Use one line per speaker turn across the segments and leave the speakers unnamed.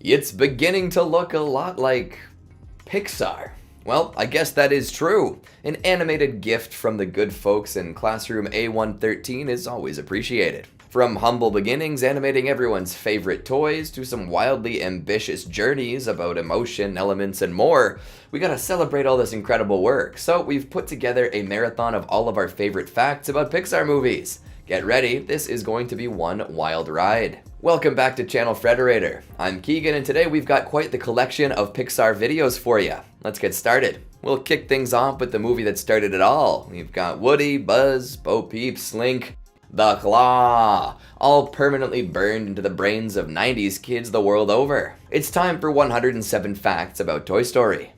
It's beginning to look a lot like Pixar. Well, I guess that is true. An animated gift from the good folks in classroom A113 is always appreciated. From humble beginnings animating everyone's favorite toys to some wildly ambitious journeys about emotion, elements, and more, we gotta celebrate all this incredible work. So we've put together a marathon of all of our favorite facts about Pixar movies. Get ready, this is going to be one wild ride. Welcome back to Channel Frederator. I'm Keegan and today we've got quite the collection of Pixar videos for you. Let's get started. We'll kick things off with the movie that started it all. We've got Woody, Buzz, Bo Peep, Slink, the Claw, all permanently burned into the brains of 90s kids the world over. It's time for 107 facts about Toy Story.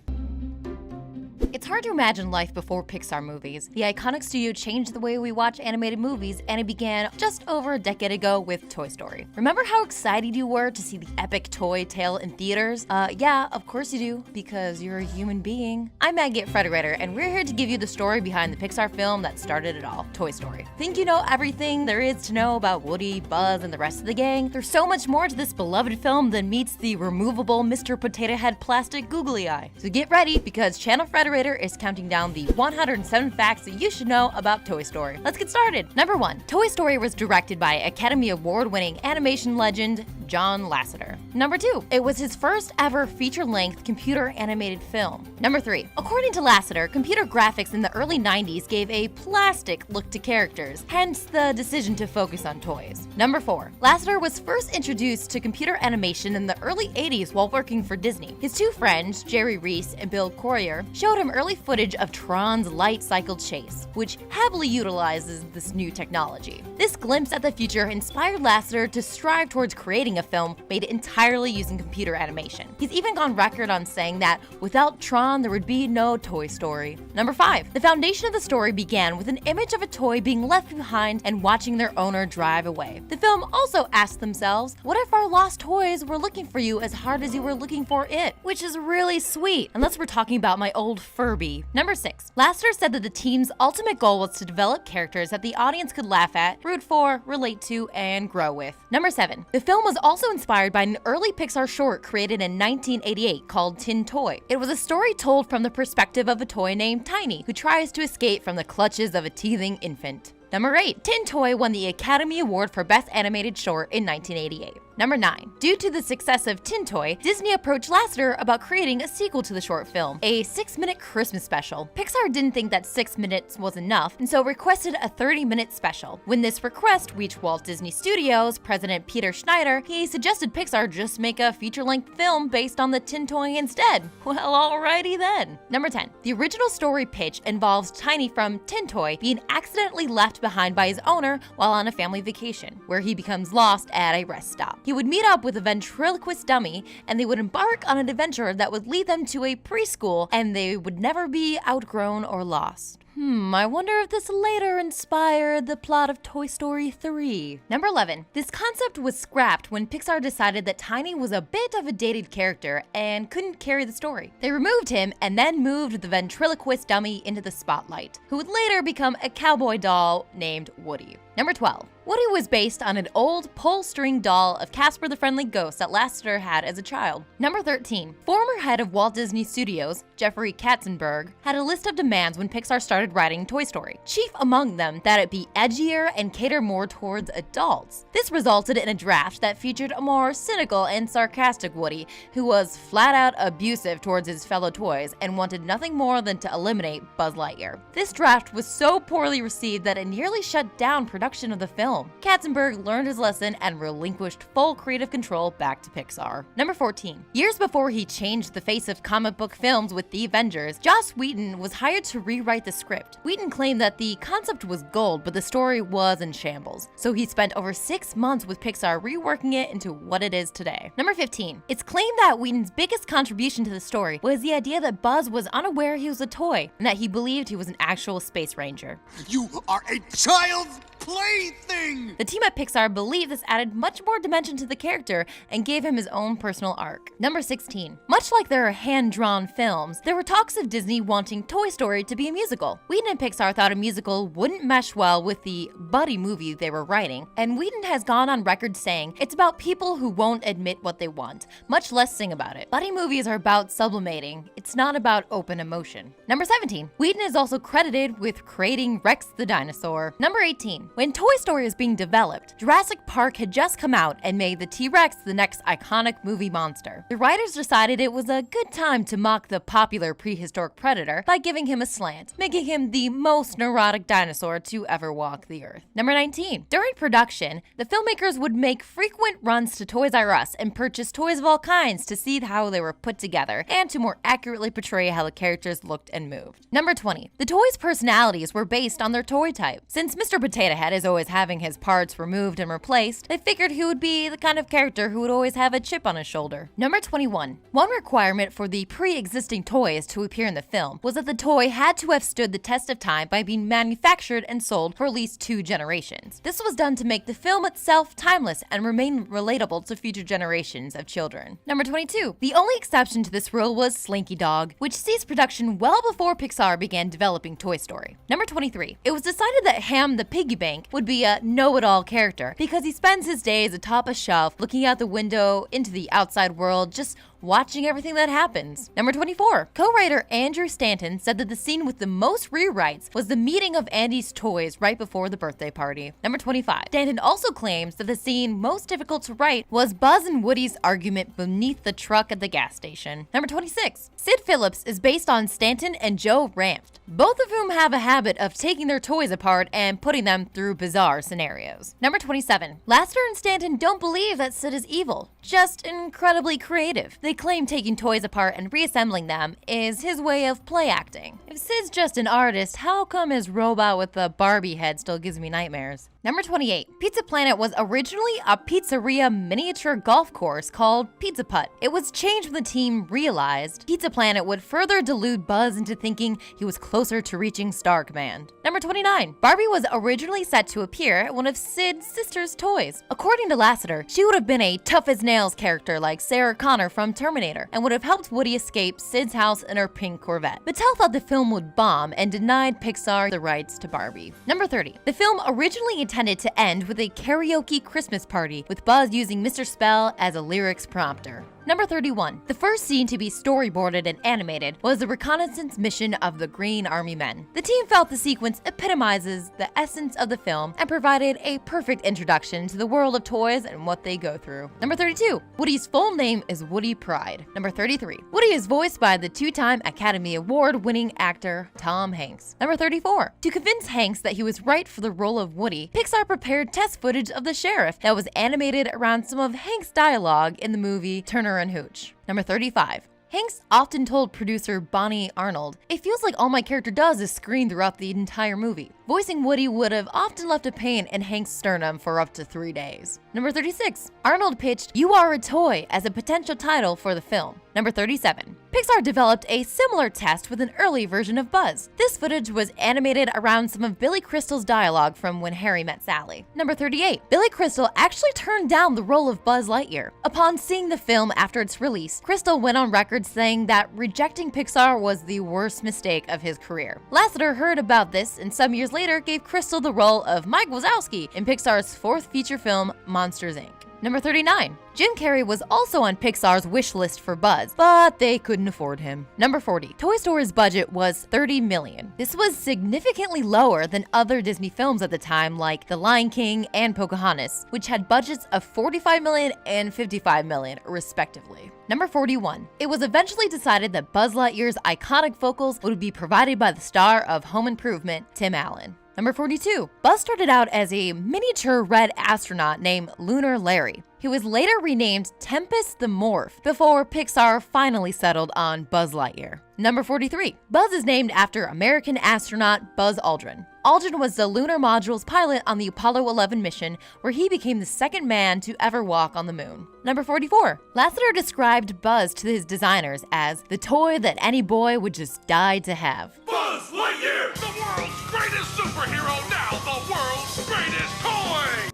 It's hard to imagine life before Pixar movies. The iconic studio changed the way we watch animated movies, and it began just over a decade ago with Toy Story. Remember how excited you were to see the epic toy tale in theaters? Yeah, of course you do, because you're a human being. I'm Maggie at Frederator, and we're here to give you the story behind the Pixar film that started it all, Toy Story. Think you know everything there is to know about Woody, Buzz, and the rest of the gang? There's so much more to this beloved film than meets the removable Mr. Potato Head plastic googly eye. So get ready, because Channel Frederator is counting down the 107 facts that you should know about Toy Story. Let's get started. Number 1. Toy Story was directed by Academy Award-winning animation legend John Lasseter. Number 2. It was his first ever feature-length computer animated film. Number 3. According to Lasseter, computer graphics in the early 90s gave a plastic look to characters, hence the decision to focus on toys. Number 4. Lasseter was first introduced to computer animation in the early 80s while working for Disney. His two friends, Jerry Reese and Bill Courier, showed him early footage of Tron's light cycle chase, which heavily utilizes this new technology. This glimpse at the future inspired Lasseter to strive towards creating a film made entirely using computer animation. He's even gone record on saying that without Tron, there would be no Toy Story. Number 5. The foundation of the story began with an image of a toy being left behind and watching their owner drive away. The film also asked themselves, what if our lost toys were looking for you as hard as you were looking for it? Which is really sweet, unless we're talking about my old Furby. Number 6. Lasseter said that the team's ultimate goal was to develop characters that the audience could laugh at, root for, relate to, and grow with. Number 7. The film was also inspired by an early Pixar short created in 1988 called Tin Toy. It was a story told from the perspective of a toy named Tiny, who tries to escape from the clutches of a teething infant. Number 8. Tin Toy won the Academy Award for Best Animated Short in 1988. Number 9. Due to the success of Tin Toy, Disney approached Lasseter about creating a sequel to the short film, a 6-minute Christmas special. Pixar didn't think that 6 minutes was enough, and so requested a 30-minute special. When this request reached Walt Disney Studios president Peter Schneider, he suggested Pixar just make a feature-length film based on the Tin Toy instead. Well, alrighty then. Number 10. The original story pitch involves Tiny from Tin Toy being accidentally left behind by his owner while on a family vacation, where he becomes lost at a rest stop. He would meet up with a ventriloquist dummy, and they would embark on an adventure that would lead them to a preschool, and they would never be outgrown or lost. I wonder if this later inspired the plot of Toy Story 3. Number 11. This concept was scrapped when Pixar decided that Tiny was a bit of a dated character and couldn't carry the story. They removed him and then moved the ventriloquist dummy into the spotlight, who would later become a cowboy doll named Woody. Number 12. Woody was based on an old pull-string doll of Casper the Friendly Ghost that Lasseter had as a child. Number 13. Former head of Walt Disney Studios, Jeffrey Katzenberg, had a list of demands when Pixar started writing Toy Story. Chief among them that it be edgier and cater more towards adults. This resulted in a draft that featured a more cynical and sarcastic Woody, who was flat-out abusive towards his fellow toys and wanted nothing more than to eliminate Buzz Lightyear. This draft was so poorly received that it nearly shut down production of the film. Katzenberg learned his lesson and relinquished full creative control back to Pixar. Number 14. Years before he changed the face of comic book films with The Avengers, Joss Whedon was hired to rewrite the script. Whedon claimed that the concept was gold, but the story was in shambles. So he spent over 6 months with Pixar reworking it into what it is today. Number 15. It's claimed that Whedon's biggest contribution to the story was the idea that Buzz was unaware he was a toy, and that he believed he was an actual space ranger.
You are a child's plaything!
The team at Pixar believed this added much more dimension to the character and gave him his own personal arc. Number 16. Much like their hand-drawn films, there were talks of Disney wanting Toy Story to be a musical. Whedon and Pixar thought a musical wouldn't mesh well with the buddy movie they were writing, and Whedon has gone on record saying it's about people who won't admit what they want, much less sing about it. Buddy movies are about sublimating, it's not about open emotion. Number 17. Whedon is also credited with creating Rex the Dinosaur. Number 18. When Toy Story was being developed, Jurassic Park had just come out and made the T-Rex the next iconic movie monster. The writers decided it was a good time to mock the popular prehistoric predator by giving him a slant, making him the most neurotic dinosaur to ever walk the earth. Number 19. During production, the filmmakers would make frequent runs to Toys R Us and purchase toys of all kinds to see how they were put together and to more accurately portray how the characters looked and moved. Number 20. The toys' personalities were based on their toy type. Since Mr. Potato Head is always having his parts removed and replaced, they figured he would be the kind of character who would always have a chip on his shoulder. Number 21. One requirement for the pre-existing toys to appear in the film was that the toy had to have stood the test of time by being manufactured and sold for at least 2 generations. This was done to make the film itself timeless and remain relatable to future generations of children. Number 22. The only exception to this rule was Slinky Dog, which ceased production well before Pixar began developing Toy Story. Number 23. It was decided that Ham the Piggy Bank would be a know-it-all character because he spends his days atop a shelf looking out the window into the outside world, just watching everything that happens. Number 24. Co-writer Andrew Stanton said that the scene with the most rewrites was the meeting of Andy's toys right before the birthday party. Number 25. Stanton also claims that the scene most difficult to write was Buzz and Woody's argument beneath the truck at the gas station. Number 26. Sid Phillips is based on Stanton and Joe Ranft, both of whom have a habit of taking their toys apart and putting them through bizarre scenarios. Number 27. Lasseter and Stanton don't believe that Sid is evil, just incredibly creative. They claim taking toys apart and reassembling them is his way of play acting. If Sid's just an artist, how come his robot with the Barbie head still gives me nightmares? Number 28. Pizza Planet was originally a pizzeria miniature golf course called Pizza Putt. It was changed when the team realized Pizza Planet would further delude Buzz into thinking he was closer to reaching Star Command. Number 29. Barbie was originally set to appear at one of Sid's sister's toys. According to Lasseter, she would have been a tough-as-nails character like Sarah Connor from Terminator and would have helped Woody escape Sid's house in her pink Corvette. Mattel thought the film would bomb and denied Pixar the rights to Barbie. Number 30. The film originally intended to end with a karaoke Christmas party with Buzz using Mr. Spell as a lyrics prompter. Number 31. The first scene to be storyboarded and animated was the reconnaissance mission of the Green Army Men. The team felt the sequence epitomizes the essence of the film and provided a perfect introduction to the world of toys and what they go through. Number 32. Woody's full name is Woody Pride. Number 33. Woody is voiced by the 2-time Academy Award-winning actor Tom Hanks. Number 34. To convince Hanks that he was right for the role of Woody, Pixar prepared test footage of the sheriff that was animated around some of Hanks' dialogue in the movie Turner and Hooch. Number 35. Hanks often told producer Bonnie Arnold, "It feels like all my character does is scream throughout the entire movie." Voicing Woody would have often left a pain in Hank's sternum for up to 3 days. Number 36. Arnold pitched "You Are a Toy" as a potential title for the film. Number 37. Pixar developed a similar test with an early version of Buzz. This footage was animated around some of Billy Crystal's dialogue from When Harry Met Sally. Number 38. Billy Crystal actually turned down the role of Buzz Lightyear. Upon seeing the film after its release, Crystal went on record saying that rejecting Pixar was the worst mistake of his career. Lasseter heard about this and some years later gave Crystal the role of Mike Wazowski in Pixar's 4th feature film, Monsters, Inc. Number 39. Jim Carrey was also on Pixar's wish list for Buzz, but they couldn't afford him. Number 40. Toy Story's budget was $30 million. This was significantly lower than other Disney films at the time like The Lion King and Pocahontas, which had budgets of $45 million and $55 million, respectively. Number 41. It was eventually decided that Buzz Lightyear's iconic vocals would be provided by the star of Home Improvement, Tim Allen. Number 42. Buzz started out as a miniature red astronaut named Lunar Larry. He was later renamed Tempest the Morph before Pixar finally settled on Buzz Lightyear. Number 43. Buzz is named after American astronaut Buzz Aldrin. Aldrin was the lunar module's pilot on the Apollo 11 mission, where he became the second man to ever walk on the moon. Number 44. Lasseter described Buzz to his designers as the toy that any boy would just die to have.
Buzz Lightyear, the world's greatest superhero, now the world's greatest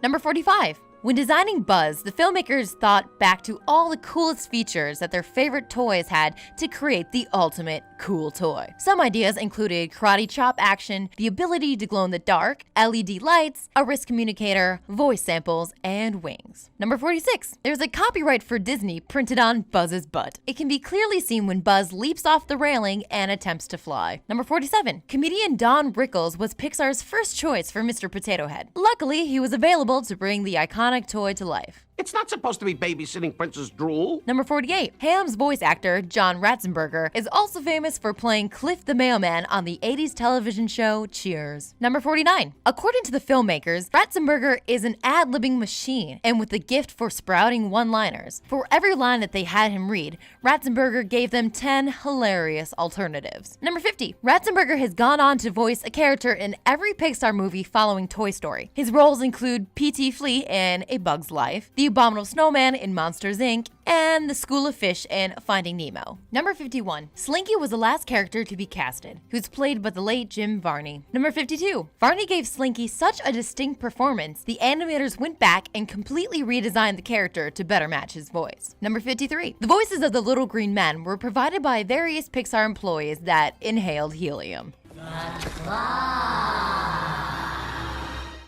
Number 45. When designing Buzz, the filmmakers thought back to all the coolest features that their favorite toys had to create the ultimate cool toy. Some ideas included karate chop action, the ability to glow in the dark, LED lights, a wrist communicator, voice samples, and wings. Number 46. There's a copyright for Disney printed on Buzz's butt. It can be clearly seen when Buzz leaps off the railing and attempts to fly. Number 47. Comedian Don Rickles was Pixar's first choice for Mr. Potato Head. Luckily, he was available to bring the iconic toy to life.
It's not supposed to be babysitting Princess Drool.
Number 48. Ham's voice actor, John Ratzenberger, is also famous for playing Cliff the Mailman on the 80s television show Cheers. Number 49. According to the filmmakers, Ratzenberger is an ad-libbing machine and with the gift for sprouting one-liners. For every line that they had him read, Ratzenberger gave them 10 hilarious alternatives. Number 50. Ratzenberger has gone on to voice a character in every Pixar movie following Toy Story. His roles include P.T. Flea in A Bug's Life, the Abominable Snowman in Monsters, Inc., and the School of Fish in Finding Nemo. Number 51. Slinky was the last character to be casted, who's played by the late Jim Varney. Number 52. Varney gave Slinky such a distinct performance, the animators went back and completely redesigned the character to better match his voice. Number 53. The voices of the Little Green Men were provided by various Pixar employees that inhaled helium.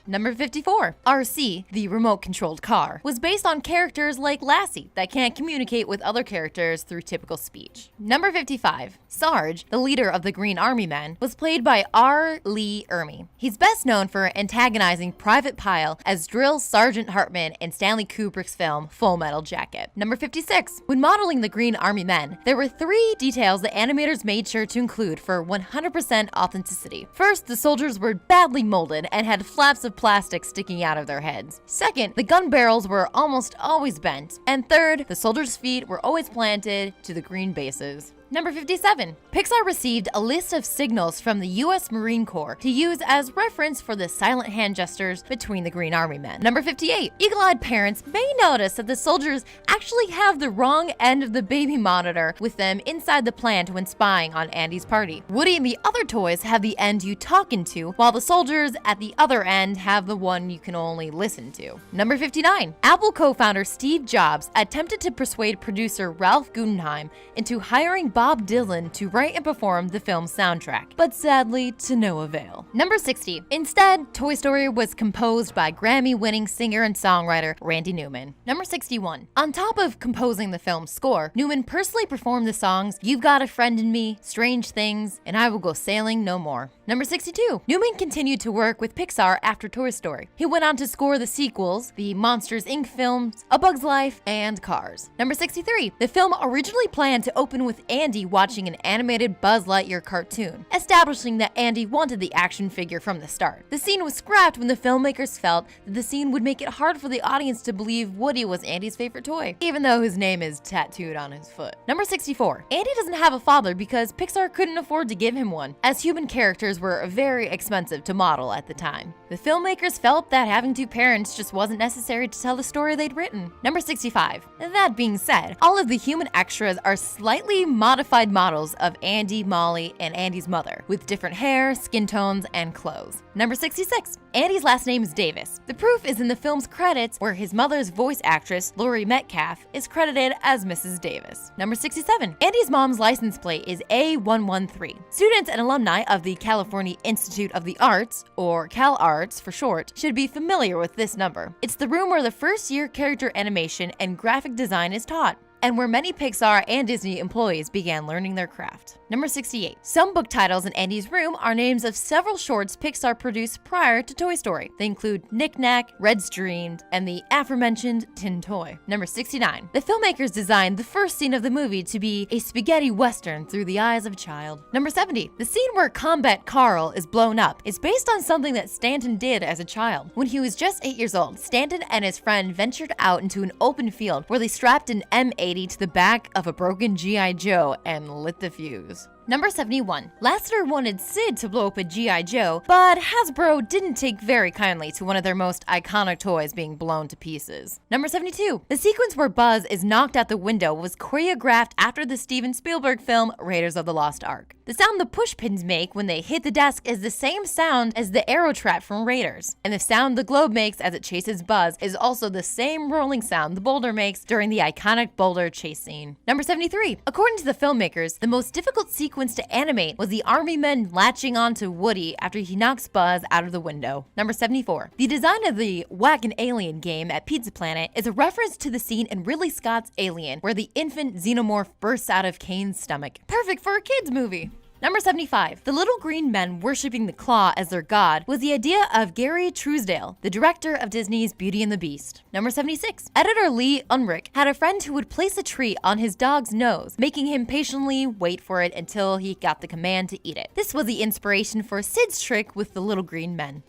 Number 54. RC, the remote-controlled car, was based on characters like Lassie that can't communicate with other characters through typical speech. Number 55. Sarge, the leader of the Green Army Men, was played by R. Lee Ermey. He's best known for antagonizing Private Pyle as Drill Sergeant Hartman in Stanley Kubrick's film Full Metal Jacket. Number 56. When modeling the Green Army Men, there were 3 details the animators made sure to include for 100% authenticity. First, the soldiers were badly molded and had flaps of plastic sticking out of their heads. Second, the gun barrels were almost always bent. And third, the soldiers' feet were always planted to the green bases. Number 57. Pixar received a list of signals from the U.S. Marine Corps to use as reference for the silent hand gestures between the Green Army Men. Number 58. Eagle-eyed parents may notice that the soldiers actually have the wrong end of the baby monitor with them inside the plant when spying on Andy's party. Woody and the other toys have the end you talk into, while the soldiers at the other end have the one you can only listen to. Number 59. Apple co-founder Steve Jobs attempted to persuade producer Ralph Guggenheim into hiring Bob Dylan to write and perform the film's soundtrack, but sadly to no avail. Number 60. Instead, Toy Story was composed by Grammy-winning singer and songwriter Randy Newman. Number 61. On top of composing the film's score, Newman personally performed the songs You've Got a Friend in Me, Strange Things, and I Will Go Sailing No More. Number 62. Newman continued to work with Pixar after Toy Story. He went on to score the sequels, the Monsters, Inc. films, A Bug's Life, and Cars. Number 63. The film originally planned to open with Andy watching an animated Buzz Lightyear cartoon, establishing that Andy wanted the action figure from the start. The scene was scrapped when the filmmakers felt that the scene would make it hard for the audience to believe Woody was Andy's favorite toy, even though his name is tattooed on his foot. Number 64. Andy doesn't have a father because Pixar couldn't afford to give him one, as human characters were very expensive to model at the time. The filmmakers felt that having 2 parents just wasn't necessary to tell the story they'd written. Number 65. That being said, all of the human extras are slightly modified models of Andy, Molly, and Andy's mother, with different hair, skin tones, and clothes. Number 66. Andy's last name is Davis. The proof is in the film's credits, where his mother's voice actress, Laurie Metcalf, is credited as Mrs. Davis. Number 67. Andy's mom's license plate is A113. Students and alumni of the California Institute of the Arts, or CalArts for short, should be familiar with this number. It's the room where the first-year character animation and graphic design is taught, and where many Pixar and Disney employees began learning their craft. Number 68. Some book titles in Andy's room are names of several shorts Pixar produced prior to Toy Story. They include Knick Knack, Red's Dreamed, and the aforementioned Tin Toy. Number 69. The filmmakers designed the first scene of the movie to be a spaghetti western through the eyes of a child. Number 70. The scene where Combat Carl is blown up is based on something that Stanton did as a child. When he was just 8 years old, Stanton and his friend ventured out into an open field where they strapped an M80 to the back of a broken G.I. Joe and lit the fuse. Number 71. Lasseter wanted Sid to blow up a G.I. Joe, but Hasbro didn't take very kindly to one of their most iconic toys being blown to pieces. Number 72. The sequence where Buzz is knocked out the window was choreographed after the Steven Spielberg film Raiders of the Lost Ark. The sound the pushpins make when they hit the desk is the same sound as the arrow trap from Raiders. And the sound the globe makes as it chases Buzz is also the same rolling sound the boulder makes during the iconic boulder chase scene. Number 73. According to the filmmakers, the most difficult sequence to animate was the army men latching onto Woody after he knocks Buzz out of the window. Number 74. The design of the Whack an Alien game at Pizza Planet is a reference to the scene in Ridley Scott's Alien, where the infant xenomorph bursts out of Kane's stomach. Perfect for a kids movie. Number 75. The little green men worshipping the claw as their god was the idea of Gary Truesdale, the director of Disney's Beauty and the Beast. Number 76. Editor Lee Unrich had a friend who would place a treat on his dog's nose, making him patiently wait for it until he got the command to eat it. This was the inspiration for Sid's trick with the little green men.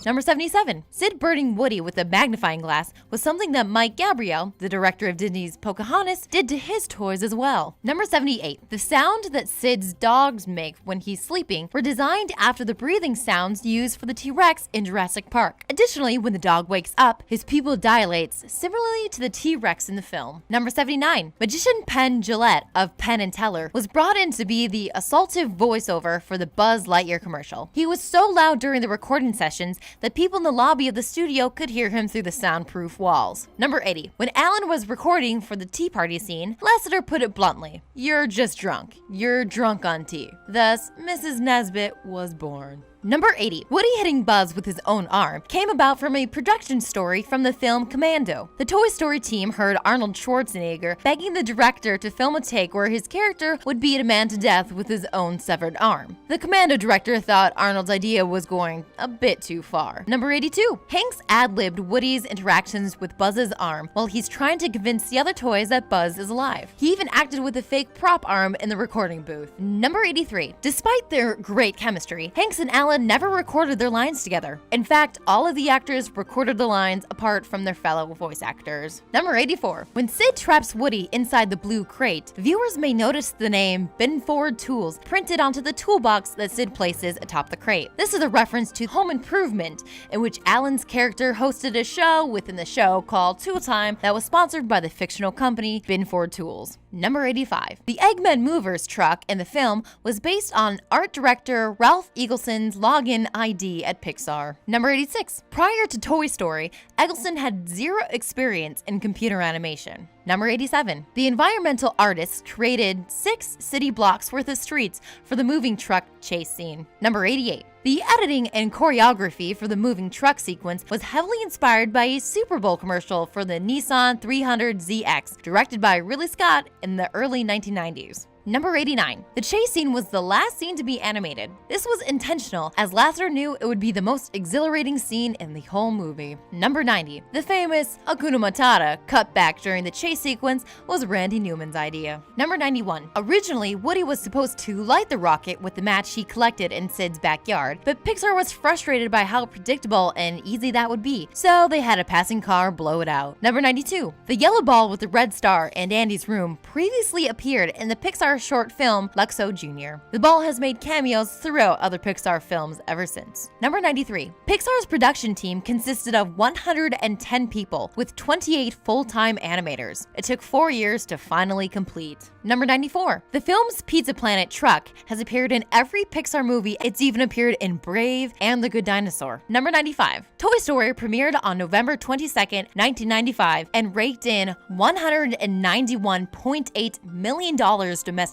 Number 77. Sid birding Woody with a magnifying glass was something that Mike Gabriel, the director of Disney's Pocahontas, did to his toys as well. Number 78. The sound that Sid's dogs make when he's sleeping were designed after the breathing sounds used for the T-Rex in Jurassic Park. Additionally, when the dog wakes up, his pupil dilates, similarly to the T-Rex in the film. Number 79. Magician Penn Jillette of Penn and Teller was brought in to be the assaultive voiceover for the Buzz Lightyear commercial. He was so loud during the recording sessions that people in the lobby of the studio could hear him through the soundproof walls. Number 80. When Alan was recording for the tea party scene, Lasseter put it bluntly, "You're just drunk. You're drunk on tea." Thus, Mrs. Nesbit was born. Number 80. Woody hitting Buzz with his own arm came about from a production story from the film Commando. The Toy Story team heard Arnold Schwarzenegger begging the director to film a take where his character would beat a man to death with his own severed arm. The Commando director thought Arnold's idea was going a bit too far. Number 82. Hanks ad-libbed Woody's interactions with Buzz's arm while he's trying to convince the other toys that Buzz is alive. He even acted with a fake prop arm in the recording booth. Number 83. Despite their great chemistry, Hanks and Alan never recorded their lines together. In fact, all of the actors recorded the lines apart from their fellow voice actors. Number 84. When Sid traps Woody inside the blue crate, viewers may notice the name Binford Tools printed onto the toolbox that Sid places atop the crate. This is a reference to Home Improvement, in which Alan's character hosted a show within the show called Tool Time that was sponsored by the fictional company Binford Tools. Number 85. The Eggman Movers truck in the film was based on art director Ralph Eggleston's login ID at Pixar. Number 86. Prior to Toy Story, Eggleston had zero experience in computer animation. Number 87. The environmental artists created 6 city blocks worth of streets for the moving truck chase scene. Number 88. The editing and choreography for the moving truck sequence was heavily inspired by a Super Bowl commercial for the Nissan 300ZX, directed by Ridley Scott in the early 1990s. Number 89. The chase scene was the last scene to be animated. This was intentional, as Lasseter knew it would be the most exhilarating scene in the whole movie. Number 90. The famous Hakuna Matata cut back during the chase sequence was Randy Newman's idea. Number 91. Originally, Woody was supposed to light the rocket with the match he collected in Sid's backyard, but Pixar was frustrated by how predictable and easy that would be, so they had a passing car blow it out. Number 92. The yellow ball with the red star in Andy's room previously appeared in the Pixar short film Luxo Jr. The ball has made cameos throughout other Pixar films ever since. Number 93. Pixar's production team consisted of 110 people with 28 full-time animators. It took 4 years to finally complete. Number 94. The film's Pizza Planet truck has appeared in every Pixar movie. It's even appeared in Brave and The Good Dinosaur. Number 95. Toy Story premiered on November 22nd, 1995 and raked in $191.8 million domestically.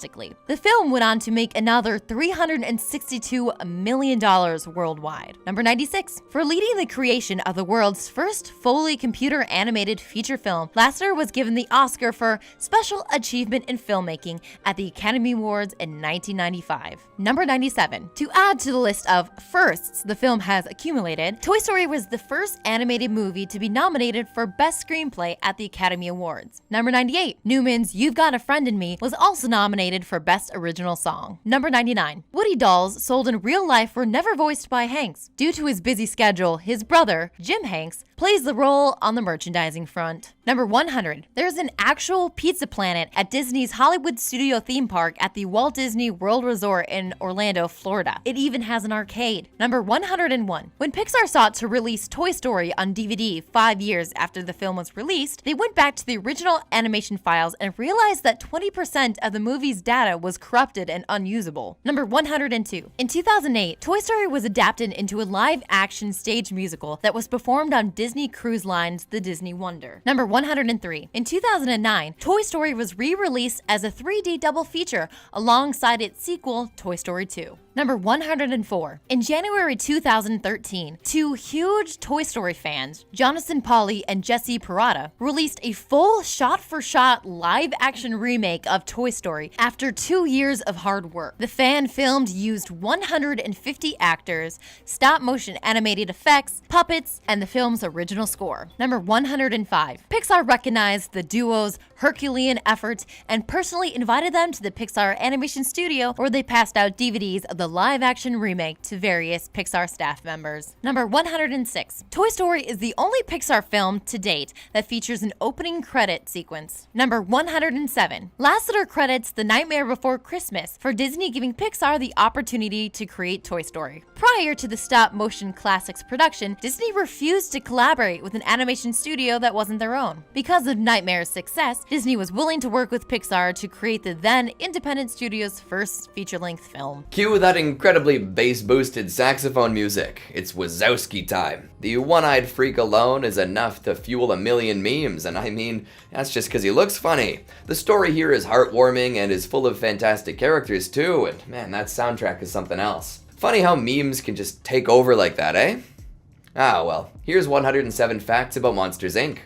The film went on to make another $362 million worldwide. Number 96. For leading the creation of the world's first fully computer animated feature film, Lasseter was given the Oscar for Special Achievement in Filmmaking at the Academy Awards in 1995. Number 97. To add to the list of firsts the film has accumulated, Toy Story was the first animated movie to be nominated for Best Screenplay at the Academy Awards. Number 98. Newman's You've Got a Friend in Me was also nominated nominated for Best Original Song. Number 99. Woody dolls sold in real life were never voiced by Hanks. Due to his busy schedule, his brother, Jim Hanks, plays the role on the merchandising front. Number 100. There's an actual Pizza Planet at Disney's Hollywood Studio theme park at the Walt Disney World Resort in Orlando, Florida. It even has an arcade. Number 101. When Pixar sought to release Toy Story on DVD 5 years after the film was released, they went back to the original animation files and realized that 20% of the movie's data was corrupted and unusable. Number 102. In 2008, Toy Story was adapted into a live-action stage musical that was performed on Disney Cruise Line's The Disney Wonder. Number 103. In 2009, Toy Story was re-released as a 3D double feature alongside its sequel, Toy Story 2. Number 104. In January 2013, two huge Toy Story fans, Jonathan Pauly and Jesse Parada, released a full shot-for-shot live-action remake of Toy Story after 2 years of hard work. The fan-filmed used 150 actors, stop-motion animated effects, puppets, and the film's original score. Number 105. Pixar recognized the duo's Herculean efforts and personally invited them to the Pixar Animation Studio, where they passed out DVDs of the live-action remake to various Pixar staff members. Number 106. Toy Story is the only Pixar film to date that features an opening credit sequence. Number 107. Lasseter credits The Nightmare Before Christmas for Disney giving Pixar the opportunity to create Toy Story. Prior to the stop-motion classics production, Disney refused to collaborate with an animation studio that wasn't their own. Because of Nightmare's success, Disney was willing to work with Pixar to create the then independent studio's first feature-length film.
Cue that incredibly bass-boosted saxophone music. It's Wazowski time. The one-eyed freak alone is enough to fuel a million memes, and I mean, that's just because he looks funny. The story here is heartwarming and is full of fantastic characters too, and man, that soundtrack is something else. Funny how memes can just take over like that, eh? Ah well, here's 107 facts about Monsters, Inc.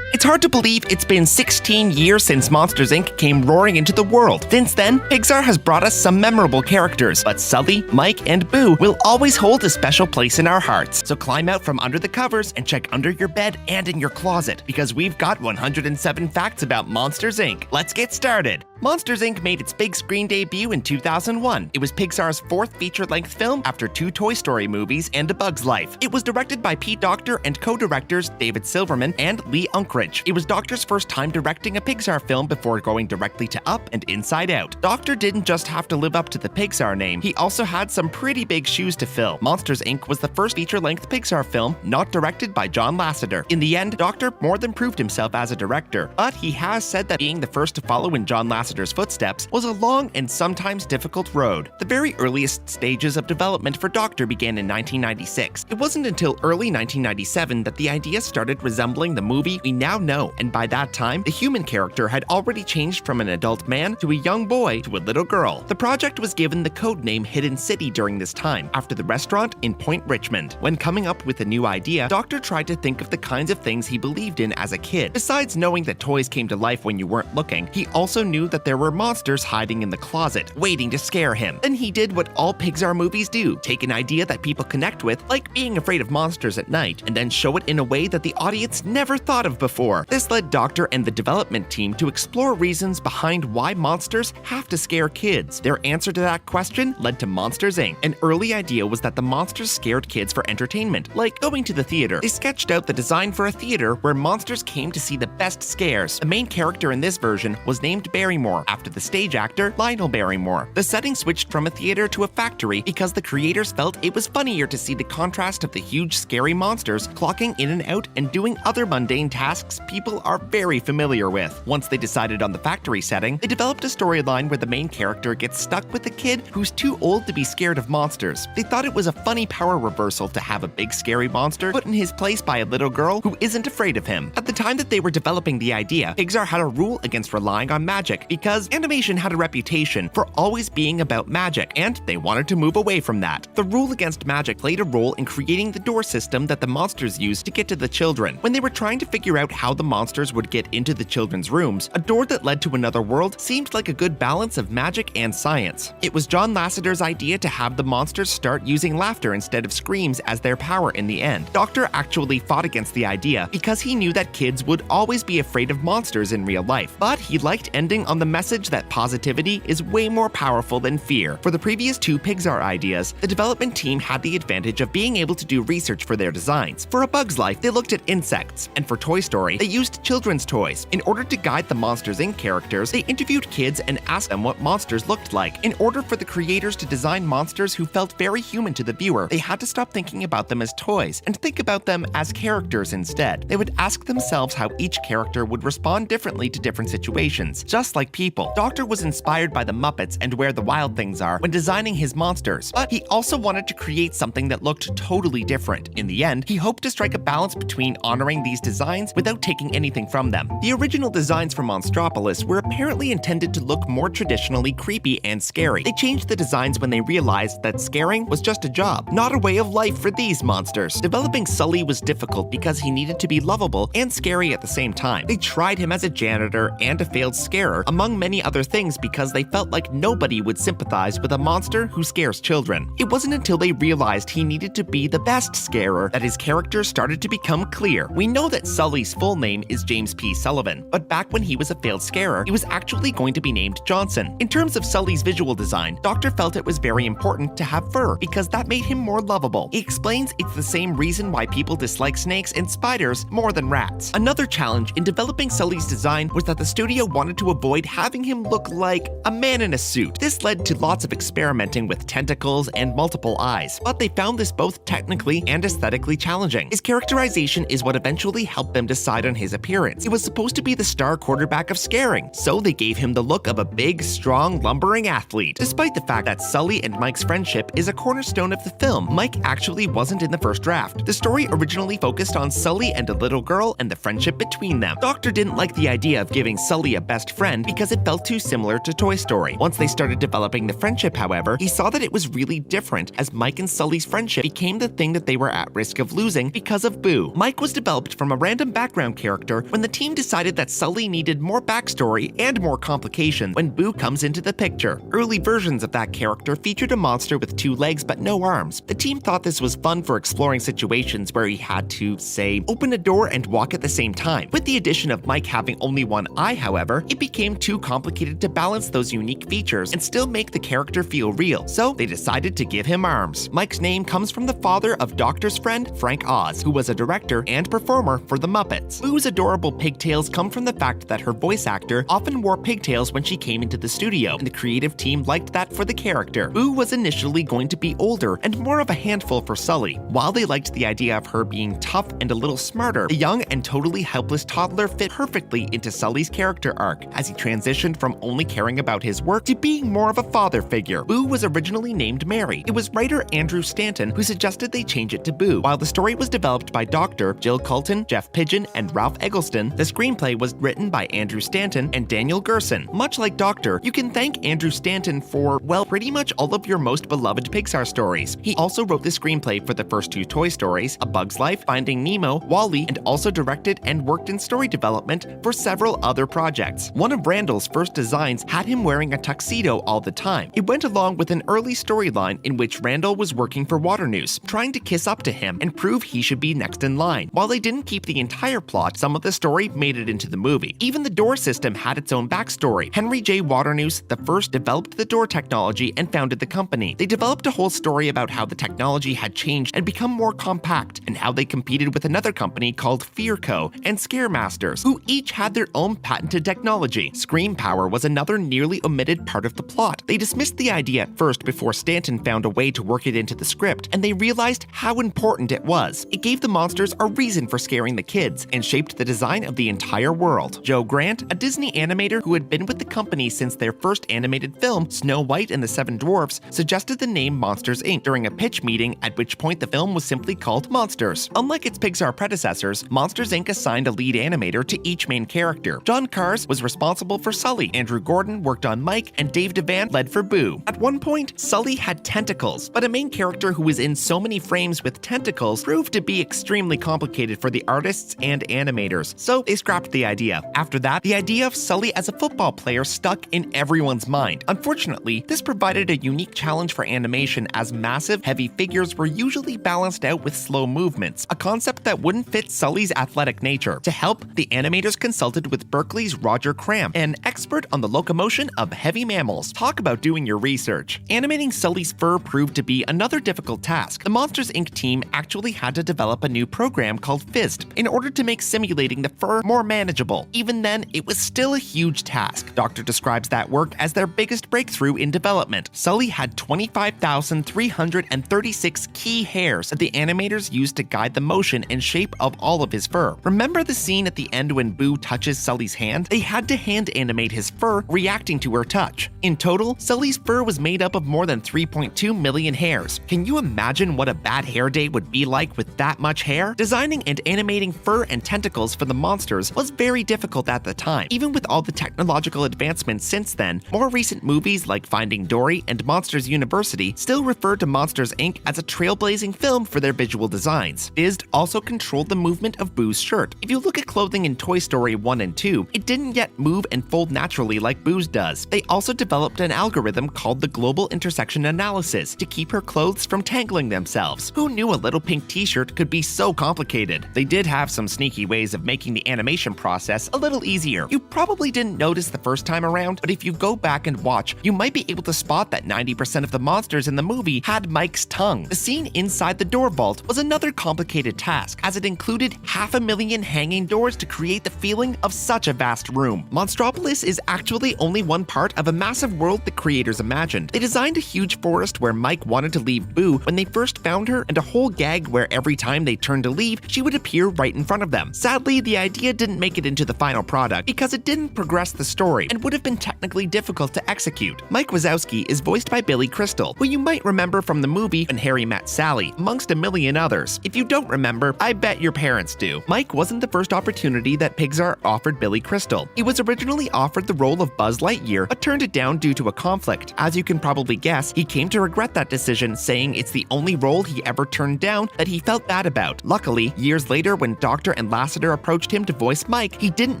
It's hard to believe it's been 16 years since Monsters, Inc. came roaring into the world. Since then, Pixar has brought us some memorable characters, but Sully, Mike, and Boo will always hold a special place in our hearts. So climb out from under the covers and check under your bed and in your closet, because we've got 107 facts about Monsters, Inc. Let's get started. Monsters, Inc. made its big screen debut in 2001. It was Pixar's fourth feature-length film after 2 Toy Story movies and A Bug's Life. It was directed by Pete Docter and co-directors David Silverman and Lee Unkrich. It was Docter's first time directing a Pixar film before going directly to Up and Inside Out. Docter didn't just have to live up to the Pixar name, he also had some pretty big shoes to fill. Monsters, Inc. was the first feature-length Pixar film not directed by John Lasseter. In the end, Docter more than proved himself as a director, but he has said that being the first to follow in John Lasseter's footsteps was a long and sometimes difficult road. The very earliest stages of development for Docter began in 1996. It wasn't until early 1997 that the idea started resembling the movie we now know, and by that time, the human character had already changed from an adult man to a young boy to a little girl. The project was given the codename Hidden City during this time, after the restaurant in Point Richmond. When coming up with a new idea, Docter tried to think of the kinds of things he believed in as a kid. Besides knowing that toys came to life when you weren't looking, he also knew that there were monsters hiding in the closet, waiting to scare him. Then he did what all Pixar movies do, take an idea that people connect with, like being afraid of monsters at night, and then show it in a way that the audience never thought of before. This led Docter and the development team to explore reasons behind why monsters have to scare kids. Their answer to that question led to Monsters, Inc. An early idea was that the monsters scared kids for entertainment, like going to the theater. They sketched out the design for a theater where monsters came to see the best scares. The main character in this version was named Barrymore, after the stage actor Lionel Barrymore. The setting switched from a theater to a factory because the creators felt it was funnier to see the contrast of the huge scary monsters clocking in and out and doing other mundane tasks people are very familiar with. Once they decided on the factory setting, they developed a storyline where the main character gets stuck with a kid who's too old to be scared of monsters. They thought it was a funny power reversal to have a big scary monster put in his place by a little girl who isn't afraid of him. At the time that they were developing the idea, Pixar had a rule against relying on magic because animation had a reputation for always being about magic, and they wanted to move away from that. The rule against magic played a role in creating the door system that the monsters used to get to the children. When they were trying to figure out how the monsters would get into the children's rooms, a door that led to another world seemed like a good balance of magic and science. It was John Lasseter's idea to have the monsters start using laughter instead of screams as their power in the end. Doctor actually fought against the idea because he knew that kids would always be afraid of monsters in real life, but he liked ending on the message that positivity is way more powerful than fear. For the previous two Pixar ideas, the development team had the advantage of being able to do research for their designs. For A Bug's Life, they looked at insects, and for Toy Story, they used children's toys. In order to guide the Monsters, Inc. characters, they interviewed kids and asked them what monsters looked like. In order for the creators to design monsters who felt very human to the viewer, they had to stop thinking about them as toys and think about them as characters instead. They would ask themselves how each character would respond differently to different situations, just like people. Doctor was inspired by the Muppets and Where the Wild Things Are when designing his monsters, but he also wanted to create something that looked totally different. In the end, he hoped to strike a balance between honoring these designs without taking anything from them. The original designs for Monstropolis were apparently intended to look more traditionally creepy and scary. They changed the designs when they realized that scaring was just a job, not a way of life for these monsters. Developing Sully was difficult because he needed to be lovable and scary at the same time. They tried him as a janitor and a failed scarer, among many other things, because they felt like nobody would sympathize with a monster who scares children. It wasn't until they realized he needed to be the best scarer that his character started to become clear. We know that Sully's full name is James P. Sullivan, but back when he was a failed scarer, he was actually going to be named Johnson. In terms of Sully's visual design, Doctor felt it was very important to have fur because that made him more lovable. He explains it's the same reason why people dislike snakes and spiders more than rats. Another challenge in developing Sully's design was that the studio wanted to avoid having him look like a man in a suit. This led to lots of experimenting with tentacles and multiple eyes, but they found this both technically and aesthetically challenging. His characterization is what eventually helped them decide on his appearance. He was supposed to be the star quarterback of scaring, so they gave him the look of a big, strong, lumbering athlete. Despite the fact that Sully and Mike's friendship is a cornerstone of the film, Mike actually wasn't in the first draft. The story originally focused on Sully and a little girl and the friendship between them. Doctor didn't like the idea of giving Sully a best friend because it felt too similar to Toy Story. Once they started developing the friendship, however, he saw that it was really different, as Mike and Sully's friendship became the thing that they were at risk of losing because of Boo. Mike was developed from a random background character when the team decided that Sully needed more backstory and more complications when Boo comes into the picture. Early versions of that character featured a monster with 2 legs but no arms. The team thought this was fun for exploring situations where he had to, say, open a door and walk at the same time. With the addition of Mike having only 1 eye, however, it became too complicated to balance those unique features and still make the character feel real, so they decided to give him arms. Mike's name comes from the father of Doctor's friend, Frank Oz, who was a director and performer for the Muppets. Boo's adorable pigtails come from the fact that her voice actor often wore pigtails when she came into the studio, and the creative team liked that for the character. Boo was initially going to be older and more of a handful for Sully. While they liked the idea of her being tough and a little smarter, the young and totally helpless toddler fit perfectly into Sully's character arc as he transitioned from only caring about his work to being more of a father figure. Boo was originally named Mary. It was writer Andrew Stanton who suggested they change it to Boo. While the story was developed by Doctor, Jill Colton, Jeff Pigeon, and Ralph Eggleston, the screenplay was written by Andrew Stanton and Daniel Gerson. Much like Doctor, you can thank Andrew Stanton for, well, pretty much all of your most beloved Pixar stories. He also wrote the screenplay for the first 2 Toy Stories, A Bug's Life, Finding Nemo, WALL-E, and also directed and worked in story development for several other projects. One of Randall's first designs had him wearing a tuxedo all the time. It went along with an early storyline in which Randall was working for Water News, trying to kiss up to him and prove he should be next in line. While they didn't keep the entire plot, some of the story made it into the movie. Even the door system had its own backstory. Henry J. Waternoose the first developed the door technology and founded the company. They developed a whole story about how the technology had changed and become more compact, and how they competed with another company called Fearco and Scaremasters, who each had their own patented technology. Scream power was another nearly omitted part of the plot. They dismissed the idea at first before Stanton found a way to work it into the script, and they realized how important it was. It gave the monsters a reason for scaring the kids, and shaped the design of the entire world. Joe Grant, a Disney animator who had been with the company since their first animated film, Snow White and the Seven Dwarfs, suggested the name Monsters, Inc. during a pitch meeting, at which point the film was simply called Monsters. Unlike its Pixar predecessors, Monsters, Inc. assigned a lead animator to each main character. John Cars was responsible for Sully, Andrew Gordon worked on Mike, and Dave Devan led for Boo. At one point, Sully had tentacles, but a main character who was in so many frames with tentacles proved to be extremely complicated for the artists and hand animators, so they scrapped the idea. After that, the idea of Sully as a football player stuck in everyone's mind. Unfortunately, this provided a unique challenge for animation as massive, heavy figures were usually balanced out with slow movements, a concept that wouldn't fit Sully's athletic nature. To help, the animators consulted with Berkeley's Roger Cram, an expert on the locomotion of heavy mammals. Talk about doing your research. Animating Sully's fur proved to be another difficult task. The Monsters, Inc. team actually had to develop a new program called FIST in order to make simulating the fur more manageable. Even then, it was still a huge task. Doctor describes that work as their biggest breakthrough in development. Sully had 25,336 key hairs that the animators used to guide the motion and shape of all of his fur. Remember the scene at the end when Boo touches Sully's hand? They had to hand animate his fur reacting to her touch. In total, Sully's fur was made up of more than 3.2 million hairs. Can you imagine what a bad hair day would be like with that much hair? Designing and animating fur and tentacles for the monsters was very difficult at the time. Even with all the technological advancements since then, more recent movies like Finding Dory and Monsters University still refer to Monsters, Inc. as a trailblazing film for their visual designs. FIST also controlled the movement of Boo's shirt. If you look at clothing in Toy Story 1 and 2, it didn't yet move and fold naturally like Boo's does. They also developed an algorithm called the Global Intersection Analysis to keep her clothes from tangling themselves. Who knew a little pink t-shirt could be so complicated? They did have some sneaky ways of making the animation process a little easier. You probably didn't notice the first time around, but if you go back and watch, you might be able to spot that 90% of the monsters in the movie had Mike's tongue. The scene inside the door vault was another complicated task, as it included 500,000 hanging doors to create the feeling of such a vast room. Monstropolis is actually only one part of a massive world the creators imagined. They designed a huge forest where Mike wanted to leave Boo when they first found her, and a whole gag where every time they turned to leave, she would appear right in front of them. Sadly, the idea didn't make it into the final product because it didn't progress the story and would have been technically difficult to execute. Mike Wazowski is voiced by Billy Crystal, who you might remember from the movie When Harry Met Sally, amongst a million others. If you don't remember, I bet your parents do. Mike wasn't the first opportunity that Pixar offered Billy Crystal. He was originally offered the role of Buzz Lightyear, but turned it down due to a conflict. As you can probably guess, he came to regret that decision, saying it's the only role he ever turned down that he felt bad about. Luckily, years later when Doctor and Lasseter approached him to voice Mike, he didn't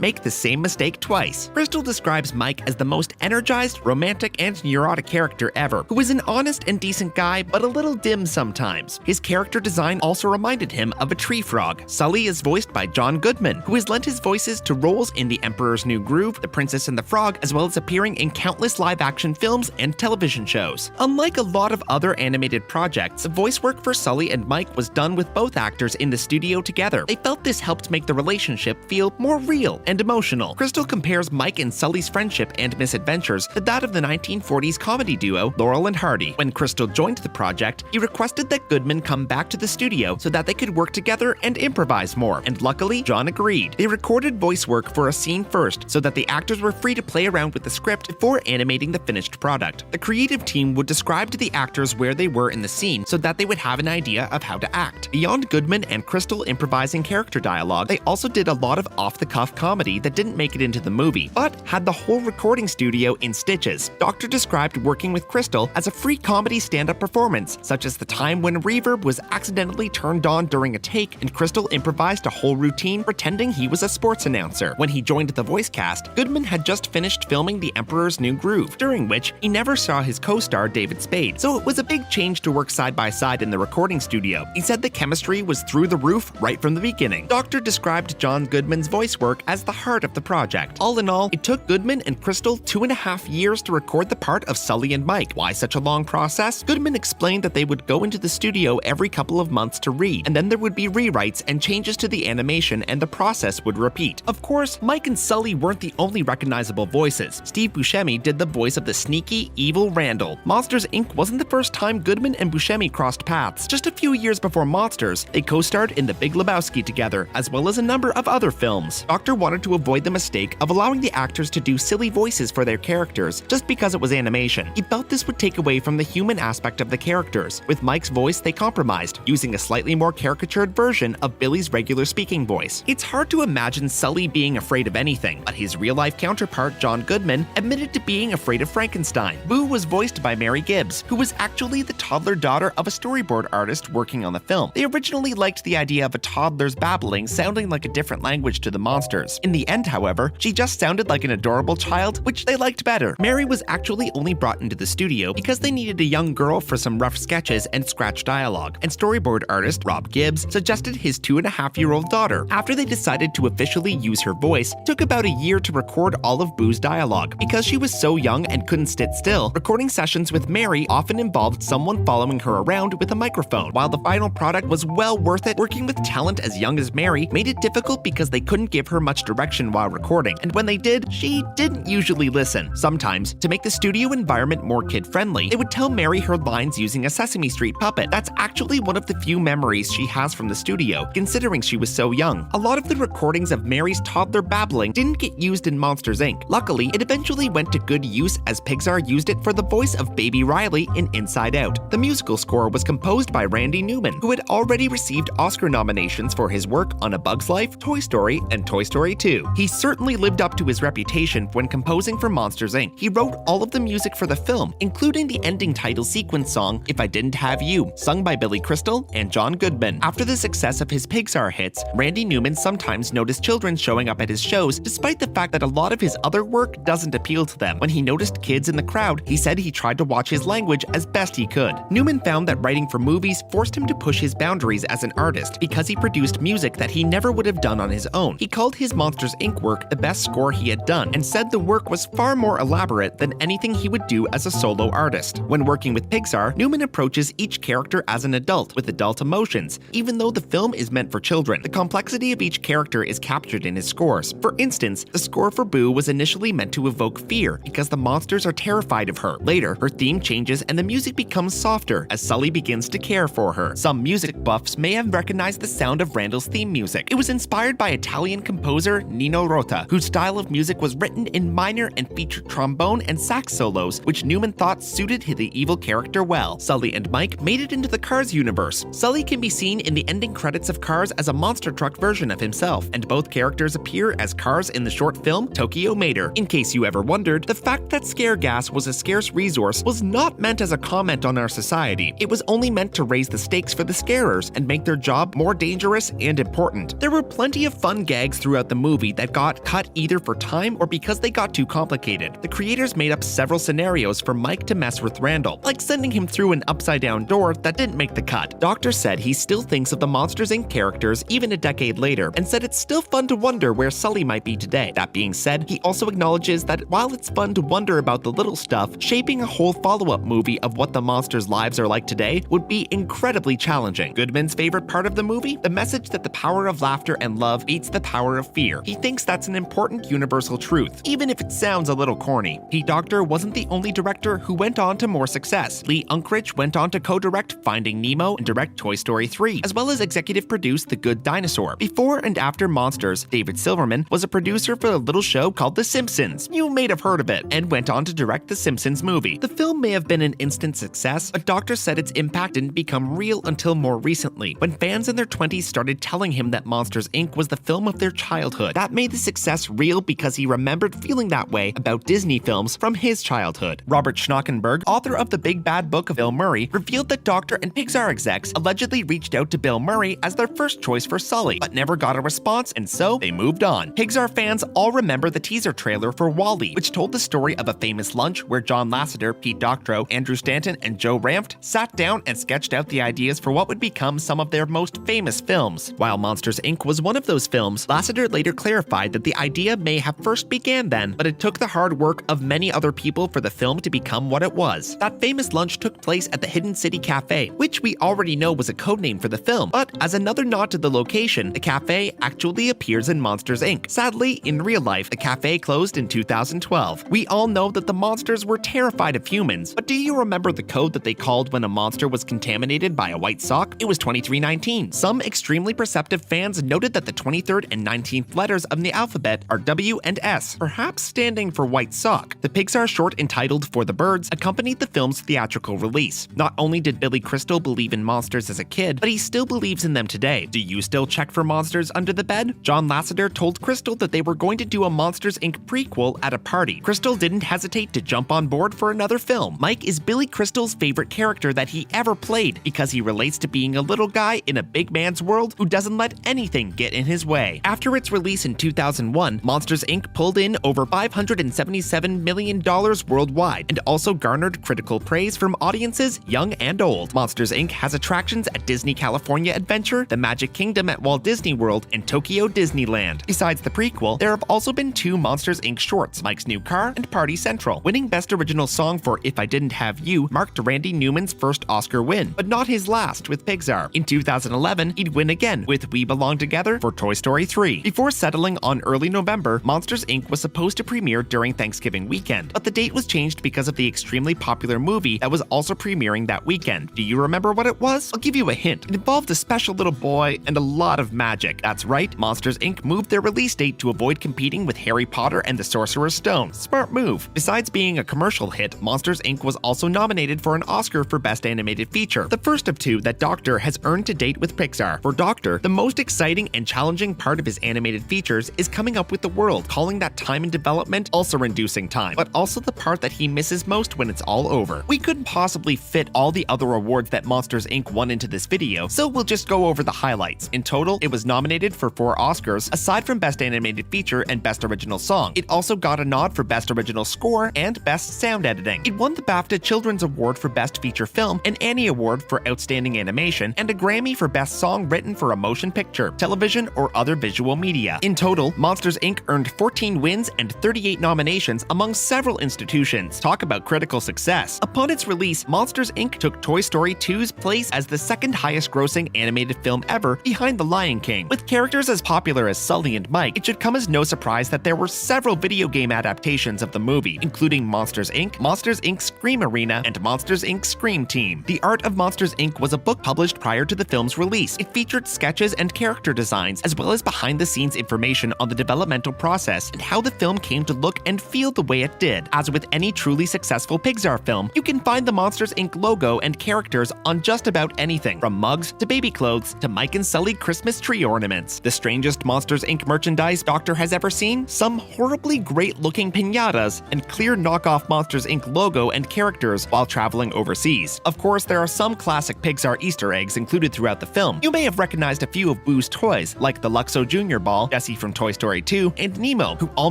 make the same mistake twice. Crystal describes Mike as the most energized, romantic, and neurotic character ever, who is an honest and decent guy, but a little dim sometimes. His character design also reminded him of a tree frog. Sully is voiced by John Goodman, who has lent his voices to roles in The Emperor's New Groove, The Princess and the Frog, as well as appearing in countless live-action films and television shows. Unlike a lot of other animated projects, the voice work for Sully and Mike was done with both actors in the studio together. They felt this helped make the relationship feel more real and emotional. Crystal compares Mike and Sully's friendship and misadventures to that of the 1940s comedy duo Laurel and Hardy. When Crystal joined the project, he requested that Goodman come back to the studio so that they could work together and improvise more, and luckily, John agreed. They recorded voice work for a scene first so that the actors were free to play around with the script before animating the finished product. The creative team would describe to the actors where they were in the scene so that they would have an idea of how to act. Beyond Goodman and Crystal improvising character dialogue, they also did a lot of off-the-cuff comedy that didn't make it into the movie, but had the whole recording studio in stitches. Doctor described working with Crystal as a free comedy stand-up performance, such as the time when reverb was accidentally turned on during a take and Crystal improvised a whole routine pretending he was a sports announcer. When he joined the voice cast, Goodman had just finished filming The Emperor's New Groove, during which he never saw his co-star David Spade, so it was a big change to work side by side in the recording studio. He said the chemistry was through the roof right from the beginning. Doctor described John Goodman's voice work as the heart of the project. All in all, it took Goodman and Crystal 2.5 years to record the part of Sully and Mike. Why such a long process? Goodman explained that they would go into the studio every couple of months to read, and then there would be rewrites and changes to the animation, and the process would repeat. Of course, Mike and Sully weren't the only recognizable voices. Steve Buscemi did the voice of the sneaky, evil Randall. Monsters, Inc. wasn't the first time Goodman and Buscemi crossed paths. Just a few years before Monsters, they co-starred in The Big Lebowski together, as well as a number of other films. Doctor wanted to avoid the mistake of allowing the actors to do silly voices for their characters just because it was animation. He felt this would take away from the human aspect of the characters. With Mike's voice, they compromised, using a slightly more caricatured version of Billy's regular speaking voice. It's hard to imagine Sully being afraid of anything, but his real-life counterpart, John Goodman, admitted to being afraid of Frankenstein. Boo was voiced by Mary Gibbs, who was actually the toddler daughter of a storyboard artist working on the film. They originally liked the idea of a toddler's babblings sounding like a different language to the monsters. In the end, however, she just sounded like an adorable child, which they liked better. Mary was actually only brought into the studio because they needed a young girl for some rough sketches and scratch dialogue, and storyboard artist Rob Gibbs suggested his 2.5-year-old daughter. After they decided to officially use her voice, it took about a year to record all of Boo's dialogue. Because she was so young and couldn't sit still, recording sessions with Mary often involved someone following her around with a microphone. While the final product was well worth it, working with talent as young as Mary made it difficult because they couldn't give her much direction while recording, and when they did, she didn't usually listen. Sometimes, to make the studio environment more kid-friendly, they would tell Mary her lines using a Sesame Street puppet. That's actually one of the few memories she has from the studio, considering she was so young. A lot of the recordings of Mary's toddler babbling didn't get used in Monsters, Inc. Luckily, it eventually went to good use as Pixar used it for the voice of Baby Riley in Inside Out. The musical score was composed by Randy Newman, who had already received Oscar nominations for his work on A Bug's Life, Toy Story, and Toy Story 2. He certainly lived up to his reputation when composing for Monsters, Inc. He wrote all of the music for the film, including the ending title sequence song, If I Didn't Have You, sung by Billy Crystal and John Goodman. After the success of his Pixar hits, Randy Newman sometimes noticed children showing up at his shows, despite the fact that a lot of his other work doesn't appeal to them. When he noticed kids in the crowd, he said he tried to watch his language as best he could. Newman found that writing for movies forced him to push his boundaries as an artist because he produced music that he never would have done on his own. He called his Monsters, Inc. work the best score he had done and said the work was far more elaborate than anything he would do as a solo artist. When working with Pixar, Newman approaches each character as an adult with adult emotions, even though the film is meant for children. The complexity of each character is captured in his scores. For instance, the score for Boo was initially meant to evoke fear because the monsters are terrified of her. Later, her theme changes and the music becomes softer as Sully begins to care for her. Some music buffs may have recognized the sound of Randall's theme music. It was inspired by Italian composer Nino Rota, whose style of music was written in minor and featured trombone and sax solos, which Newman thought suited the evil character well. Sully and Mike made it into the Cars universe. Sully can be seen in the ending credits of Cars as a monster truck version of himself, and both characters appear as cars in the short film Tokyo Mater. In case you ever wondered, the fact that scare gas was a scarce resource was not meant as a comment on our society. It was only meant to raise the stakes for the scarers and make their job more dangerous and important. There were plenty of fun gags throughout the movie that got cut either for time or because they got too complicated. The creators made up several scenarios for Mike to mess with Randall, like sending him through an upside-down door that didn't make the cut. Doctor said he still thinks of the Monsters, Inc. characters even a decade later, and said it's still fun to wonder where Sully might be today. That being said, he also acknowledges that while it's fun to wonder about the little stuff, shaping a whole follow-up movie of what the monsters' lives are like today would be incredibly challenging. Goodman's favorite part of the movie? The message that the power of laughter and love beats the power of fear. He thinks that's an important universal truth, even if it sounds a little corny. Pete Docter wasn't the only director who went on to more success. Lee Unkrich went on to co-direct Finding Nemo and direct Toy Story 3, as well as executive produce The Good Dinosaur. Before and after Monsters, David Silverman was a producer for a little show called The Simpsons. You may have heard of it, and went on to direct The Simpsons movie. The film may have been an instant success, but Docter said its impact didn't become real until more recently, when fans in their 20s started telling him that Monsters, Inc. was the film of their childhood. That made the success real because he remembered feeling that way about Disney films from his childhood. Robert Schnockenberg, author of The Big Bad Book of Bill Murray, revealed that Docter and Pixar execs allegedly reached out to Bill Murray as their first choice for Sully, but never got a response, and so they moved on. Pixar fans all remember the teaser trailer for WALL-E, which told the story of a famous lunch where John Lasseter, Pete Doctorow, Andrew Stanton, and Joe Ranft sat down and sketched out the ideas for what would become some of their most famous films. While Monsters, Inc. was one of those films, Lasseter later clarified that the idea may have first began then, but it took the hard work of many other people for the film to become what it was. That famous lunch took place at the Hidden City Cafe, which we already know was a codename for the film, but as another nod to the location, the cafe actually appears in Monsters, Inc. Sadly, in real life, the cafe closed in 2012. We all know that the monsters were terrified of humans, but do you remember the code that they called when a monster was contaminated by a white sock? It was 2319. Some extremely perceptive fans noted that the 23rd and 19th letters of the alphabet are W and S, perhaps standing for white sock. The Pixar short entitled For the Birds accompanied the film's theatrical release. Not only did Billy Crystal believe in monsters as a kid, but he still believes in them today. Do you still check for monsters under the bed? John Lasseter told Crystal that they were going to do a Monsters, Inc. prequel at a party. Crystal didn't hesitate to jump on board for another film. Mike is Billy Crystal's favorite character that he ever played because he relates to being a little guy in a big man's world who doesn't let anything get in his way. After its release in 2001, Monsters Inc. pulled in over $577 million worldwide and also garnered critical praise from audiences young and old. Monsters Inc. has attractions at Disney California Adventure, the Magic Kingdom at Walt Disney World, and Tokyo Disneyland. Besides the prequel, there have also been 2 Monsters Inc. shorts, Mike's New Car and Party Central. Winning Best Original Song for If I Didn't Have You marked Randy Newman's first Oscar win, but not his last with Pixar. In 2011, he'd win again with We Belong Together for Toy Story 3. Before settling on early November, Monsters Inc. was supposed to premiere during Thanksgiving weekend, but the date was changed because of the extremely popular movie that was also premiering that weekend. Do you remember what it was? I'll give you a hint. It involved a special little boy and a lot of magic. That's right, Monsters Inc. moved their release date to avoid competing with Harry Potter and the Sorcerer's Stone. Smart move. Besides being a commercial hit, Monsters Inc. was also nominated for an Oscar for Best Animated Feature, the first of 2 that Doctor has earned to date with Pixar. For Doctor, the most exciting and challenging part of his animated features is coming up with the world, calling that time in development ulcer-inducing time, but also the part that he misses most when it's all over. We couldn't possibly fit all the other awards that Monsters Inc. won into this video, so we'll just go over the highlights. In total, it was nominated for 4 Oscars, aside from Best Animated Feature and Best Original Song. It also got a nod for Best Original Score and Best Sound Editing. It won the BAFTA Children's Award for Best Feature Film, an Annie Award for Outstanding Animation, and a Grammy for Best Song Written for a Motion Picture, Television, or Other Visual Media. In total, Monsters Inc. earned 14 wins and 38 nominations among several institutions. Talk about critical success. Upon its release, Monsters Inc. took Toy Story 2's place as the second highest grossing animated film ever, behind The Lion King. With characters as popular as Sully and Mike, it should come as no surprise that there were several video game adaptations of the movie, including Monsters Inc., Monsters Inc. Scream Arena, and Monsters Inc. Scream Team. The Art of Monsters Inc. was a book published prior to the film's release. It featured sketches and character designs, as well as behind-the-scenes information on the developmental process and how the film came to look and feel the way it did. As with any truly successful Pixar film, you can find the Monsters Inc. logo and characters on just about anything, from mugs to baby clothes to Mike and Sully Christmas tree ornaments. The strangest Monsters Inc. merchandise Doctor has ever seen? Some horribly great-looking piñatas and clear knockoff Monsters Inc. logo and characters while traveling overseas. Of course, there are some classic Pixar Easter eggs included throughout the film. You may have recognized a few of Boo's toys, like the Luxo Jr. ball, Jessie from Toy Story 2, and Nemo, who all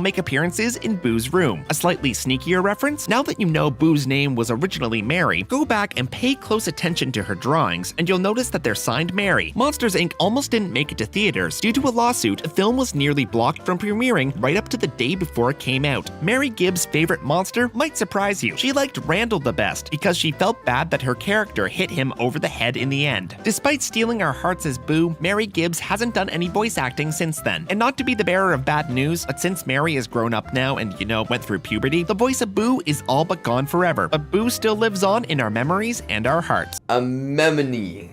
make appearances in Boo's room. A slightly sneakier reference? Now that you know Boo's name was originally Mary, go back and pay close attention to her drawings, and you'll notice that they're signed Mary. Monsters Inc. almost didn't make it to theaters. Due to a lawsuit, the film was nearly blocked from premiering right up to the day before it came out. Mary Gibbs' favorite monster might surprise you. She liked Randall the best because she felt bad that her character hit him over the head in the end. Despite stealing our hearts as Boo, Mary Gibbs hasn't done any voice acting since then. And not to be the bearer of bad news, but since Mary is grown up now and, went through puberty, the voice of Boo is all but gone forever. But Boo still lives on in our memories and our hearts.
Anemone.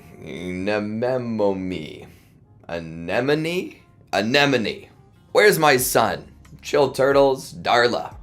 Anemone. Where's my son? Chill Turtles, Darla.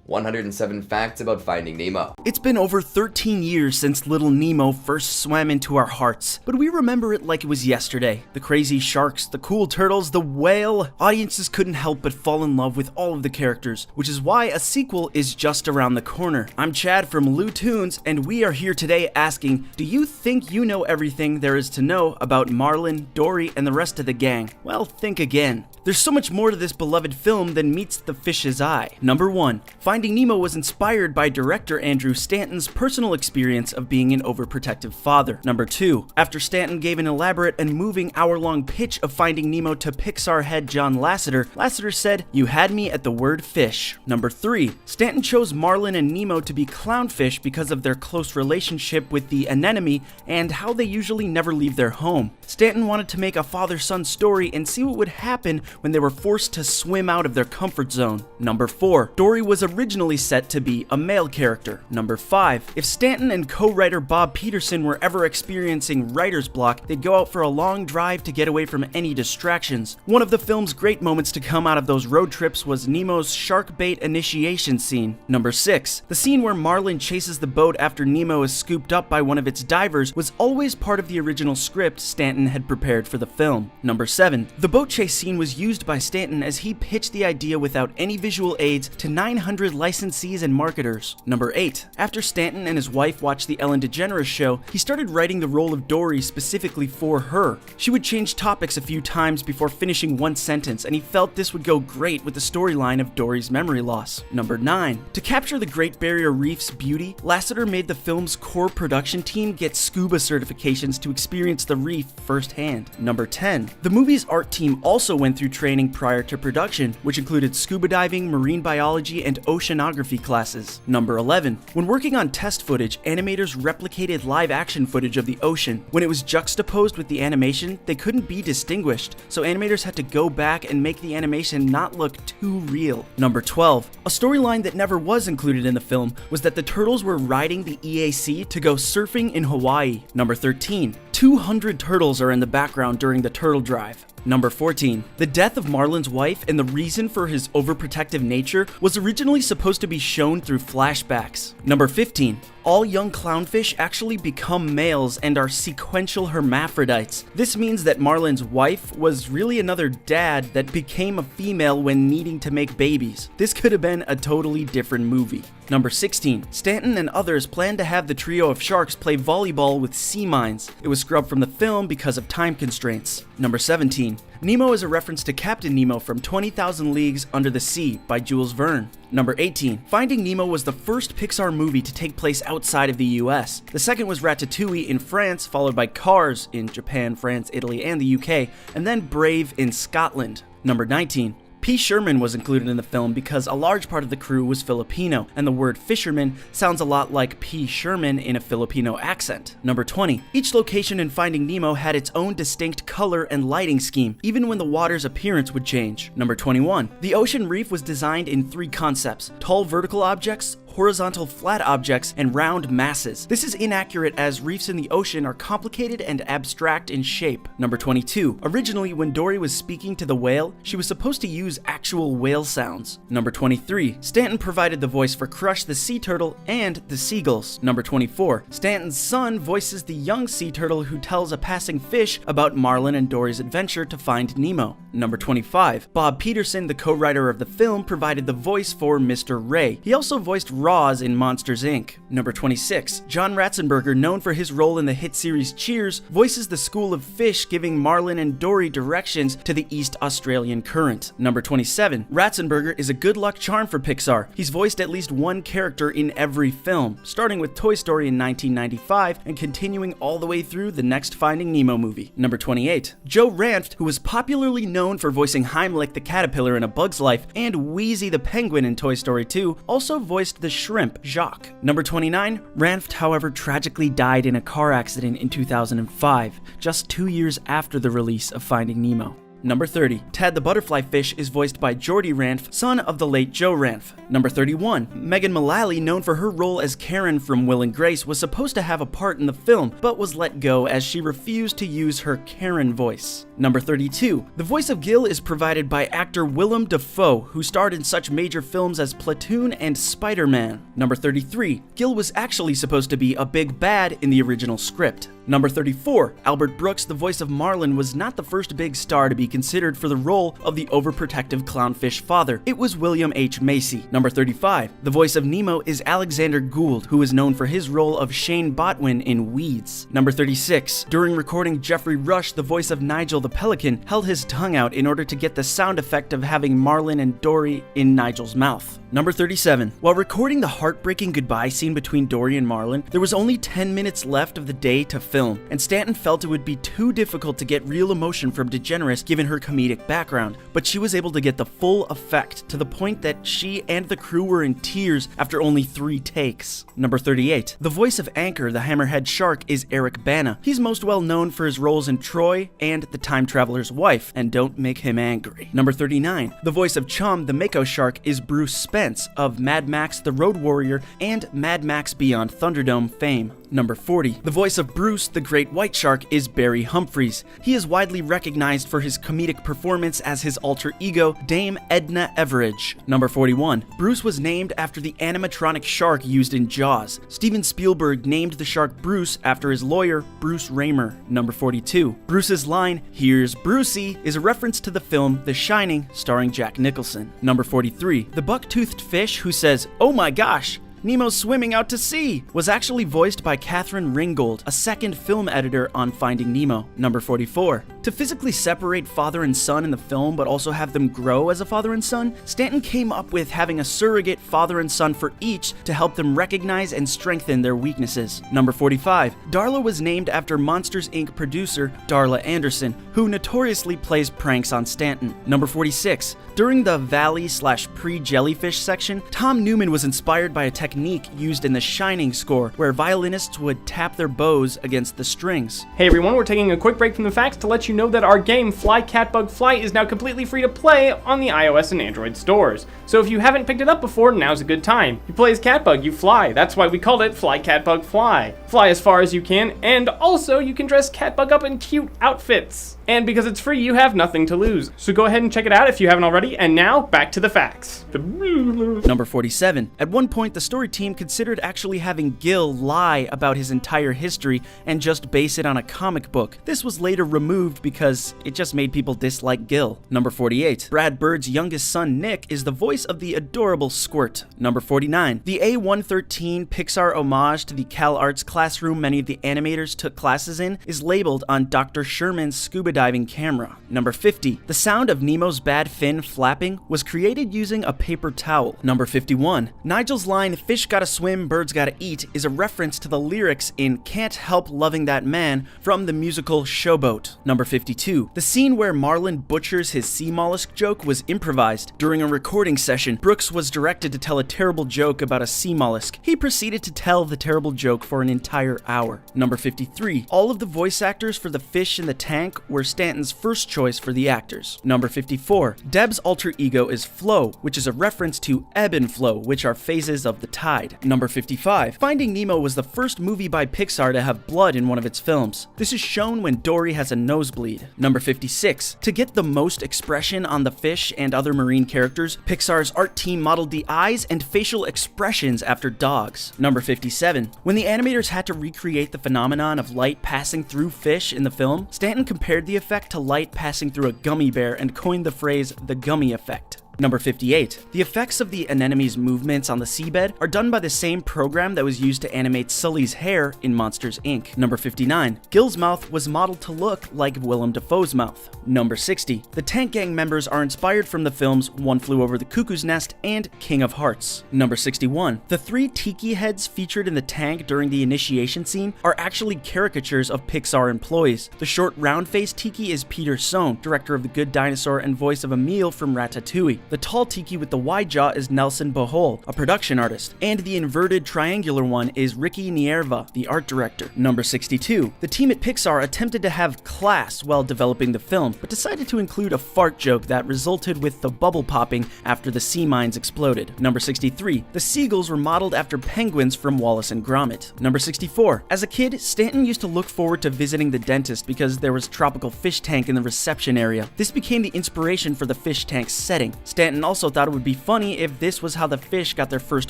107 facts about Finding Nemo.
It's been over 13 years since little Nemo first swam into our hearts, but we remember it like it was yesterday. The crazy sharks, the cool turtles, the whale. Audiences couldn't help but fall in love with all of the characters, which is why a sequel is just around the corner. I'm Chad from Lou Tunes, and we are here today asking, do you think you know everything there is to know about Marlin, Dory, and the rest of the gang? Well, think again. There's so much more to this beloved film than meets the fish's eye. Number 1. Finding Nemo was inspired by director Andrew Stanton's personal experience of being an overprotective father. Number 2. After Stanton gave an elaborate and moving hour-long pitch of Finding Nemo to Pixar head John Lasseter, Lasseter said, "You had me at the word fish." Number 3. Stanton chose Marlin and Nemo to be clownfish because of their close relationship with the anemone and how they usually never leave their home. Stanton wanted to make a father-son story and see what would happen when they were forced to swim out of their comfort zone. Number 4. Dory was originally set to be a male character. Number 5. If Stanton and co-writer Bob Peterson were ever experiencing writer's block, they'd go out for a long drive to get away from any distractions. One of the film's great moments to come out of those road trips was Nemo's shark bait initiation scene. Number 6. The scene where Marlin chases the boat after Nemo is scooped up by one of its divers was always part of the original script Stanton had prepared for the film. Number 7. The boat chase scene was used by Stanton as he pitched the idea without any visual aids to 900 licensees and marketers. Number 8. After Stanton and his wife watched the Ellen DeGeneres show, he started writing the role of Dory specifically for her. She would change topics a few times before finishing one sentence, and he felt this would go great with the storyline of Dory's memory loss. Number 9. To capture the Great Barrier Reef's beauty, Lasseter made the film's core production team get scuba certifications to experience the reef firsthand. Number 10. The movie's art team also went through training prior to production, which included scuba diving, marine biology, and oceanography classes. Number 11. When working on test footage, animators replicated live-action footage of the ocean. When it was juxtaposed with the animation, they couldn't be distinguished, so animators had to go back and make the animation not look too real. Number 12. A storyline that never was included in the film was that the turtles were riding the EAC to go surfing in Hawaii. Number 13. 200 turtles are in the background during the turtle drive. Number 14. The death of Marlin's wife and the reason for his overprotective nature was originally supposed to be shown through flashbacks. Number 15. All young clownfish actually become males and are sequential hermaphrodites. This means that Marlin's wife was really another dad that became a female when needing to make babies. This could have been a totally different movie. Number 16. Stanton and others planned to have the trio of sharks play volleyball with sea mines. It was scrubbed from the film because of time constraints. Number 17. Nemo is a reference to Captain Nemo from 20,000 Leagues Under the Sea by Jules Verne. Number 18. Finding Nemo was the first Pixar movie to take place outside of the US. The second was Ratatouille in France, followed by Cars in Japan, France, Italy, and the UK, and then Brave in Scotland. Number 19. P. Sherman was included in the film because a large part of the crew was Filipino, and the word fisherman sounds a lot like P. Sherman in a Filipino accent. Number 20. Each location in Finding Nemo had its own distinct color and lighting scheme, even when the water's appearance would change. Number 21. The ocean reef was designed in 3 concepts: tall vertical objects, horizontal flat objects, and round masses. This is inaccurate as reefs in the ocean are complicated and abstract in shape. Number 22. Originally, when Dory was speaking to the whale, she was supposed to use actual whale sounds. Number 23. Stanton provided the voice for Crush the sea turtle and the seagulls. Number 24. Stanton's son voices the young sea turtle who tells a passing fish about Marlin and Dory's adventure to find Nemo. Number 25. Bob Peterson, the co-writer of the film, provided the voice for Mr. Ray. He also voiced Roz in Monsters, Inc. Number 26. John Ratzenberger, known for his role in the hit series Cheers, voices the school of fish giving Marlin and Dory directions to the East Australian Current. Number 27. Ratzenberger is a good luck charm for Pixar. He's voiced at least one character in every film, starting with Toy Story in 1995 and continuing all the way through the next Finding Nemo movie. Number 28. Joe Ranft, who was popularly known for voicing Heimlich the caterpillar in A Bug's Life and Wheezy the penguin in Toy Story 2, also voiced the shrimp Jacques. Number 29. Ranft, however, tragically died in a car accident in 2005, just 2 years after the release of Finding Nemo. Number 30. Tad the butterfly fish is voiced by Geordie Ranft, son of the late Joe Ranft. Number 31. Megan Mullally, known for her role as Karen from Will and Grace, was supposed to have a part in the film, but was let go as she refused to use her Karen voice. Number 32. The voice of Gil is provided by actor Willem Dafoe, who starred in such major films as Platoon and Spider-Man. Number 33. Gil was actually supposed to be a big bad in the original script. Number 34. Albert Brooks, the voice of Marlin, was not the first big star to be considered for the role of the overprotective clownfish father. It was William H. Macy. Number 35. The voice of Nemo is Alexander Gould, who is known for his role of Shane Botwin in Weeds. Number 36. During recording Jeffrey Rush, the voice of Nigel the Pelican held his tongue out in order to get the sound effect of having Marlin and Dory in Nigel's mouth. Number 37. While recording the heartbreaking goodbye scene between Dory and Marlin, there was only 10 minutes left of the day to film, and Stanton felt it would be too difficult to get real emotion from DeGeneres given her comedic background, but she was able to get the full effect to the point that she and the crew were in tears after only 3 takes. Number 38. The voice of Anchor, the hammerhead shark, is Eric Bana. He's most well known for his roles in Troy and The Time Traveler's Wife, and Don't Make Him Angry. Number 39. The voice of Chum, the Mako shark, is Bruce Spence of Mad Max The Road Warrior and Mad Max Beyond Thunderdome fame. Number 40. The voice of Bruce, the Great White Shark, is Barry Humphries. He is widely recognized for his comedic performance as his alter ego, Dame Edna Everage. Number 41. Bruce was named after the animatronic shark used in Jaws. Steven Spielberg named the shark Bruce after his lawyer, Bruce Raymer. Number 42. Bruce's line, "Here's Brucey," is a reference to the film The Shining, starring Jack Nicholson. Number 43. The buck-toothed fish who says, "Oh my gosh, Nemo's swimming out to sea," was actually voiced by Catherine Ringgold, a second film editor on Finding Nemo. Number 44. To physically separate father and son in the film but also have them grow as a father and son, Stanton came up with having a surrogate father and son for each to help them recognize and strengthen their weaknesses. Number 45. Darla was named after Monsters, Inc. producer Darla Anderson, who notoriously plays pranks on Stanton. Number 46. During the Valley/pre-Jellyfish section, Tom Newman was inspired by a technique used in the Shining score, where violinists would tap their bows against the strings.
Hey everyone, we're taking a quick break from the facts to let you know that our game Fly Cat Bug Fly is now completely free to play on the iOS and Android stores. So if you haven't picked it up before, now's a good time. You play as Catbug, you fly. That's why we called it Fly Cat Bug Fly. Fly as far as you can, and also you can dress Catbug up in cute outfits. And because it's free, you have nothing to lose. So go ahead and check it out if you haven't already, and now back to the facts.
Number 47. At one point, the story team considered actually having Gil lie about his entire history and just base it on a comic book. This was later removed because it just made people dislike Gil. Number 48. Brad Bird's youngest son, Nick, is the voice of the adorable Squirt. Number 49. The A113 Pixar homage to the CalArts classroom many of the animators took classes in is labeled on Dr. Sherman's scuba diving camera. Number 50. The sound of Nemo's bad fin flapping was created using a paper towel. Number 51. Nigel's line, "Fish gotta swim, birds gotta eat," is a reference to the lyrics in Can't Help Loving That Man from the musical Showboat. Number 52. The scene where Marlin butchers his sea mollusk joke was improvised. During a recording session, Brooks was directed to tell a terrible joke about a sea mollusk. He proceeded to tell the terrible joke for an entire hour. Number 53. All of the voice actors for the fish in the tank were Stanton's first choice for the actors. Number 54. Deb's alter ego is Flo, which is a reference to ebb and flow, which are phases of the tide. Number 55. Finding Nemo was the first movie by Pixar to have blood in one of its films. This is shown when Dory has a nosebleed. Number 56. To get the most expression on the fish and other marine characters, Pixar's art team modeled the eyes and facial expressions after dogs. Number 57. When the animators had to recreate the phenomenon of light passing through fish in the film, Stanton compared the effect to light passing through a gummy bear and coined the phrase the gummy effect. Number 58. The effects of the anemone's movements on the seabed are done by the same program that was used to animate Sully's hair in Monsters, Inc. Number 59. Gil's mouth was modeled to look like Willem Dafoe's mouth. Number 60. The Tank Gang members are inspired from the films One Flew Over the Cuckoo's Nest and King of Hearts. Number 61. The three tiki heads featured in the tank during the initiation scene are actually caricatures of Pixar employees. The short round-faced tiki is Peter Sohn, director of The Good Dinosaur and voice of Emile from Ratatouille. The tall tiki with the wide jaw is Nelson Bohol, a production artist, and the inverted triangular one is Ricky Nierva, the art director. Number 62. The team at Pixar attempted to have class while developing the film, but decided to include a fart joke that resulted with the bubble popping after the sea mines exploded. Number 63. The seagulls were modeled after penguins from Wallace and Gromit. Number 64. As a kid, Stanton used to look forward to visiting the dentist because there was a tropical fish tank in the reception area. This became the inspiration for the fish tank setting. Stanton also thought it would be funny if this was how the fish got their first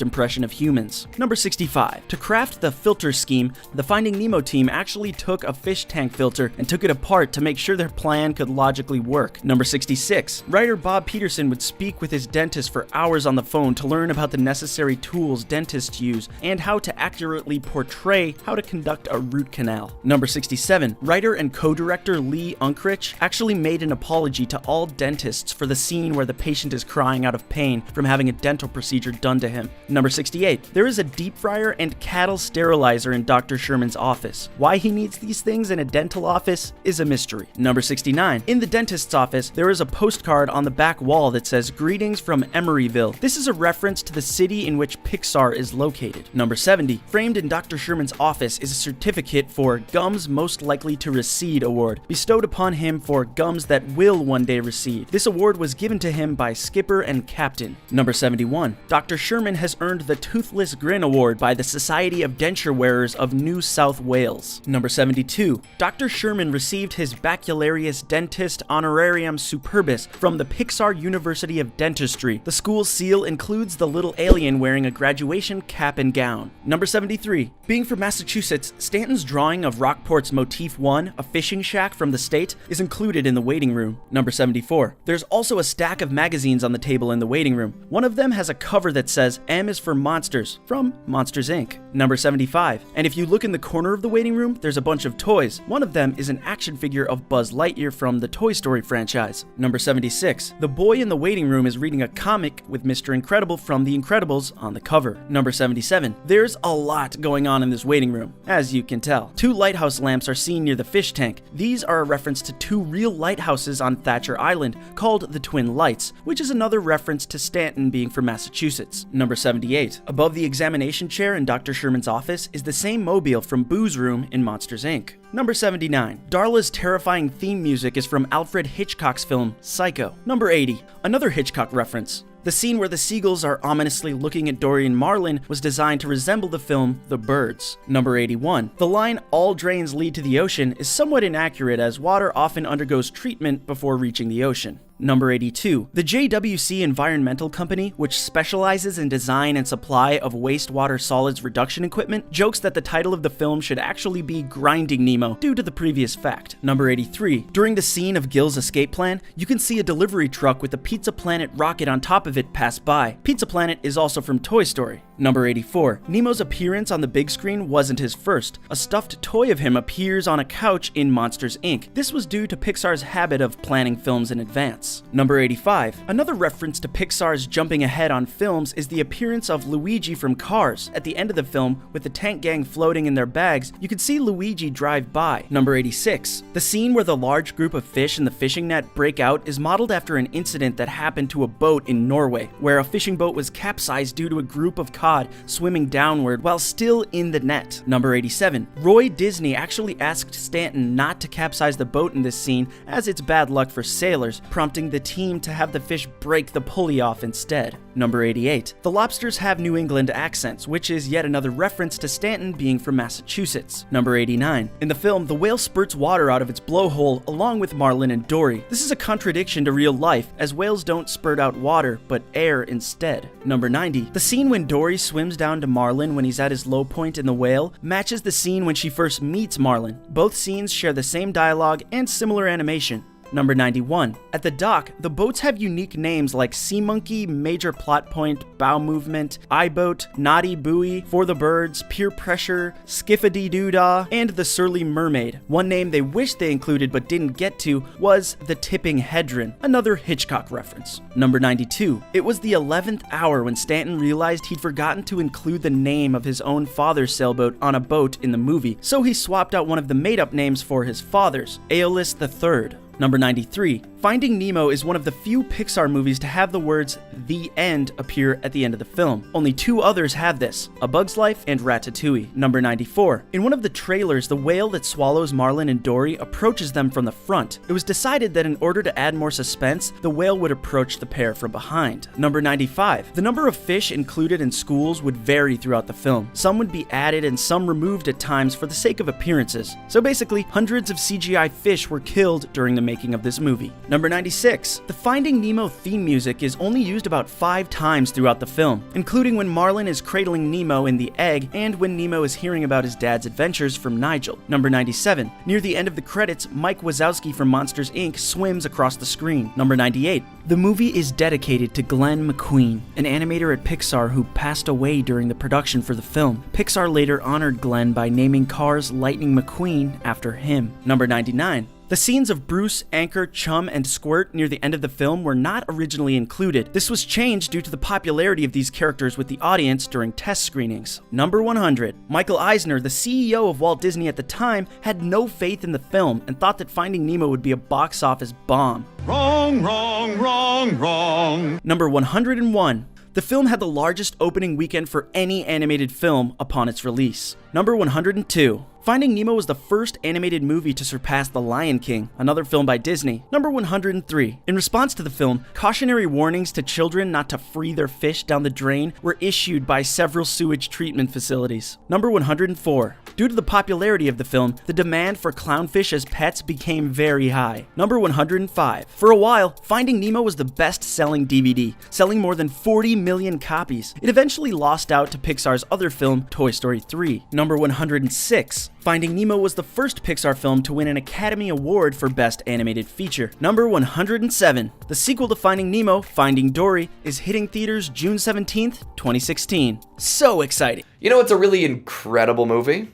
impression of humans. Number 65. To craft the filter scheme, the Finding Nemo team actually took a fish tank filter and took it apart to make sure their plan could logically work. Number 66. Writer Bob Peterson would speak with his dentist for hours on the phone to learn about the necessary tools dentists use and how to accurately portray how to conduct a root canal. Number 67. Writer and co-director Lee Unkrich actually made an apology to all dentists for the scene where the patient is crying out of pain from having a dental procedure done to him. Number 68. There is a deep fryer and cattle sterilizer in Dr. Sherman's office. Why he needs these things in a dental office is a mystery. Number 69. In the dentist's office, there is a postcard on the back wall that says, "Greetings from Emeryville." This is a reference to the city in which Pixar is located. Number 70. Framed in Dr. Sherman's office is a certificate for Gums Most Likely to Recede award, bestowed upon him for gums that will one day recede. This award was given to him by skipper and captain. Number 71. Dr. Sherman has earned the Toothless Grin Award by the Society of Denture Wearers of New South Wales. Number 72. Dr. Sherman received his Baccalaureus Dentist Honorarium Superbus from the Pixar University of Dentistry. The school's seal includes the little alien wearing a graduation cap and gown. Number 73. Being from Massachusetts, Stanton's drawing of Rockport's Motif 1, a fishing shack from the state, is included in the waiting room. Number 74. There's also a stack of magazines on the table in the waiting room. One of them has a cover that says M is for Monsters, from Monsters Inc. Number 75. And if you look in the corner of the waiting room, there's a bunch of toys. One of them is an action figure of Buzz Lightyear from the Toy Story franchise. Number 76. The boy in the waiting room is reading a comic with Mr. Incredible from The Incredibles on the cover. Number 77. There's a lot going on in this waiting room, as you can tell. 2 lighthouse lamps are seen near the fish tank. These are a reference to 2 real lighthouses on Thatcher Island, called the Twin Lights, which is another reference to Stanton being from Massachusetts. Number 78. Above the examination chair in Dr. Sherman's office is the same mobile from Boo's room in Monsters Inc. Number 79. Darla's terrifying theme music is from Alfred Hitchcock's film Psycho. Number 80. Another Hitchcock reference. The scene where the seagulls are ominously looking at Dory and Marlin was designed to resemble the film The Birds. Number 81. The line, "all drains lead to the ocean," is somewhat inaccurate as water often undergoes treatment before reaching the ocean. Number 82. The JWC Environmental Company, which specializes in design and supply of wastewater solids reduction equipment, jokes that the title of the film should actually be Grinding Nemo due to the previous fact. Number 83. During the scene of Gil's escape plan, you can see a delivery truck with the Pizza Planet rocket on top of it pass by. Pizza Planet is also from Toy Story. Number 84. Nemo's appearance on the big screen wasn't his first. A stuffed toy of him appears on a couch in Monsters Inc. This was due to Pixar's habit of planning films in advance. Number 85. Another reference to Pixar's jumping ahead on films is the appearance of Luigi from Cars. At the end of the film, with the tank gang floating in their bags, you can see Luigi drive by. Number 86. The scene where the large group of fish in the fishing net break out is modeled after an incident that happened to a boat in Norway, where a fishing boat was capsized due to a group of cod swimming downward while still in the net. Number 87. Roy Disney actually asked Stanton not to capsize the boat in this scene as it's bad luck for sailors, prompting the team to have the fish break the pulley off instead. Number 88. The lobsters have New England accents, which is yet another reference to Stanton being from Massachusetts. Number 89. In the film, the whale spurts water out of its blowhole along with Marlin and Dory. This is a contradiction to real life, as whales don't spurt out water, but air instead. Number 90. The scene when Dory swims down to Marlin when he's at his low point in the whale matches the scene when she first meets Marlin. Both scenes share the same dialogue and similar animation. Number 91. At the dock, the boats have unique names like Sea Monkey, Major Plot Point, Bow Movement, I-Boat, Naughty Buoy, For the Birds, Peer Pressure, Skiffity-Doo-Dah, and the Surly Mermaid. One name they wish they included but didn't get to was the Tipping Hedron, another Hitchcock reference. Number 92. It was the 11th hour when Stanton realized he'd forgotten to include the name of his own father's sailboat on a boat in the movie, so he swapped out one of the made-up names for his father's, Aeolus III. Number 93. Finding Nemo is one of the few Pixar movies to have the words "The End" appear at the end of the film. Only 2 others have this, A Bug's Life and Ratatouille. Number 94. In one of the trailers, the whale that swallows Marlin and Dory approaches them from the front. It was decided that in order to add more suspense, the whale would approach the pair from behind. Number 95. The number of fish included in schools would vary throughout the film. Some would be added and some removed at times for the sake of appearances. So basically, hundreds of CGI fish were killed during the making of this movie. Number 96. The Finding Nemo theme music is only used about 5 times throughout the film, including when Marlin is cradling Nemo in the egg and when Nemo is hearing about his dad's adventures from Nigel. Number 97. Near the end of the credits, Mike Wazowski from Monsters Inc. swims across the screen. Number 98. The movie is dedicated to Glenn McQueen, an animator at Pixar who passed away during the production for the film. Pixar later honored Glenn by naming Cars Lightning McQueen after him. Number 99. The scenes of Bruce, Anchor, Chum, and Squirt near the end of the film were not originally included. This was changed due to the popularity of these characters with the audience during test screenings. Number 100. Michael Eisner, the CEO of Walt Disney at the time, had no faith in the film and thought that Finding Nemo would be a box office bomb.
Wrong, wrong, wrong, wrong.
Number 101. The film had the largest opening weekend for any animated film upon its release. Number 102. Finding Nemo was the first animated movie to surpass The Lion King, another film by Disney. Number 103. In response to the film, cautionary warnings to children not to free their fish down the drain were issued by several sewage treatment facilities. Number 104. Due to the popularity of the film, the demand for clownfish as pets became very high. Number 105. For a while, Finding Nemo was the best-selling DVD, selling more than 40 million copies. It eventually lost out to Pixar's other film, Toy Story 3. Number 106. Finding Nemo was the first Pixar film to win an Academy Award for Best Animated Feature. Number 107. The sequel to Finding Nemo, Finding Dory, is hitting theaters June 17th, 2016. So exciting.
You know, it's a really incredible movie.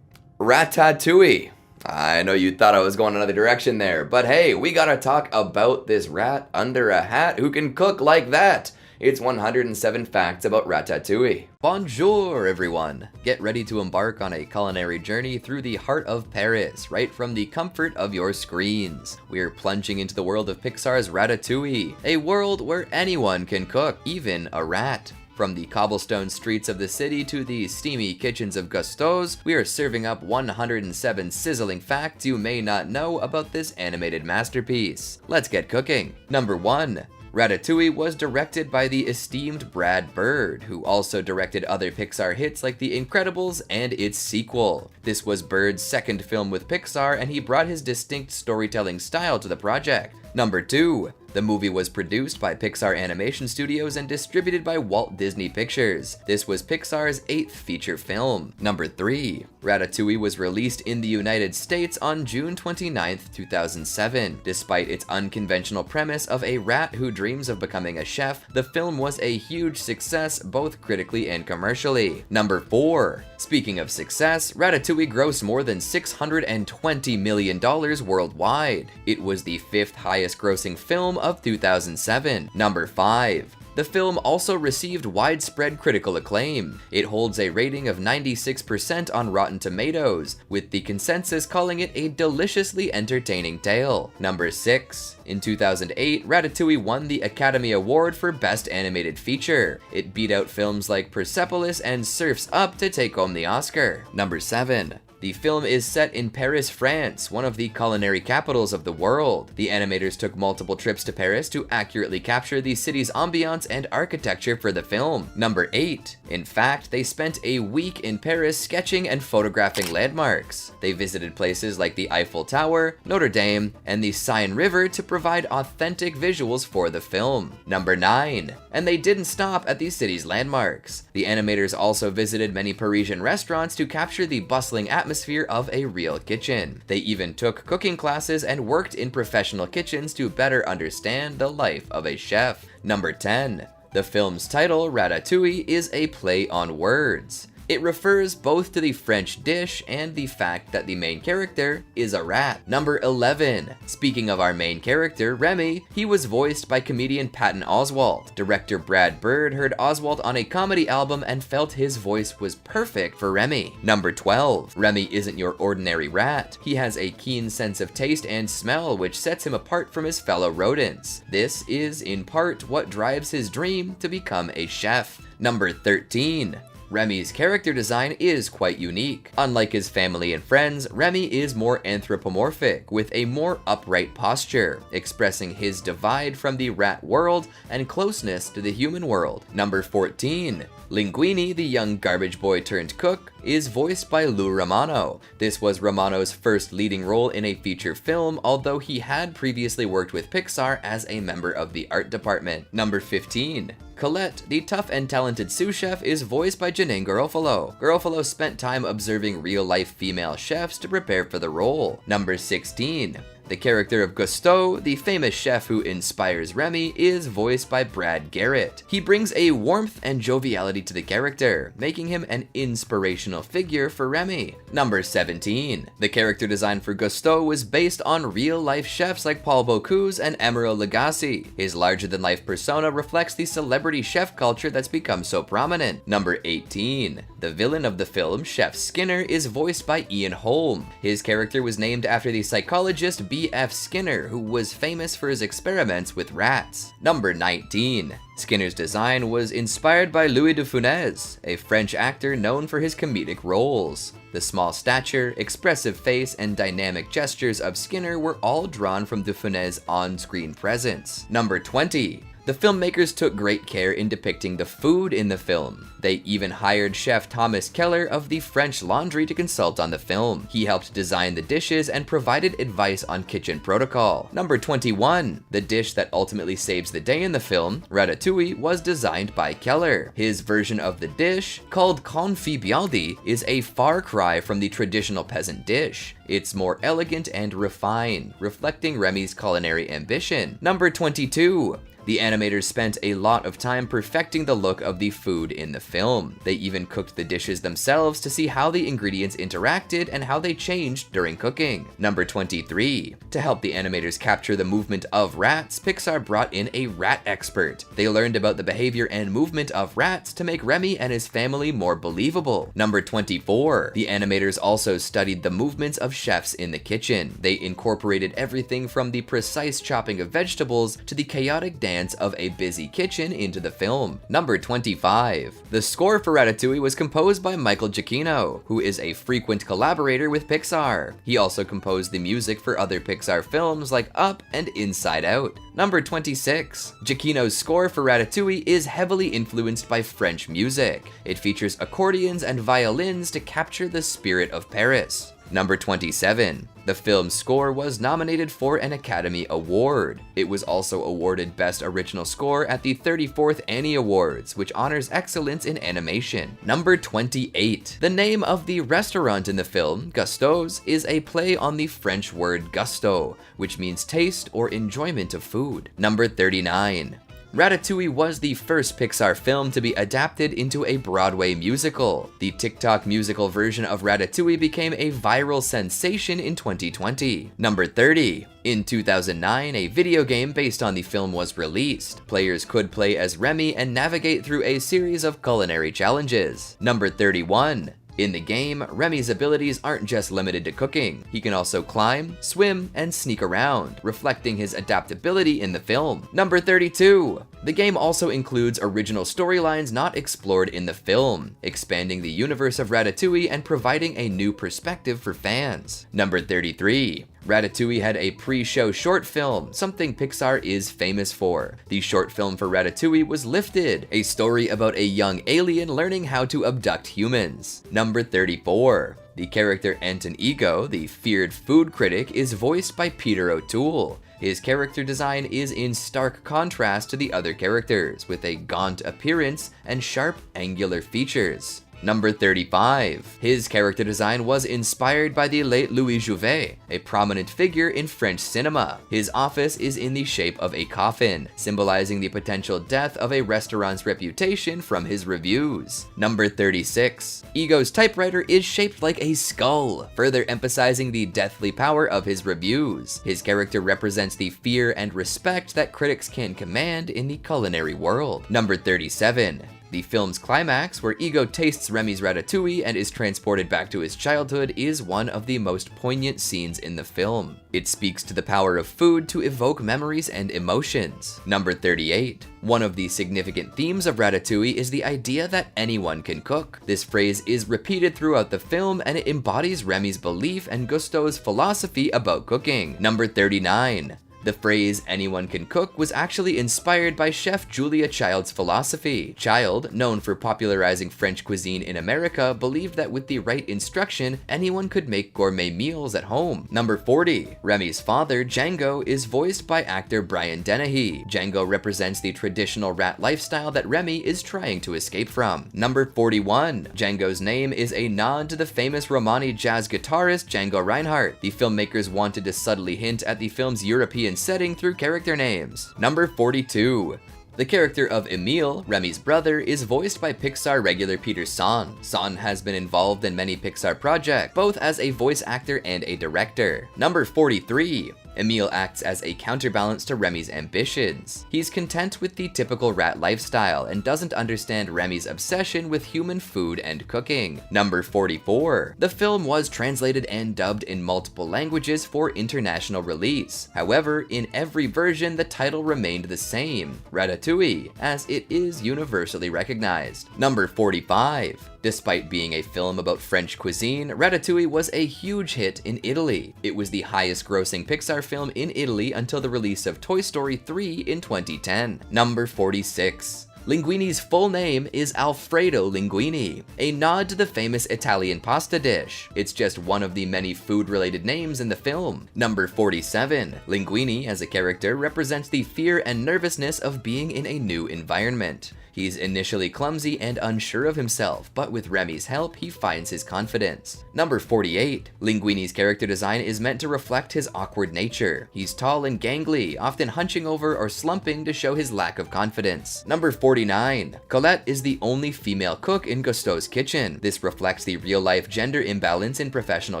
Ratatouille. I know you thought I was going another direction there, but hey, we gotta talk about this rat under a hat who can cook like that. It's 107 facts about Ratatouille. Bonjour, everyone. Get ready to embark on a culinary journey through the heart of Paris, right from the comfort of your screens. We're plunging into the world of Pixar's Ratatouille, a world where anyone can cook, even a rat. From the cobblestone streets of the city to the steamy kitchens of Gusteau's, we are serving up 107 sizzling facts you may not know about this animated masterpiece. Let's get cooking. Number 1. Ratatouille was directed by the esteemed Brad Bird, who also directed other Pixar hits like The Incredibles and its sequel. This was Bird's second film with Pixar, and he brought his distinct storytelling style to the project. Number 2. The movie was produced by Pixar Animation Studios and distributed by Walt Disney Pictures. This was Pixar's 8th feature film. Number 3. Ratatouille was released in the United States on June 29, 2007. Despite its unconventional premise of a rat who dreams of becoming a chef, the film was a huge success both critically and commercially. Number 4. Speaking of success, Ratatouille grossed more than $620 million worldwide. It was the 5th highest grossing film of 2007. Number 5. The film also received widespread critical acclaim. It holds a rating of 96% on Rotten Tomatoes, with the consensus calling it a deliciously entertaining tale. Number 6. In 2008, Ratatouille won the Academy Award for Best Animated Feature. It beat out films like Persepolis and Surf's Up to take home the Oscar. Number 7. The film is set in Paris, France, one of the culinary capitals of the world. The animators took multiple trips to Paris to accurately capture the city's ambiance and architecture for the film. Number 8. In fact, they spent a week in Paris sketching and photographing landmarks. They visited places like the Eiffel Tower, Notre Dame, and the Seine River to provide authentic visuals for the film. Number 9. And they didn't stop at the city's landmarks. The animators also visited many Parisian restaurants to capture the bustling atmosphere of a real kitchen. They even took cooking classes and worked in professional kitchens to better understand the life of a chef. Number 10. The film's title, Ratatouille, is a play on words. It refers both to the French dish and the fact that the main character is a rat. Number 11. Speaking of our main character, Remy, he was voiced by comedian Patton Oswalt. Director Brad Bird heard Oswalt on a comedy album and felt his voice was perfect for Remy. Number 12. Remy isn't your ordinary rat. He has a keen sense of taste and smell which sets him apart from his fellow rodents. This is, in part, what drives his dream to become a chef. Number 13. Remy's character design is quite unique. Unlike his family and friends, Remy is more anthropomorphic, with a more upright posture, expressing his divide from the rat world and closeness to the human world. Number 14. Linguini, the young garbage boy turned cook, is voiced by Lou Romano. This was Romano's first leading role in a feature film, although he had previously worked with Pixar as a member of the art department. Number 15. Colette, the tough and talented sous chef, is voiced by Janine Garofalo. Garofalo spent time observing real-life female chefs to prepare for the role. Number 16. The character of Gusteau, the famous chef who inspires Remy, is voiced by Brad Garrett. He brings a warmth and joviality to the character, making him an inspirational figure for Remy. Number 17. The character design for Gusteau was based on real-life chefs like Paul Bocuse and Emeril Lagasse. His larger-than-life persona reflects the celebrity chef culture that's become so prominent. Number 18. The villain of the film, Chef Skinner, is voiced by Ian Holm. His character was named after the psychologist B.F. Skinner, who was famous for his experiments with rats. Number 19. Skinner's design was inspired by Louis de Funès, a French actor known for his comedic roles. The small stature, expressive face, and dynamic gestures of Skinner were all drawn from de Funès' on-screen presence. Number 20. The filmmakers took great care in depicting the food in the film. They even hired chef Thomas Keller of the French Laundry to consult on the film. He helped design the dishes and provided advice on kitchen protocol. Number 21. The dish that ultimately saves the day in the film, Ratatouille, was designed by Keller. His version of the dish, called confit bialdi, is a far cry from the traditional peasant dish. It's more elegant and refined, reflecting Remy's culinary ambition. Number 22. The animators spent a lot of time perfecting the look of the food in the film. They even cooked the dishes themselves to see how the ingredients interacted and how they changed during cooking. Number 23. To help the animators capture the movement of rats, Pixar brought in a rat expert. They learned about the behavior and movement of rats to make Remy and his family more believable. Number 24. The animators also studied the movements of chefs in the kitchen. They incorporated everything from the precise chopping of vegetables to the chaotic dance of a busy kitchen into the film. Number 25. The score for Ratatouille was composed by Michael Giacchino, who is a frequent collaborator with Pixar. He also composed the music for other Pixar films like Up and Inside Out. Number 26. Giacchino's score for Ratatouille is heavily influenced by French music. It features accordions and violins to capture the spirit of Paris. Number 27. The film's score was nominated for an Academy Award. It was also awarded Best Original Score at the 34th Annie Awards, which honors excellence in animation. Number 28. The name of the restaurant in the film, Gusteau's, is a play on the French word gusto, which means taste or enjoyment of food. Number 39. Ratatouille was the first Pixar film to be adapted into a Broadway musical. The TikTok musical version of Ratatouille became a viral sensation in 2020. Number 30. In 2009, a video game based on the film was released. Players could play as Remy and navigate through a series of culinary challenges. Number 31. In the game, Remy's abilities aren't just limited to cooking. He can also climb, swim, and sneak around, reflecting his adaptability in the film. Number 32. The game also includes original storylines not explored in the film, expanding the universe of Ratatouille and providing a new perspective for fans. Number 33. Ratatouille had a pre-show short film, something Pixar is famous for. The short film for Ratatouille was Lifted, a story about a young alien learning how to abduct humans. Number 34. The character Anton Ego, the feared food critic, is voiced by Peter O'Toole. His character design is in stark contrast to the other characters, with a gaunt appearance and sharp, angular features. Number 35. His character design was inspired by the late Louis Jouvet, a prominent figure in French cinema. His office is in the shape of a coffin, symbolizing the potential death of a restaurant's reputation from his reviews. Number 36. Ego's typewriter is shaped like a skull, further emphasizing the deathly power of his reviews. His character represents the fear and respect that critics can command in the culinary world. Number 37. The film's climax, where Ego tastes Remy's ratatouille and is transported back to his childhood, is one of the most poignant scenes in the film. It speaks to the power of food to evoke memories and emotions. Number 38. One of the significant themes of Ratatouille is the idea that anyone can cook. This phrase is repeated throughout the film, and it embodies Remy's belief and Gusteau's philosophy about cooking. Number 39. The phrase "anyone can cook" was actually inspired by chef Julia Child's philosophy. Child, known for popularizing French cuisine in America, believed that with the right instruction, anyone could make gourmet meals at home. Number 40. Remy's father, Django, is voiced by actor Brian Dennehy. Django represents the traditional rat lifestyle that Remy is trying to escape from. Number 41. Django's name is a nod to the famous Romani jazz guitarist Django Reinhardt. The filmmakers wanted to subtly hint at the film's European setting through character names. Number 42. The character of Emile, Remy's brother, is voiced by Pixar regular Peter Sohn. Sohn has been involved in many Pixar projects, both as a voice actor and a director. Number 43. Emile acts as a counterbalance to Remy's ambitions. He's content with the typical rat lifestyle and doesn't understand Remy's obsession with human food and cooking. Number 44. The film was translated and dubbed in multiple languages for international release. However, in every version, the title remained the same, Ratatouille, as it is universally recognized. Number 45. Despite being a film about French cuisine, Ratatouille was a huge hit in Italy. It was the highest grossing Pixar film in Italy until the release of Toy Story 3 in 2010. Number 46. Linguini's full name is Alfredo Linguini, a nod to the famous Italian pasta dish. It's just one of the many food-related names in the film. Number 47. Linguini, as a character, represents the fear and nervousness of being in a new environment. He's initially clumsy and unsure of himself, but with Remy's help, he finds his confidence. Number 48. Linguini's character design is meant to reflect his awkward nature. He's tall and gangly, often hunching over or slumping to show his lack of confidence. Number 49. Colette is the only female cook in Gusteau's kitchen. This reflects the real-life gender imbalance in professional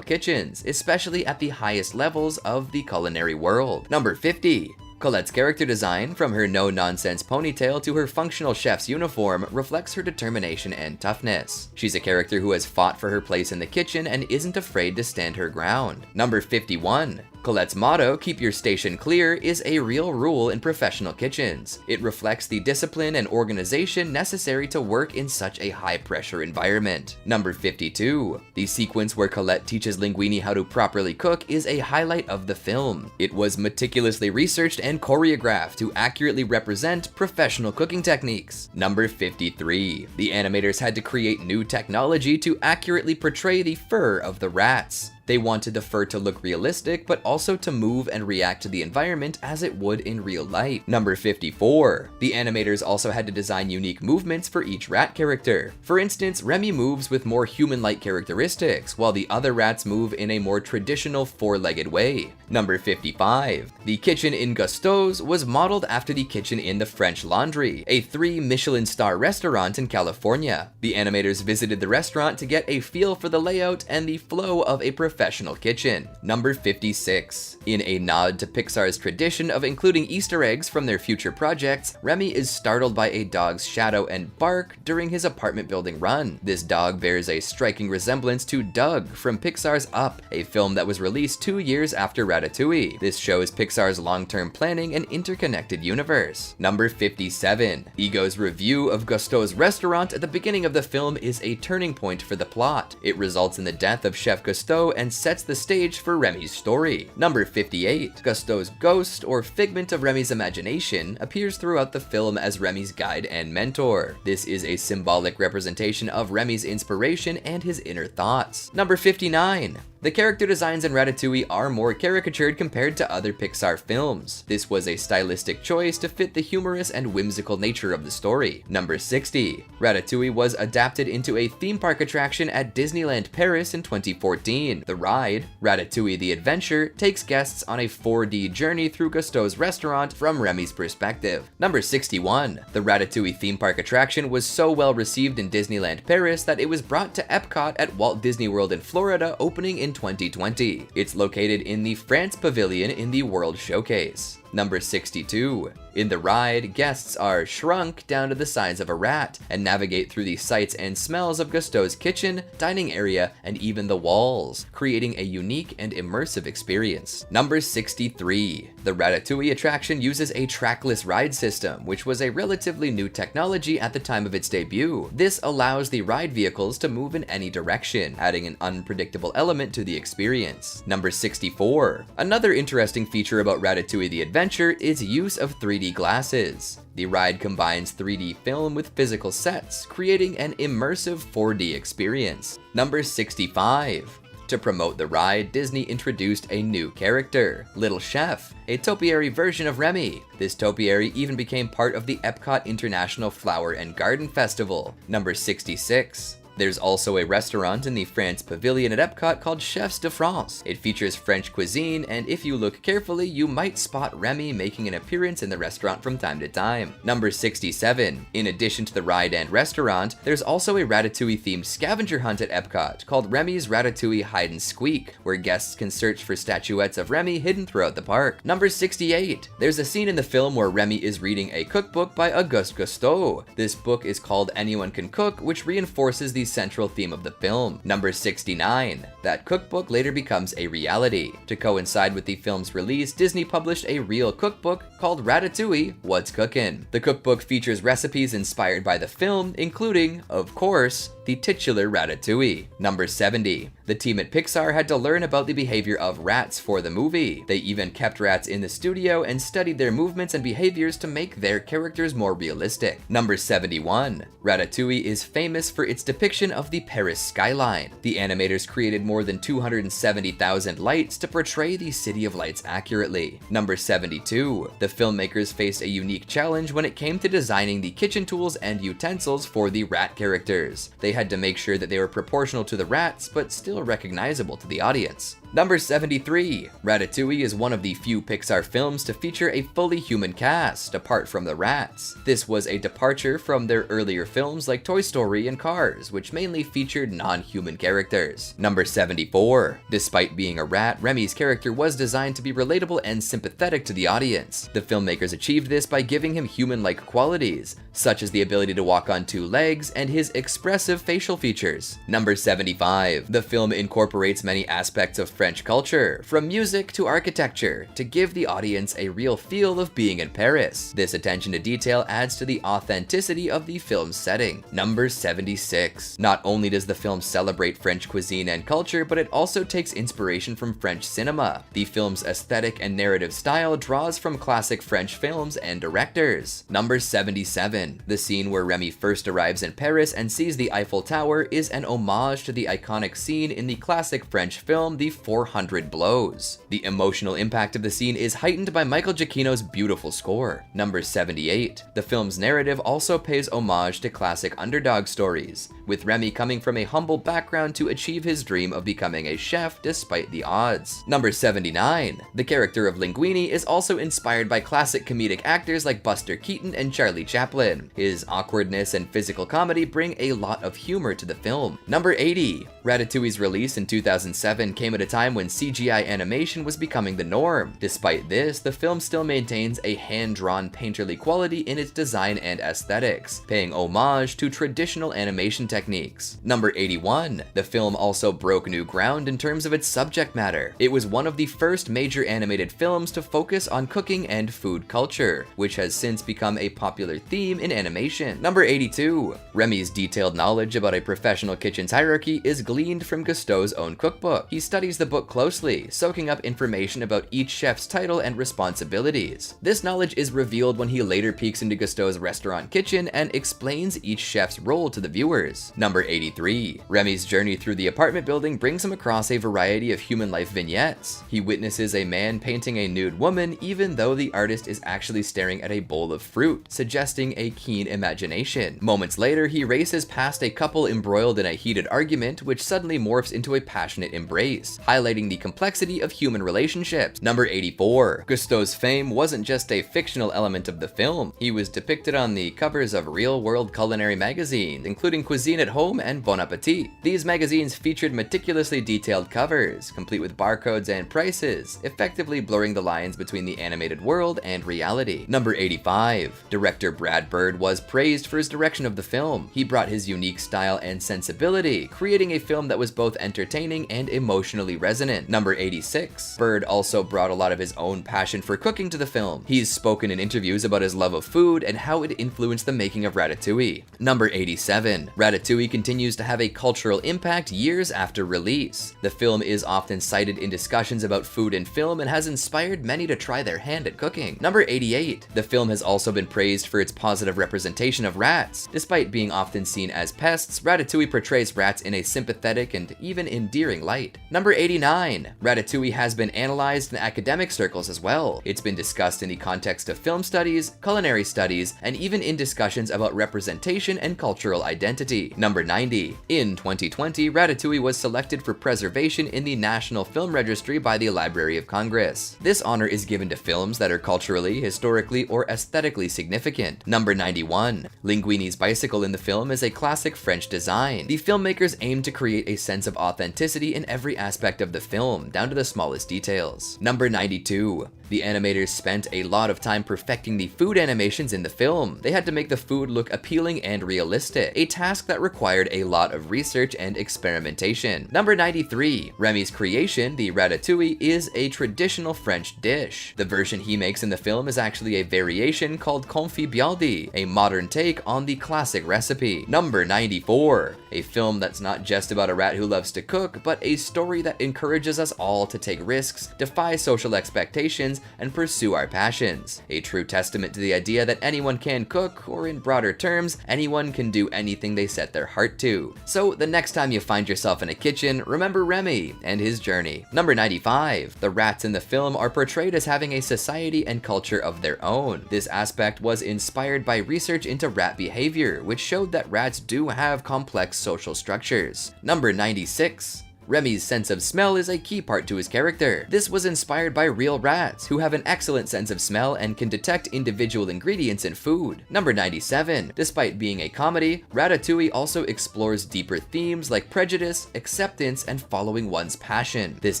kitchens, especially at the highest levels of the culinary world. Number 50. Colette's character design, from her no-nonsense ponytail to her functional chef's uniform, reflects her determination and toughness. She's a character who has fought for her place in the kitchen and isn't afraid to stand her ground. Number 51. Colette's motto, "Keep your station clear," is a real rule in professional kitchens. It reflects the discipline and organization necessary to work in such a high-pressure environment. Number 52. The sequence where Colette teaches Linguini how to properly cook is a highlight of the film. It was meticulously researched and choreographed to accurately represent professional cooking techniques. Number 53. The animators had to create new technology to accurately portray the fur of the rats. They wanted the fur to look realistic, but also to move and react to the environment as it would in real life. Number 54. The animators also had to design unique movements for each rat character. For instance, Remy moves with more human-like characteristics, while the other rats move in a more traditional four-legged way. Number 55. The kitchen in Gusteau's was modeled after the kitchen in the French Laundry, a 3 Michelin star restaurant in California. The animators visited the restaurant to get a feel for the layout and the flow of a professional kitchen. Number 56. In a nod to Pixar's tradition of including Easter eggs from their future projects, Remy is startled by a dog's shadow and bark during his apartment building run. This dog bears a striking resemblance to Doug from Pixar's Up, a film that was released 2 years after Ratatouille. This shows Pixar's long-term planning and interconnected universe. Number 57. Ego's review of Gusteau's restaurant at the beginning of the film is a turning point for the plot. It results in the death of Chef Gusteau and sets the stage for Remy's story. Number 58. Gusteau's ghost, or figment of Remy's imagination, appears throughout the film as Remy's guide and mentor. This is a symbolic representation of Remy's inspiration and his inner thoughts. Number 59. The character designs in Ratatouille are more caricatured compared to other Pixar films. This was a stylistic choice to fit the humorous and whimsical nature of the story. Number 60. Ratatouille was adapted into a theme park attraction at Disneyland Paris in 2014. The ride, Ratatouille the Adventure, takes guests on a 4D journey through Gusteau's restaurant from Remy's perspective. Number 61. The Ratatouille theme park attraction was so well received in Disneyland Paris that it was brought to Epcot at Walt Disney World in Florida, opening in 2020. It's located in the France Pavilion in the World Showcase. Number 62. In the ride, guests are shrunk down to the size of a rat and navigate through the sights and smells of Gusteau's kitchen, dining area, and even the walls, creating a unique and immersive experience. Number 63. The Ratatouille attraction uses a trackless ride system, which was a relatively new technology at the time of its debut. This allows the ride vehicles to move in any direction, adding an unpredictable element to the experience. Number 64. Another interesting feature about Ratatouille the Adventure is use of 3D glasses. The ride combines 3D film with physical sets, creating an immersive 4D experience. Number 65. To promote the ride, Disney introduced a new character, Little Chef, a topiary version of Remy. This topiary even became part of the Epcot International Flower and Garden Festival. Number 66. There's also a restaurant in the France Pavilion at Epcot called Chefs de France. It features French cuisine, and if you look carefully, you might spot Remy making an appearance in the restaurant from time to time. Number 67. In addition to the ride and restaurant, there's also a Ratatouille-themed scavenger hunt at Epcot called Remy's Ratatouille Hide and Squeak, where guests can search for statuettes of Remy hidden throughout the park. Number 68. There's a scene in the film where Remy is reading a cookbook by Auguste Gusteau. This book is called Anyone Can Cook, which reinforces the central theme of the film. Number 69. That cookbook later becomes a reality. To coincide with the film's release, Disney published a real cookbook called Ratatouille, What's Cookin'? The cookbook features recipes inspired by the film, including, of course, the titular Ratatouille. Number 70. The team at Pixar had to learn about the behavior of rats for the movie. They even kept rats in the studio and studied their movements and behaviors to make their characters more realistic. Number 71. Ratatouille is famous for its depiction of the Paris skyline. The animators created more than 270,000 lights to portray the City of Lights accurately. Number 72. The filmmakers faced a unique challenge when it came to designing the kitchen tools and utensils for the rat characters. They had to make sure that they were proportional to the rats, but still recognizable to the audience. Number 73. Ratatouille is one of the few Pixar films to feature a fully human cast, apart from the rats. This was a departure from their earlier films like Toy Story and Cars, which mainly featured non-human characters. Number 74. Despite being a rat, Remy's character was designed to be relatable and sympathetic to the audience. The filmmakers achieved this by giving him human-like qualities, such as the ability to walk on two legs and his expressive facial features. Number 75. The film incorporates many aspects of French culture, from music to architecture, to give the audience a real feel of being in Paris. This attention to detail adds to the authenticity of the film's setting. Number 76. Not only does the film celebrate French cuisine and culture, but it also takes inspiration from French cinema. The film's aesthetic and narrative style draws from classic French films and directors. Number 77. The scene where Remy first arrives in Paris and sees the Eiffel Tower is an homage to the iconic scene in the classic French film The 400 Blows. The emotional impact of the scene is heightened by Michael Giacchino's beautiful score. Number 78. The film's narrative also pays homage to classic underdog stories, with Remy coming from a humble background to achieve his dream of becoming a chef despite the odds. Number 79. The character of Linguini is also inspired by classic comedic actors like Buster Keaton and Charlie Chaplin. His awkwardness and physical comedy bring a lot of humor to the film. Number 80. Ratatouille's release in 2007 came at a time when CGI animation was becoming the norm. Despite this, the film still maintains a hand-drawn painterly quality in its design and aesthetics, paying homage to traditional animation techniques. Number 81. The film also broke new ground in terms of its subject matter. It was one of the first major animated films to focus on cooking and food culture, which has since become a popular theme in animation. Number 82. Remy's detailed knowledge about a professional kitchen's hierarchy is gleaned from Gusteau's own cookbook. He studies the book closely, soaking up information about each chef's title and responsibilities. This knowledge is revealed when he later peeks into Gusteau's restaurant kitchen and explains each chef's role to the viewers. Number 83. Remy's journey through the apartment building brings him across a variety of human life vignettes. He witnesses a man painting a nude woman even though the artist is actually staring at a bowl of fruit, suggesting a keen imagination. Moments later, he races past a couple embroiled in a heated argument, which suddenly morphs into a passionate embrace, highlighting the complexity of human relationships. Number 84. Gusteau's fame wasn't just a fictional element of the film. He was depicted on the covers of real-world culinary magazines, including Cuisine at Home and Bon Appetit. These magazines featured meticulously detailed covers, complete with barcodes and prices, effectively blurring the lines between the animated world and reality. Number 85. Director Brad Bird was praised for his direction of the film. He brought his unique style and sensibility, creating a film that was both entertaining and emotionally resonant. Number 86. Bird also brought a lot of his own passion for cooking to the film. He's spoken in interviews about his love of food and how it influenced the making of Ratatouille. Number 87. Ratatouille continues to have a cultural impact years after release. The film is often cited in discussions about food and film and has inspired many to try their hand at cooking. Number 88. The film has also been praised for its positive representation of rats. Despite being often seen as pests, Ratatouille portrays rats in a sympathetic and even endearing light. Number 99. Ratatouille has been analyzed in academic circles as well. It's been discussed in the context of film studies, culinary studies, and even in discussions about representation and cultural identity. Number 90. In 2020, Ratatouille was selected for preservation in the National Film Registry by the Library of Congress. This honor is given to films that are culturally, historically, or aesthetically significant. Number 91. Linguini's bicycle in the film is a classic French design. The filmmakers aim to create a sense of authenticity in every aspect of the film, down to the smallest details. Number 92. The animators spent a lot of time perfecting the food animations in the film. They had to make the food look appealing and realistic, a task that required a lot of research and experimentation. Number 93. Remy's creation, the ratatouille, is a traditional French dish. The version he makes in the film is actually a variation called confit bialdi, a modern take on the classic recipe. Number 94. A film that's not just about a rat who loves to cook, but a story that encourages us all to take risks, defy social expectations, and pursue our passions. A true testament to the idea that anyone can cook, or in broader terms, anyone can do anything they set their heart to. So the next time you find yourself in a kitchen, remember Remy and his journey. Number 95. The rats in the film are portrayed as having a society and culture of their own. This aspect was inspired by research into rat behavior, which showed that rats do have complex social structures. Number 96. Remy's sense of smell is a key part to his character. This was inspired by real rats, who have an excellent sense of smell and can detect individual ingredients in food. Number 97. Despite being a comedy, Ratatouille also explores deeper themes like prejudice, acceptance, and following one's passion. This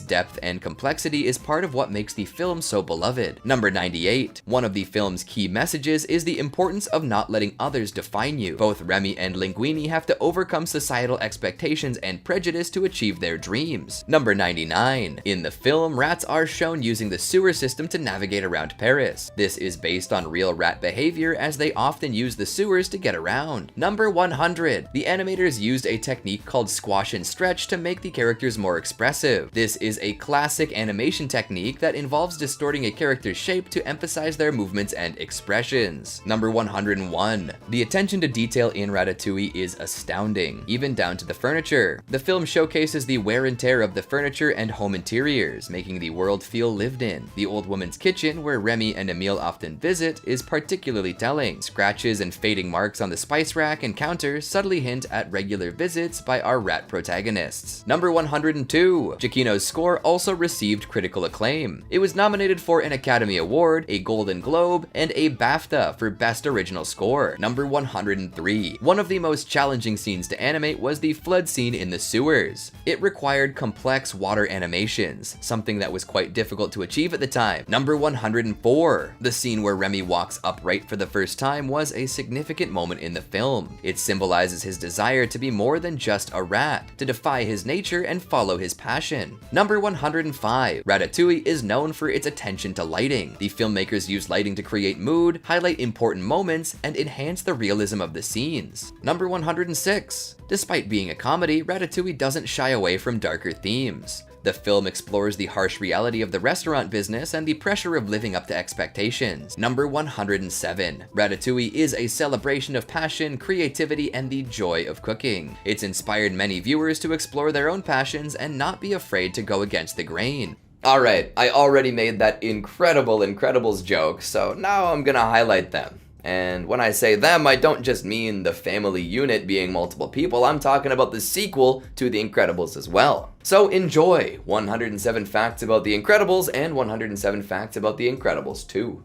depth and complexity is part of what makes the film so beloved. Number 98. One of the film's key messages is the importance of not letting others define you. Both Remy and Linguini have to overcome societal expectations and prejudice to achieve their dreams. Number 99. In the film, rats are shown using the sewer system to navigate around Paris. This is based on real rat behavior, as they often use the sewers to get around. Number 100. The animators used a technique called squash and stretch to make the characters more expressive. This is a classic animation technique that involves distorting a character's shape to emphasize their movements and expressions. Number 101. The attention to detail in Ratatouille is astounding, even down to the furniture. The film showcases the wear and tear of the furniture and home interiors, making the world feel lived in. The old woman's kitchen, where Remy and Emile often visit, is particularly telling. Scratches and fading marks on the spice rack and counter subtly hint at regular visits by our rat protagonists. Number 102. Giacchino's score also received critical acclaim. It was nominated for an Academy Award, a Golden Globe, and a BAFTA for Best Original Score. Number 103. One of the most challenging scenes to animate was the flood scene in the sewers. It required complex water animations, something that was quite difficult to achieve at the time. Number 104. The scene where Remy walks upright for the first time was a significant moment in the film. It symbolizes his desire to be more than just a rat, to defy his nature and follow his passion. Number 105. Ratatouille is known for its attention to lighting. The filmmakers use lighting to create mood, highlight important moments, and enhance the realism of the scenes. Number 106. Despite being a comedy, Ratatouille doesn't shy away from darker themes. The film explores the harsh reality of the restaurant business and the pressure of living up to expectations. Number 107. Ratatouille is a celebration of passion, creativity, and the joy of cooking. It's inspired many viewers to explore their own passions and not be afraid to go against the grain. Alright, I already made that incredible Incredibles joke, so now I'm gonna highlight them. And when I say them, I don't just mean the family unit being multiple people, I'm talking about the sequel to The Incredibles as well. So enjoy 107 facts about The Incredibles and 107 facts about The Incredibles 2.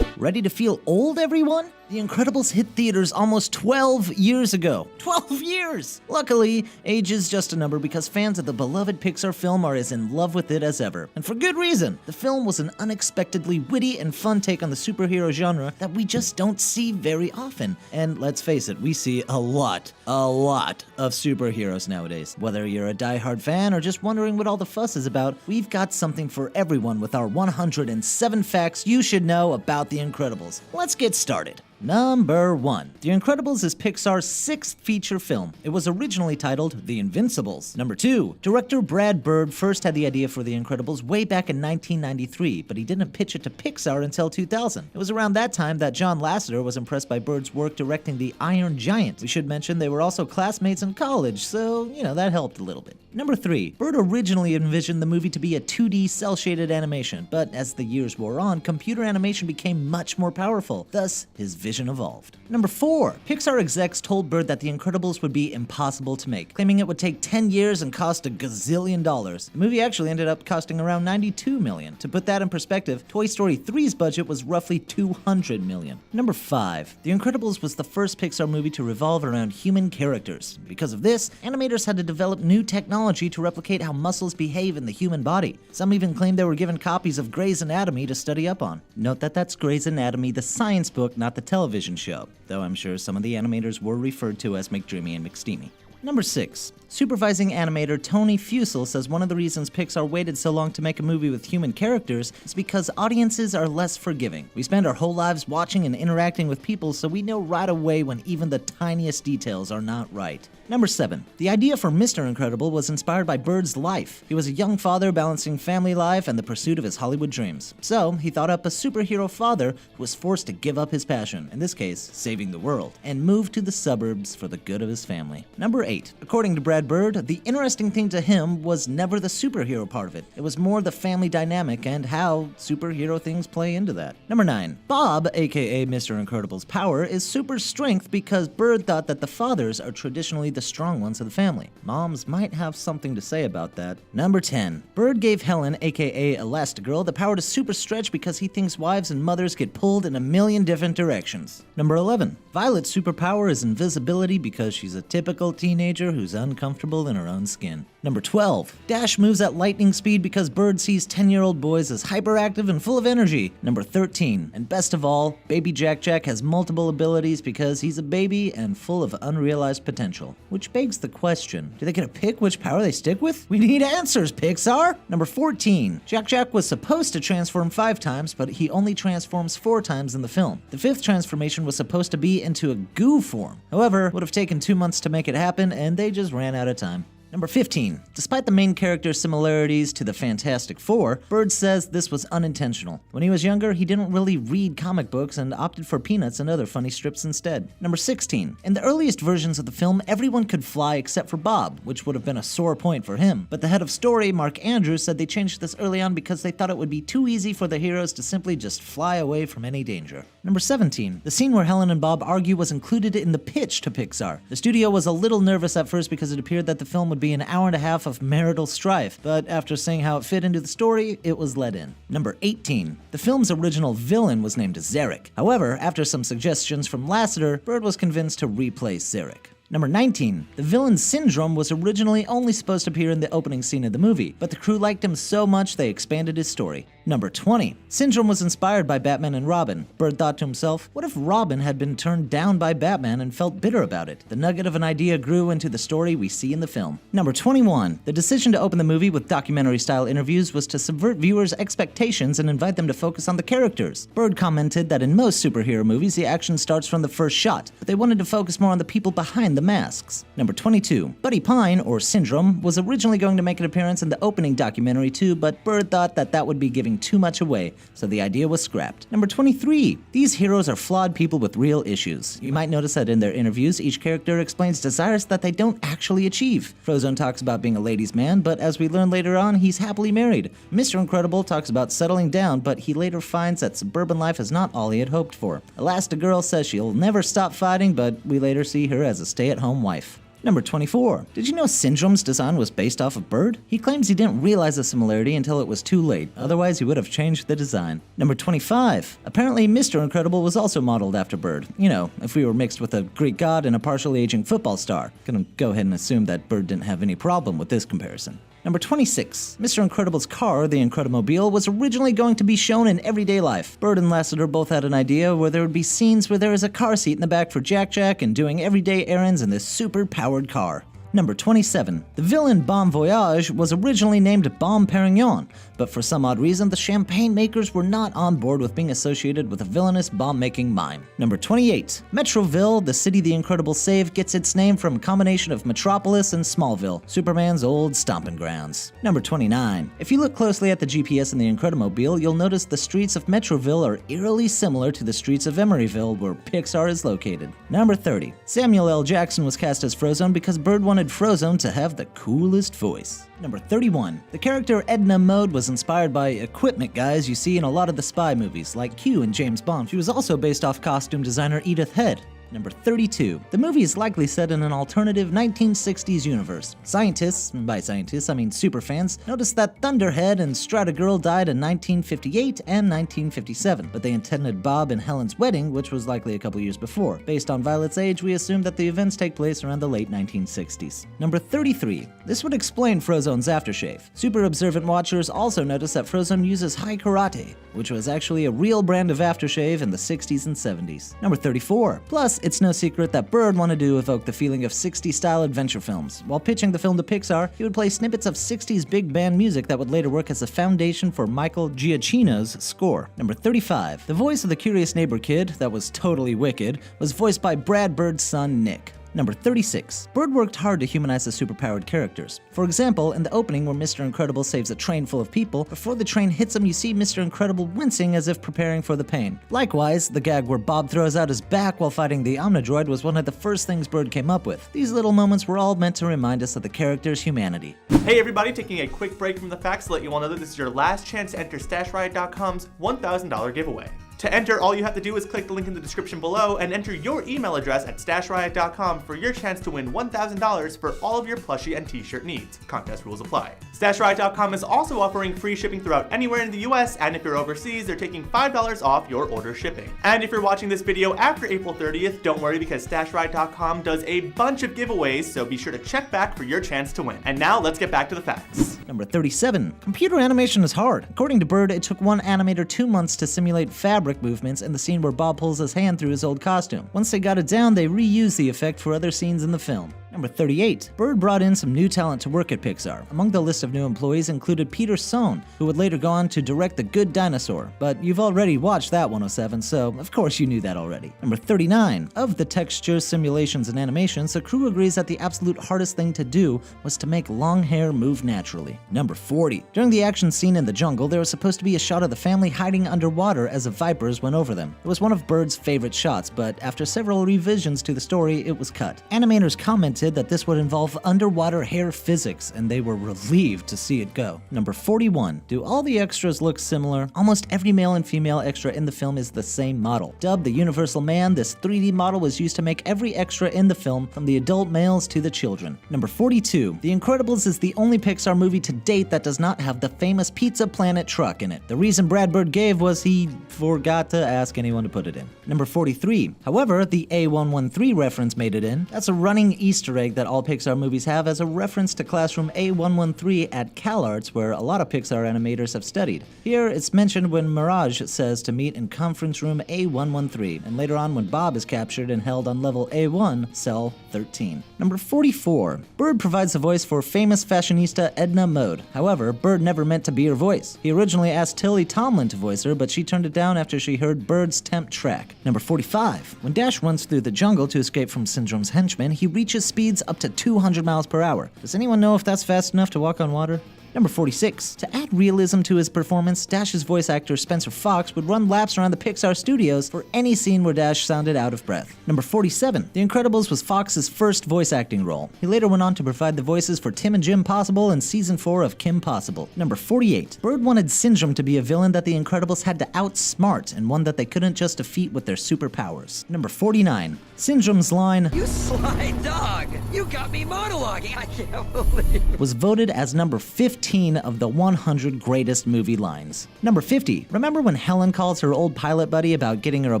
Ready to feel old, everyone? The Incredibles hit theaters almost 12 years ago. 12 years! Luckily, age is just a number because fans of the beloved Pixar film are as in love with it as ever. And for good reason. The film was an unexpectedly witty and fun take on the superhero genre that we just don't see very often. And let's face it, we see a lot of superheroes nowadays. Whether you're a diehard fan or just wondering what all the fuss is about, we've got something for everyone with our 107 facts you should know about The Incredibles. Let's get started. Number 1. The Incredibles is Pixar's 6th feature film. It was originally titled The Invincibles. Number 2. Director Brad Bird first had the idea for The Incredibles way back in 1993, but he didn't pitch it to Pixar until 2000. It was around that time that John Lasseter was impressed by Bird's work directing The Iron Giant. We should mention they were also classmates in college, so, that helped a little bit. Number 3. Bird originally envisioned the movie to be a 2D cel-shaded animation, but as the years wore on, computer animation became much more powerful. Thus, his vision evolved. Number 4. Pixar execs told Bird that The Incredibles would be impossible to make, claiming it would take 10 years and cost $1 gazillion. The movie actually ended up costing around $92 million. To put that in perspective, Toy Story 3's budget was roughly $200 million. Number 5. The Incredibles was the first Pixar movie to revolve around human characters. Because of this, animators had to develop new technology to replicate how muscles behave in the human body. Some even claimed they were given copies of Grey's Anatomy to study up on. Note that that's Grey's Anatomy, the science book, not the television show, though I'm sure some of the animators were referred to as McDreamy and McSteamy. Number 6. Supervising animator Tony Fusel says one of the reasons Pixar waited so long to make a movie with human characters is because audiences are less forgiving. We spend our whole lives watching and interacting with people, so we know right away when even the tiniest details are not right. Number 7. The idea for Mr. Incredible was inspired by Bird's life. He was a young father balancing family life and the pursuit of his Hollywood dreams. So, he thought up a superhero father who was forced to give up his passion, in this case, saving the world, and move to the suburbs for the good of his family. Number 8. According to Brad Bird, the interesting thing to him was never the superhero part of it. It was more the family dynamic and how superhero things play into that. Number 9. Bob, aka Mr. Incredible's power, is super strength because Bird thought that the fathers are traditionally the strong ones of the family. Moms might have something to say about that. Number 10. Bird gave Helen, aka Elastigirl, the power to super stretch because he thinks wives and mothers get pulled in a million different directions. Number 11. Violet's superpower is invisibility because she's a typical teenager who's uncomfortable in her own skin. Number 12. Dash moves at lightning speed because Bird sees 10-year-old boys as hyperactive and full of energy. Number 13. And best of all, Baby Jack Jack has multiple abilities because he's a baby and full of unrealized potential. Which begs the question, do they get to pick which power they stick with? We need answers, Pixar! Number 14. Jack Jack was supposed to transform 5 times, but he only transforms 4 times in the film. The 5th transformation was supposed to be into a goo form. However, it would have taken 2 months to make it happen, and they just ran out of time. Number 15. Despite the main character's similarities to the Fantastic Four, Bird says this was unintentional. When he was younger, he didn't really read comic books and opted for Peanuts and other funny strips instead. Number 16. In the earliest versions of the film, everyone could fly except for Bob, which would have been a sore point for him. But the head of story, Mark Andrews, said they changed this early on because they thought it would be too easy for the heroes to simply just fly away from any danger. Number 17. The scene where Helen and Bob argue was included in the pitch to Pixar. The studio was a little nervous at first because it appeared that the film would be an hour and a half of marital strife, but after seeing how it fit into the story, it was let in. Number 18. The film's original villain was named Zarek. However, after some suggestions from Lasseter, Bird was convinced to replace Zarek. Number 19. The villain Syndrome was originally only supposed to appear in the opening scene of the movie, but the crew liked him so much they expanded his story. Number 20. Syndrome was inspired by Batman and Robin. Bird thought to himself, what if Robin had been turned down by Batman and felt bitter about it? The nugget of an idea grew into the story we see in the film. Number 21. The decision to open the movie with documentary-style interviews was to subvert viewers' expectations and invite them to focus on the characters. Bird commented that in most superhero movies, the action starts from the first shot, but they wanted to focus more on the people behind the masks. Number 22. Buddy Pine, or Syndrome, was originally going to make an appearance in the opening documentary too, but Bird thought that would be giving too much away, so the idea was scrapped. Number 23. These heroes are flawed people with real issues. You might notice that in their interviews, each character explains desires that they don't actually achieve. Frozone talks about being a ladies' man, but as we learn later on, he's happily married. Mr. Incredible talks about settling down, but he later finds that suburban life is not all he had hoped for. Elastigirl says she'll never stop fighting, but we later see her as a stay-at-home wife. Number 24. Did you know Syndrome's design was based off of Bird? He claims he didn't realize the similarity until it was too late, otherwise he would have changed the design. Number 25. Apparently Mr. Incredible was also modeled after Bird. You know, if we were mixed with a Greek god and a partially aging football star. Gonna go ahead and assume that Bird didn't have any problem with this comparison. Number 26. Mr. Incredible's car, the Incredimobile, was originally going to be shown in everyday life. Bird and Lasseter both had an idea where there would be scenes where there is a car seat in the back for Jack Jack and doing everyday errands in this super-powered car. Number 27. The villain Bon Voyage was originally named Bon Perignon, but for some odd reason, the champagne makers were not on board with being associated with a villainous bomb-making mime. Number 28. Metroville, the city the Incredibles save, gets its name from a combination of Metropolis and Smallville, Superman's old stomping grounds. Number 29. If you look closely at the GPS in the Incredimobile, you'll notice the streets of Metroville are eerily similar to the streets of Emeryville, where Pixar is located. Number 30. Samuel L. Jackson was cast as Frozone because Bird wanted wanted Frozone to have the coolest voice. Number 31. The character Edna Mode was inspired by equipment guys you see in a lot of the spy movies, like Q and James Bond. She was also based off costume designer Edith Head. Number 32. The movie is likely set in an alternative 1960s universe. Scientists, and by scientists I mean superfans, noticed that Thunderhead and Stratagirl died in 1958 and 1957, but they intended Bob and Helen's wedding, which was likely a couple years before. Based on Violet's age, we assume that the events take place around the late 1960s. Number 33. This would explain Frozone's aftershave. Super observant watchers also noticed that Frozone uses high karate, which was actually a real brand of aftershave in the 60s and 70s. Number 34. Plus, it's no secret that Bird wanted to evoke the feeling of 60s-style adventure films. While pitching the film to Pixar, he would play snippets of 60s big band music that would later work as a foundation for Michael Giacchino's score. Number 35. The voice of the Curious Neighbor kid, that was totally wicked, was voiced by Brad Bird's son, Nick. Number 36. Bird worked hard to humanize the superpowered characters. For example, in the opening where Mr. Incredible saves a train full of people, before the train hits him you see Mr. Incredible wincing as if preparing for the pain. Likewise, the gag where Bob throws out his back while fighting the Omnidroid was one of the first things Bird came up with. These little moments were all meant to remind us of the character's humanity.
Hey everybody, taking a quick break from the facts to let you all know that this is your last chance to enter StashRiot.com's $1,000 giveaway. To enter, all you have to do is click the link in the description below and enter your email address at StashRiot.com for your chance to win $1,000 for all of your plushie and t-shirt needs. Contest rules apply. StashRiot.com is also offering free shipping throughout anywhere in the US, and if you're overseas, they're taking $5 off your order shipping. And if you're watching this video after April 30th, don't worry because StashRiot.com does a bunch of giveaways, so be sure to check back for your chance to win. And now let's get back to the facts.
Number 37. Computer animation is hard. According to Bird, it took one animator 2 months to simulate fabric movements in the scene where Bob pulls his hand through his old costume. Once they got it down, they reused the effect for other scenes in the film. Number 38. Bird brought in some new talent to work at Pixar. Among the list of new employees included Peter Sohn, who would later go on to direct The Good Dinosaur. But you've already watched that 107, so of course you knew that already. Number 39. Of the textures, simulations, and animations, the crew agrees that the absolute hardest thing to do was to make long hair move naturally. Number 40. During the action scene in the jungle, there was supposed to be a shot of the family hiding underwater as the vipers went over them. It was one of Bird's favorite shots, but after several revisions to the story, it was cut. Animators commented that this would involve underwater hair physics, and they were relieved to see it go. Number 41. Do all the extras look similar? Almost every male and female extra in the film is the same model. Dubbed the Universal Man, this 3D model was used to make every extra in the film, from the adult males to the children. Number 42. The Incredibles is the only Pixar movie to date that does not have the famous Pizza Planet truck in it. The reason Brad Bird gave was he forgot to ask anyone to put it in. Number 43. However, the A113 reference made it in. That's a running Easter egg that all Pixar movies have as a reference to classroom A113 at CalArts, where a lot of Pixar animators have studied. Here, it's mentioned when Mirage says to meet in conference room A113, and later on when Bob is captured and held on level A1, cell 13. Number 44. Bird provides the voice for famous fashionista Edna Mode. However, Bird never meant to be her voice. He originally asked Tilly Tomlin to voice her, but she turned it down after she heard Bird's temp track. Number 45. When Dash runs through the jungle to escape from Syndrome's henchmen, he reaches speeds up to 200 miles per hour. Does anyone know if that's fast enough to walk on water? Number 46. To add realism to his performance, Dash's voice actor Spencer Fox would run laps around the Pixar studios for any scene where Dash sounded out of breath. Number 47. The Incredibles was Fox's first voice acting role. He later went on to provide the voices for Tim and Jim Possible in season 4 of Kim Possible. Number 48. Bird wanted Syndrome to be a villain that the Incredibles had to outsmart, and one that they couldn't just defeat with their superpowers. Number 49. Syndrome's line,
"You sly dog! You got me monologuing! I can't believe..."
was voted as number 15 of the 100 greatest movie lines. Number 50. Remember when Helen calls her old pilot buddy about getting her a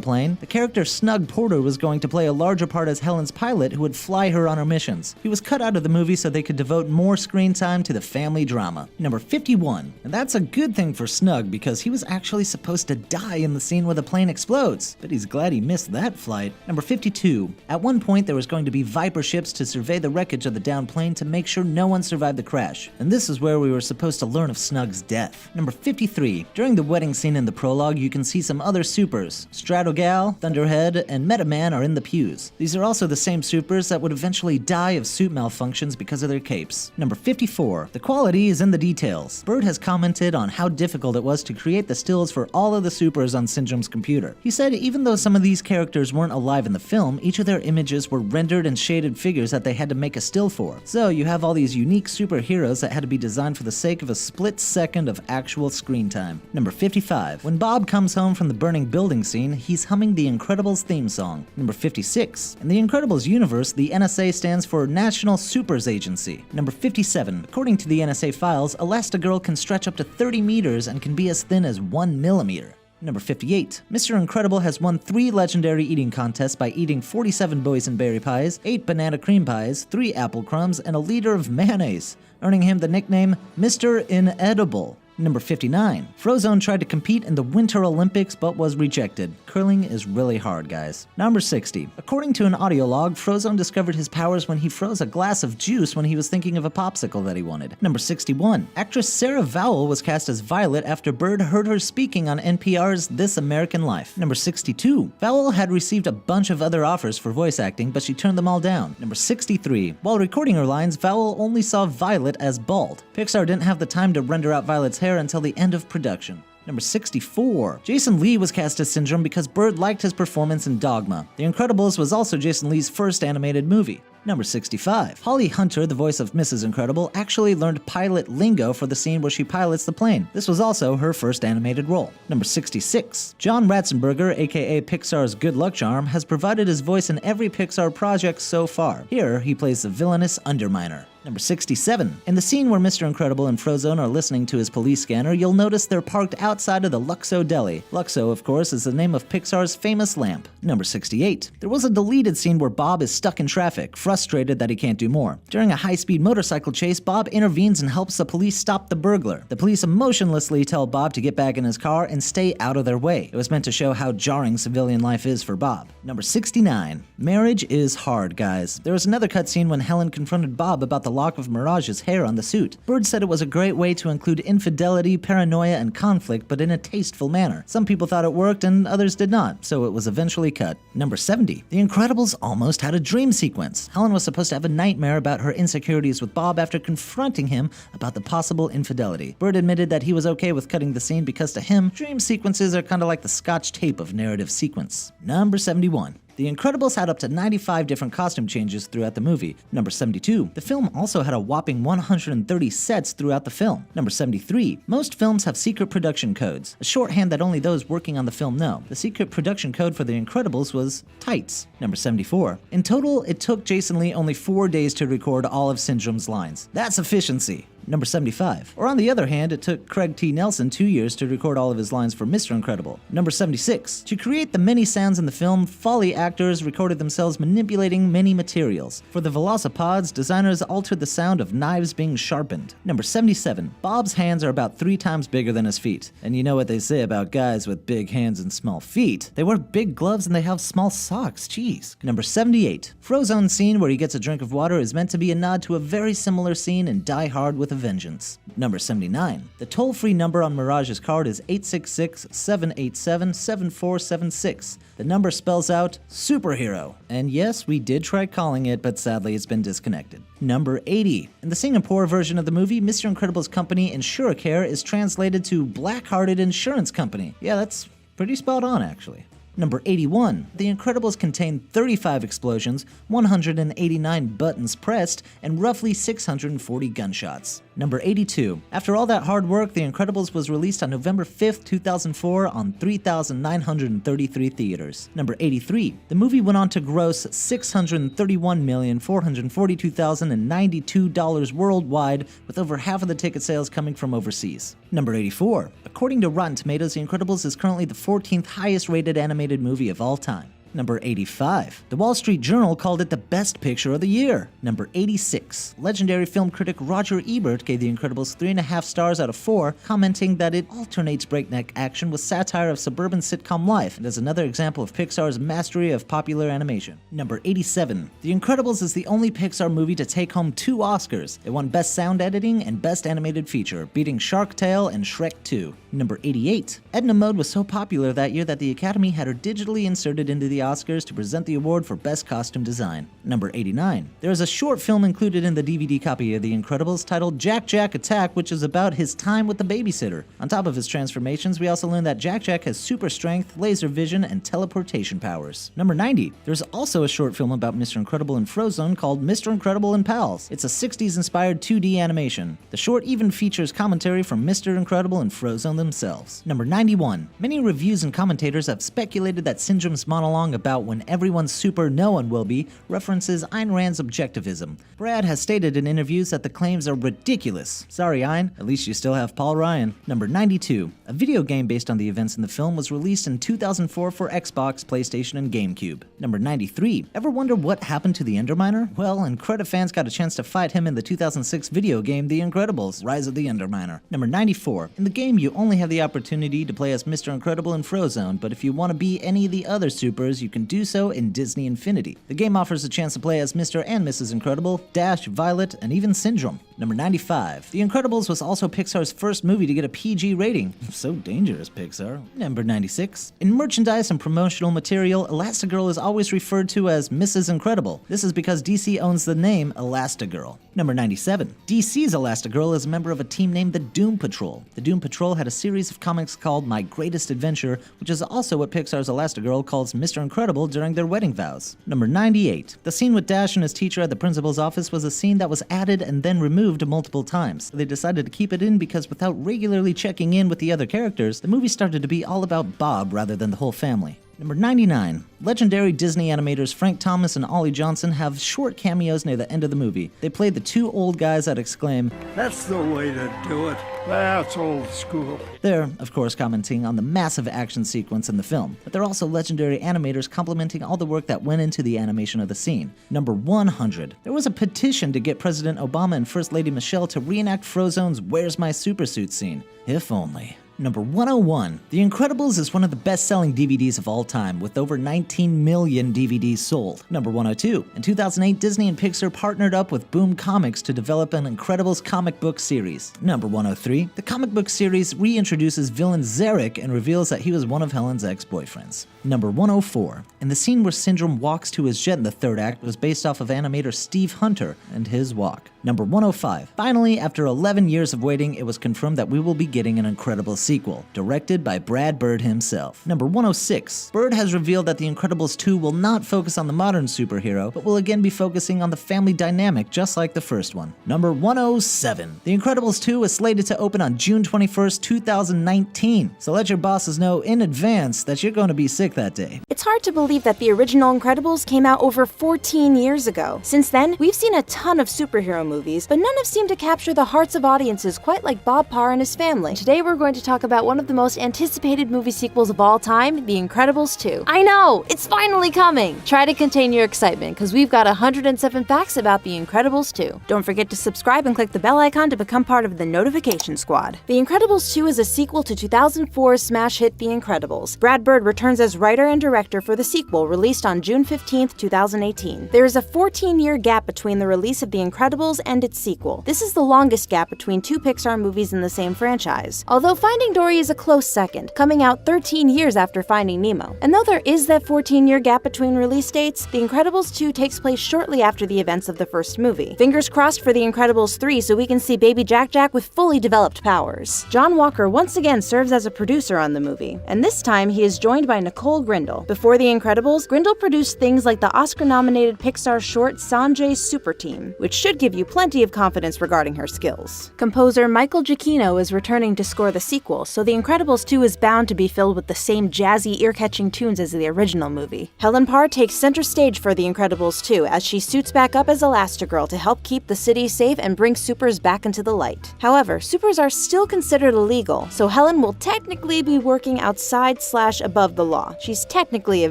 plane? The character Snug Porter was going to play a larger part as Helen's pilot who would fly her on her missions. He was cut out of the movie so they could devote more screen time to the family drama. Number 51. And that's a good thing for Snug because he was actually supposed to die in the scene where the plane explodes, but he's glad he missed that flight. Number 52. At one point there was going to be Viper ships to survey the wreckage of the downed plane to make sure no one survived the crash. And this is where we we were supposed to learn of Snug's death. Number 53. During the wedding scene in the prologue, you can see some other supers. Stratogal, Thunderhead, and Metaman are in the pews. These are also the same supers that would eventually die of suit malfunctions because of their capes. Number 54. The quality is in the details. Bird has commented on how difficult it was to create the stills for all of the supers on Syndrome's computer. He said even though some of these characters weren't alive in the film, each of their images were rendered and shaded figures that they had to make a still for. So you have all these unique superheroes that had to be designed for the sake of a split second of actual screen time. Number 55. When Bob comes home from the burning building scene, he's humming the Incredibles theme song. Number 56. In the Incredibles universe, the NSA stands for National Supers Agency. Number 57. According to the NSA files, Elastigirl can stretch up to 30 meters and can be as thin as 1 millimeter. Number 58. Mr. Incredible has won 3 legendary eating contests by eating 47 boysenberry pies, 8 banana cream pies, 3 apple crumbs, and a liter of mayonnaise, earning him the nickname Mr. Inedible. Number 59. Frozone tried to compete in the Winter Olympics but was rejected. Curling is really hard, guys. Number 60. According to an audio log, Frozone discovered his powers when he froze a glass of juice when he was thinking of a popsicle that he wanted. Number 61. Actress Sarah Vowell was cast as Violet after Bird heard her speaking on NPR's This American Life. Number 62. Vowell had received a bunch of other offers for voice acting, but she turned them all down. Number 63. While recording her lines, Vowell only saw Violet as bald. Pixar didn't have the time to render out Violet's hair until the end of production. Number 64. Jason Lee was cast as Syndrome because Bird liked his performance in Dogma. The Incredibles was also Jason Lee's first animated movie. Number 65. Holly Hunter, the voice of Mrs. Incredible, actually learned pilot lingo for the scene where she pilots the plane. This was also her first animated role. Number 66. John Ratzenberger, aka Pixar's Good Luck Charm, has provided his voice in every Pixar project so far. Here, he plays the villainous Underminer. Number 67. In the scene where Mr. Incredible and Frozone are listening to his police scanner, you'll notice they're parked outside of the Luxo Deli. Luxo, of course, is the name of Pixar's famous lamp. Number 68. There was a deleted scene where Bob is stuck in traffic, frustrated that he can't do more. During a high-speed motorcycle chase, Bob intervenes and helps the police stop the burglar. The police emotionlessly tell Bob to get back in his car and stay out of their way. It was meant to show how jarring civilian life is for Bob. Number 69. Marriage is hard, guys. There was another cutscene when Helen confronted Bob about the lock of Mirage's hair on the suit. Bird said it was a great way to include infidelity, paranoia, and conflict, but in a tasteful manner. Some people thought it worked and others did not, so it was eventually cut. Number 70. The Incredibles almost had a dream sequence. Helen was supposed to have a nightmare about her insecurities with Bob after confronting him about the possible infidelity. Bird admitted that he was okay with cutting the scene because to him, dream sequences are kind of like the scotch tape of narrative sequence. Number 71. The Incredibles had up to 95 different costume changes throughout the movie. Number 72. The film also had a whopping 130 sets throughout the film. Number 73. Most films have secret production codes, a shorthand that only those working on the film know. The secret production code for The Incredibles was tights. Number 74. In total, it took Jason Lee only 4 days to record all of Syndrome's lines. That's efficiency. Number 75. Or on the other hand, it took Craig T. Nelson 2 years to record all of his lines for Mr. Incredible. Number 76. To create the many sounds in the film, Foley actors recorded themselves manipulating many materials. For the Velocipods, designers altered the sound of knives being sharpened. Number 77. Bob's hands are about 3 times bigger than his feet. And you know what they say about guys with big hands and small feet. They wear big gloves and they have small socks. Jeez. Number 78. Frozone's scene where he gets a drink of water is meant to be a nod to a very similar scene in Die Hard with a Vengeance. Number 79. The toll-free number on Mirage's card is 866-787-7476. The number spells out superhero. And yes, we did try calling it, but sadly it's been disconnected. Number 80. In the Singapore version of the movie, Mr. Incredible's company Insuracare is translated to Black-Hearted Insurance Company. Yeah, that's pretty spot on, actually. Number 81. The Incredibles contain 35 explosions, 189 buttons pressed, and roughly 640 gunshots. Number 82. After all that hard work, The Incredibles was released on November 5th, 2004 on 3,933 theaters. Number 83. The movie went on to gross $631,442,092 worldwide, with over half of the ticket sales coming from overseas. Number 84. According to Rotten Tomatoes, The Incredibles is currently the 14th highest rated animated movie of all time. Number 85. The Wall Street Journal called it the best picture of the year. Number 86. Legendary film critic Roger Ebert gave The Incredibles 3.5 stars out of 4, commenting that it alternates breakneck action with satire of suburban sitcom life, and is another example of Pixar's mastery of popular animation. Number 87. The Incredibles is the only Pixar movie to take home 2 Oscars. It won Best Sound Editing and Best Animated Feature, beating Shark Tale and Shrek 2. Number 88. Edna Mode was so popular that year that the Academy had her digitally inserted into the Oscars to present the award for Best Costume Design. Number 89. There is a short film included in the DVD copy of The Incredibles titled Jack Jack Attack, which is about his time with the babysitter. On top of his transformations, we also learn that Jack Jack has super strength, laser vision, and teleportation powers. Number 90. There's also a short film about Mr. Incredible and Frozone called Mr. Incredible and Pals. It's a 60s-inspired 2D animation. The short even features commentary from Mr. Incredible and Frozone themselves. Number 91. Many reviews and commentators have speculated that Syndrome's monologue about when everyone's super, no one will be references Ayn Rand's objectivism. Brad has stated in interviews that the claims are ridiculous. Sorry, Ayn, at least you still have Paul Ryan. Number 92. A video game based on the events in the film was released in 2004 for Xbox, PlayStation, and GameCube. Number 93. Ever wonder what happened to the Enderminer? Well, Incredible fans got a chance to fight him in the 2006 video game The Incredibles: Rise of the Enderminer. Number 94. In the game, you only have the opportunity to play as Mr. Incredible and Frozone, but if you want to be any of the other supers, you can do so in Disney Infinity. The game offers a chance to play as Mr. and Mrs. Incredible, Dash, Violet, and even Syndrome. Number 95. The Incredibles was also Pixar's first movie to get a PG rating. So dangerous, Pixar. Number 96. In merchandise and promotional material, Elastigirl is always referred to as Mrs. Incredible. This is because DC owns the name Elastigirl. Number 97. DC's Elastigirl is a member of a team named the Doom Patrol. The Doom Patrol had a series of comics called My Greatest Adventure, which is also what Pixar's Elastigirl calls Mr. Incredible during their wedding vows. Number 98. The scene with Dash and his teacher at the principal's office was a scene that was added and then removed multiple times. They decided to keep it in because without regularly checking in with the other characters, the movie started to be all about Bob rather than the whole family. Number 99. Legendary Disney animators Frank Thomas and Ollie Johnson have short cameos near the end of the movie. They played the 2 old guys that exclaim,
That's the way to do it. That's old school.
They're, of course, commenting on the massive action sequence in the film, but they're also legendary animators complimenting all the work that went into the animation of the scene. Number 100. There was a petition to get President Obama and First Lady Michelle to reenact Frozone's Where's My Supersuit scene. If only. Number 101. The Incredibles is one of the best-selling DVDs of all time, with over 19 million DVDs sold. Number 102. In 2008, Disney and Pixar partnered up with Boom Comics to develop an Incredibles comic book series. Number 103. The comic book series reintroduces villain Zarek and reveals that he was one of Helen's ex-boyfriends. Number 104. In the scene where Syndrome walks to his jet in the third act was based off of animator Steve Hunter and his walk. Number 105. Finally, after 11 years of waiting, it was confirmed that we will be getting an Incredibles sequel, directed by Brad Bird himself. Number 106. Bird has revealed that The Incredibles 2 will not focus on the modern superhero, but will again be focusing on the family dynamic just like the first one. Number 107. The Incredibles 2 is slated to open on June 21st, 2019, so let your bosses know in advance that you're going to be sick that day.
It's hard to believe that the original Incredibles came out over 14 years ago. Since then, we've seen a ton of superhero movies, but none have seemed to capture the hearts of audiences quite like Bob Parr and his family. Today we're going to talk about one of the most anticipated movie sequels of all time, The Incredibles 2. I know! It's finally coming! Try to contain your excitement, because we've got 107 facts about The Incredibles 2. Don't forget to subscribe and click the bell icon to become part of the notification squad. The Incredibles 2 is a sequel to 2004's smash hit The Incredibles. Brad Bird returns as writer and director for the sequel, released on June 15, 2018. There is a 14-year gap between the release of The Incredibles and its sequel. This is the longest gap between 2 Pixar movies in the same franchise. Although Finding Dory is a close second, coming out 13 years after Finding Nemo. And though there is that 14-year gap between release dates, The Incredibles 2 takes place shortly after the events of the first movie. Fingers crossed for The Incredibles 3 so we can see baby Jack Jack with fully developed powers. John Walker once again serves as a producer on the movie, and this time he is joined by Nicole Grindle. Before The Incredibles, Grindle produced things like the Oscar-nominated Pixar short Sanjay's Super Team, which should give you plenty of confidence regarding her skills. Composer Michael Giacchino is returning to score the sequel, sequel, so The Incredibles 2 is bound to be filled with the same jazzy, ear-catching tunes as the original movie. Helen Parr takes center stage for The Incredibles 2 as she suits back up as Elastigirl to help keep the city safe and bring supers back into the light. However, supers are still considered illegal, so Helen will technically be working outside/above the law. She's technically a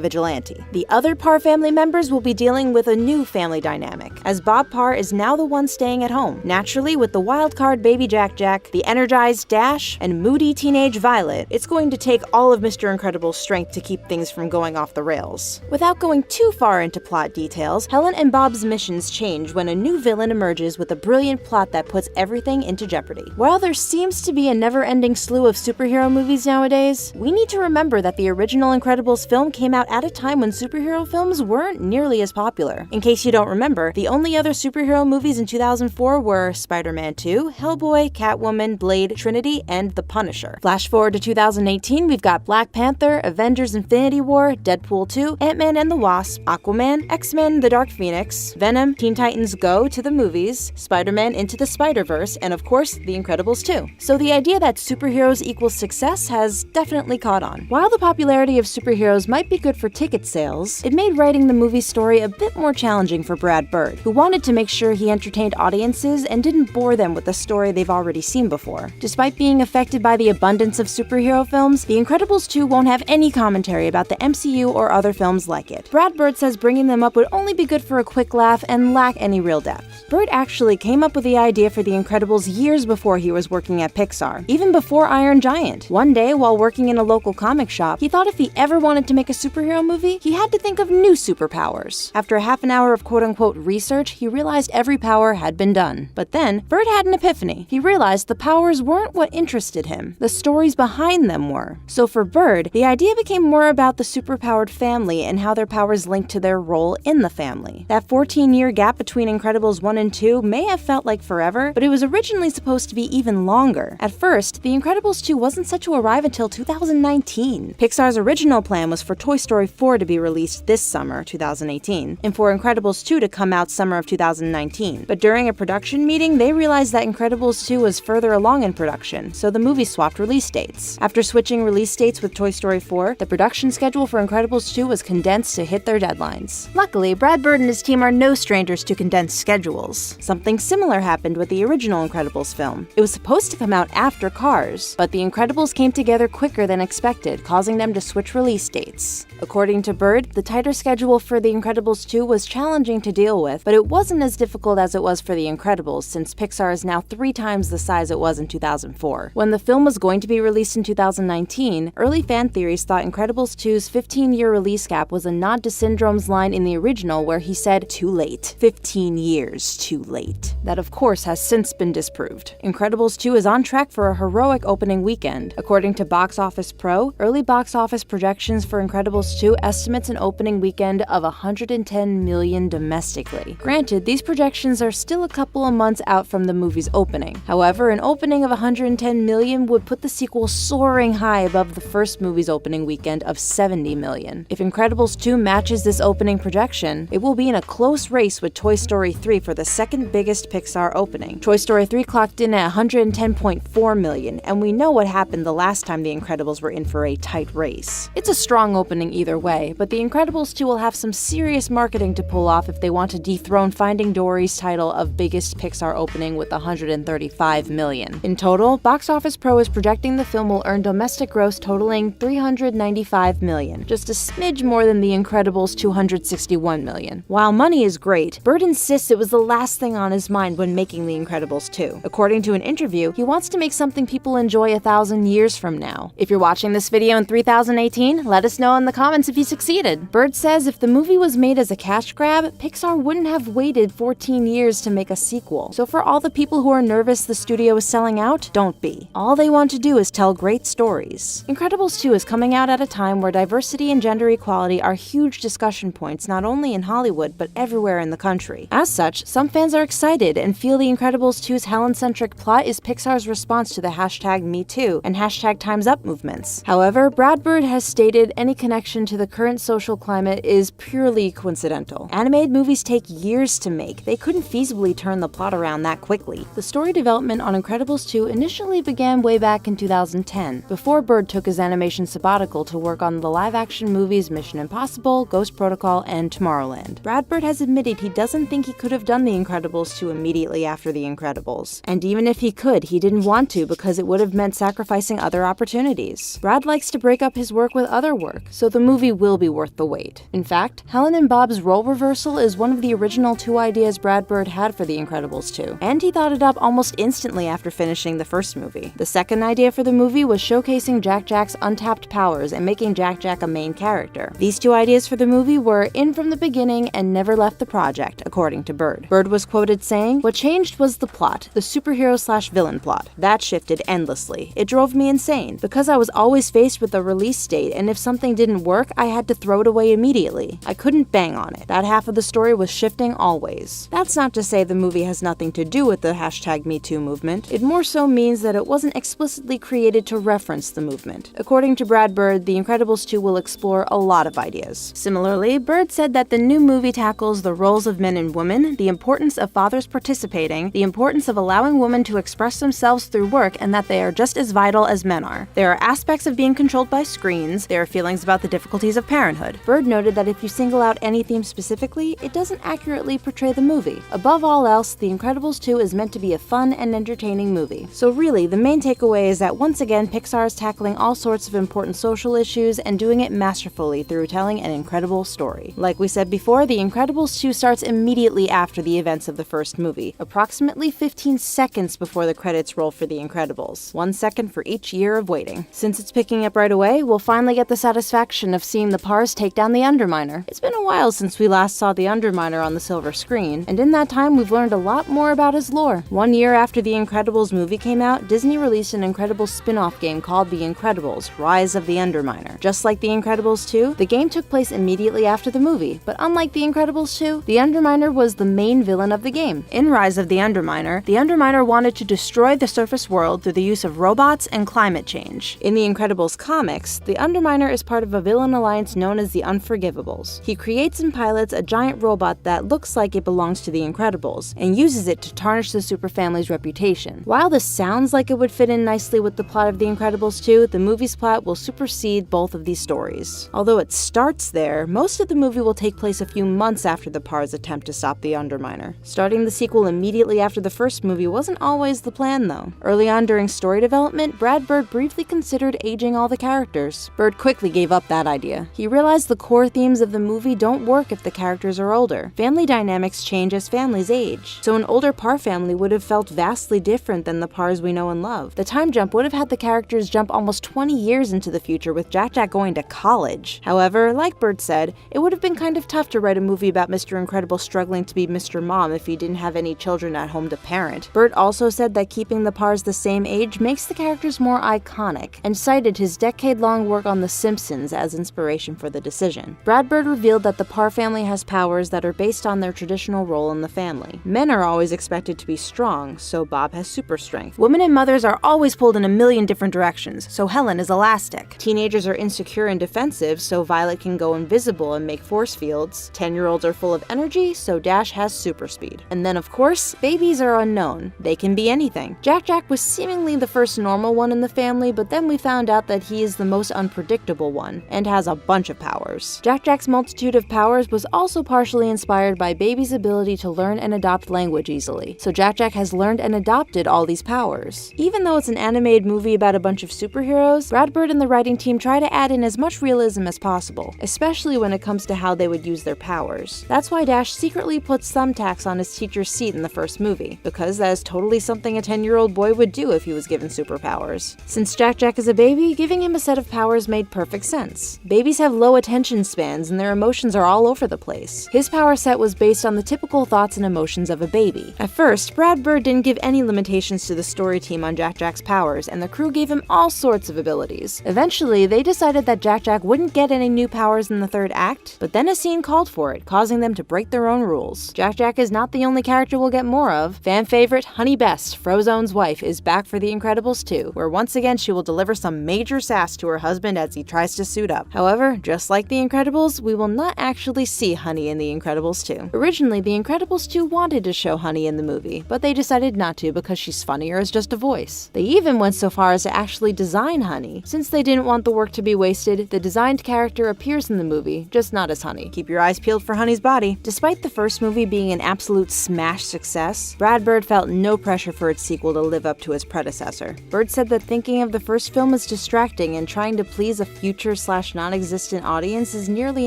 vigilante. The other Parr family members will be dealing with a new family dynamic, as Bob Parr is now the one staying at home. Naturally, with the wildcard baby Jack, the energized Dash, and moody teenage Violet, it's going to take all of Mr. Incredible's strength to keep things from going off the rails. Without going too far into plot details, Helen and Bob's missions change when a new villain emerges with a brilliant plot that puts everything into jeopardy. While there seems to be a never-ending slew of superhero movies nowadays, we need to remember that the original Incredibles film came out at a time when superhero films weren't nearly as popular. In case you don't remember, the only other superhero movies in 2004 were Spider-Man 2, Hellboy, Catwoman, Blade, Trinity, and The Punisher. Flash forward to 2018, we've got Black Panther, Avengers Infinity War, Deadpool 2, Ant-Man and the Wasp, Aquaman, X-Men The Dark Phoenix, Venom, Teen Titans Go to the movies, Spider-Man Into the Spider-Verse, and of course, The Incredibles 2. So the idea that superheroes equals success has definitely caught on. While the popularity of superheroes might be good for ticket sales, it made writing the movie story a bit more challenging for Brad Bird, who wanted to make sure he entertained audiences and didn't bore them with a story they've already seen before. Despite being affected by the abundance of superhero films, The Incredibles 2 won't have any commentary about the MCU or other films like it. Brad Bird says bringing them up would only be good for a quick laugh and lack any real depth. Bird actually came up with the idea for The Incredibles years before he was working at Pixar, even before Iron Giant. One day, while working in a local comic shop, he thought if he ever wanted to make a superhero movie, he had to think of new superpowers. After a half an hour of quote-unquote research, he realized every power had been done. But then, Bird had an epiphany. He realized the powers weren't what interested him. The stories behind them were. So for Bird, the idea became more about the superpowered family and how their powers linked to their role in the family. That 14-year gap between Incredibles 1 and 2 may have felt like forever, but it was originally supposed to be even longer. At first, The Incredibles 2 wasn't set to arrive until 2019. Pixar's original plan was for Toy Story 4 to be released this summer, 2018, and for Incredibles 2 to come out summer of 2019. But during a production meeting, they realized that Incredibles 2 was further along in production, so the movie swapped release dates. After switching release dates with Toy Story 4, the production schedule for Incredibles 2 was condensed to hit their deadlines. Luckily, Brad Bird and his team are no strangers to condensed schedules. Something similar happened with the original Incredibles film. It was supposed to come out after Cars, but The Incredibles came together quicker than expected, causing them to switch release dates. According to Bird, the tighter schedule for The Incredibles 2 was challenging to deal with, but it wasn't as difficult as it was for The Incredibles, since Pixar is now 3 times the size it was in 2004. When the film was going to be released in 2019, early fan theories thought Incredibles 2's 15-year release gap was a nod to Syndrome's line in the original where he said, "Too late. 15 years too late." That, of course, has since been disproved. Incredibles 2 is on track for a heroic opening weekend. According to Box Office Pro, early box office projections for Incredibles 2 estimates an opening weekend of $110 million domestically. Granted, these projections are still a couple of months out from the movie's opening. However, an opening of $110 million would put the sequel soaring high above the first movie's opening weekend of $70 million. If Incredibles 2 matches this opening projection, it will be in a close race with Toy Story 3 for the second biggest Pixar opening. Toy Story 3 clocked in at $110.4 million, and we know what happened the last time The Incredibles were in for a tight race. It's a strong opening either way, but The Incredibles 2 will have some serious marketing to pull off if they want to dethrone Finding Dory's title of biggest Pixar opening with $135 million. In total, Box Office Pro is projecting the film will earn domestic gross totaling $395 million, just a smidge more than The Incredibles' $261 million. While money is great, Bird insists it was the last thing on his mind when making The Incredibles 2. According to an interview, he wants to make something people enjoy 1,000 years from now. If you're watching this video in 3018, let us know in the comments if you succeeded. Bird says if the movie was made as a cash grab, Pixar wouldn't have waited 14 years to make a sequel. So for all the people who are nervous the studio is selling out, don't be. All they want to do is tell great stories. Incredibles 2 is coming out at a time where diversity and gender equality are huge discussion points not only in Hollywood but everywhere in the country. As such, some fans are excited and feel The Incredibles 2's Helen-centric plot is Pixar's response to the hashtag #MeToo and hashtag Time's Up movements. However, Brad Bird has stated any connection to the current social climate is purely coincidental. Animated movies take years to make. They couldn't feasibly turn the plot around that quickly. The story development on Incredibles 2 initially began way back back in 2010, before Bird took his animation sabbatical to work on the live-action movies Mission Impossible, Ghost Protocol, and Tomorrowland. Brad Bird has admitted he doesn't think he could have done The Incredibles 2 immediately after The Incredibles. And even if he could, he didn't want to because it would have meant sacrificing other opportunities. Brad likes to break up his work with other work, so the movie will be worth the wait. In fact, Helen and Bob's role reversal is one of the original 2 ideas Brad Bird had for The Incredibles 2, and he thought it up almost instantly after finishing the first movie. The second idea for the movie was showcasing Jack Jack's untapped powers and making Jack Jack a main character. These 2 ideas for the movie were in from the beginning and never left the project, according to Bird. Bird was quoted saying, "What changed was the plot, the superhero/villain plot. That shifted endlessly. It drove me insane, because I was always faced with a release date, and if something didn't work, I had to throw it away immediately. I couldn't bang on it. That half of the story was shifting always." That's not to say the movie has nothing to do with the #MeToo movement. It more so means that it wasn't explicitly created to reference the movement. According to Brad Bird, The Incredibles 2 will explore a lot of ideas. Similarly, Bird said that the new movie tackles the roles of men and women, the importance of fathers participating, the importance of allowing women to express themselves through work, and that they are just as vital as men are. There are aspects of being controlled by screens, there are feelings about the difficulties of parenthood. Bird noted that if you single out any theme specifically, it doesn't accurately portray the movie. Above all else, The Incredibles 2 is meant to be a fun and entertaining movie. So really, the main takeaway is that once again, Pixar is tackling all sorts of important social issues and doing it masterfully through telling an incredible story. Like we said before, The Incredibles 2 starts immediately after the events of the first movie, approximately 15 seconds before the credits roll for The Incredibles. 1 second for each year of waiting. Since it's picking up right away, we'll finally get the satisfaction of seeing the Pars take down the Underminer. It's been a while since we last saw the Underminer on the silver screen, and in that time we've learned a lot more about his lore. 1 year after The Incredibles movie came out, Disney released an Incredibles spin-off game called The Incredibles: Rise of the Underminer. Just like The Incredibles 2, the game took place immediately after the movie, but unlike The Incredibles 2, the Underminer was the main villain of the game. In Rise of the Underminer wanted to destroy the surface world through the use of robots and climate change. In the Incredibles comics, the Underminer is part of a villain alliance known as the Unforgivables. He creates and pilots a giant robot that looks like it belongs to the Incredibles, and uses it to tarnish the superfamily's reputation. While this sounds like it would fit in nicely with the plot of The Incredibles 2, the movie's plot will supersede both of these stories. Although it starts there, most of the movie will take place a few months after the Pars attempt to stop the Underminer. Starting the sequel immediately after the first movie wasn't always the plan, though. Early on during story development, Brad Bird briefly considered aging all the characters. Bird quickly gave up that idea. He realized the core themes of the movie don't work if the characters are older. Family dynamics change as families age, so an older Par family would have felt vastly different than the Pars we know and love. The time jump would have had the characters jump almost 20 years into the future, with Jack Jack going to college. However, like Bird said, it would have been kind of tough to write a movie about Mr. Incredible struggling to be Mr. Mom if he didn't have any children at home to parent. Bird also said that keeping the Pars the same age makes the characters more iconic, and cited his decade-long work on The Simpsons as inspiration for the decision. Brad Bird revealed that the Par family has powers that are based on their traditional role in the family. Men are always expected to be strong, so Bob has super strength. Women and mothers are always pulled in a million different directions, so Helen is elastic. Teenagers are insecure and defensive, so Violet can go invisible and make force fields. 10-year-olds are full of energy, so Dash has super speed. And then of course, babies are unknown. They can be anything. Jack Jack was seemingly the first normal one in the family, but then we found out that he is the most unpredictable one, and has a bunch of powers. Jack Jack's multitude of powers was also partially inspired by Baby's ability to learn and adopt language easily, so Jack Jack has learned and adopted all these powers. Even though it's an animated movie about a bunch of superheroes, Brad Bird and the writing team try to add in as much realism as possible, especially when it comes to how they would use their powers. That's why Dash secretly puts thumbtacks on his teacher's seat in the first movie, because that is totally something a 10-year-old boy would do if he was given superpowers. Since Jack Jack is a baby, giving him a set of powers made perfect sense. Babies have low attention spans and their emotions are all over the place. His power set was based on the typical thoughts and emotions of a baby. At first, Brad Bird didn't give any limitations to the story team on Jack Jack's powers, and the crew gave him all sorts of abilities. Eventually, they decided that Jack Jack wouldn't get any new powers in the third act, but then a scene called for it, causing them to break their own rules. Jack Jack is not the only character we'll get more of. Fan favorite Honey Best, Frozone's wife, is back for The Incredibles 2, where once again she will deliver some major sass to her husband as he tries to suit up. However, just like The Incredibles, we will not actually see Honey in The Incredibles 2. Originally, The Incredibles 2 wanted to show Honey in the movie, but they decided not to because she's funnier as just a voice. They even went so far as to actually design Honey. Since they didn't want the work to be wasted, the designed character appears in the movie, just not as Honey. Keep your eyes peeled for Honey's body. Despite the first movie being an absolute smash success, Brad Bird felt no pressure for its sequel to live up to its predecessor. Bird said that thinking of the first film as distracting and trying to please a future/non-existent audience is nearly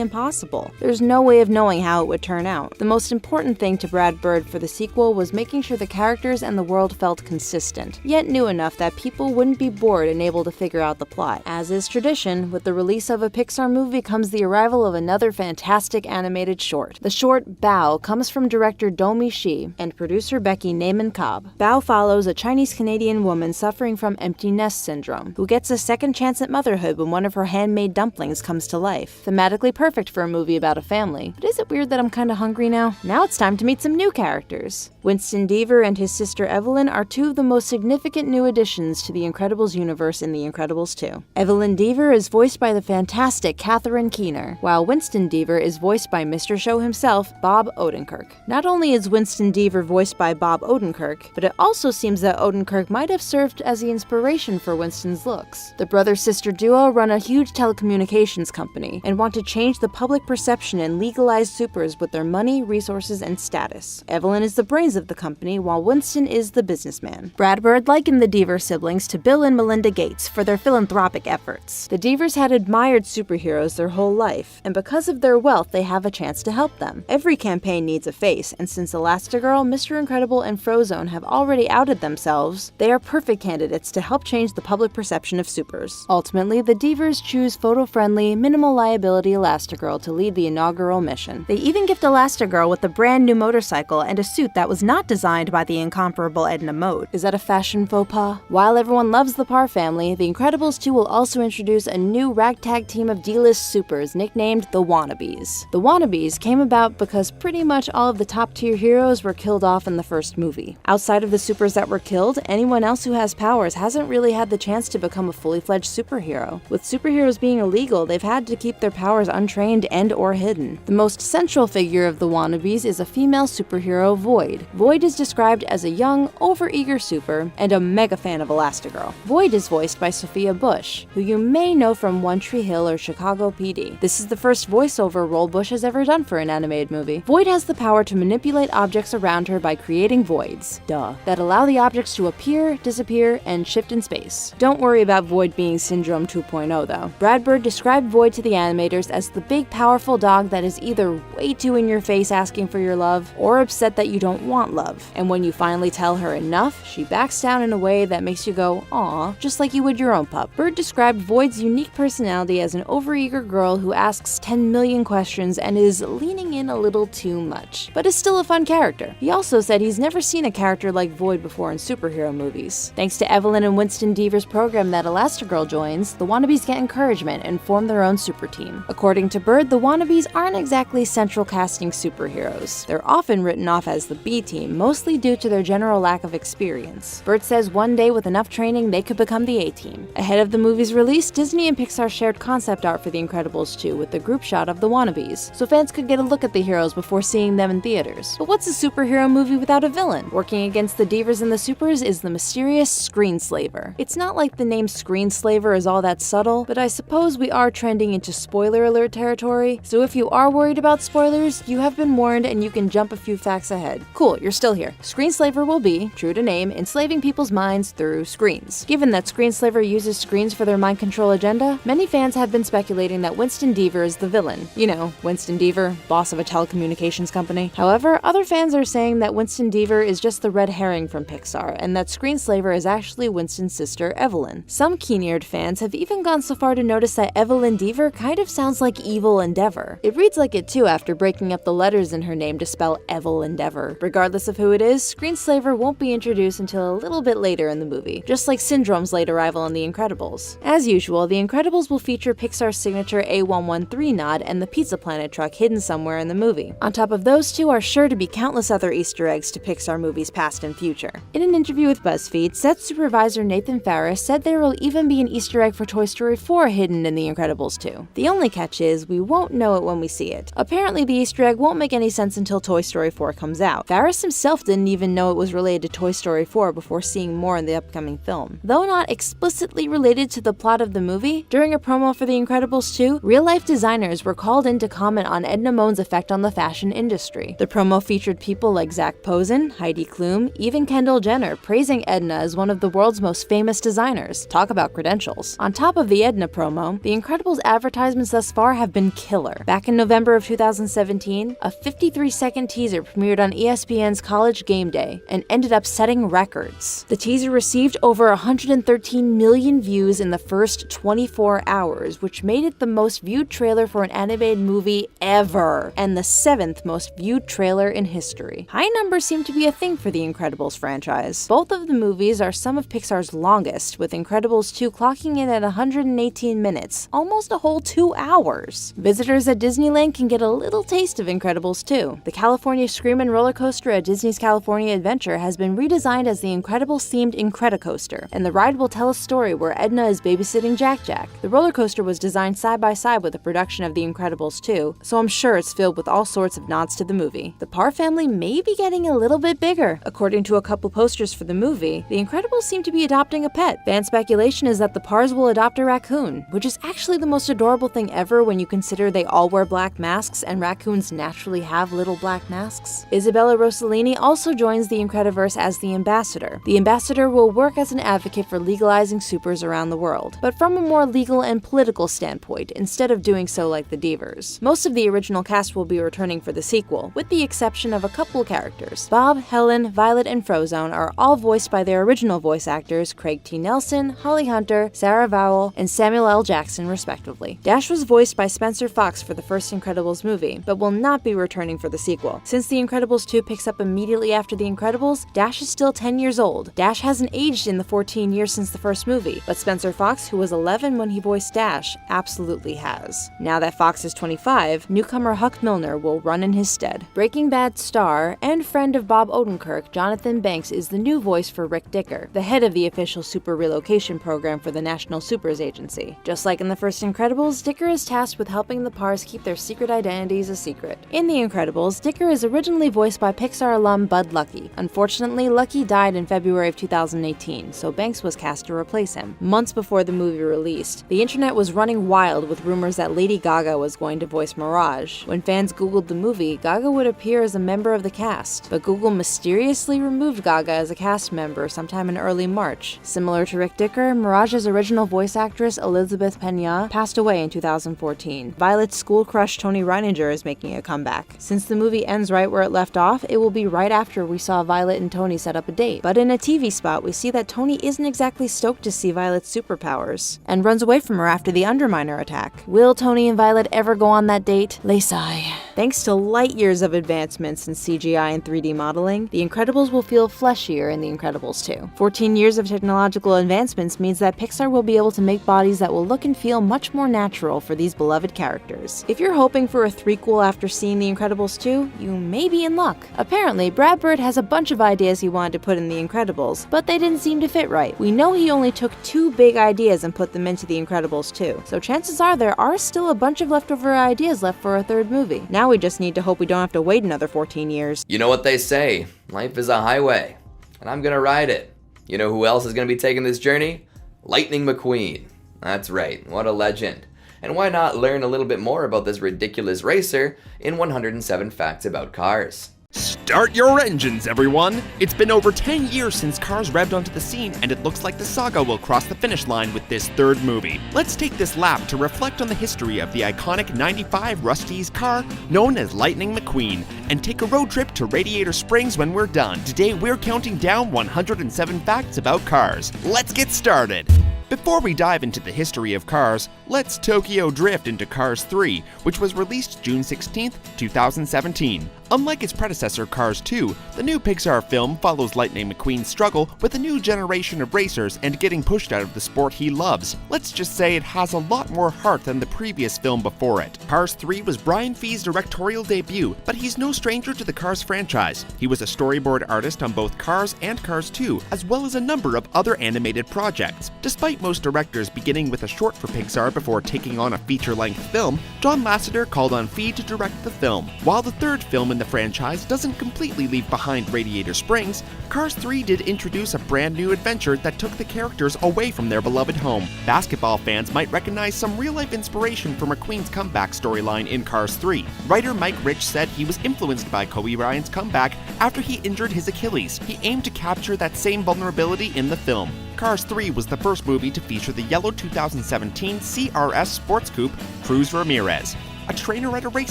impossible. There's no way of knowing how it would turn out. The most important thing to Brad Bird for the sequel was making sure the characters and the world felt consistent, yet new enough that people wouldn't be bored and able to figure out the plot. As is tradition, with the release of a Pixar movie comes the arrival of another fantastic animated short. The short Bao comes from director Domi Shi and producer Becky Naaman Cobb. Bao follows a Chinese-Canadian woman suffering from empty nest syndrome, who gets a second chance at motherhood when one of her handmade dumplings comes to life. Thematically perfect for a movie about a family. But is it weird that I'm kinda hungry now? Now it's time to meet some new characters. Winston Deaver and his sister Evelyn are two of the most significant new additions to the Incredibles universe in The Incredibles 2. Evelyn Deaver is voiced by the fantastic Catherine Keener, while Winston Deaver is voiced by Mr. Show himself, Bob Odenkirk. Not only is Winston Deaver voiced by Bob Odenkirk, but it also seems that Odenkirk might have served as the inspiration for Winston's looks. The brother-sister duo run a huge telecommunications company and want to change the public perception and legalize supers with their money, resources, and status. Evelyn is the brains of the company, while Winston is the businessman. Brad Bird likened the Deaver siblings to Bill and Melinda Gates for their philanthropic efforts. The Deavers had admired superheroes their whole life, and because of their wealth, they have a chance to help them. Every campaign needs a face, and since Elastigirl, Mr. Incredible, and Frozone have already outed themselves, they are perfect candidates to help change the public perception of supers. Ultimately, the Deavers choose photo-friendly, minimal liability Elastigirl to lead the inaugural mission. They even gift Elastigirl with a brand new motorcycle and a suit that was not designed by the incomparable Edna Mode. Is that a fashion faux pas? While everyone loves the Parr family, The Incredibles 2 will also introduce a new ragtag team of D-list supers nicknamed the Wannabes. The Wannabes came about because pretty much all of the top-tier heroes were killed off in the first movie. Outside of the supers that were killed, anyone else who has powers hasn't really had the chance to become a fully fledged superhero. With superheroes being illegal, they've had to keep their powers untrained and/or hidden. The most central figure of the Wannabes is a female superhero, Void. Void is described as a young, overeager super and a mega fan of Elastigirl. Void is voiced by Sophia Bush, who you may know from One Tree Hill or Chicago PD. This is the first voiceover role Bush has ever done for an animated movie. Void has the power to manipulate objects around her by creating voids, that allow the objects to appear, disappear, and shift in space. Don't worry about Void being Syndrome 2.0 though. Brad Bird described Void to the animators as the big powerful dog that is either way too in your face asking for your love, or upset that you don't want love. And when you finally tell her enough, she backs down in a way that makes you go, aw, just like you would your own pup. Bird described Void's unique personality as an overeager girl who asks 10 million questions and is leaning in a little too much, but is still a fun character. He also said he's never seen a character like Void before in superhero movies. Thanks to Evelyn and Winston Deaver's program that Elastigirl joins, the Wannabes get encouragement and form their own super team. According to Bird, the Wannabes aren't exactly central casting superheroes. They're often written off as the B team, mostly due to their general lack of experience. Bird says one day with enough training, they could become the A team. Ahead of the movie's release, Disney and Pixar shared concept art for The Incredibles 2 with the group shot of the Wannabes, so fans could get a look at the heroes before seeing them in theaters. But what's a superhero movie without a villain? Working against the Deavers and the Supers is the mysterious Screenslaver. It's not like the name Screenslaver is all that subtle, but I suppose we are trending into spoiler alert territory, so if you are worried about spoilers, you have been warned and you can jump a few facts ahead. Cool, you're still here. Screenslaver will be, true to name, enslaving people's minds through screens. Given that Screenslaver uses screens for their mind control agenda, many fans have been speculating that Winston Deaver is the villain. You know, Winston Deaver, boss of a telecommunications company. However, other fans are saying that Winston Deaver is just the red herring from Pixar, and that Screenslaver is actually Winston's sister, Evelyn. Some keen-eared fans have even gone so far to notice that Evelyn Deaver kind of sounds like Evil Endeavor. It reads like it too after breaking up the letters in her name to spell Evil Endeavor. Regardless of who it is, Screenslaver won't be introduced until a little bit later in the movie, just like Syndrome's late arrival in The Incredibles. As usual, The Incredibles will feature Pixar's signature A113 nod and the Pizza Planet truck hidden somewhere in the movie. On top of those two are sure to be countless other Easter eggs to Pixar movies past and future. In an interview with BuzzFeed, set supervisor Nathan Farris said there will even be an Easter egg for Toy Story 4 hidden in The Incredibles 2. The only catch is, we won't know it when we see it. Apparently, the Easter egg won't make any sense until Toy Story 4 comes out. Farris himself didn't even know it was related to Toy Story 4 before seeing more in the upcoming film. Though not explicitly related to the plot of the movie, during a promo for The Incredibles 2, real-life designers were called in to comment on Edna Mode's effect on the fashion industry. The promo featured people like Zach Posen, Heidi Klum, even Kendall Jenner, praising Edna as one of the world's most famous designers. Talk about credentials. On top of the Edna promo, The Incredibles advertisements thus far have been killer. Back in November of 2017, a 53-second teaser premiered on ESPN's College Game Day and ended up setting records. The teaser received over 113 million views in the first 24 hours, which made it the most viewed trailer for an animated movie ever, and the 7th most viewed trailer in history. High numbers seem to be a thing for the Incredibles franchise. Both of the movies are some of Pixar's longest, with Incredibles 2 clocking in at 118 minutes, almost a whole 2 hours. Visitors at Disneyland can get a little taste of Incredibles 2. The California Screamin' roller coaster at Disney's California Adventure has been redesigned as the Incredibles-themed Incredicoaster, and the ride will tell a story where Edna is babysitting Jack-Jack. The roller coaster was designed side by side with the production of The Incredibles 2, so I'm sure it's filled with all sorts of nods to the movie. The Parr family may be getting a little bit bigger. According to a couple posters for the movie, The Incredibles seem to be adopting a pet. Fan speculation is that the Parrs will adopt a raccoon, which is actually the most adorable thing ever when you consider they all wear black masks and raccoons naturally have little black masks. Isabella Rossellini also joins the Incrediverse as the ambassador. The ambassador will work as an advocate for legalizing supers around the world, but from a more legal and political standpoint, instead of doing so like the Deavers. Most of the original cast will be returning for the sequel, with the exception of a couple characters. Bob, Helen, Violet, and Frozone are all voiced by their original voice actors Craig T. Nelson, Holly Hunter, Sarah Vowell, and Samuel L. Jackson, respectively. Dash was voiced by Spencer Fox for the first Incredibles movie, but will not be returning for the sequel. Since The Incredibles 2 picks up immediately after The Incredibles, Dash is still 10 years old. Dash hasn't aged in the 14 years since the first movie, but Spencer Fox, who was 11 when he voiced Dash, absolutely has. Now that Fox is 25, newcomer Huck Milner will run in his stead. Breaking Bad star and friend of Bob Odenkirk, Jonathan Banks is the new voice for Rick Dicker, the head of the official super relocation program for the National Supers Agency. Just like in the first Incredibles, Dicker is tasked with helping the Parrs keep their secret identities a secret. In The Incredibles, Dicker is originally voiced by Pixar alum Bud Luckey. Unfortunately, Luckey died in February of 2018, so Banks was cast to replace him. Months before the movie released, the internet was running wild with rumors that Lady Gaga was going to voice Mirage. When fans googled the movie, Gaga would appear as a member of the cast, but Google mysteriously removed Gaga as a cast member sometime in early March. Similar to Rick Dicker, Mirage's original voice actress Elizabeth Pena passed away in 2014. Violet's school crush Tony Reininger is making a comeback. Since the movie ends right where it left off, it will be right after we saw Violet and Tony set up a date. But in a TV spot, we see that Tony isn't exactly stoked to see Violet's superpowers, and runs away from her after the Underminer attack. Will Tony and Violet ever go on that date? They sigh. Thanks to light years of advancements in CGI and 3D modeling, The Incredibles will feel fleshier in The Incredibles 2. 14 years of technological advancements means that Pixar will be able to make bodies that will look and feel much more natural for these beloved characters. If you're hoping for a threequel after seeing The Incredibles 2, you may be in luck. Apparently, Brad Bird has a bunch of ideas he wanted to put in The Incredibles, but they didn't seem to fit right. We know he only took 2 big ideas and put them into The Incredibles 2, so chances are there are still a bunch of leftover ideas left for a third movie. Now we just need to hope we don't have to wait another 14 years.
You know what they say, life is a highway, and I'm gonna ride it. You know who else is gonna be taking this journey? Lightning McQueen. That's right, what a legend. And why not learn a little bit more about this ridiculous racer in 107 Facts About Cars?
Start your engines, everyone! It's been over 10 years since Cars revved onto the scene, and it looks like the saga will cross the finish line with this third movie. Let's take this lap to reflect on the history of the iconic 95 Rust-eze car known as Lightning McQueen, and take a road trip to Radiator Springs when we're done. Today we're counting down 107 facts about cars. Let's get started! Before we dive into the history of Cars, let's Tokyo drift into Cars 3, which was released June 16th, 2017. Unlike its predecessor Cars 2, the new Pixar film follows Lightning McQueen's struggle with a new generation of racers and getting pushed out of the sport he loves. Let's just say it has a lot more heart than the previous film before it. Cars 3 was Brian Fee's directorial debut, but he's no stranger to the Cars franchise. He was a storyboard artist on both Cars and Cars 2, as well as a number of other animated projects. Despite most directors beginning with a short for Pixar before taking on a feature-length film, John Lasseter called on Fee to direct the film. While the third film in when the franchise doesn't completely leave behind Radiator Springs, Cars 3 did introduce a brand new adventure that took the characters away from their beloved home. Basketball fans might recognize some real-life inspiration for McQueen's comeback storyline in Cars 3. Writer Mike Rich said he was influenced by Kobe Bryant's comeback after he injured his Achilles. He aimed to capture that same vulnerability in the film. Cars 3 was the first movie to feature the yellow 2017 CRS Sports Coupe Cruz Ramirez. A trainer at a race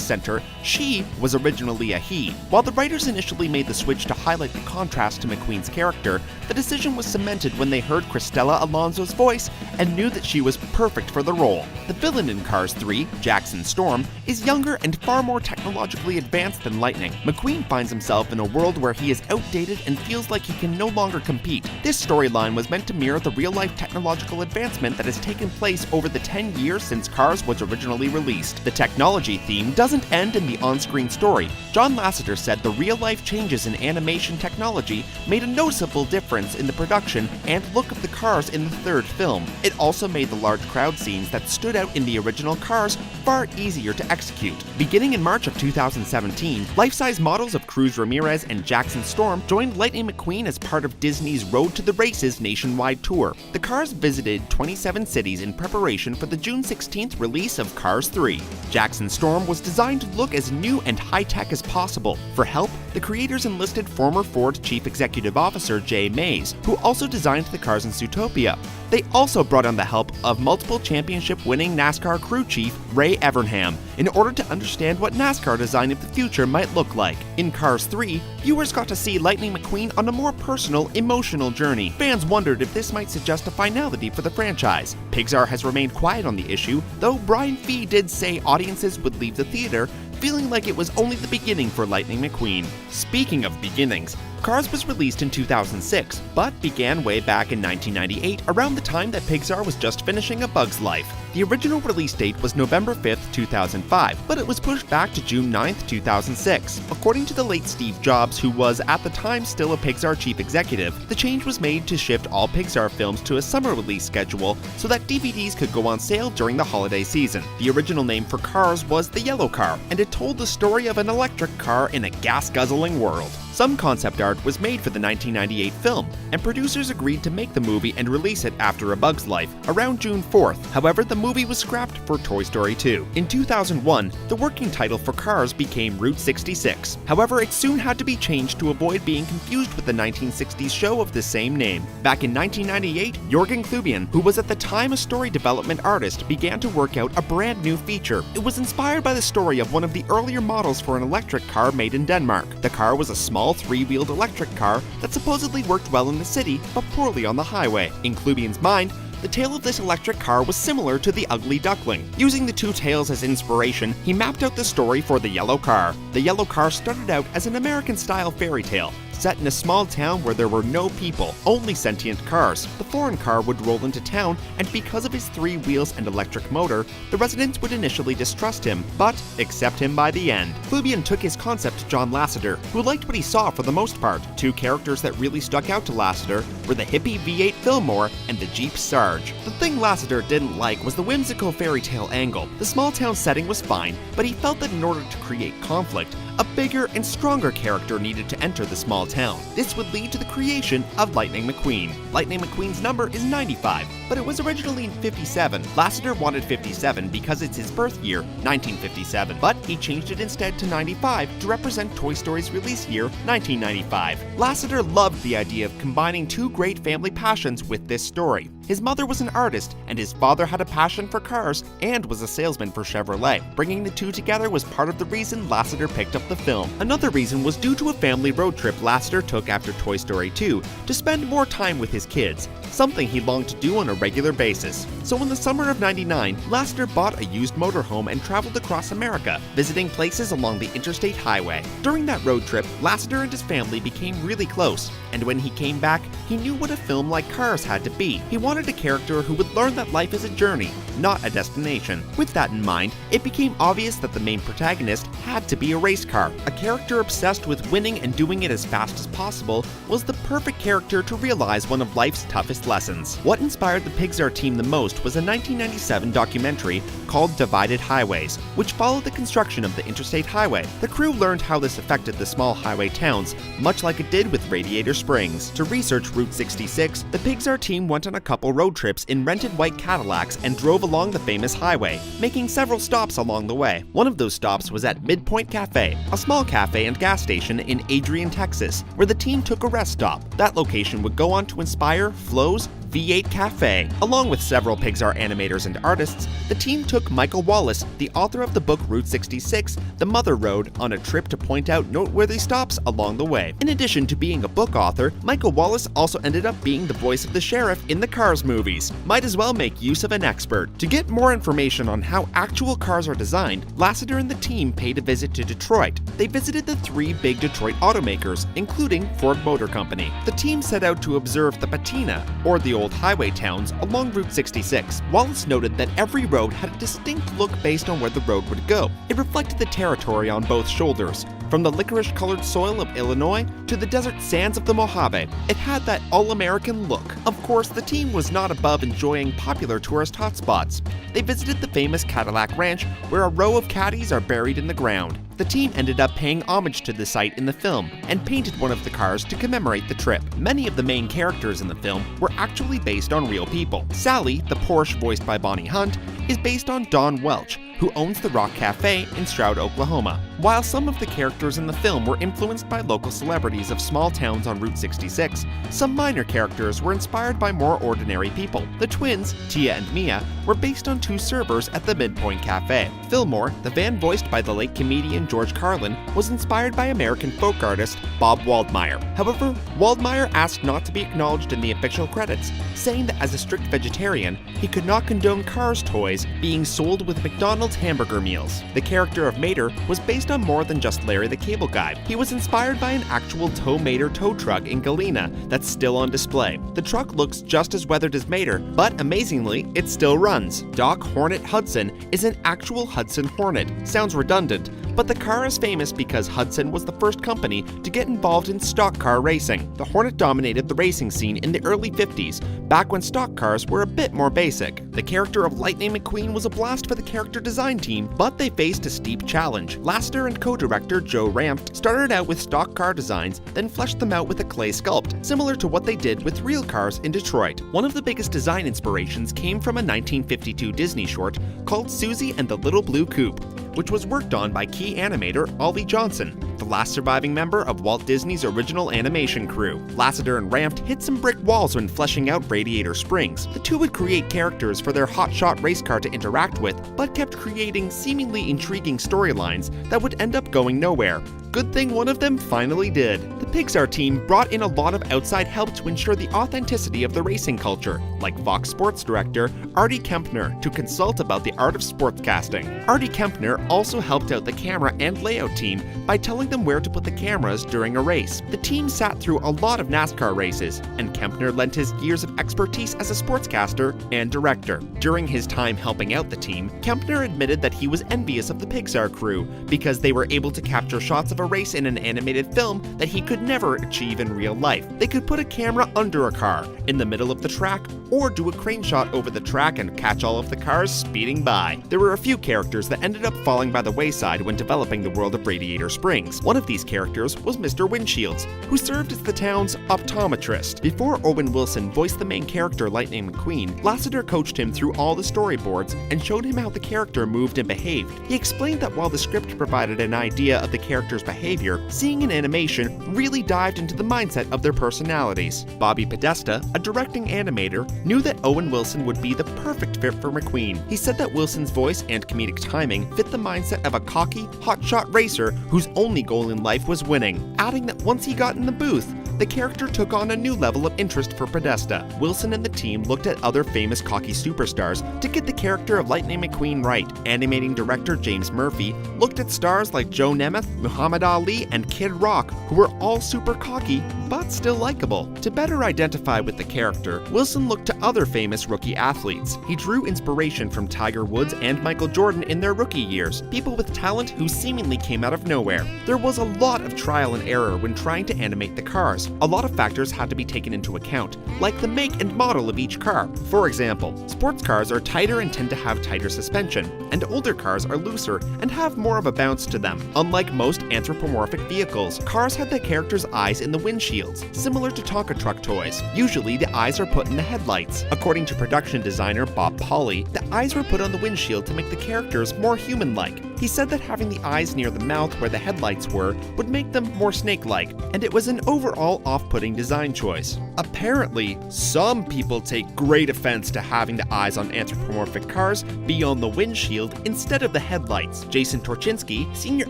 center, she was originally a he. While the writers initially made the switch to highlight the contrast to McQueen's character, the decision was cemented when they heard Cristela Alonso's voice and knew that she was perfect for the role. The villain in Cars 3, Jackson Storm, is younger and far more technologically advanced than Lightning. McQueen finds himself in a world where he is outdated and feels like he can no longer compete. This storyline was meant to mirror the real-life technological advancement that has taken place over the 10 years since Cars was originally released. The technology theme doesn't end in the on-screen story. John Lasseter said the real-life changes in animation technology made a noticeable difference in the production and look of the cars in the third film. It also made the large crowd scenes that stood out in the original Cars far easier to execute. Beginning in March of 2017, life-size models of Cruz Ramirez and Jackson Storm joined Lightning McQueen as part of Disney's Road to the Races nationwide tour. The cars visited 27 cities in preparation for the June 16th release of Cars 3. Jackson Storm was designed to look as new and high-tech as possible. For help, the creators enlisted former Ford Chief Executive Officer Jay Mays, who also designed the cars in Zootopia. They also brought on the help of multiple championship-winning NASCAR crew chief Ray Evernham in order to understand what NASCAR design of the future might look like. In Cars 3, viewers got to see Lightning McQueen on a more personal, emotional journey. Fans wondered if this might suggest a finality for the franchise. Pixar has remained quiet on the issue, though Brian Fee did say audiences would leave the theater feeling like it was only the beginning for Lightning McQueen. Speaking of beginnings, Cars was released in 2006, but began way back in 1998, around the time that Pixar was just finishing A Bug's Life. The original release date was November 5th, 2005, but it was pushed back to June 9th, 2006. According to the late Steve Jobs, who was at the time still a Pixar chief executive, the change was made to shift all Pixar films to a summer release schedule so that DVDs could go on sale during the holiday season. The original name for Cars was The Yellow Car, and it told the story of an electric car in a gas-guzzling world. Some concept art was made for the 1998 film, and producers agreed to make the movie and release it after A Bug's Life, around June 4th. However, the movie was scrapped for Toy Story 2. In 2001, the working title for Cars became Route 66. However, it soon had to be changed to avoid being confused with the 1960s show of the same name. Back in 1998, Jørgen Klubian, who was at the time a story development artist, began to work out a brand new feature. It was inspired by the story of one of the earlier models for an electric car made in Denmark. The car was a small three-wheeled electric car that supposedly worked well in the city, but poorly on the highway. In Klubian's mind, the tail of this electric car was similar to the Ugly Duckling. Using the two tails as inspiration, he mapped out the story for The Yellow Car. The Yellow Car started out as an American-style fairy tale, set in a small town where there were no people, only sentient cars. The foreign car would roll into town, and because of his 3 wheels and electric motor, the residents would initially distrust him, but accept him by the end. Klubian took his concept to John Lasseter, who liked what he saw for the most part. 2 characters that really stuck out to Lasseter were the hippie V8 Fillmore and the Jeep Sarge. The thing Lasseter didn't like was the whimsical fairy tale angle. The small town setting was fine, but he felt that in order to create conflict, a bigger and stronger character needed to enter the small town. This would lead to the creation of Lightning McQueen. Lightning McQueen's number is 95, but it was originally 57. Lasseter wanted 57 because it's his birth year, 1957, but he changed it instead to 95 to represent Toy Story's release year, 1995. Lasseter loved the idea of combining 2 great family passions with this story. His mother was an artist, and his father had a passion for cars and was a salesman for Chevrolet. Bringing the 2 together was part of the reason Lasseter picked up the film. Another reason was due to a family road trip Lasseter took after Toy Story 2 to spend more time with his kids, something he longed to do on a regular basis. So in the summer of '99, Lasseter bought a used motorhome and traveled across America, visiting places along the interstate highway. During that road trip, Lasseter and his family became really close, and when he came back, he knew what a film like Cars had to be. He wanted a character who would learn that life is a journey, not a destination. With that in mind, it became obvious that the main protagonist had to be a race car. Car. A character obsessed with winning and doing it as fast as possible was the perfect character to realize one of life's toughest lessons. What inspired the Pixar team the most was a 1997 documentary called Divided Highways, which followed the construction of the interstate highway. The crew learned how this affected the small highway towns, much like it did with Radiator Springs. To research Route 66, the Pixar team went on a couple road trips in rented white Cadillacs and drove along the famous highway, making several stops along the way. One of those stops was at Midpoint Cafe, a small cafe and gas station in Adrian, Texas, where the team took a rest stop. That location would go on to inspire Flo's V8 Cafe. Along with several Pixar animators and artists, the team took Michael Wallace, the author of the book Route 66, The Mother Road, on a trip to point out noteworthy stops along the way. In addition to being a book author, Michael Wallace also ended up being the voice of the sheriff in the Cars movies. Might as well make use of an expert. To get more information on how actual cars are designed, Lasseter and the team paid a visit to Detroit. They visited the 3 big Detroit automakers, including Ford Motor Company. The team set out to observe the patina, or the old highway towns, along Route 66. Wallace noted that every road had a distinct look based on where the road would go. It reflected the territory on both shoulders, from the licorice-colored soil of Illinois to the desert sands of the Mojave. It had that all-American look. Of course, the team was not above enjoying popular tourist hotspots. They visited the famous Cadillac Ranch, where a row of caddies are buried in the ground. The team ended up paying homage to the site in the film and painted one of the cars to commemorate the trip. Many of the main characters in the film were actually based on real people. Sally, the Porsche voiced by Bonnie Hunt, is based on Don Welch, who owns the Rock Cafe in Stroud, Oklahoma. While some of the characters in the film were influenced by local celebrities of small towns on Route 66, some minor characters were inspired by more ordinary people. The twins, Tia and Mia, were based on 2 servers at the Midpoint Cafe. Fillmore, the van voiced by the late comedian George Carlin, was inspired by American folk artist Bob Waldmeyer. However, Waldmeyer asked not to be acknowledged in the official credits, saying that as a strict vegetarian, he could not condone Cars toys being sold with McDonald's hamburger meals. The character of Mater was based on more than just Larry the Cable Guy. He was inspired by an actual Tow Mater tow truck in Galena that's still on display. The truck looks just as weathered as Mater, but amazingly, it still runs. Doc Hornet Hudson is an actual Hudson Hornet. Sounds redundant, but the car is famous because Hudson was the first company to get involved in stock car racing. The Hornet dominated the racing scene in the early 50s, back when stock cars were a bit more basic. The character of Lightning McQueen was a blast for the character design team, but they faced a steep challenge. Lasseter and co-director Joe Ranft started out with stock car designs, then fleshed them out with a clay sculpt, similar to what they did with real cars in Detroit. One of the biggest design inspirations came from a 1952 Disney short called Susie and the Little Blue Coupe, which was worked on by key animator Ollie Johnson, the last surviving member of Walt Disney's original animation crew. Lasseter and Ranft hit some brick walls when fleshing out Radiator Springs. The two would create characters for their hotshot race car to interact with, but kept creating seemingly intriguing storylines that would end up going nowhere. Good thing one of them finally did. The Pixar team brought in a lot of outside help to ensure the authenticity of the racing culture, like Fox Sports director Artie Kempner to consult about the art of sportscasting. Artie Kempner also helped out the camera and layout team by telling them where to put the cameras during a race. The team sat through a lot of NASCAR races, and Kempner lent his years of expertise as a sportscaster and director. During his time helping out the team, Kempner admitted that he was envious of the Pixar crew because they were able to capture shots of a race in an animated film that he could never achieve in real life. They could put a camera under a car, in the middle of the track, or do a crane shot over the track and catch all of the cars speeding by. There were a few characters that ended up falling by the wayside when developing the world of Radiator Springs. One of these characters was Mr. Windshields, who served as the town's optometrist. Before Owen Wilson voiced the main character Lightning McQueen, Lasseter coached him through all the storyboards and showed him how the character moved and behaved. He explained that while the script provided an idea of the character's behavior, seeing an animation really dived into the mindset of their personalities. Bobby Podesta, a directing animator, knew that Owen Wilson would be the perfect fit for McQueen. He said that Wilson's voice and comedic timing fit the mindset of a cocky, hotshot racer whose only goal in life was winning, adding that once he got in the booth, the character took on a new level of interest for Podesta. Wilson and the team looked at other famous cocky superstars to get the character of Lightning McQueen right. Animating director James Murphy looked at stars like Joe Nemeth, Muhammad Ali, and Kid Rock, who were all super cocky, but still likable. To better identify with the character, Wilson looked to other famous rookie athletes. He drew inspiration from Tiger Woods and Michael Jordan in their rookie years, people with talent who seemingly came out of nowhere. There was a lot of trial and error when trying to animate the cars. A lot of factors had to be taken into account, like the make and model of each car. For example, sports cars are tighter and tend to have tighter suspension, and older cars are looser and have more of a bounce to them. Unlike most anthropomorphic vehicles, cars had the character's eyes in the windshields, similar to Tonka truck toys. Usually, the eyes are put in the headlights. According to production designer Bob Pauly, the eyes were put on the windshield to make the characters more human-like. He said that having the eyes near the mouth where the headlights were would make them more snake-like, and it was an overall off-putting design choice. Apparently, some people take great offense to having the eyes on anthropomorphic cars be on the windshield instead of the headlights. Jason Torchinsky, senior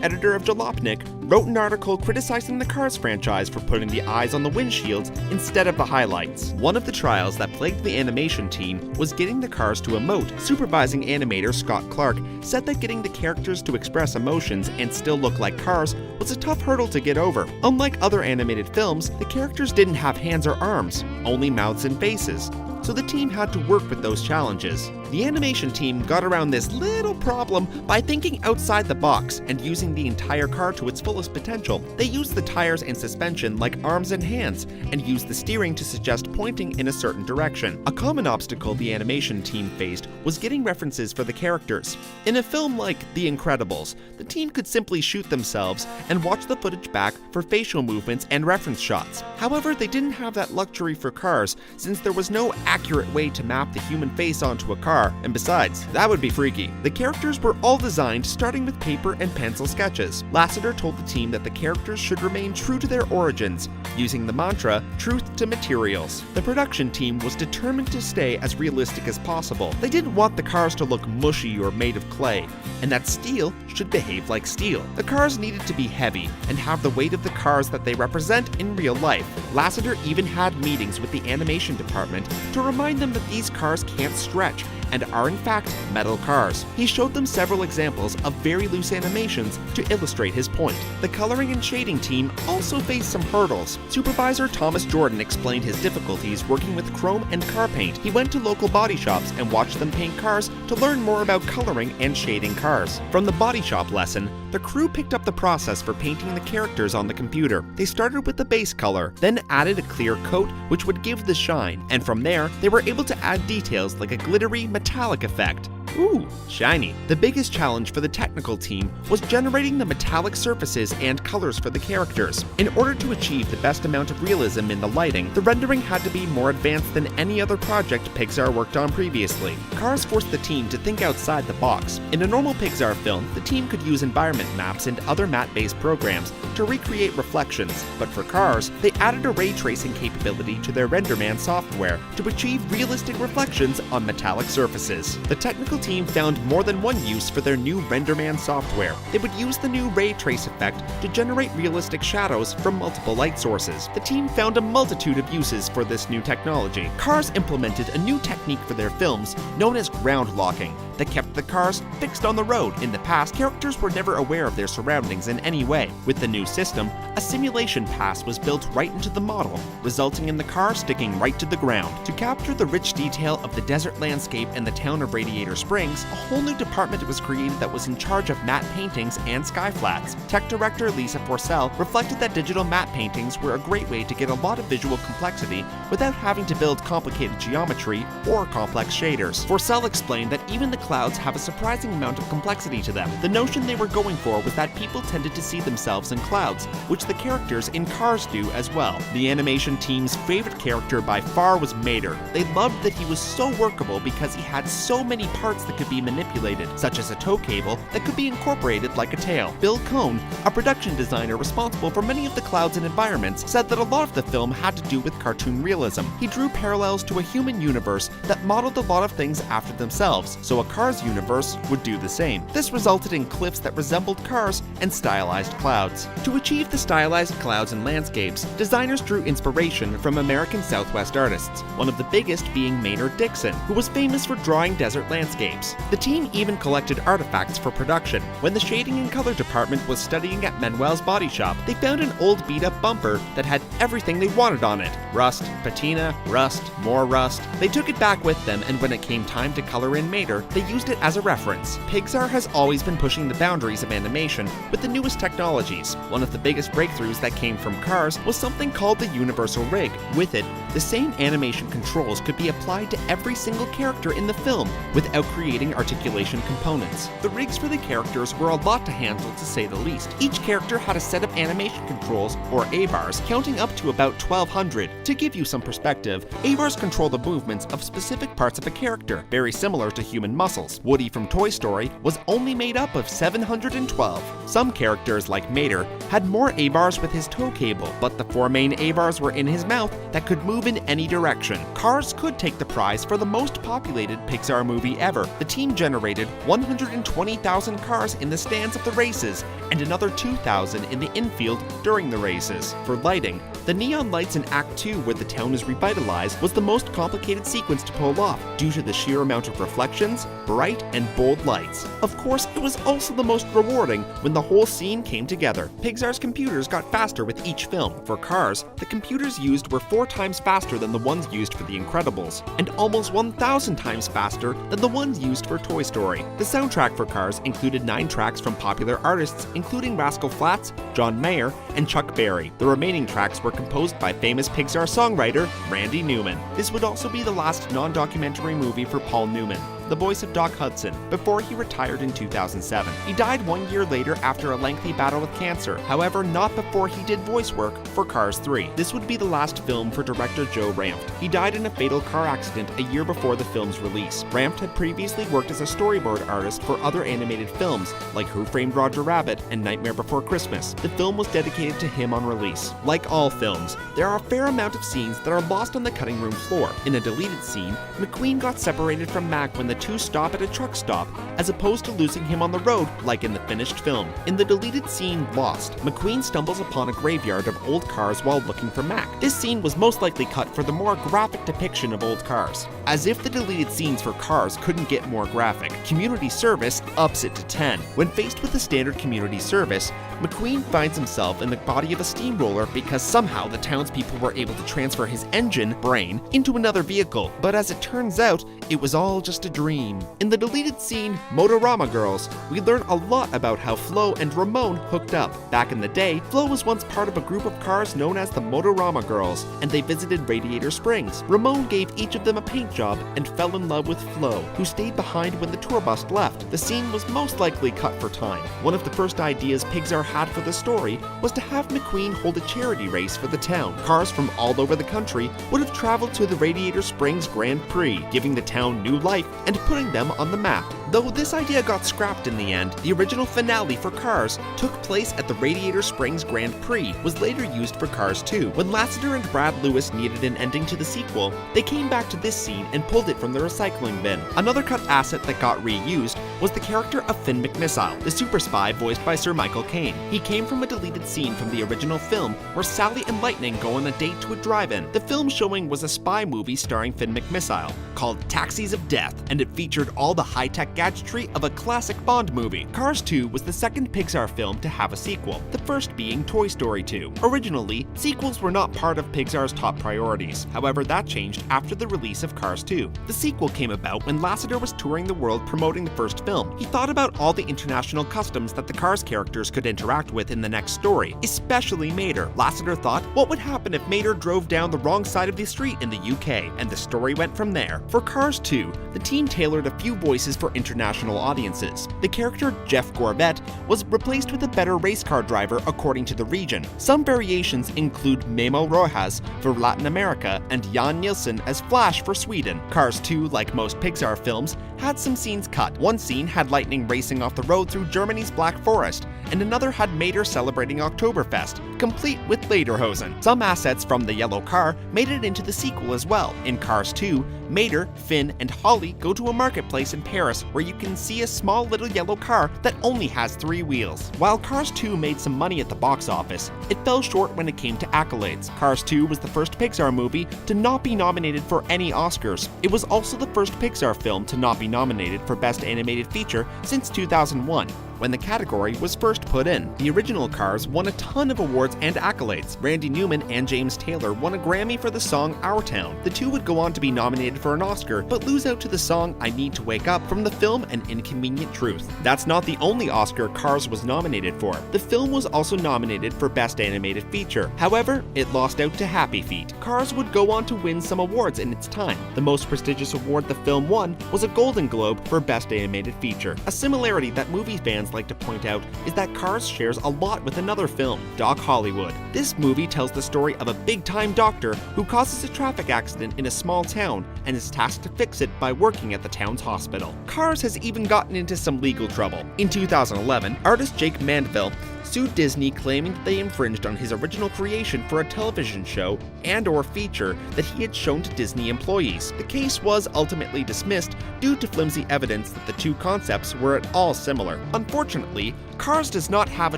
editor of Jalopnik, wrote an article criticizing the Cars franchise for putting the eyes on the windshields instead of the highlights. One of the trials that plagued the animation team was getting the cars to emote. Supervising animator Scott Clark said that getting the characters to express emotions and still look like cars was a tough hurdle to get over. Unlike other animated films, the characters didn't have hands or arms, only mouths and faces, so the team had to work with those challenges. The animation team got around this little problem by thinking outside the box and using the entire car to its fullest potential. They used the tires and suspension like arms and hands, and used the steering to suggest pointing in a certain direction. A common obstacle the animation team faced was getting references for the characters. In a film like The Incredibles, the team could simply shoot themselves and watch the footage back for facial movements and reference shots. However, they didn't have that luxury for cars, since there was no accurate way to map the human face onto a car, and besides, that would be freaky. The characters were all designed starting with paper and pencil sketches. Lasseter told the team that the characters should remain true to their origins, using the mantra, truth to materials. The production team was determined to stay as realistic as possible. They didn't want the cars to look mushy or made of clay, and that steel should behave like steel. The cars needed to be heavy and have the weight of the cars that they represent in real life. Lasseter even had meetings with the animation department to remind them that these cars can't stretch and are in fact metal cars. He showed them several examples of very loose animations to illustrate his point. The coloring and shading team also faced some hurdles. Supervisor Thomas Jordan explained his difficulties working with chrome and car paint. He went to local body shops and watched them paint cars to learn more about coloring and shading cars. From the body shop lesson, the crew picked up the process for painting the characters on the computer. They started with the base color, then added a clear coat which would give the shine, and from there, they were able to add details like a glittery metallic effect. Ooh, shiny. The biggest challenge for the technical team was generating the metallic surfaces and colors for the characters. In order to achieve the best amount of realism in the lighting, the rendering had to be more advanced than any other project Pixar worked on previously. Cars forced the team to think outside the box. In a normal Pixar film, the team could use environment maps and other matte-based programs to recreate reflections, but for Cars, they added a ray tracing capability to their RenderMan software to achieve realistic reflections on metallic surfaces. The technical team found more than one use for their new RenderMan software. They would use the new ray trace effect to generate realistic shadows from multiple light sources. The team found a multitude of uses for this new technology. Cars implemented a new technique for their films known as ground locking that kept the cars fixed on the road. In the past, characters were never aware of their surroundings in any way. With the new system, a simulation pass was built right into the model, resulting in the car sticking right to the ground. To capture the rich detail of the desert landscape and the town of Radiator Springs, a whole new department was created that was in charge of matte paintings and sky flats. Tech director Lisa Forcell reflected that digital matte paintings were a great way to get a lot of visual complexity without having to build complicated geometry or complex shaders. Forcell explained that even the clouds have a surprising amount of complexity to them. The notion they were going for was that people tended to see themselves in clouds, which the characters in Cars do as well. The animation team's favorite character by far was Mater. They loved that he was so workable because he had so many parts parts that could be manipulated, such as a tow cable that could be incorporated like a tail. Bill Cohn, a production designer responsible for many of the clouds and environments, said that a lot of the film had to do with cartoon realism. He drew parallels to a human universe that modeled a lot of things after themselves, so a Cars universe would do the same. This resulted in cliffs that resembled cars and stylized clouds. To achieve the stylized clouds and landscapes, designers drew inspiration from American Southwest artists, one of the biggest being Maynard Dixon, who was famous for drawing desert landscapes. The team even collected artifacts for production. When the shading and color department was studying at Manuel's body shop, they found an old beat-up bumper that had everything they wanted on it. Rust, patina, rust, more rust. They took it back with them, and when it came time to color in Mater, they used it as a reference. Pixar has always been pushing the boundaries of animation with the newest technologies. One of the biggest breakthroughs that came from Cars was something called the Universal Rig. With it, the same animation controls could be applied to every single character in the film without creating articulation components. The rigs for the characters were a lot to handle, to say the least. Each character had a set of animation controls, or A-bars, counting up to about 1,200. To give you some perspective, A-bars control the movements of specific parts of a character, very similar to human muscles. Woody from Toy Story was only made up of 712. Some characters, like Mater, had more A-bars with his tow cable, but the 4 main A-bars were in his mouth that could move in any direction. Cars could take the prize for the most populated Pixar movie ever. The team generated 120,000 cars in the stands of the races, and another 2,000 in the infield during the races. For lighting, the neon lights in Act 2, where the town is revitalized, was the most complicated sequence to pull off due to the sheer amount of reflections, bright and bold lights. Of course, it was also the most rewarding when the whole scene came together. Pixar's computers got faster with each film. For Cars, the computers used were 4 times faster than the ones used for The Incredibles, and almost 1,000 times faster than the ones used for Toy Story. The soundtrack for Cars included 9 tracks from popular artists, including Rascal Flatts, John Mayer, and Chuck Berry. The remaining tracks were composed by famous Pixar songwriter Randy Newman. This would also be the last non-documentary movie for Paul Newman, the voice of Doc Hudson, before he retired in 2007. He died 1 year later after a lengthy battle with cancer, however not before he did voice work for Cars 3. This would be the last film for director Joe Ranft. He died in a fatal car accident a year before the film's release. Ranft had previously worked as a storyboard artist for other animated films, like Who Framed Roger Rabbit and Nightmare Before Christmas. The film was dedicated to him on release. Like all films, there are a fair amount of scenes that are lost on the cutting room floor. In a deleted scene, McQueen got separated from Mac when the two stop at a truck stop, as opposed to losing him on the road like in the finished film. In the deleted scene Lost, McQueen stumbles upon a graveyard of old cars while looking for Mac. This scene was most likely cut for the more graphic depiction of old cars. As if the deleted scenes for Cars couldn't get more graphic, Community Service ups it to 10. When faced with the standard Community Service, McQueen finds himself in the body of a steamroller because somehow the townspeople were able to transfer his engine, brain, into another vehicle, but as it turns out, it was all just a dream. In the deleted scene, Motorama Girls, we learn a lot about how Flo and Ramon hooked up. Back in the day, Flo was once part of a group of cars known as the Motorama Girls, and they visited Radiator Springs. Ramon gave each of them a paint job and fell in love with Flo, who stayed behind when the tour bus left. The scene was most likely cut for time. One of the first ideas Pixar had for the story was to have McQueen hold a charity race for the town. Cars from all over the country would have traveled to the Radiator Springs Grand Prix, giving the town new life and putting them on the map. Though this idea got scrapped in the end, the original finale for Cars took place at the Radiator Springs Grand Prix, was later used for Cars 2. When Lasseter and Brad Lewis needed an ending to the sequel, they came back to this scene and pulled it from the recycling bin. Another cut asset that got reused was the character of Finn McMissile, the super spy voiced by Sir Michael Caine. He came from a deleted scene from the original film where Sally and Lightning go on a date to a drive-in. The film showing was a spy movie starring Finn McMissile called Taxis of Death, and it featured all the high-tech gadgetry of a classic Bond movie. Cars 2 was the second Pixar film to have a sequel, the first being Toy Story 2. Originally, sequels were not part of Pixar's top priorities. However, that changed after the release of Cars 2. The sequel came about when Lasseter was touring the world promoting the first film. He thought about all the international customs that the Cars characters could interact with in the next story, especially Mater. Lasseter thought, what would happen if Mater drove down the wrong side of the street in the UK? And the story went from there. For Cars 2, the team tailored a few voices for international audiences. The character Jeff Gorvette was replaced with a better race car driver according to the region. Some variations include Memo Rojas for Latin America and Jan Nilsson as Flash for Sweden. Cars 2, like most Pixar films, had some scenes cut. One scene had lightning racing off the road through Germany's Black Forest, and another had Mater celebrating Oktoberfest, complete with lederhosen. Some assets from the yellow car made it into the sequel as well. In Cars 2, Mater, Finn, and Holly go to a marketplace in Paris where you can see a small little yellow car that only has 3 wheels. While Cars 2 made some money at the box office, it fell short when it came to accolades. Cars 2 was the first Pixar movie to not be nominated for any Oscars. It was also the first Pixar film to not be nominated for Best Animated Feature since 2001. When the category was first put in. The original Cars won a ton of awards and accolades. Randy Newman and James Taylor won a Grammy for the song Our Town. The two would go on to be nominated for an Oscar, but lose out to the song I Need to Wake Up from the film An Inconvenient Truth. That's not the only Oscar Cars was nominated for. The film was also nominated for Best Animated Feature. However, it lost out to Happy Feet. Cars would go on to win some awards in its time. The most prestigious award the film won was a Golden Globe for Best Animated Feature. A similarity that movie fans like to point out is that Cars shares a lot with another film, Doc Hollywood. This movie tells the story of a big-time doctor who causes a traffic accident in a small town and is tasked to fix it by working at the town's hospital. Cars has even gotten into some legal trouble. In 2011, artist Jake Mandeville sued Disney claiming that they infringed on his original creation for a television show and/or feature that he had shown to Disney employees. The case was ultimately dismissed due to flimsy evidence that the two concepts were at all similar. Unfortunately, Cars does not have a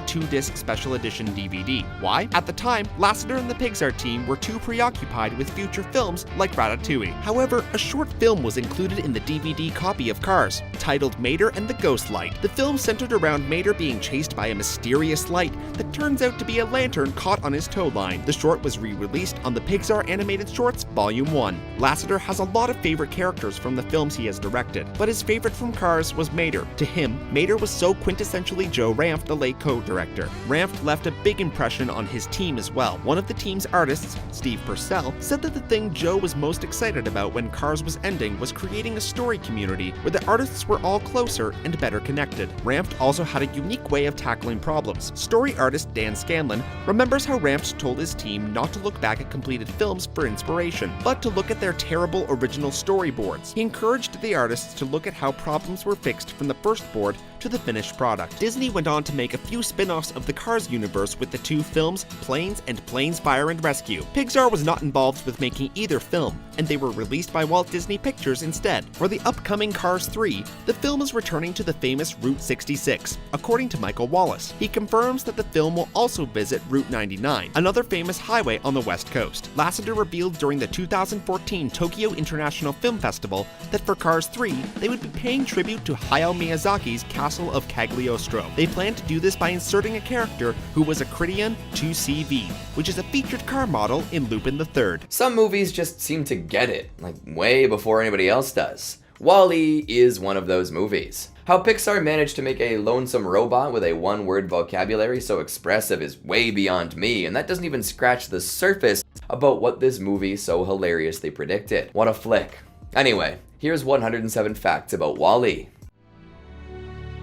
2-disc special edition DVD. Why? At the time, Lasseter and the Pixar team were too preoccupied with future films like Ratatouille. However, a short film was included in the DVD copy of Cars, titled Mater and the Ghost Light. The film centered around Mater being chased by a mysterious light that turns out to be a lantern caught on his tow line. The short was re-released on the Pixar Animated Shorts Volume 1. Lasseter has a lot of favorite characters from the films he has directed, but his favorite from Cars was Mater. To him, Mater was so quintessentially Joe Ranft, the late co-director. Ranft left a big impression on his team as well. One of the team's artists, Steve Purcell, said that the thing Joe was most excited about when Cars was ending was creating a story community where the artists were all closer and better connected. Ranft also had a unique way of tackling problems. Story artist Dan Scanlon remembers how Ranft told his team not to look back at completed films for inspiration, but to look at their terrible original storyboards. He encouraged the artists to look at how problems were fixed from the first board to the finished product. Disney went on to make a few spin-offs of the Cars universe with the two films, Planes and Planes Fire and Rescue. Pixar was not involved with making either film, and they were released by Walt Disney Pictures instead. For the upcoming Cars 3, the film is returning to the famous Route 66, according to Michael Wallace. He confirms that the film will also visit Route 99, another famous highway on the West Coast. Lasseter revealed during the 2014 Tokyo International Film Festival that for Cars 3, they would be paying tribute to Hayao Miyazaki's Castle of Cagliostro. They plan to do this by inserting a character who was a Criteon 2CV, which is a featured car model in Lupin III.
Some movies just seem to get it, like way before anybody else does. WALL-E is one of those movies. How Pixar managed to make a lonesome robot with a one-word vocabulary so expressive is way beyond me, and that doesn't even scratch the surface about what this movie so hilariously predicted. What a flick. Anyway, here's 107 facts about WALL-E.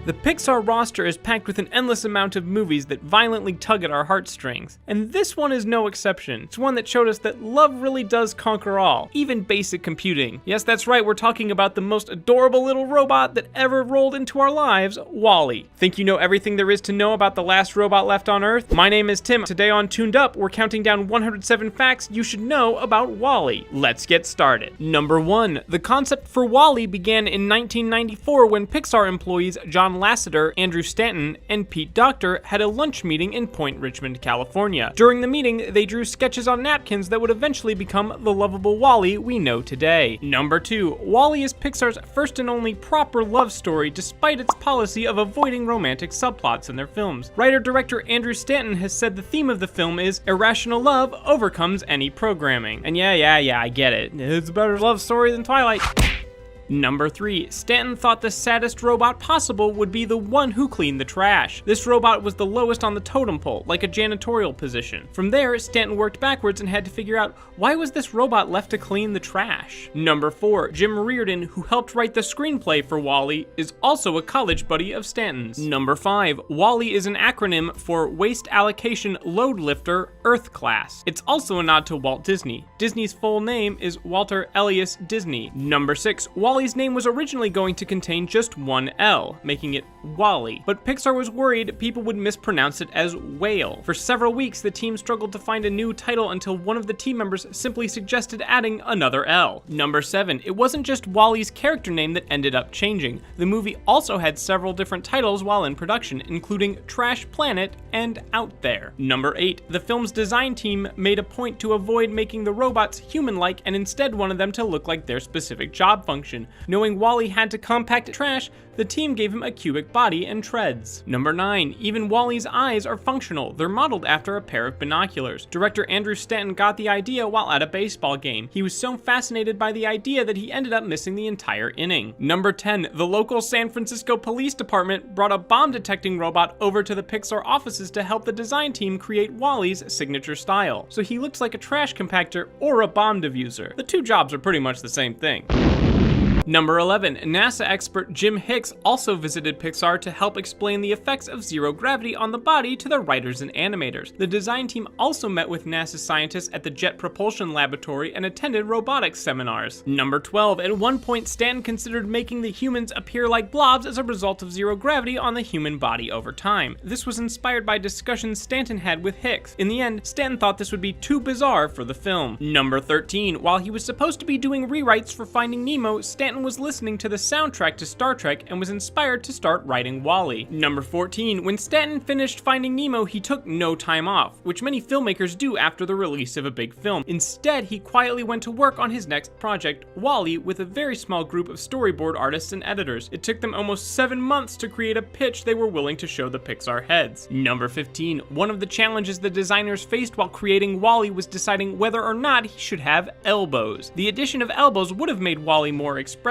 The Pixar roster is packed with an endless amount of movies that violently tug at our heartstrings, and this one is no exception. It's one that showed us that love really does conquer all, even basic computing. Yes, that's right, we're talking about the most adorable little robot that ever rolled into our lives, WALL-E. Think you know everything there is to know about the last robot left on Earth? My name is Tim. Today on Tuned Up, we're counting down 107 facts you should know about WALL-E. Let's get started. Number 1. The concept for WALL-E began in 1994 when Pixar employees John Lasseter, Andrew Stanton, and Pete Docter had a lunch meeting in Point Richmond, California. During the meeting, they drew sketches on napkins that would eventually become the lovable WALL-E we know today. Number 2. WALL-E is Pixar's first and only proper love story despite its policy of avoiding romantic subplots in their films. Writer-director Andrew Stanton has said the theme of the film is irrational love overcomes any programming. And yeah, I get it. It's a better love story than Twilight. Number 3. Stanton thought the saddest robot possible would be the one who cleaned the trash. This robot was the lowest on the totem pole, like a janitorial position. From there, Stanton worked backwards and had to figure out, why was this robot left to clean the trash? Number 4. Jim Reardon, who helped write the screenplay for WALL-E, is also a college buddy of Stanton's. Number 5. WALL-E is an acronym for Waste Allocation Load Lifter Earth Class. It's also a nod to Walt Disney. Disney's full name is Walter Elias Disney. Number 6. WALL-E's name was originally going to contain just one L, making it WALL-E, but Pixar was worried people would mispronounce it as whale. For several weeks, the team struggled to find a new title until one of the team members simply suggested adding another L. Number 7. It wasn't just WALL-E's character name that ended up changing. The movie also had several different titles while in production, including Trash Planet and Out There. Number 8. The film's design team made a point to avoid making the robots human-like and instead wanted them to look like their specific job function. Knowing WALL-E had to compact trash, the team gave him a cubic body and treads. Number 9. Even WALL-E's eyes are functional. They're modeled after a pair of binoculars. Director Andrew Stanton got the idea while at a baseball game. He was so fascinated by the idea that he ended up missing the entire inning. Number 10. The local San Francisco Police Department brought a bomb detecting robot over to the Pixar offices to help the design team create WALL-E's signature style. So he looks like a trash compactor or a bomb diffuser. The two jobs are pretty much the same thing. Number 11. NASA expert Jim Hicks also visited Pixar to help explain the effects of zero gravity on the body to the writers and animators. The design team also met with NASA scientists at the Jet Propulsion Laboratory and attended robotics seminars. Number 12. At one point, Stanton considered making the humans appear like blobs as a result of zero gravity on the human body over time. This was inspired by discussions Stanton had with Hicks. In the end, Stanton thought this would be too bizarre for the film. Number 13. While he was supposed to be doing rewrites for Finding Nemo, Stanton was listening to the soundtrack to Star Trek and was inspired to start writing WALL-E. Number 14. When Stanton finished Finding Nemo, he took no time off, which many filmmakers do after the release of a big film. Instead, he quietly went to work on his next project, WALL-E, with a very small group of storyboard artists and editors. It took them almost 7 months to create a pitch they were willing to show the Pixar heads. Number 15. One of the challenges the designers faced while creating WALL-E was deciding whether or not he should have elbows. The addition of elbows would have made WALL-E more expressive,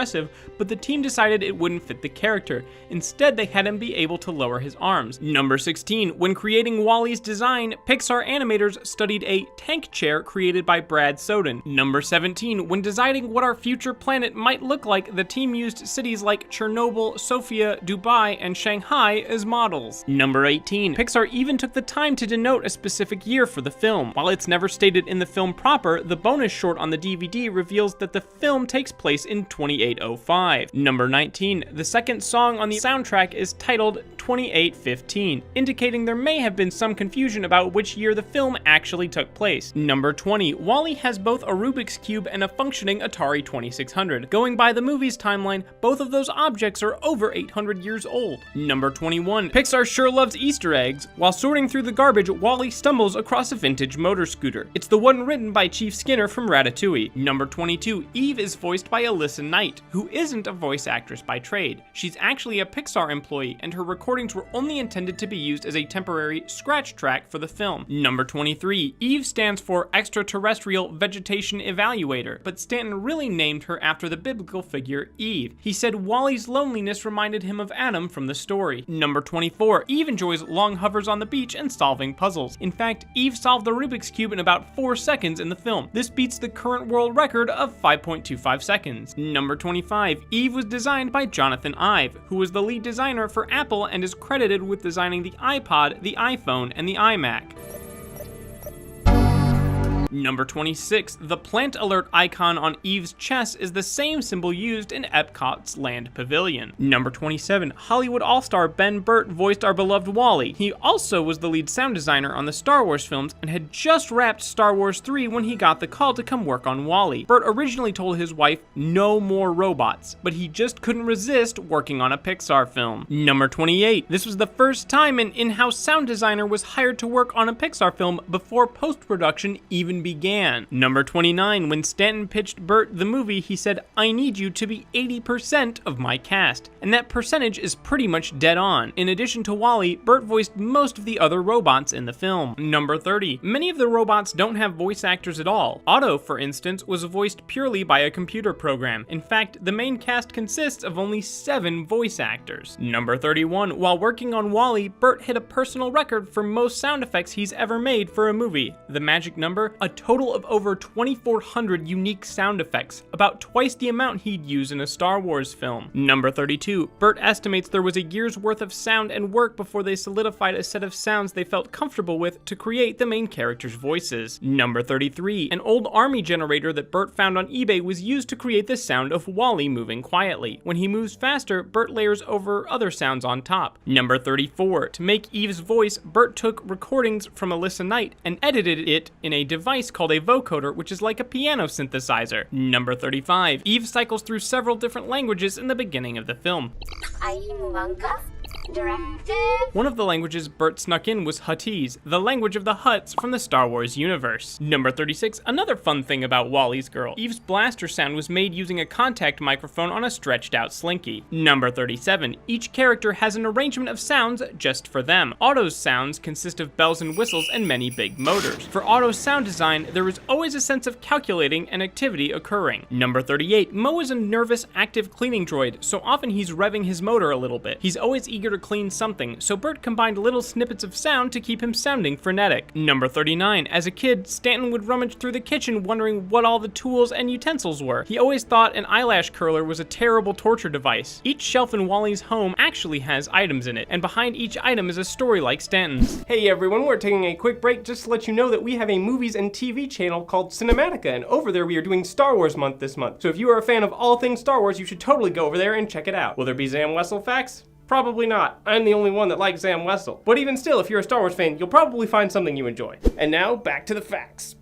but the team decided it wouldn't fit the character. Instead, they had him be able to lower his arms. Number 16. When creating WALL-E's design, Pixar animators studied a tank chair created by Brad Soden. Number 17. When deciding what our future planet might look like, the team used cities like Chernobyl, Sofia, Dubai, and Shanghai as models. Number 18. Pixar even took the time to denote a specific year for the film. While it's never stated in the film proper, the bonus short on the DVD reveals that the film takes place in 2805. Number 19. The second song on the soundtrack is titled 2815, indicating there may have been some confusion about which year the film actually took place. Number 20. WALL-E has both a Rubik's Cube and a functioning Atari 2600. Going by the movie's timeline, both of those objects are over 800 years old. Number 21. Pixar sure loves Easter eggs. While sorting through the garbage, WALL-E stumbles across a vintage motor scooter. It's the one written by Chief Skinner from Ratatouille. Number 22. Eve is voiced by Alyssa Knight, who isn't a voice actress by trade. She's actually a Pixar employee, and her recordings were only intended to be used as a temporary scratch track for the film. Number 23. Eve stands for Extraterrestrial Vegetation Evaluator, but Stanton really named her after the biblical figure Eve. He said WALL-E's loneliness reminded him of Adam from the story. Number 24. Eve enjoys long hovers on the beach and solving puzzles. In fact, Eve solved the Rubik's Cube in about 4 seconds in the film. This beats the current world record of 5.25 seconds. Number 25. Eve was designed by Jonathan Ive, who was the lead designer for Apple and is credited with designing the iPod, the iPhone, and the iMac. Number 26. The plant alert icon on Eve's chest is the same symbol used in Epcot's Land Pavilion. Number 27. Hollywood all-star Ben Burtt voiced our beloved WALL-E. He also was the lead sound designer on the Star Wars films and had just wrapped Star Wars 3 when he got the call to come work on WALL-E. Burtt originally told his wife no more robots, but he just couldn't resist working on a Pixar film. Number 28. This was the first time an in-house sound designer was hired to work on a Pixar film before post-production even even began. Number 29, when Stanton pitched Bert the movie, he said, "I need you to be 80% of my cast." And that percentage is pretty much dead on. In addition to Wall-E, Bert voiced most of the other robots in the film. Number 30, many of the robots don't have voice actors at all. Otto, for instance, was voiced purely by a computer program. In fact, the main cast consists of only 7 voice actors. Number 31, while working on Wall-E, Bert hit a personal record for most sound effects he's ever made for a movie. The magic number? A total of over 2,400 unique sound effects, about twice the amount he'd use in a Star Wars film. Number 32, Bert estimates there was a year's worth of sound and work before they solidified a set of sounds they felt comfortable with to create the main characters' voices. Number 33, an old army generator that Bert found on eBay was used to create the sound of Wall-E moving quietly. When he moves faster, Bert layers over other sounds on top. Number 34, to make Eve's voice, Bert took recordings from Alyssa Knight and edited it in a device called a vocoder, which is like a piano synthesizer. Number 35, Eve cycles through several different languages in the beginning of the film. One of the languages Bert snuck in was Huttese, the language of the Hutts from the Star Wars universe. Number 36, another fun thing about Wall-E's girl. Eve's blaster sound was made using a contact microphone on a stretched out slinky. Number 37, each character has an arrangement of sounds just for them. Otto's sounds consist of bells and whistles and many big motors. For Otto's sound design, there is always a sense of calculating and activity occurring. Number 38, Mo is a nervous, active cleaning droid, so often he's revving his motor a little bit. He's always eager to clean something, so Bert combined little snippets of sound to keep him sounding frenetic. Number 39, as a kid, Stanton would rummage through the kitchen wondering what all the tools and utensils were. He always thought an eyelash curler was a terrible torture device. Each shelf in Wall-E's home actually has items in it, and behind each item is a story like Stanton's. Hey everyone, we're taking a quick break just to let you know that we have a movies and TV channel called Cinematica, and over there we are doing Star Wars month this month. So if you are a fan of all things Star Wars, you should totally go over there and check it out. Will there be Zam Wessel facts? Probably not. I'm the only one that likes Zam Wessel. But even still, if you're a Star Wars fan, you'll probably find something you enjoy. And now, back to the facts.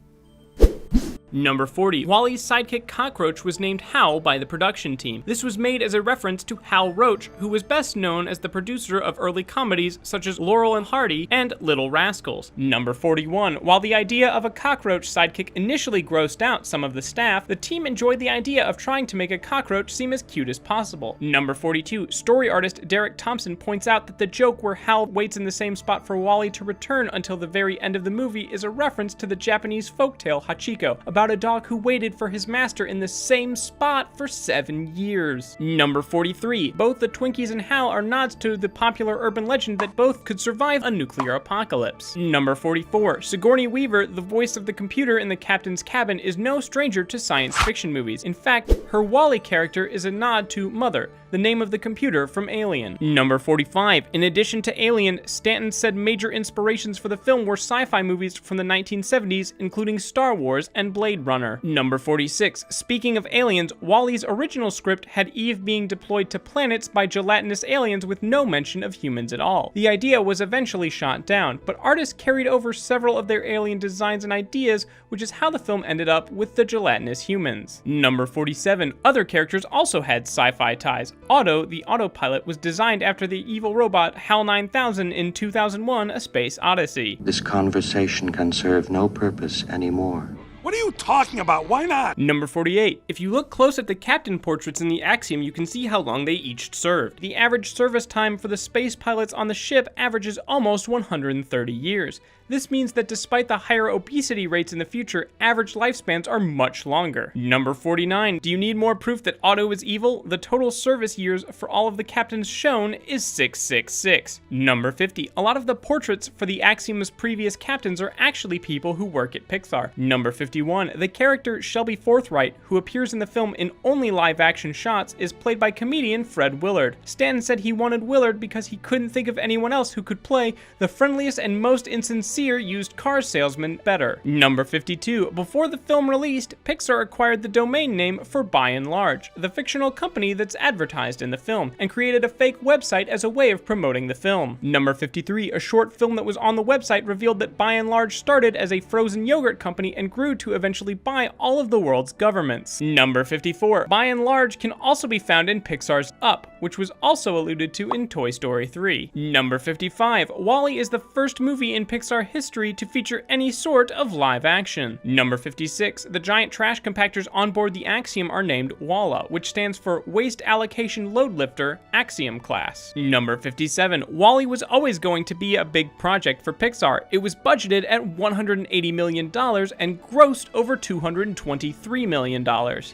Number 40, Wall-E's sidekick Cockroach was named Hal by the production team. This was made as a reference to Hal Roach, who was best known as the producer of early comedies such as Laurel and Hardy and Little Rascals. Number 41, while the idea of a cockroach sidekick initially grossed out some of the staff, the team enjoyed the idea of trying to make a cockroach seem as cute as possible. Number 42, story artist Derek Thompson points out that the joke where Hal waits in the same spot for Wall-E to return until the very end of the movie is a reference to the Japanese folktale Hachiko, about a dog who waited for his master in the same spot for 7 years. Number 43, both the Twinkies and Hal are nods to the popular urban legend that both could survive a nuclear apocalypse. Number 44, Sigourney Weaver, the voice of the computer in the captain's cabin, is no stranger to science fiction movies. In fact, her Wall-E character is a nod to Mother, the name of the computer from Alien. Number 45, in addition to Alien, Stanton said major inspirations for the film were sci-fi movies from the 1970s, including Star Wars and Blade Runner. Number 46, speaking of aliens, Wall-E's original script had Eve being deployed to planets by gelatinous aliens with no mention of humans at all. The idea was eventually shot down, but artists carried over several of their alien designs and ideas, which is how the film ended up with the gelatinous humans. Number 47, other characters also had sci-fi ties. Otto, the autopilot, was designed after the evil robot HAL 9000 in 2001: A Space Odyssey.
This conversation can serve no purpose anymore.
What are you talking about? Why not?
Number 48. If you look close at the captain portraits in the Axiom, you can see how long they each served. The average service time for the space pilots on the ship averages almost 130 years. This means that despite the higher obesity rates in the future, average lifespans are much longer. Number 49. Do you need more proof that Otto is evil? The total service years for all of the captains shown is 666. Number 50. A lot of the portraits for the Axiom's previous captains are actually people who work at Pixar. Number 51. The character Shelby Forthright, who appears in the film in only live-action shots, is played by comedian Fred Willard. Stanton said he wanted Willard because he couldn't think of anyone else who could play the friendliest and most insincere used car salesman better. Number 52. Before the film released, Pixar acquired the domain name for By and Large, the fictional company that's advertised in the film, and created a fake website as a way of promoting the film. Number 53. A short film that was on the website revealed that By and Large started as a frozen yogurt company and grew to eventually buy all of the world's governments. Number 54. By and Large can also be found in Pixar's Up, which was also alluded to in Toy Story 3. Number 55. Wall-E is the first movie in Pixar Pixar history to feature any sort of live action. Number 56, the giant trash compactors on board the Axiom are named WALA, which stands for Waste Allocation Load Lifter Axiom Class. Number 57, WALL-E was always going to be a big project for Pixar. It was budgeted at $180 million and grossed over $223 million.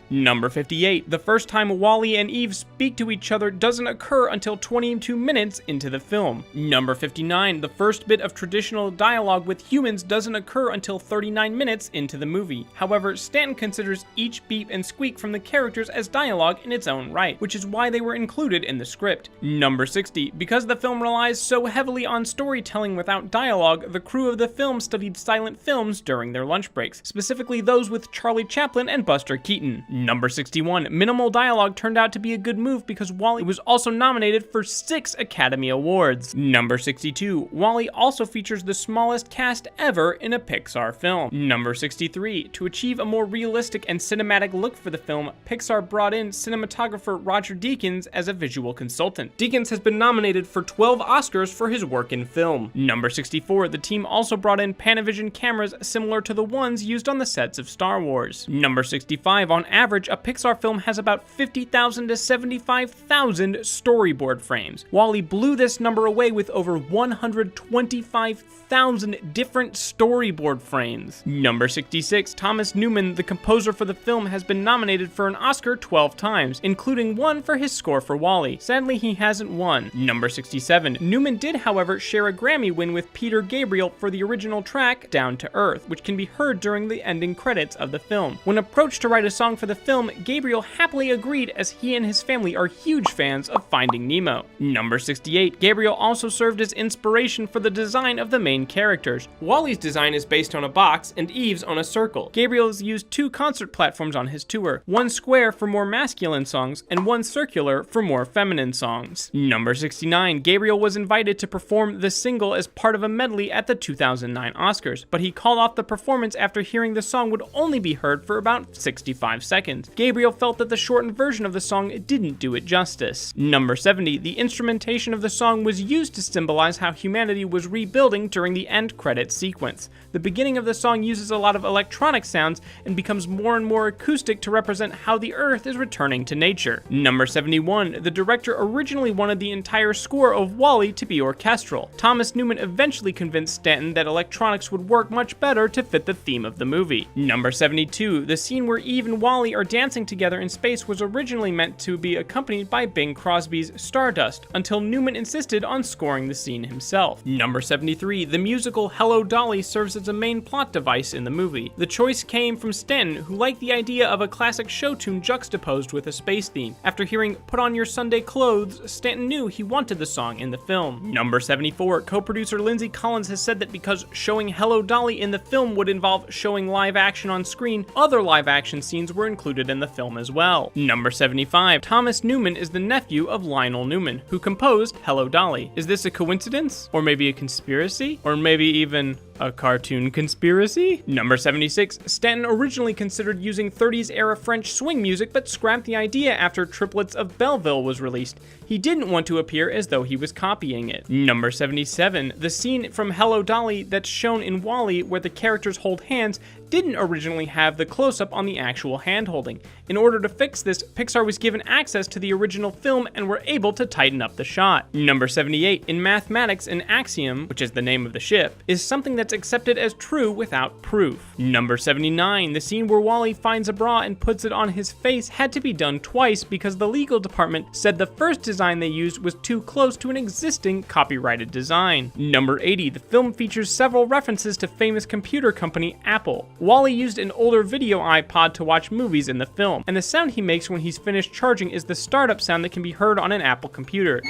Number 58, the first time WALL-E and Eve speak to each other doesn't occur until 22 minutes into the film. Number 59, the first bit of traditional dialogue with humans doesn't occur until 39 minutes into the movie. However, Stanton considers each beep and squeak from the characters as dialogue in its own right, which is why they were included in the script. Number 60, because the film relies so heavily on storytelling without dialogue, the crew of the film studied silent films during their lunch breaks, specifically those with Charlie Chaplin and Buster Keaton. Number 61, minimal dialogue turned out to be a good move because WALL-E was also nominated for 6 Academy Awards. Number 62, WALL-E also features the smallest cast ever in a Pixar film. Number 63, to achieve a more realistic and cinematic look for the film, Pixar brought in cinematographer Roger Deakins as a visual consultant. Deakins has been nominated for 12 Oscars for his work in film. Number 64, the team also brought in Panavision cameras similar to the ones used on the sets of Star Wars. Number 65, on average, a Pixar film has about 50,000 to 75,000 storyboard frames. WALL-E blew this number away with over 125,000 different storyboard frames. Number 66, Thomas Newman, the composer for the film, has been nominated for an Oscar 12 times, including one for his score for WALL-E. Sadly, he hasn't won. Number 67, Newman did, however, share a Grammy win with Peter Gabriel for the original track, Down to Earth, which can be heard during the ending credits of the film. When approached to write a song for the film, Gabriel happily agreed as he and his family are huge fans of Finding Nemo. Number 68, Gabriel also served as inspiration for the design of the main characters. WALL-E's design is based on a box and Eve's on a circle. Gabriel's used 2 concert platforms on his tour, one square for more masculine songs and one circular for more feminine songs. Number 69, Gabriel was invited to perform the single as part of a medley at the 2009 Oscars, but he called off the performance after hearing the song would only be heard for about 65 seconds. Gabriel felt that the shortened version of the song didn't do it justice. Number 70, the instrumentation of the song was used to symbolize how humanity was rebuilding during the end credits sequence. The beginning of the song uses a lot of electronic sounds and becomes more and more acoustic to represent how the Earth is returning to nature. Number 71, the director originally wanted the entire score of WALL-E to be orchestral. Thomas Newman eventually convinced Stanton that electronics would work much better to fit the theme of the movie. Number 72, the scene where Eve and WALL-E are dancing together in space was originally meant to be accompanied by Bing Crosby's Stardust, until Newman insisted on scoring the scene himself. Number 73, the musical Hello Dolly serves as a main plot device in the movie. The choice came from Stanton, who liked the idea of a classic show tune juxtaposed with a space theme. After hearing Put On Your Sunday Clothes, Stanton knew he wanted the song in the film. Number 74, co-producer Lindsay Collins has said that because showing Hello Dolly in the film would involve showing live action on screen, other live action scenes were included in the film as well. Number 75, Thomas Newman is the nephew of Lionel Newman, who composed Hello Dolly. Is this a coincidence? Or maybe a conspiracy? Or maybe even a cartoon conspiracy? Number 76, Stanton originally considered using 30s era French swing music but scrapped the idea after Triplets of Belleville was released. He didn't want to appear as though he was copying it. Number 77, the scene from Hello Dolly that's shown in WALL-E where the characters hold hands didn't originally have the close-up on the actual hand-holding. In order to fix this, Pixar was given access to the original film and were able to tighten up the shot. Number 78, in mathematics, an axiom, which is the name of the ship, is something that's accepted as true without proof. Number 79, the scene where WALL-E finds a bra and puts it on his face had to be done twice because the legal department said the first design they used was too close to an existing copyrighted design. Number 80, the film features several references to famous computer company Apple. WALL-E used an older video iPod to watch movies in the film, and the sound he makes when he's finished charging is the startup sound that can be heard on an Apple computer.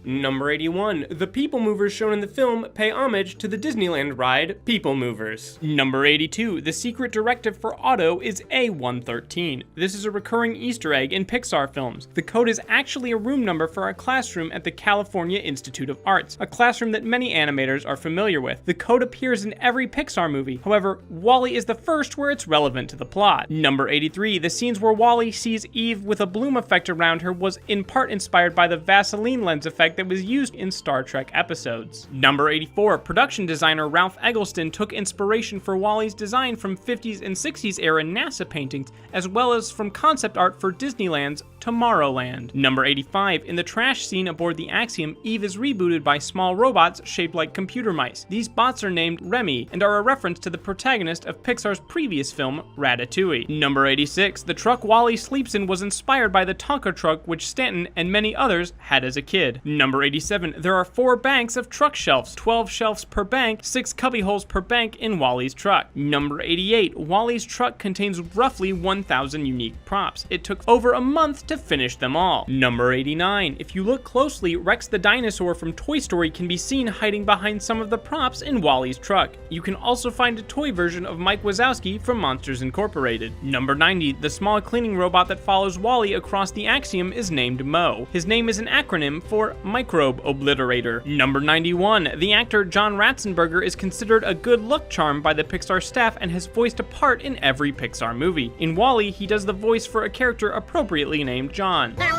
Number 81, the People Movers shown in the film pay homage to the Disneyland ride People Movers. Number 82, the secret directive for Otto is A113. This is a recurring Easter egg in Pixar films. The code is actually a room number for a classroom at the California Institute of Arts, a classroom that many animators are familiar with. The code appears in every Pixar movie. However, WALL-E is the first where it's relevant to the plot. Number 83, the scenes where WALL-E sees Eve with a bloom effect around her was in part inspired by the Vaseline lens effect effect that was used in Star Trek episodes. Number 84, production designer Ralph Eggleston took inspiration for WALL-E's design from 50s and 60s era NASA paintings, as well as from concept art for Disneyland's Tomorrowland. Number 85, in the trash scene aboard the Axiom, Eve is rebooted by small robots shaped like computer mice. These bots are named Remy and are a reference to the protagonist of Pixar's previous film, Ratatouille. Number 86, the truck WALL-E sleeps in was inspired by the Tonka truck which Stanton and many others had as a kid. Number 87, there are 4 banks of truck shelves, 12 shelves per bank, 6 cubbyholes per bank in WALL-E's truck. Number 88, WALL-E's truck contains roughly 1,000 unique props. It took over a month to finish them all. Number 89, if you look closely, Rex the dinosaur from Toy Story can be seen hiding behind some of the props in WALL-E's truck. You can also find a toy version of Mike Wazowski from Monsters Incorporated. Number 90, the small cleaning robot that follows WALL-E across the Axiom is named Mo. His name is an acronym for Microbe Obliterator. Number 91, the actor John Ratzenberger is considered a good luck charm by the Pixar staff and has voiced a part in every Pixar movie. In WALL-E, he does the voice for a character appropriately named John.
Hey,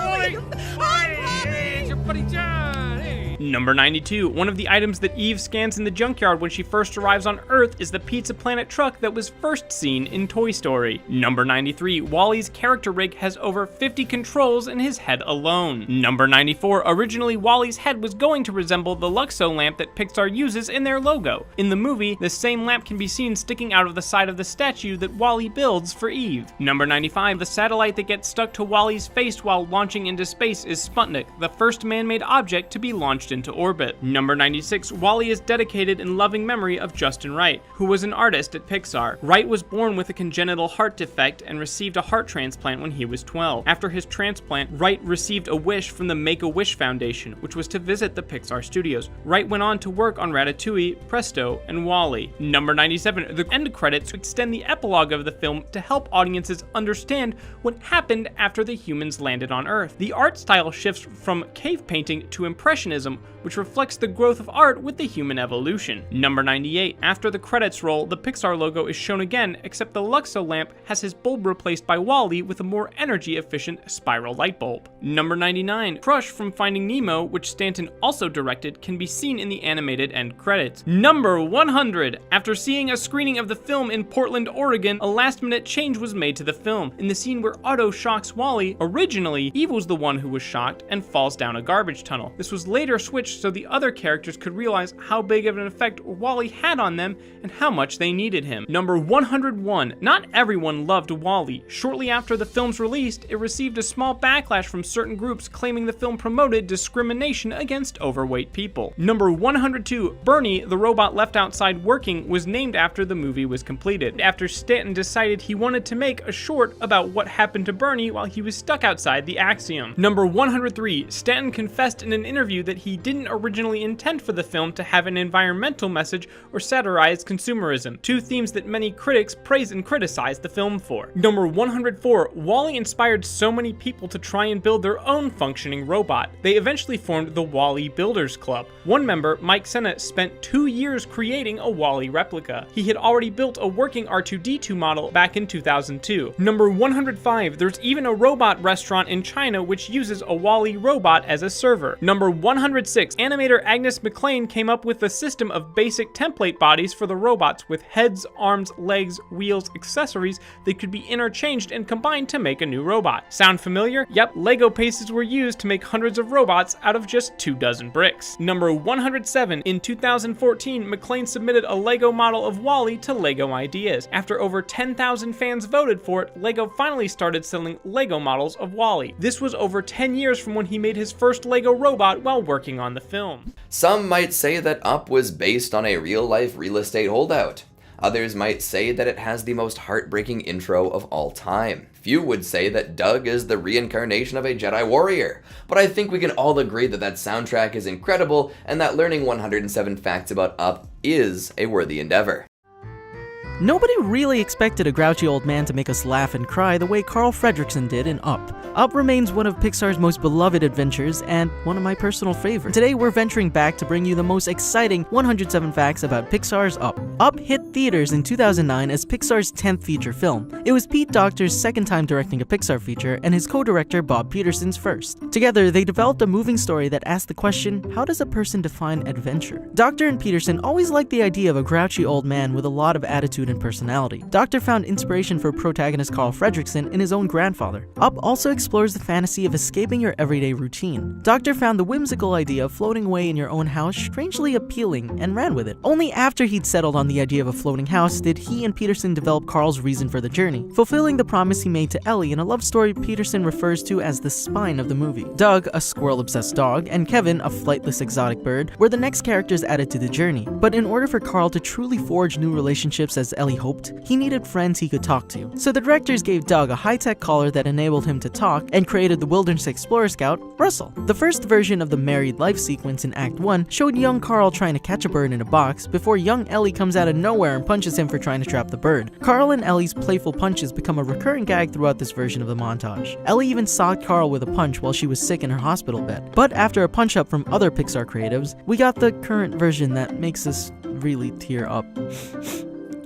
Wally! Hey, it's your buddy John! Hey!
Number 92, one of the items that Eve scans in the junkyard when she first arrives on Earth is the Pizza Planet truck that was first seen in Toy Story. Number 93, WALL-E's character rig has over 50 controls in his head alone. Number 94, originally WALL-E's head was going to resemble the Luxo lamp that Pixar uses in their logo. In the movie, the same lamp can be seen sticking out of the side of the statue that WALL-E builds for Eve. Number 95, the satellite that gets stuck to WALL-E's face while launching into space is Sputnik, the first man-made object to be launched into orbit. Number 96, WALL-E is dedicated in loving memory of Justin Wright, who was an artist at Pixar. Wright was born with a congenital heart defect and received a heart transplant when he was 12. After his transplant, Wright received a wish from the Make-A-Wish Foundation, which was to visit the Pixar studios. Wright went on to work on Ratatouille, Presto, and WALL-E. Number 97, the end credits extend the epilogue of the film to help audiences understand what happened after the humans landed on Earth. The art style shifts from cave painting to Impressionism, which reflects the growth of art with the human evolution. Number 98, after the credits roll, the Pixar logo is shown again, except the Luxo lamp has his bulb replaced by WALL-E with a more energy-efficient spiral light bulb. Number 99, Crush from Finding Nemo, which Stanton also directed, can be seen in the animated end credits. Number 100, after seeing a screening of the film in Portland, Oregon, a last-minute change was made to the film. In the scene where Otto shocks WALL-E, originally, Eve was the one who was shocked and falls down a garbage tunnel. This was later switched so the other characters could realize how big of an effect WALL-E had on them and how much they needed him. Number 101, not everyone loved WALL-E. Shortly after the film's released, it received a small backlash from certain groups claiming the film promoted discrimination against overweight people. Number 102, Bernie, the robot left outside working, was named after the movie was completed, after Stanton decided he wanted to make a short about what happened to Bernie while he was stuck outside the Axiom. Number 103, Stanton confessed in an interview that he didn't originally intend for the film to have an environmental message or satirize consumerism, two themes that many critics praise and criticize the film for. Number 104, WALL-E inspired so many people to try and build their own functioning robot. They eventually formed the WALL-E Builders Club. One member, Mike Senna, spent 2 years creating a WALL-E replica. He had already built a working R2-D2 model back in 2002. Number 105, there's even a robot restaurant in China which uses a WALL-E robot as a server. Number 106, animator Agnes McLean came up with a system of basic template bodies for the robots with heads, arms, legs, wheels, accessories that could be interchanged and combined to make a new robot. Sound familiar? Yep, Lego pieces were used to make hundreds of robots out of just 24 bricks. Number 107, in 2014, McLean submitted a Lego model of WALL-E to Lego Ideas. After over 10,000 fans voted for it, Lego finally started selling Lego models of WALL-E. This was over 10 years from when he made his first Lego robot while working on the film.
Some might say that Up was based on a real-life real estate holdout. Others might say that it has the most heartbreaking intro of all time. Few would say that Doug is the reincarnation of a Jedi warrior, but I think we can all agree that that soundtrack is incredible and that learning 107 facts about Up is a worthy endeavor.
Nobody really expected a grouchy old man to make us laugh and cry the way Carl Fredricksen did in Up.
Up remains one of Pixar's most beloved adventures and one of my personal favorites. Today we're venturing back to bring you the most exciting 107 facts about Pixar's Up. Up hit theaters in 2009 as Pixar's 10th feature film. It was Pete Docter's second time directing a Pixar feature and his co-director Bob Peterson's first. Together, they developed a moving story that asked the question, how does a person define adventure? Docter and Peterson always liked the idea of a grouchy old man with a lot of attitude and personality. Docter found inspiration for protagonist Carl Fredricksen in his own grandfather. Up also explores the fantasy of escaping your everyday routine. Docter found the whimsical idea of floating away in your own house strangely appealing and ran with it. Only after he'd settled on the idea of a floating house did he and Peterson develop Carl's reason for the journey, fulfilling the promise he made to Ellie in a love story Peterson refers to as the spine of the movie. Doug, a squirrel-obsessed dog, and Kevin, a flightless exotic bird, were the next characters added to the journey. But in order for Carl to truly forge new relationships as Ellie hoped, he needed friends he could talk to. So the directors gave Doug a high-tech collar that enabled him to talk and created the Wilderness Explorer Scout, Russell. The first version of the married life sequence in Act 1 showed young Carl trying to catch a bird in a box before young Ellie comes out of nowhere and punches him for trying to trap the bird. Carl and Ellie's playful punches become a recurring gag throughout this version of the montage. Ellie even socked Carl with a punch while she was sick in her hospital bed. But after a punch-up from other Pixar creatives, we got the current version that makes us really tear up.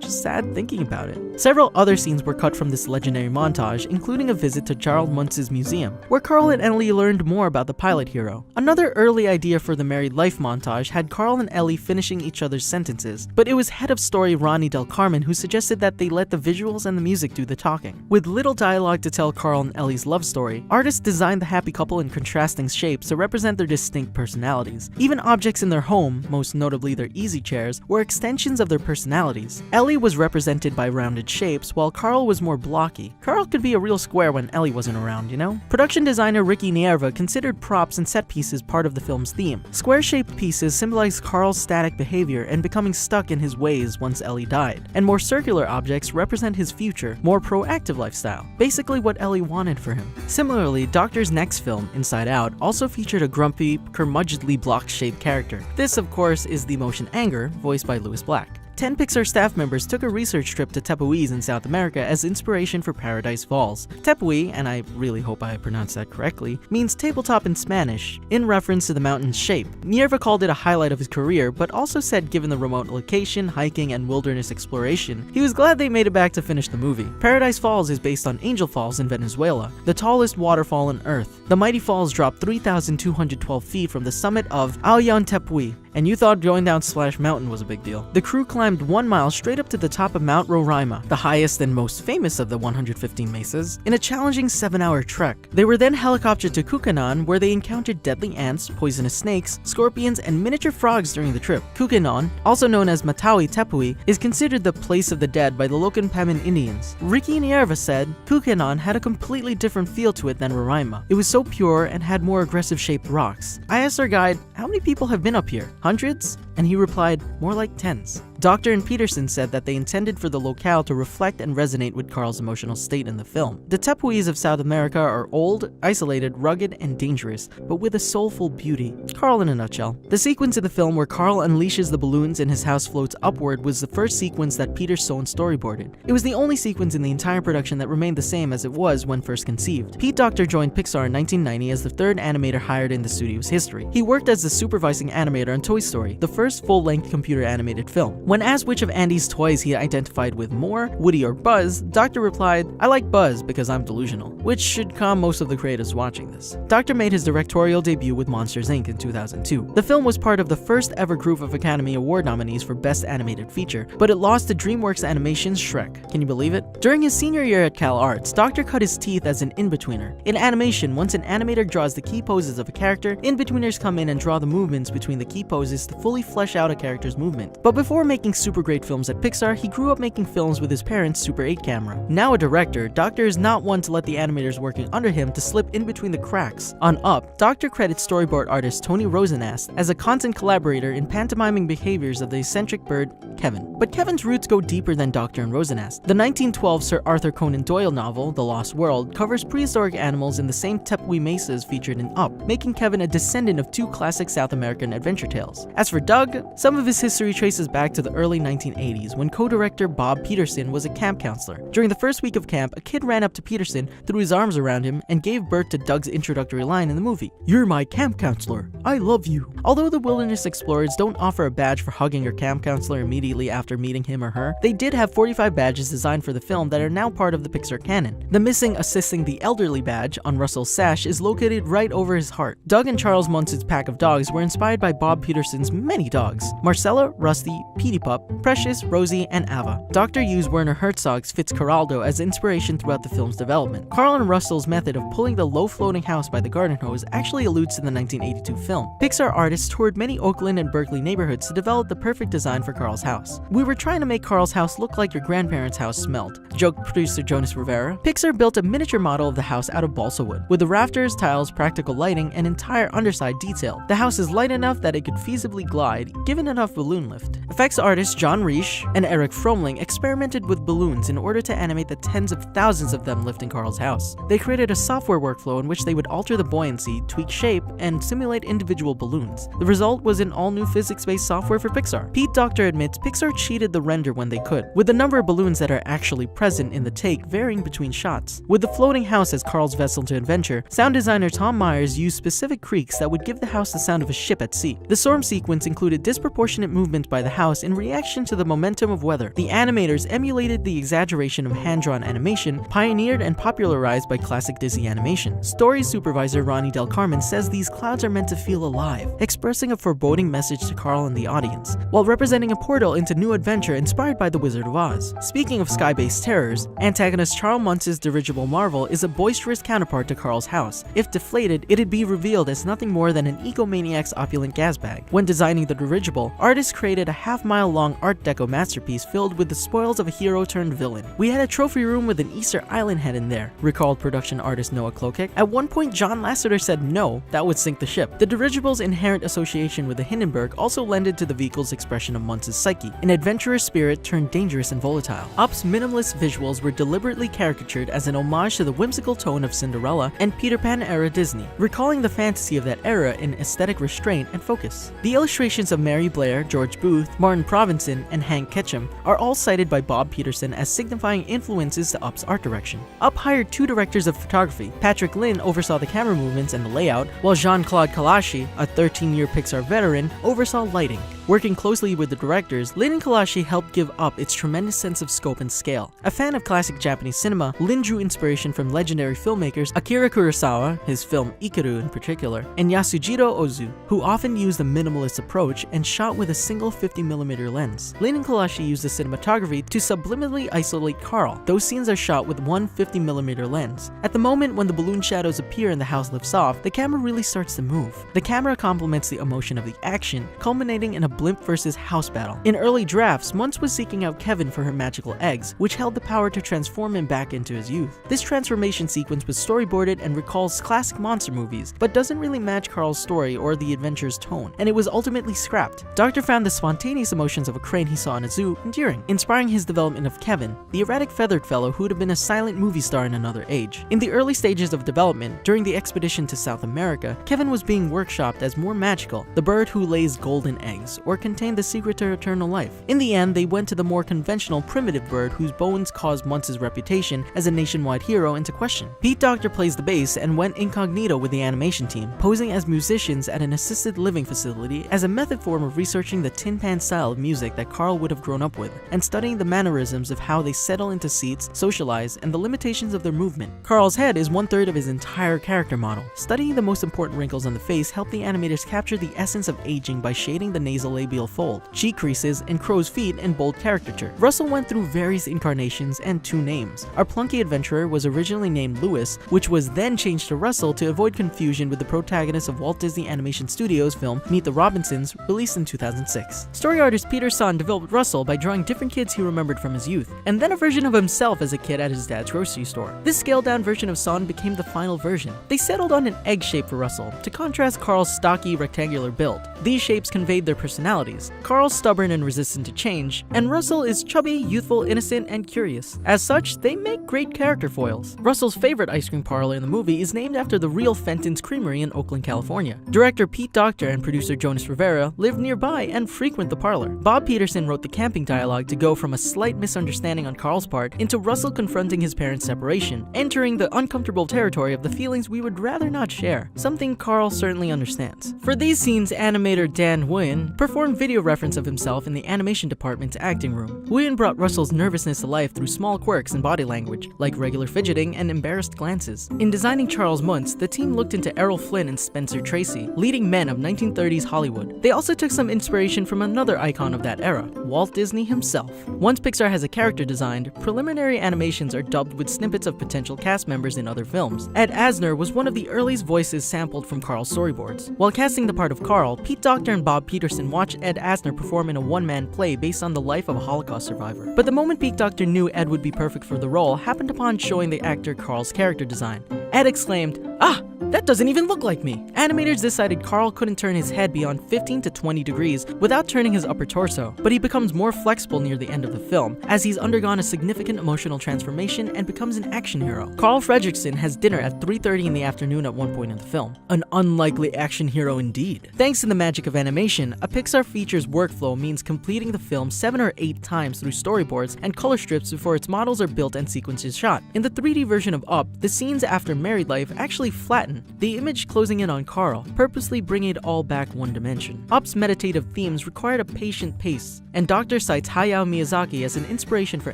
Just sad thinking about it. Several other scenes were cut from this legendary montage, including a visit to Charles Muntz's museum, where Carl and Ellie learned more about the pilot hero. Another early idea for the married life montage had Carl and Ellie finishing each other's sentences, but it was head of story Ronnie Del Carmen who suggested that they let the visuals and the music do the talking. With little dialogue to tell Carl and Ellie's love story, artists designed the happy couple in contrasting shapes to represent their distinct personalities. Even objects in their home, most notably their easy chairs, were extensions of their personalities. Ellie was represented by rounded shapes, while Carl was more blocky. Carl could be a real square when Ellie wasn't around, you know? Production designer Ricky Nierva considered props and set pieces part of the film's theme. Square-shaped pieces symbolize Carl's static behavior and becoming stuck in his ways once Ellie died, and more circular objects represent his future, more proactive lifestyle, basically what Ellie wanted for him. Similarly, Docter's next film, Inside Out, also featured a grumpy, curmudgeonly block-shaped character. This, of course, is the emotion Anger, voiced by Louis Black. 10 Pixar staff members took a research trip to Tepuis in South America as inspiration for Paradise Falls. Tepui, and I really hope I pronounced that correctly, means tabletop in Spanish, in reference to the mountain's shape. Nierva called it a highlight of his career, but also said given the remote location, hiking, and wilderness exploration, he was glad they made it back to finish the movie. Paradise Falls is based on Angel Falls in Venezuela, the tallest waterfall on Earth. The mighty falls drop 3,212 feet from the summit of Ayllón Tepui, and you thought going down Splash Mountain was a big deal. The crew climbed 1 mile straight up to the top of Mount Roraima, the highest and most famous of the 115 mesas, in a challenging 7-hour trek. They were then helicoptered to Cucanon, where they encountered deadly ants, poisonous snakes, scorpions, and miniature frogs during the trip. Cucanon, also known as Matawi Tepui, is considered the place of the dead by the Locan-Pamin Indians. Ricky Nierva said, Cucanon had a completely different feel to it than Roraima. It was so pure and had more aggressive-shaped rocks. I asked our guide, how many people have been up here? Hundreds? And he replied, more like tens. Docter and Peterson said that they intended for the locale to reflect and resonate with Carl's emotional state in the film. The Tepuis of South America are old, isolated, rugged, and dangerous, but with a soulful beauty. Carl in a nutshell. The sequence in the film where Carl unleashes the balloons and his house floats upward was the first sequence that Peter Sohn storyboarded. It was the only sequence in the entire production that remained the same as it was when first conceived. Pete Docter joined Pixar in 1990 as the third animator hired in the studio's history. He worked as the supervising animator on Toy Story, the first full-length computer animated film. When asked which of Andy's toys he identified with more, Woody or Buzz, Docter replied, I like Buzz because I'm delusional, which should calm most of the creators watching this. Docter made his directorial debut with Monsters, Inc. in 2002. The film was part of the first ever group of Academy Award nominees for Best Animated Feature, but it lost to DreamWorks Animation's Shrek. Can you believe it? During his senior year at Cal Arts, Docter cut his teeth as an in-betweener. In animation, once an animator draws the key poses of a character, in-betweeners come in and draw the movements between the key poses to fully flesh out a character's movement. But before making super great films at Pixar, he grew up making films with his parents' Super 8 camera. Now a director, Docter is not one to let the animators working under him to slip in between the cracks. On Up, Docter credits storyboard artist Tony Rosenast as a constant collaborator in pantomiming behaviors of the eccentric bird, Kevin. But Kevin's roots go deeper than Docter and Rosenast. The 1912 Sir Arthur Conan Doyle novel, The Lost World, covers prehistoric animals in the same Tepui mesas featured in Up, making Kevin a descendant of two classic South American adventure tales. As for Doug, Doug, some of his history traces back to the early 1980s when co-director Bob Peterson was a camp counselor. During the first week of camp, a kid ran up to Peterson, threw his arms around him, and gave birth to Doug's introductory line in the movie, "You're my camp counselor. I love you." Although the Wilderness Explorers don't offer a badge for hugging your camp counselor immediately after meeting him or her, they did have 45 badges designed for the film that are now part of the Pixar canon. The missing assisting the elderly badge on Russell's sash is located right over his heart. Doug and Charles Muntz's pack of dogs were inspired by Bob Peterson's many dogs: Marcella, Rusty, Petey Pup, Precious, Rosie, and Ava. Dr. Hughes Werner Herzog's Fitzcarraldo as inspiration throughout the film's development. Carl and Russell's method of pulling the low-floating house by the garden hose actually alludes to the 1982 film. Pixar artists toured many Oakland and Berkeley neighborhoods to develop the perfect design for Carl's house. "We were trying to make Carl's house look like your grandparents' house smelled," joked producer Jonas Rivera. Pixar built a miniature model of the house out of balsa wood, with the rafters, tiles, practical lighting, and entire underside detailed. The house is light enough that it could feasibly glide, given enough balloon lift. Effects artists John Reisch and Eric Fromling experimented with balloons in order to animate the tens of thousands of them lifting Carl's house. They created a software workflow in which they would alter the buoyancy, tweak shape, and simulate individual balloons. The result was an all-new physics-based software for Pixar. Pete Docter admits Pixar cheated the render when they could, with the number of balloons that are actually present in the take varying between shots. With the floating house as Carl's vessel to adventure, sound designer Tom Myers used specific creaks that would give the house the sound of a ship at sea. The storm sequence included disproportionate movement by the house in reaction to the momentum of weather. The animators emulated the exaggeration of hand-drawn animation, pioneered and popularized by classic Disney animation. Story supervisor Ronnie Del Carmen says these clouds are meant to feel alive, expressing a foreboding message to Carl and the audience, while representing a portal into new adventure inspired by The Wizard of Oz. Speaking of sky-based terrors, antagonist Charles Muntz's dirigible Marvel is a boisterous counterpart to Carl's house. If deflated, it'd be revealed as nothing more than an egomaniac's opulent gas bag. When designing the dirigible, artists created a half-mile-long Art Deco masterpiece filled with the spoils of a hero-turned-villain. "We had a trophy room with an Easter Island head in there," recalled production artist Noah Klokek. "At one point, John Lasseter said no, that would sink the ship." The dirigible's inherent association with the Hindenburg also lended to the vehicle's expression of Muntz's psyche, an adventurous spirit turned dangerous and volatile. Up's minimalist visuals were deliberately caricatured as an homage to the whimsical tone of Cinderella and Peter Pan-era Disney, recalling the fantasy of that era in aesthetic restraint and focus. The illustrations of Mary Blair, George Booth, Martin Provenson, and Hank Ketchum are all cited by Bob Peterson as signifying influences to Up's art direction. Up hired 2 directors of photography. Patrick Lynn oversaw the camera movements and the layout, while Jean-Claude Kalashi, a 13-year Pixar veteran, oversaw lighting. Working closely with the directors, Lynn and Kalashi helped give Up its tremendous sense of scope and scale. A fan of classic Japanese cinema, Lynn drew inspiration from legendary filmmakers Akira Kurosawa, his film Ikiru in particular, and Yasujiro Ozu, who often used a minimalist approach and shot with a single 50mm lens. Lynn and Kalashi used the cinematography to subliminally isolate Carl. Those scenes are shot with one 50mm lens. At the moment when the balloon shadows appear and the house lifts off, the camera really starts to move. The camera complements the emotion of the action, culminating in a blimp versus house battle. In early drafts, Muntz was seeking out Kevin for her magical eggs, which held the power to transform him back into his youth. This transformation sequence was storyboarded and recalls classic monster movies, but doesn't really match Carl's story or the adventure's tone, and it was ultimately scrapped. Doctor found the spontaneous emotions of a crane he saw in a zoo endearing, inspiring his development of Kevin, the erratic feathered fellow who would have been a silent movie star in another age. In the early stages of development, during the expedition to South America, Kevin was being workshopped as more magical, the bird who lays golden eggs, or contained the secret to eternal life. In the end, they went to the more conventional primitive bird whose bones caused Muntz's reputation as a nationwide hero into question. Pete Docter plays the bass and went incognito with the animation team, posing as musicians at an assisted living facility as a method form of researching the tin pan style of music that Carl would have grown up with, and studying the mannerisms of how they settle into seats, socialize, and the limitations of their movement. Carl's head is 1/3 of his entire character model. Studying the most important wrinkles on the face helped the animators capture the essence of aging by shading the nasolabial fold, cheek creases, and crow's feet in bold caricature. Russell went through various incarnations and 2 names. Our plunky adventurer was originally named Lewis, which was then changed to Russell to avoid confusion with the protagonist of Walt Disney Animation Studios' film Meet the Robinsons, released in 2006. Story artist Peter Son developed Russell by drawing different kids he remembered from his youth, and then a version of himself as a kid at his dad's grocery store. This scaled-down version of Son became the final version. They settled on an egg shape for Russell, to contrast Carl's stocky, rectangular build. These shapes conveyed their personality
personalities. Carl's stubborn and resistant to change, and Russell is chubby, youthful, innocent, and curious. As such, they make great character foils. Russell's favorite ice cream parlor in the movie is named after the real Fenton's Creamery in Oakland, California. Director Pete Docter and producer Jonas Rivera live nearby and frequent the parlor. Bob Peterson wrote the camping dialogue to go from a slight misunderstanding on Carl's part into Russell confronting his parents' separation, entering the uncomfortable territory of the feelings we would rather not share, something Carl certainly understands. For these scenes, animator Dan Nguyen performed video reference of himself in the animation department's acting room. Nguyen brought Russell's nervousness to life through small quirks in body language, like regular fidgeting and embarrassed glances. In designing Charles Muntz, the team looked into Errol Flynn and Spencer Tracy, leading men of 1930s Hollywood. They also took some inspiration from another icon of that era, Walt Disney himself. Once Pixar has a character designed, preliminary animations are dubbed with snippets of potential cast members in other films. Ed Asner was one of the earliest voices sampled from Carl's storyboards. While casting the part of Carl, Pete Docter and Bob Peterson watched Ed Asner perform in a one-man play based on the life of a Holocaust survivor. But the moment Pete Docter knew Ed would be perfect for the role happened upon showing the actor Carl's character design. Ed exclaimed, "Ah! That doesn't even look like me." Animators decided Carl couldn't turn his head beyond 15 to 20 degrees without turning his upper torso, but he becomes more flexible near the end of the film, as he's undergone a significant emotional transformation and becomes an action hero. Carl Fredricksen has dinner at 3:30 in the afternoon at one point in the film. An unlikely action hero indeed. Thanks to the magic of animation, a Pixar feature's workflow means completing the film 7 or 8 times through storyboards and color strips before its models are built and sequences shot. In the 3D version of Up, the scenes after married life actually flatten, the image closing in on Carl, purposely bringing it all back one dimension. Up's meditative themes required a patient pace, and Docter cites Hayao Miyazaki as an inspiration for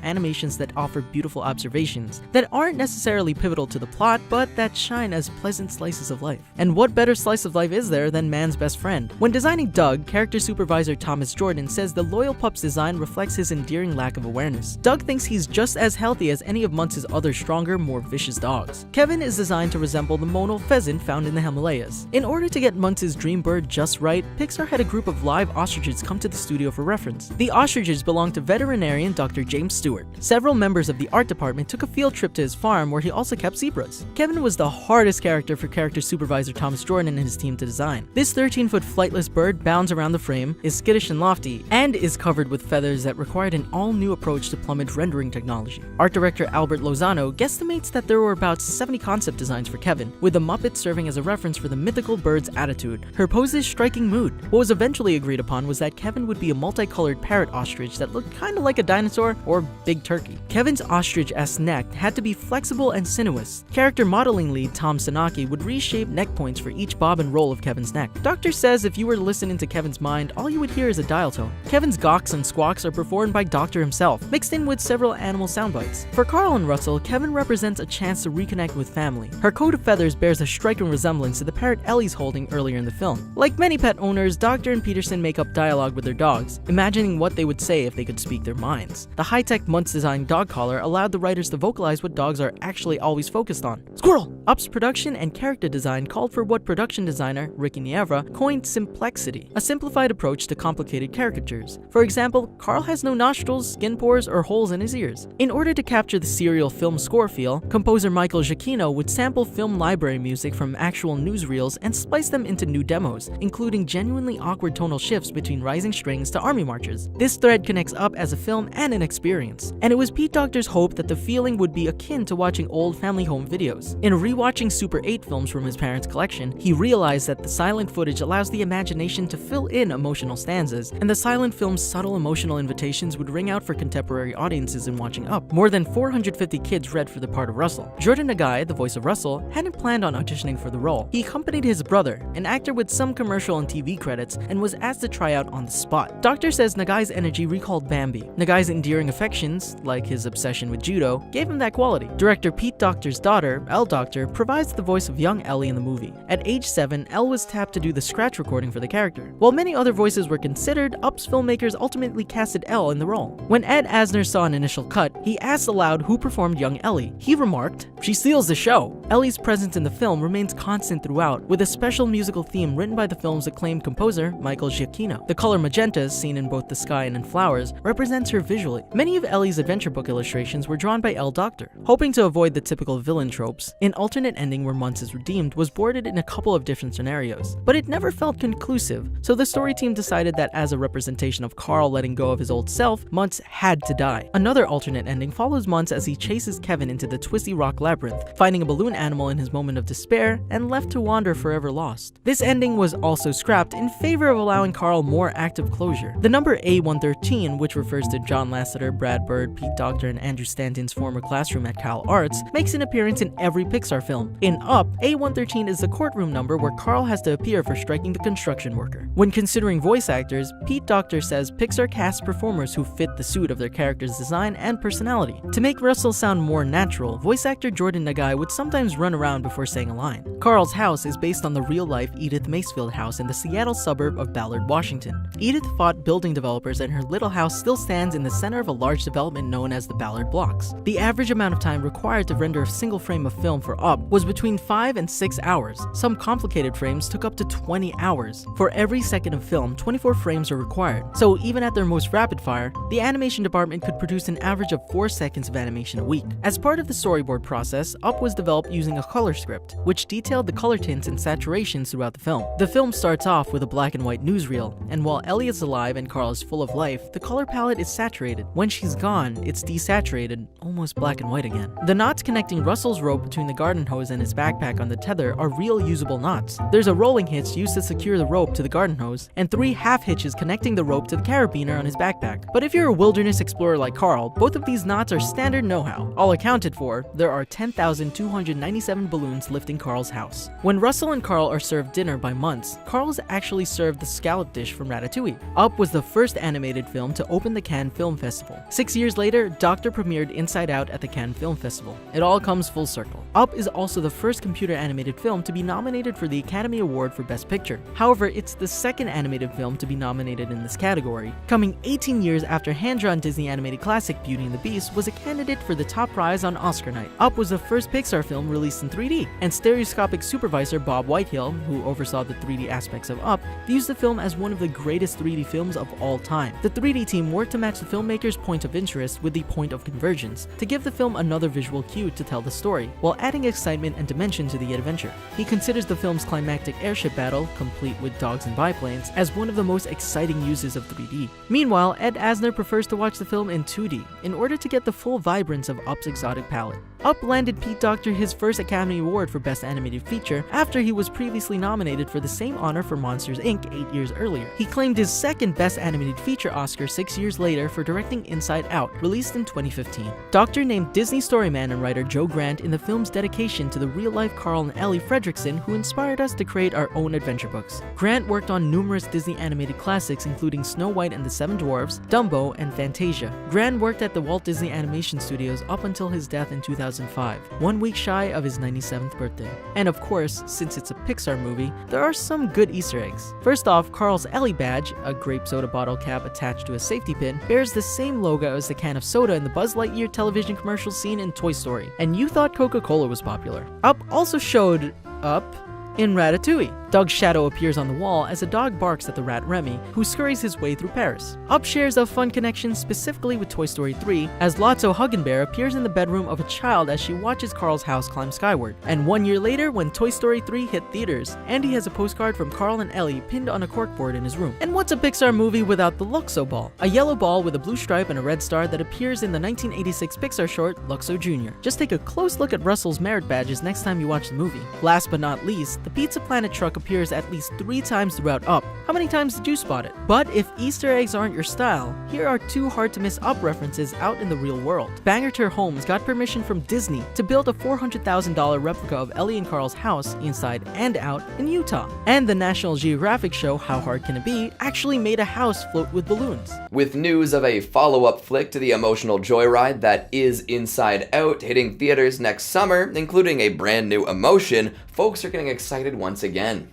animations that offer beautiful observations that aren't necessarily pivotal to the plot, but that shine as pleasant slices of life. And what better slice of life is there than man's best friend? When designing Doug, character supervisor Thomas Jordan says the loyal pup's design reflects his endearing lack of awareness. Doug thinks he's just as healthy as any of Muntz's other stronger, more vicious dogs. Kevin is designed to resemble the monal pheasant found in the Himalayas. In order to get Muntz's dream bird just right, Pixar had a group of live ostriches come to the studio for reference. The ostriches belonged to veterinarian Dr. James Stewart. Several members of the art department took a field trip to his farm where he also kept zebras. Kevin was the hardest character for character supervisor Thomas Jordan and his team to design. This 13-foot flightless bird bounds around the frame, is skittish and lofty, and is covered with feathers that required an all-new approach to plumage rendering technology. Art director Albert Lozano guesstimates that there were about 70 concept designs for Kevin, with the Muppet serving as a reference for the mythical bird's attitude, her pose's striking mood. What was eventually agreed upon was that Kevin would be a multicolored parrot ostrich that looked kinda like a dinosaur or big turkey. Kevin's ostrich-esque neck had to be flexible and sinuous. Character modeling lead Tom Sanaki would reshape neck points for each bob and roll of Kevin's neck. Docter says if you were to listen into Kevin's mind, all you would hear is a dial tone. Kevin's gawks and squawks are performed by Docter himself, mixed in with several animal soundbites. For Carl and Russell, Kevin represents a chance to reconnect with family. Her coat of feathers bears a striking resemblance to the parrot Ellie's holding earlier in the film. Like many pet owners, Docter and Peterson make up dialogue with their dogs, imagining what they would say if they could speak their minds. The high-tech Muntz-designed dog collar allowed the writers to vocalize what dogs are actually always focused on. Squirrel! Up's production and character design called for what production designer Ricky Nievra coined simplexity, a simplified approach to complicated caricatures. For example, Carl has no nostrils, skin pores, or holes in his ears. In order to capture the serial film score feel, composer Michael Giacchino would sample film library music from actual newsreels and splice them into new demos, including genuinely awkward tonal shifts between rising strings to army marches. This thread connects Up as a film and an experience, and it was Pete Docter's hope that the feeling would be akin to watching old family home videos. In rewatching Super 8 films from his parents' collection, he realized that the silent footage allows the imagination to fill in emotional stanzas, and the silent film's subtle emotional invitations would ring out for contemporary audiences in watching Up. More than 450 kids read for the part of Russell. Jordan Nagai, the voice of Russell, hadn't planned on auditioning for the role. He accompanied his brother, an actor with some commercial and TV credits, and was asked to try out on the spot. Docter says Nagai's energy recalled Bambi. Nagai's endearing affections, like his obsession with judo, gave him that quality. Director Pete Docter's daughter, Elle Docter, provides the voice of young Ellie in the movie. At age 7, Elle was tapped to do the scratch recording for the character. While many other voices were considered, Up's filmmakers ultimately casted Elle in the role. When Ed Asner saw an initial cut, he asked aloud who performed young Ellie. He remarked, "She steals the show." Ellie's presence in the film film remains constant throughout, with a special musical theme written by the film's acclaimed composer, Michael Giacchino. The color magenta, seen in both the sky and in flowers, represents her visually. Many of Ellie's adventure book illustrations were drawn by L. Doctor. Hoping to avoid the typical villain tropes, an alternate ending where Muntz is redeemed was boarded in a couple of different scenarios, but it never felt conclusive, so the story team decided that as a representation of Carl letting go of his old self, Muntz had to die. Another alternate ending follows Muntz as he chases Kevin into the twisty rock labyrinth, finding a balloon animal in his moment of despair, and left to wander forever lost. This ending was also scrapped in favor of allowing Carl more active closure. The number A113, which refers to John Lasseter, Brad Bird, Pete Docter, and Andrew Stanton's former classroom at Cal Arts, makes an appearance in every Pixar film. In Up, A113 is the courtroom number where Carl has to appear for striking the construction worker. When considering voice actors, Pete Docter says Pixar casts performers who fit the suit of their character's design and personality. To make Russell sound more natural, voice actor Jordan Nagai would sometimes run around before saying a line. Carl's house is based on the real-life Edith Macefield house in the Seattle suburb of Ballard, Washington. Edith fought building developers, and her little house still stands in the center of a large development known as the Ballard Blocks. The average amount of time required to render a single frame of film for Up was between 5 and 6 hours. Some complicated frames took up to 20 hours. For every second of film, 24 frames are required, so even at their most rapid fire, the animation department could produce an average of 4 seconds of animation a week. As part of the storyboard process, Up was developed using a color script, which detailed the color tints and saturations throughout the film. The film starts off with a black and white newsreel, and while Ellie is alive and Carl is full of life, the color palette is saturated. When she's gone, it's desaturated, almost black and white again. The knots connecting Russell's rope between the garden hose and his backpack on the tether are real usable knots. There's a rolling hitch used to secure the rope to the garden hose, and 3 half hitches connecting the rope to the carabiner on his backpack. But if you're a wilderness explorer like Carl, both of these knots are standard know-how. All accounted for, there are 10,297 balloons lifting Carl's house. When Russell and Carl are served dinner by Muntz, Carl is actually served the scallop dish from Ratatouille. Up was the first animated film to open the Cannes Film Festival. 6 years later, Doctor premiered Inside Out at the Cannes Film Festival. It all comes full circle. Up is also the first computer animated film to be nominated for the Academy Award for Best Picture. However, it's the second animated film to be nominated in this category, coming 18 years after hand-drawn Disney animated classic Beauty and the Beast was a candidate for the top prize on Oscar night. Up was the first Pixar film released in 3D, and stereoscopic supervisor Bob Whitehill, who oversaw the 3D aspects of Up, views the film as one of the greatest 3D films of all time. The 3D team worked to match the filmmaker's point of interest with the point of convergence, to give the film another visual cue to tell the story, while adding excitement and dimension to the adventure. He considers the film's climactic airship battle, complete with dogs and biplanes, as one of the most exciting uses of 3D. Meanwhile, Ed Asner prefers to watch the film in 2D, in order to get the full vibrance of Up's exotic palette. Up landed Pete Docter his first Academy Award for Best Animated Feature after he was previously nominated for the same honor for Monsters, Inc. 8 years earlier. He claimed his second Best Animated Feature Oscar 6 years later for directing Inside Out, released in 2015. Docter named Disney storyman and writer Joe Grant in the film's dedication to the real-life Carl and Ellie Fredrickson who inspired us to create our own adventure books. Grant worked on numerous Disney animated classics including Snow White and the Seven Dwarfs, Dumbo, and Fantasia. Grant worked at the Walt Disney Animation Studios up until his death in 2005, 1 week shy of his 97th birthday. And of course, since it's a Pixar movie, there are some good Easter eggs. First off, Carl's Ellie badge, a grape soda bottle cap attached to a safety pin, bears the same logo as the can of soda in the Buzz Lightyear television commercial scene in Toy Story. And you thought Coca-Cola was popular. Up also showed up in Ratatouille. Doug's shadow appears on the wall as a dog barks at the rat Remy, who scurries his way through Paris. Up shares a fun connection specifically with Toy Story 3, as Lotso Huggenbear appears in the bedroom of a child as she watches Carl's house climb skyward. And 1 year later, when Toy Story 3 hit theaters, Andy has a postcard from Carl and Ellie pinned on a corkboard in his room. And what's a Pixar movie without the Luxo ball? A yellow ball with a blue stripe and a red star that appears in the 1986 Pixar short Luxo Jr. Just take a close look at Russell's merit badges next time you watch the movie. Last but not least, the Pizza Planet truck appears at least 3 times throughout Up. How many times did you spot it? But if Easter eggs aren't your style, here are 2 hard-to-miss Up references out in the real world. Bangerter Homes got permission from Disney to build a $400,000 replica of Ellie and Carl's house, Inside and Out, in Utah. And the National Geographic show How Hard Can It Be actually made a house float with balloons.
With news of a follow-up flick to the emotional joyride that is Inside Out hitting theaters next summer, including a brand new emotion, folks are getting excited once again.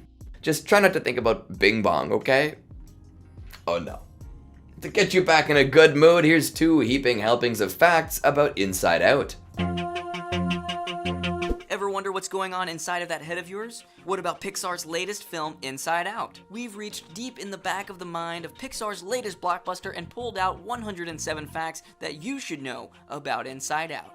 Just try not to think about Bing Bong, okay? Oh no. To get you back in a good mood, here's 2 heaping helpings of facts about Inside Out.
Ever wonder what's
what's going on inside of that head of yours? What about Pixar's latest film, Inside Out? We've reached deep in the back of the mind of Pixar's latest blockbuster and pulled out 107 facts that you should know about Inside Out.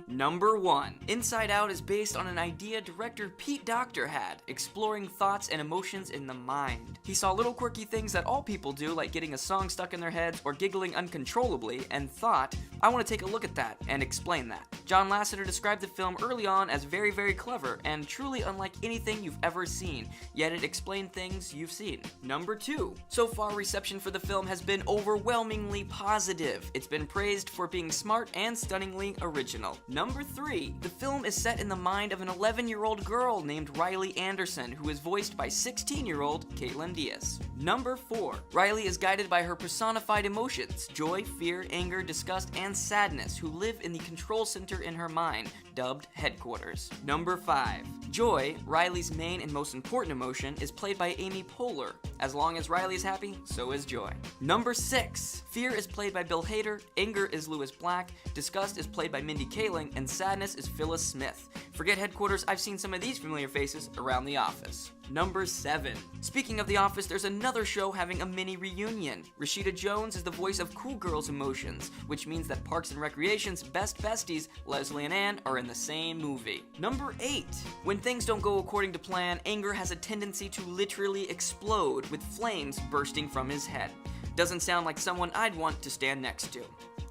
Number 1. Inside Out is based on an idea director Pete Docter had, exploring thoughts and emotions in the mind. He saw little quirky things that all people do, like getting a song stuck in their heads or giggling uncontrollably, and thought, I want to take a look at that and explain that. John Lasseter described the film early on as very, very clever and truly unlike anything you've ever seen, yet it explained things you've seen. Number 2. So far, reception for the film has been overwhelmingly positive. It's been praised for being smart and stunningly original. Number 3. The film is set in the mind of an 11-year-old girl named Riley Anderson, who is voiced by 16-year-old Caitlin Diaz. Number 4. Riley is guided by her personified emotions, joy, fear, anger, disgust, and sadness, who live in the control center in her mind, dubbed Headquarters. Number 5. Joy, Riley's main and most important emotion, is played by Amy Poehler. As long as Riley is happy, so is Joy. Number 6. Fear is played by Bill Hader, anger is Lewis Black, disgust is played by Mindy Kaling, and sadness is Phyllis Smith. Forget Headquarters, I've seen some of these familiar faces around The Office. Number 7. Speaking of The Office, there's another show having a mini reunion. Rashida Jones is the voice of Cool Girl's emotions, which means that Parks and Recreation's best besties, Leslie and Ann, are in the same movie. Number 8. When things don't go according to plan, anger has a tendency to literally explode, with flames bursting from his head. Doesn't sound like someone I'd want to stand next to.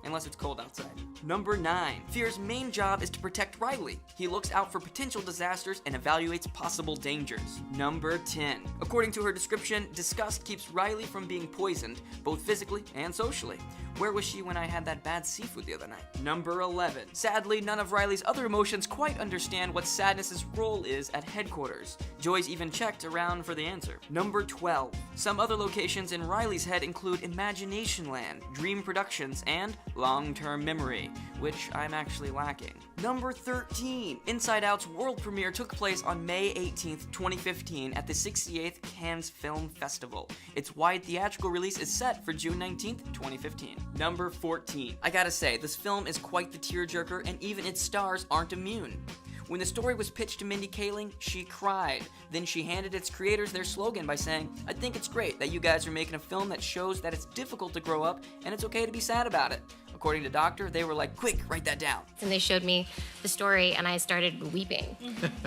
Unless it's cold outside. Number 9. Fear's main job is to protect Riley. He looks out for potential disasters and evaluates possible dangers. Number 10. According to her description, disgust keeps Riley from being poisoned, both physically and socially. Where was she when I had that bad seafood the other night? Number 11. Sadly, none of Riley's other emotions quite understand what sadness's role is at Headquarters. Joy's even checked around for the answer. Number 12. Some other locations in Riley's head include Imagination Land, Dream Productions, and Long-Term Memory, which I'm actually lacking. Number 13. Inside Out's world premiere took place on May 18th, 2015 at the 68th Cannes Film Festival. Its wide theatrical release is set for June 19th, 2015. Number 14. I gotta say, this film is quite the tearjerker, and even its stars aren't immune. When the story was pitched to Mindy Kaling, she cried. Then she handed its creators their slogan by saying, I think it's great that you guys are making a film that shows that it's difficult to grow up and it's okay to be sad about it. According to Docter, they were like, quick, write that down.
And they showed me the story and I started weeping.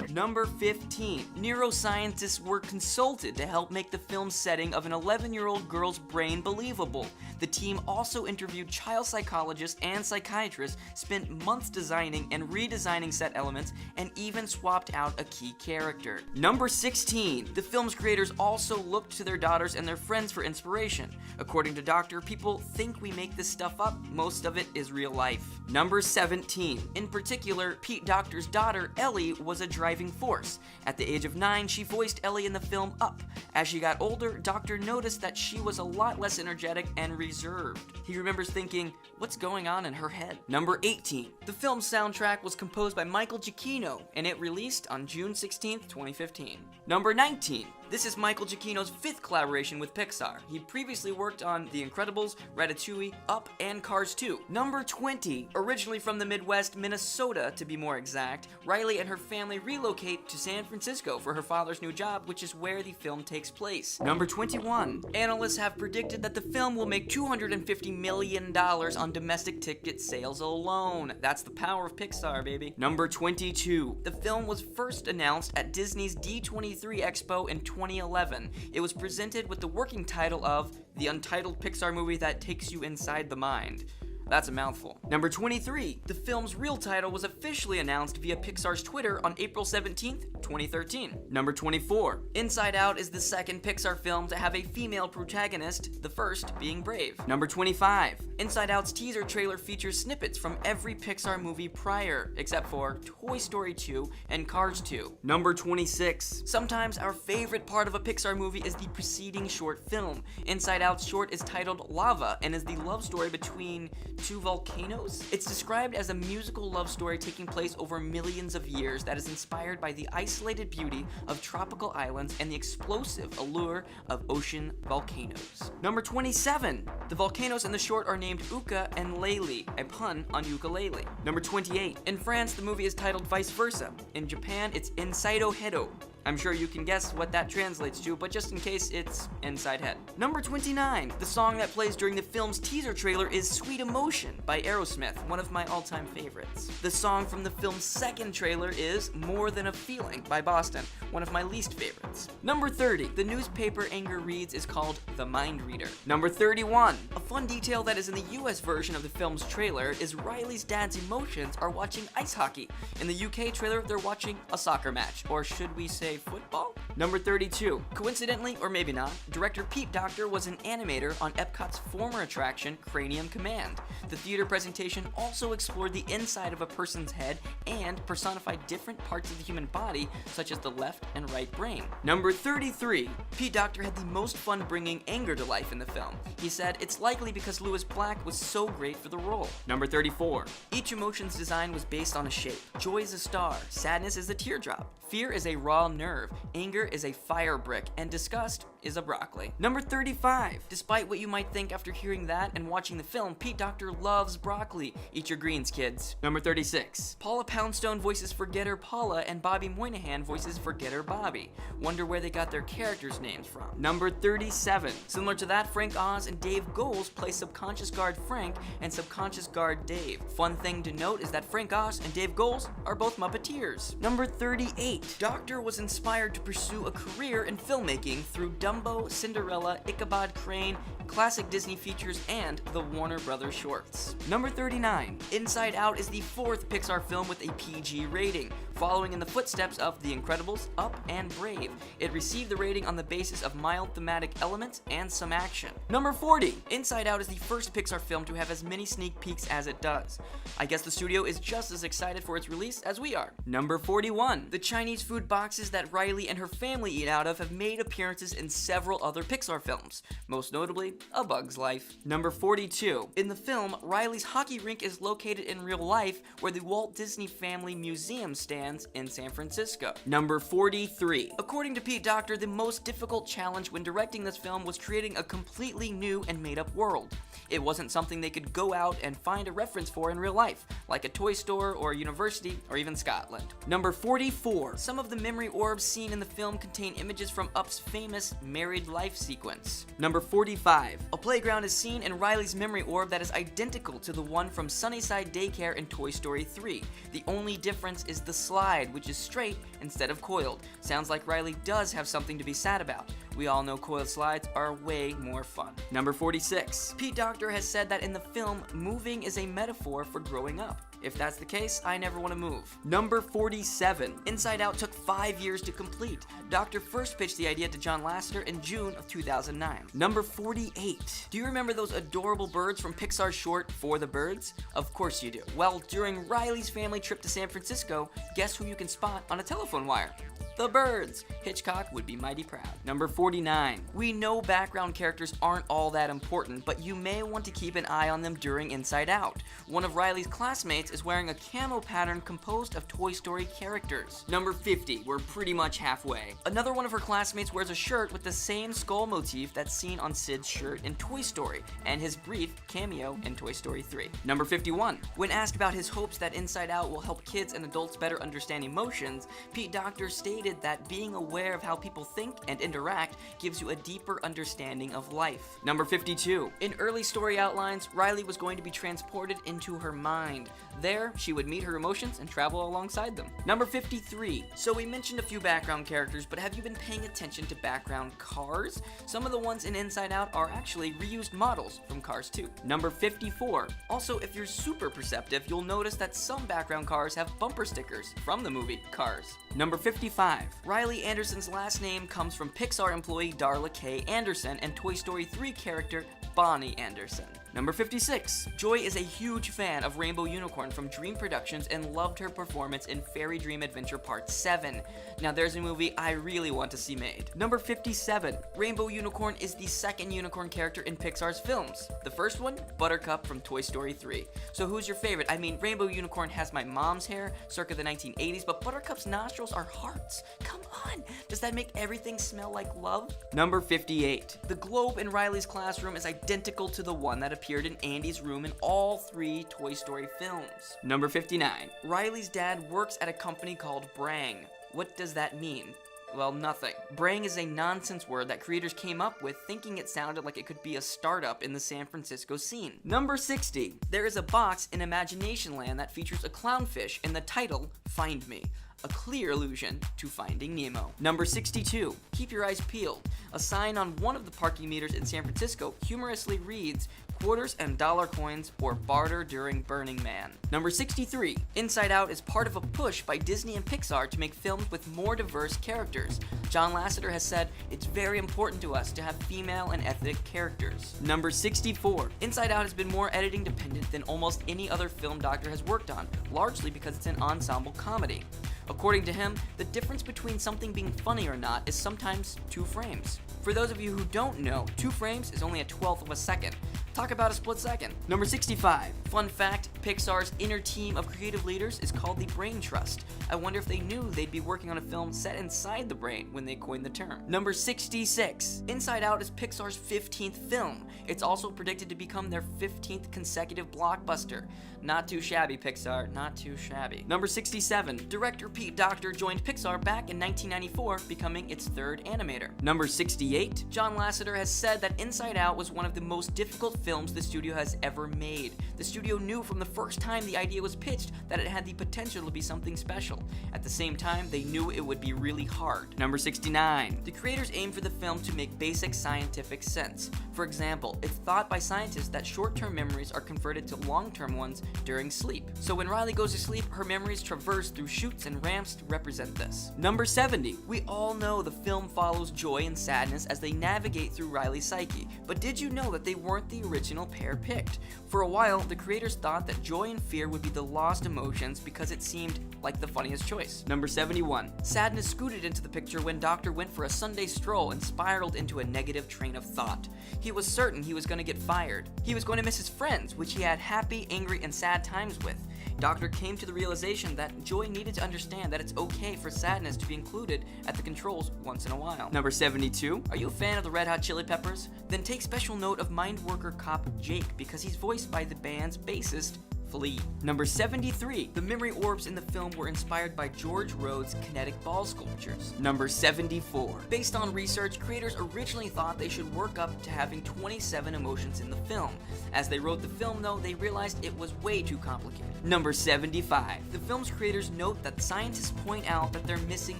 Number 15. Neuroscientists were consulted to help make the film's setting of an 11-year-old girl's brain believable. The team also interviewed child psychologists and psychiatrists, spent months designing and redesigning set elements, and even swapped out a key character. Number 16. The film's creators also looked to their daughters and their friends for inspiration. According to Docter, people think we make this stuff up. Most of it is real life. Number 17. In particular, Pete Docter's daughter, Ellie, was a driving force. At the age of 9, she voiced Ellie in the film Up. As she got older, Docter noticed that she was a lot less energetic and reserved. He remembers thinking, what's going on in her head? Number 18. The film's soundtrack was composed by Michael Giacchino, and it released on June 16th, 2015. Number 19. This is Michael Giacchino's 5th collaboration with Pixar. He previously worked on The Incredibles, Ratatouille, Up, and Cars 2. Number 20. Originally from the Midwest, Minnesota to be more exact, Riley and her family relocate to San Francisco for her father's new job, which is where the film takes place. Number 21. Analysts have predicted that the film will make $250 million on domestic ticket sales alone. That's the power of Pixar, baby. Number 22. The film was first announced at Disney's D23 Expo in 2011. It was presented with the working title of The Untitled Pixar Movie That Takes You Inside the Mind. That's a mouthful. Number 23. The film's real title was officially announced via Pixar's Twitter on April 17th, 2013. Number 24. Inside Out is the second Pixar film to have a female protagonist, the first being Brave. Number 25. Inside Out's teaser trailer features snippets from every Pixar movie prior, except for Toy Story 2 and Cars 2. Number 26. Sometimes our favorite part of a Pixar movie is the preceding short film. Inside Out's short is titled Lava and is the love story between Two volcanoes? It's described as a musical love story taking place over millions of years that is inspired by the isolated beauty of tropical islands and the explosive allure of ocean volcanoes. Number 27. The volcanoes in the short are named Uka and Leili, a pun on ukulele. Number 28. In France, the movie is titled Vice Versa. In Japan, it's Insaido Hedo. I'm sure you can guess what that translates to, but just in case, it's Inside Head. Number 29. The song that plays during the film's teaser trailer is Sweet Emotion by Aerosmith, one of my all-time favorites. The song from the film's second trailer is More Than a Feeling by Boston, one of my least favorites. Number 30. The newspaper Anger reads is called The Mind Reader. Number 31. A fun detail that is in the US version of the film's trailer is Riley's dad's emotions are watching ice hockey. In the UK trailer, they're watching a soccer match, or should we say football? Number 32. Coincidentally, or maybe not, director Pete Docter was an animator on Epcot's former attraction, Cranium Command. The theater presentation also explored the inside of a person's head and personified different parts of the human body, such as the left and right brain. Number 33. Pete Docter had the most fun bringing anger to life in the film. He said it's likely because Louis Black was so great for the role. Number 34. Each emotion's design was based on a shape. Joy is a star, sadness is a teardrop, fear is a raw nerve, anger is a fire brick, and disgust is a broccoli. Number 35. Despite what you might think after hearing that and watching the film, Pete Docter loves broccoli. Eat your greens, kids. Number 36. Paula Poundstone voices Forgetter Paula and Bobby Moynihan voices Forgetter Bobby. Wonder where they got their characters' names from. Number 37. Similar to that, Frank Oz and Dave Goelz play Subconscious Guard Frank and Subconscious Guard Dave. Fun thing to note is that Frank Oz and Dave Goelz are both Muppeteers. Number 38. Docter was inspired to pursue a career in filmmaking through Dumbo, Cinderella, Ichabod Crane, classic Disney features, and the Warner Brothers shorts. Number 39. Inside Out is the fourth Pixar film with a PG rating, following in the footsteps of The Incredibles, Up, and Brave. It received the rating on the basis of mild thematic elements and some action. Number 40. Inside Out is the first Pixar film to have as many sneak peeks as it does. I guess the studio is just as excited for its release as we are. Number 41. The Chinese food boxes that Riley and her family eat out of have made appearances in several other Pixar films, most notably A Bug's Life. Number 42. In the film, Riley's hockey rink is located in real life where the Walt Disney Family Museum stands in San Francisco. Number 43. According to Pete Docter, the most difficult challenge when directing this film was creating a completely new and made-up world. It wasn't something they could go out and find a reference for in real life, like a toy store or a university or even Scotland. Number 44. Some of the memory orbs seen in the film contain images from Up's famous married life sequence. Number 45. A playground is seen in Riley's memory orb that is identical to the one from Sunnyside Daycare in Toy Story 3. The only difference is the slide, which is straight instead of coiled. Sounds like Riley does have something to be sad about. We all know coiled slides are way more fun. Number 46. Pete Docter has said that in the film, moving is a metaphor for growing up. If that's the case, I never want to move. Number 47. Inside Out took 5 years to complete. Docter first pitched the idea to John Lasseter in June of 2009. Number 48. Do you remember those adorable birds from Pixar's short For the Birds? Of course you do. Well, during Riley's family trip to San Francisco, guess who you can spot on a telephone wire? The birds. Hitchcock would be mighty proud. Number 49. We know background characters aren't all that important, but you may want to keep an eye on them during Inside Out. One of Riley's classmates is wearing a camo pattern composed of Toy Story characters. Number 50. We're pretty much halfway. Another one of her classmates wears a shirt with the same skull motif that's seen on Sid's shirt in Toy Story, and his brief cameo in Toy Story 3. Number 51. When asked about his hopes that Inside Out will help kids and adults better understand emotions, Pete Docter stated that being aware of how people think and interact gives you a deeper understanding of life. Number 52. In early story outlines, Riley was going to be transported into her mind. There, she would meet her emotions and travel alongside them. Number 53. So we mentioned a few background characters, but have you been paying attention to background cars? Some of the ones in Inside Out are actually reused models from Cars 2. Number 54. Also, if you're super perceptive, you'll notice that some background cars have bumper stickers from the movie Cars. Number 55. Riley Anderson's last name comes from Pixar employee Darla K. Anderson and Toy Story 3 character Bonnie Anderson. Number 56. Joy is a huge fan of Rainbow Unicorn from Dream Productions and loved her performance in Fairy Dream Adventure Part 7. Now there's a movie I really want to see made. Number 57. Rainbow Unicorn is the second unicorn character in Pixar's films. The first one, Buttercup from Toy Story 3. So who's your favorite? I mean, Rainbow Unicorn has my mom's hair, circa the 1980s, but Buttercup's nostrils are hearts. Come on! Does that make everything smell like love? Number 58. The globe in Riley's classroom is identical to the one that appeared in Andy's room in all 3 Toy Story films. Number 59. Riley's dad works at a company called Brang. What does that mean? Well, nothing. Brang is a nonsense word that creators came up with thinking it sounded like it could be a startup in the San Francisco scene. Number 60. There is a box in Imagination Land that features a clownfish in the title, Find Me. A clear allusion to Finding Nemo. Number 62. Keep your eyes peeled. A sign on one of the parking meters in San Francisco humorously reads, quarters and dollar coins or barter during Burning Man. Number 63. Inside Out is part of a push by Disney and Pixar to make films with more diverse characters. John Lasseter has said, it's very important to us to have female and ethnic characters. Number 64. Inside Out has been more editing dependent than almost any other film Doctor has worked on, largely because it's an ensemble comedy. According to him, the difference between something being funny or not is sometimes 2 frames. For those of you who don't know, 2 frames is only a 1/12 of a second. Talk about a split second. Number 65. Fun fact, Pixar's inner team of creative leaders is called the Brain Trust. I wonder if they knew they'd be working on a film set inside the brain when they coined the term. Number 66. Inside Out is Pixar's 15th film. It's also predicted to become their 15th consecutive blockbuster. Not too shabby, Pixar, not too shabby. Number 67. Director Pete Docter joined Pixar back in 1994, becoming its 3rd animator. Number 68. John Lasseter has said that Inside Out was one of the most difficult films the studio has ever made. The studio knew from the first time the idea was pitched that it had the potential to be something special. At the same time, they knew it would be really hard. Number 69. The creators aimed for the film to make basic scientific sense. For example, it's thought by scientists that short-term memories are converted to long-term ones during sleep. So when Riley goes to sleep, her memories traverse through chutes and ramps to represent this. Number 70. We all know the film follows joy and sadness as they navigate through Riley's psyche, but did you know that they weren't the original pair picked? For a while, the creators thought that joy and fear would be the lost emotions because it seemed like the funniest choice. Number 71. Sadness scooted into the picture when Doctor went for a Sunday stroll and spiraled into a negative train of thought. He was certain he was going to get fired. He was going to miss his friends, which he had happy, angry, and sad times with. Doctor came to the realization that Joy needed to understand that it's okay for sadness to be included at the controls once in a while. Number 72. Are you a fan of the Red Hot Chili Peppers? Then take special note of mind worker cop Jake because he's voiced by the band's bassist, Flea. Number 73. The memory orbs in the film were inspired by George Rhodes' kinetic ball sculptures. Number 74. Based on research, creators originally thought they should work up to having 27 emotions in the film. As they wrote the film, though, they realized it was way too complicated. Number 75. The film's creators note that scientists point out that they're missing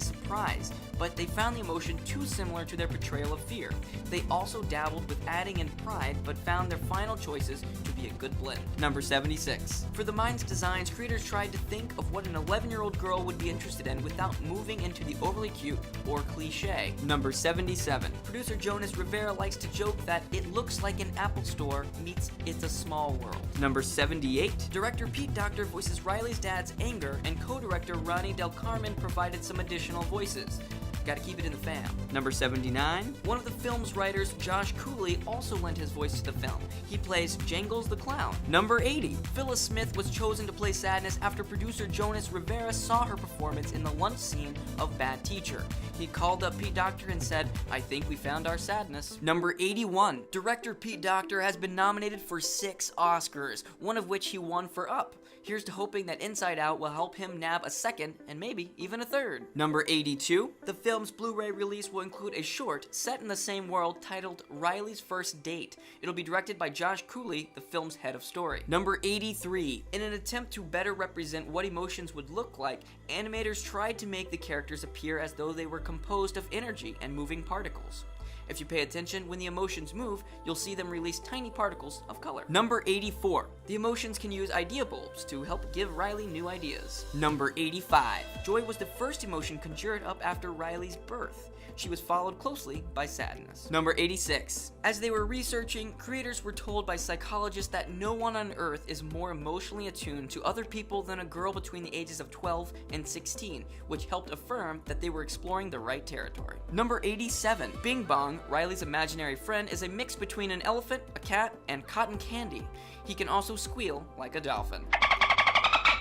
surprise, but they found the emotion too similar to their portrayal of fear. They also dabbled with adding in pride, but found their final choices to be a good blend. Number 76. For the mind's designs, creators tried to think of what an 11-year-old girl would be interested in without moving into the overly cute or cliche. Number 77. Producer Jonas Rivera likes to joke that it looks like an Apple store meets It's a Small World. Number 78. Director Pete Docter voices Riley's dad's anger, and co-director Ronnie Del Carmen provided some additional voices. Gotta keep it in the fam. Number 79. One of the film's writers, Josh Cooley, also lent his voice to the film. He plays Jangles the Clown. Number 80. Phyllis Smith was chosen to play Sadness after producer Jonas Rivera saw her performance in the lunch scene of Bad Teacher. He called up Pete Docter and said, I think we found our sadness. Number 81. Director Pete Docter has been nominated for 6 Oscars, one of which he won for Up. Here's to hoping that Inside Out will help him nab a second and maybe even a third. Number 82. The film's Blu-ray release will include a short set in the same world titled Riley's First Date. It'll be directed by Josh Cooley, the film's head of story. Number 83. In an attempt to better represent what emotions would look like, animators tried to make the characters appear as though they were composed of energy and moving particles. If you pay attention, when the emotions move, you'll see them release tiny particles of color. Number 84. The emotions can use idea bulbs to help give Riley new ideas. Number 85. Joy was the first emotion conjured up after Riley's birth. she was followed closely by sadness. Number 86. As they were researching, creators were told by psychologists that no one on Earth is more emotionally attuned to other people than a girl between the ages of 12 and 16, which helped affirm that they were exploring the right territory. Number 87. Bing Bong, Riley's imaginary friend, is a mix between an elephant, a cat, and cotton candy. He can also squeal like a dolphin.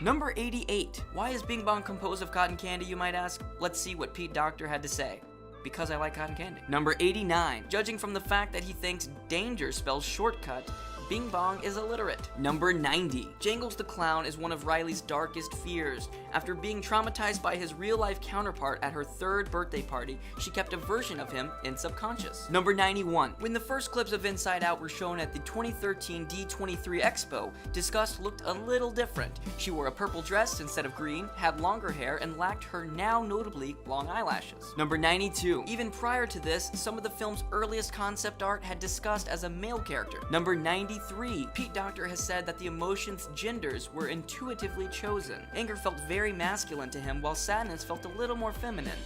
Number 88. Why is Bing Bong composed of cotton candy, you might ask? Let's see what Pete Docter had to say. Because I like cotton candy. Number 89. Judging from the fact that he thinks danger spells shortcut, Bing Bong is illiterate. Number 90. Jangles the Clown is one of Riley's darkest fears. After being traumatized by his real-life counterpart at her 3rd birthday party, she kept a version of him in subconscious. Number 91. When the first clips of Inside Out were shown at the 2013 D23 Expo, Disgust looked a little different. She wore a purple dress instead of green, had longer hair, and lacked her now notably long eyelashes. Number 92. Even prior to this, some of the film's earliest concept art had Disgust as a male character. Number 93. Pete Docter has said that the emotions' genders were intuitively chosen. Anger felt very masculine to him, while sadness felt a little more feminine.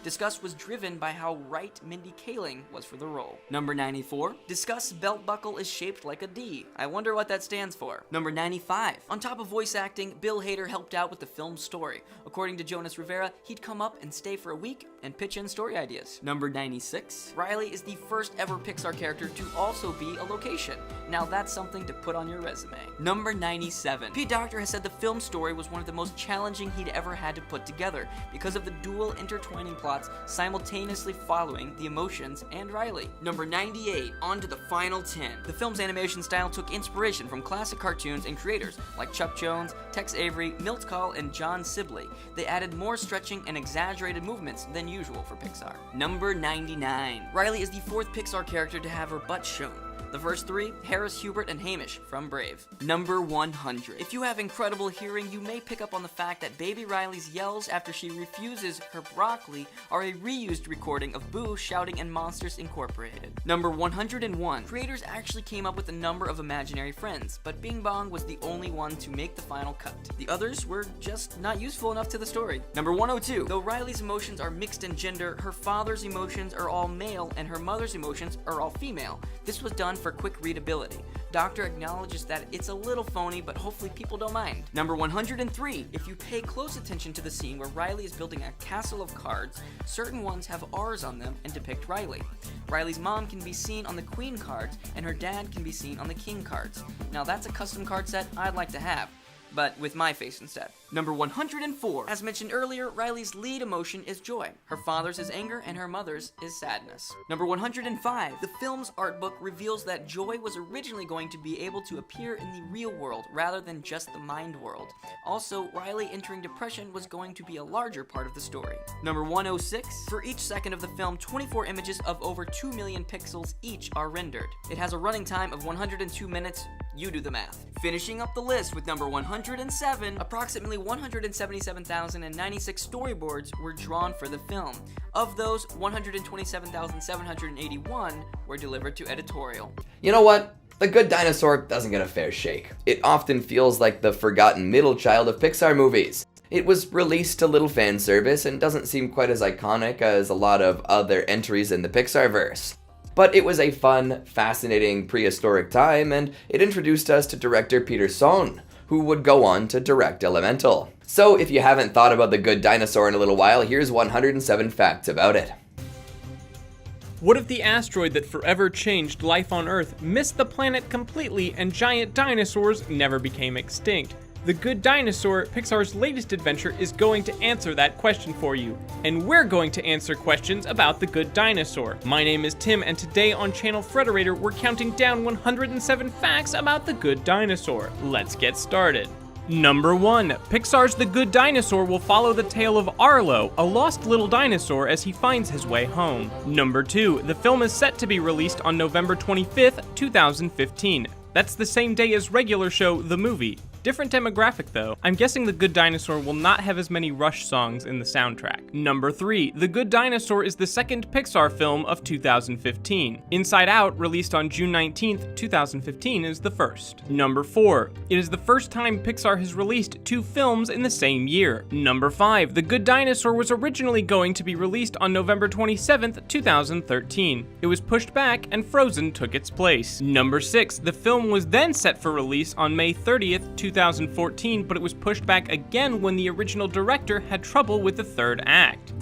Disgust was driven by how right Mindy Kaling was for the role. Number 94. Disgust's belt buckle is shaped like a D. I wonder what that stands for. Number 95. On top of voice acting, Bill Hader helped out with the film's story. According to Jonas Rivera, he'd come up and stay for a week and pitch in story ideas. Number 96. Riley is the first ever Pixar character to also be a location. Now that's something to put on your resume. Number 97. Pete Docter has said the film story was one of the most challenging he'd ever had to put together because of the dual intertwining plots simultaneously following the emotions and Riley. Number 98. On to the final 10. The film's animation style took inspiration from classic cartoons and creators like Chuck Jones, Tex Avery, Milt Kahl, and John Sibley. They added more stretching and exaggerated movements than usual for Pixar. Number 99. Riley is the 4th Pixar character to have her butt shown. The first 3, Harris, Hubert, and Hamish from Brave. Number 100. If you have incredible hearing, you may pick up on the fact that Baby Riley's yells after she refuses her broccoli are a reused recording of Boo shouting in Monsters Incorporated. Number 101. Creators actually came up with a number of imaginary friends, but Bing Bong was the only one to make the final cut. The others were just not useful enough to the story. Number 102. Though Riley's emotions are mixed in gender, her father's emotions are all male and her mother's emotions are all female. This was done for quick readability. Docter acknowledges that it's a little phony, but hopefully people don't mind. Number 103. If you pay close attention to the scene where Riley is building a castle of cards, certain ones have R's on them and depict Riley. Riley's mom can be seen on the queen cards, and her dad can be seen on the king cards. Now that's a custom card set I'd like to have, but with my face instead. Number 104. As mentioned earlier, Riley's lead emotion is joy. Her father's is anger, and her mother's is sadness. Number 105. The film's art book reveals that joy was originally going to be able to appear in the real world rather than just the mind world. Also, Riley entering depression was going to be a larger part of the story. Number 106. For each second of the film, 24 images of over 2 million pixels each are rendered. It has a running time of 102 minutes. You do the math. Finishing up the list with number 107, approximately 177,096 storyboards were drawn for the film. Of those, 127,781 were delivered to editorial.
You know what? The Good Dinosaur doesn't get a fair shake. It often feels like the forgotten middle child of Pixar movies. It was released to little fan service and doesn't seem quite as iconic as a lot of other entries in the Pixar-verse. But it was a fun, fascinating prehistoric time, and it introduced us to director Peter Sohn, who would go on to direct Elemental. So if you haven't thought about The Good Dinosaur in a little while, here's 107 facts about it.
What if the asteroid that forever changed life on Earth missed the planet completely and giant dinosaurs never became extinct? The Good Dinosaur, Pixar's latest adventure, is going to answer that question for you. And we're going to answer questions about The Good Dinosaur. My name is Tim, and today on channel Frederator, we're counting down 107 facts about The Good Dinosaur. Let's get started. Number 1. Pixar's The Good Dinosaur will follow the tale of Arlo, a lost little dinosaur, as he finds his way home. Number 2. The film is set to be released on November 25th, 2015. That's the same day as regular show The Movie. Different demographic though. I'm guessing The Good Dinosaur will not have as many Rush songs in the soundtrack. Number 3, The Good Dinosaur is the second Pixar film of 2015. Inside Out, released on June 19th, 2015, is the first. Number 4, it is the first time Pixar has released 2 films in the same year. Number 5, The Good Dinosaur was originally going to be released on November 27th, 2013. It was pushed back and Frozen took its place. Number 6, the film was then set for release on May 30th, 2014, but it was pushed back again when the original director had trouble with the third act.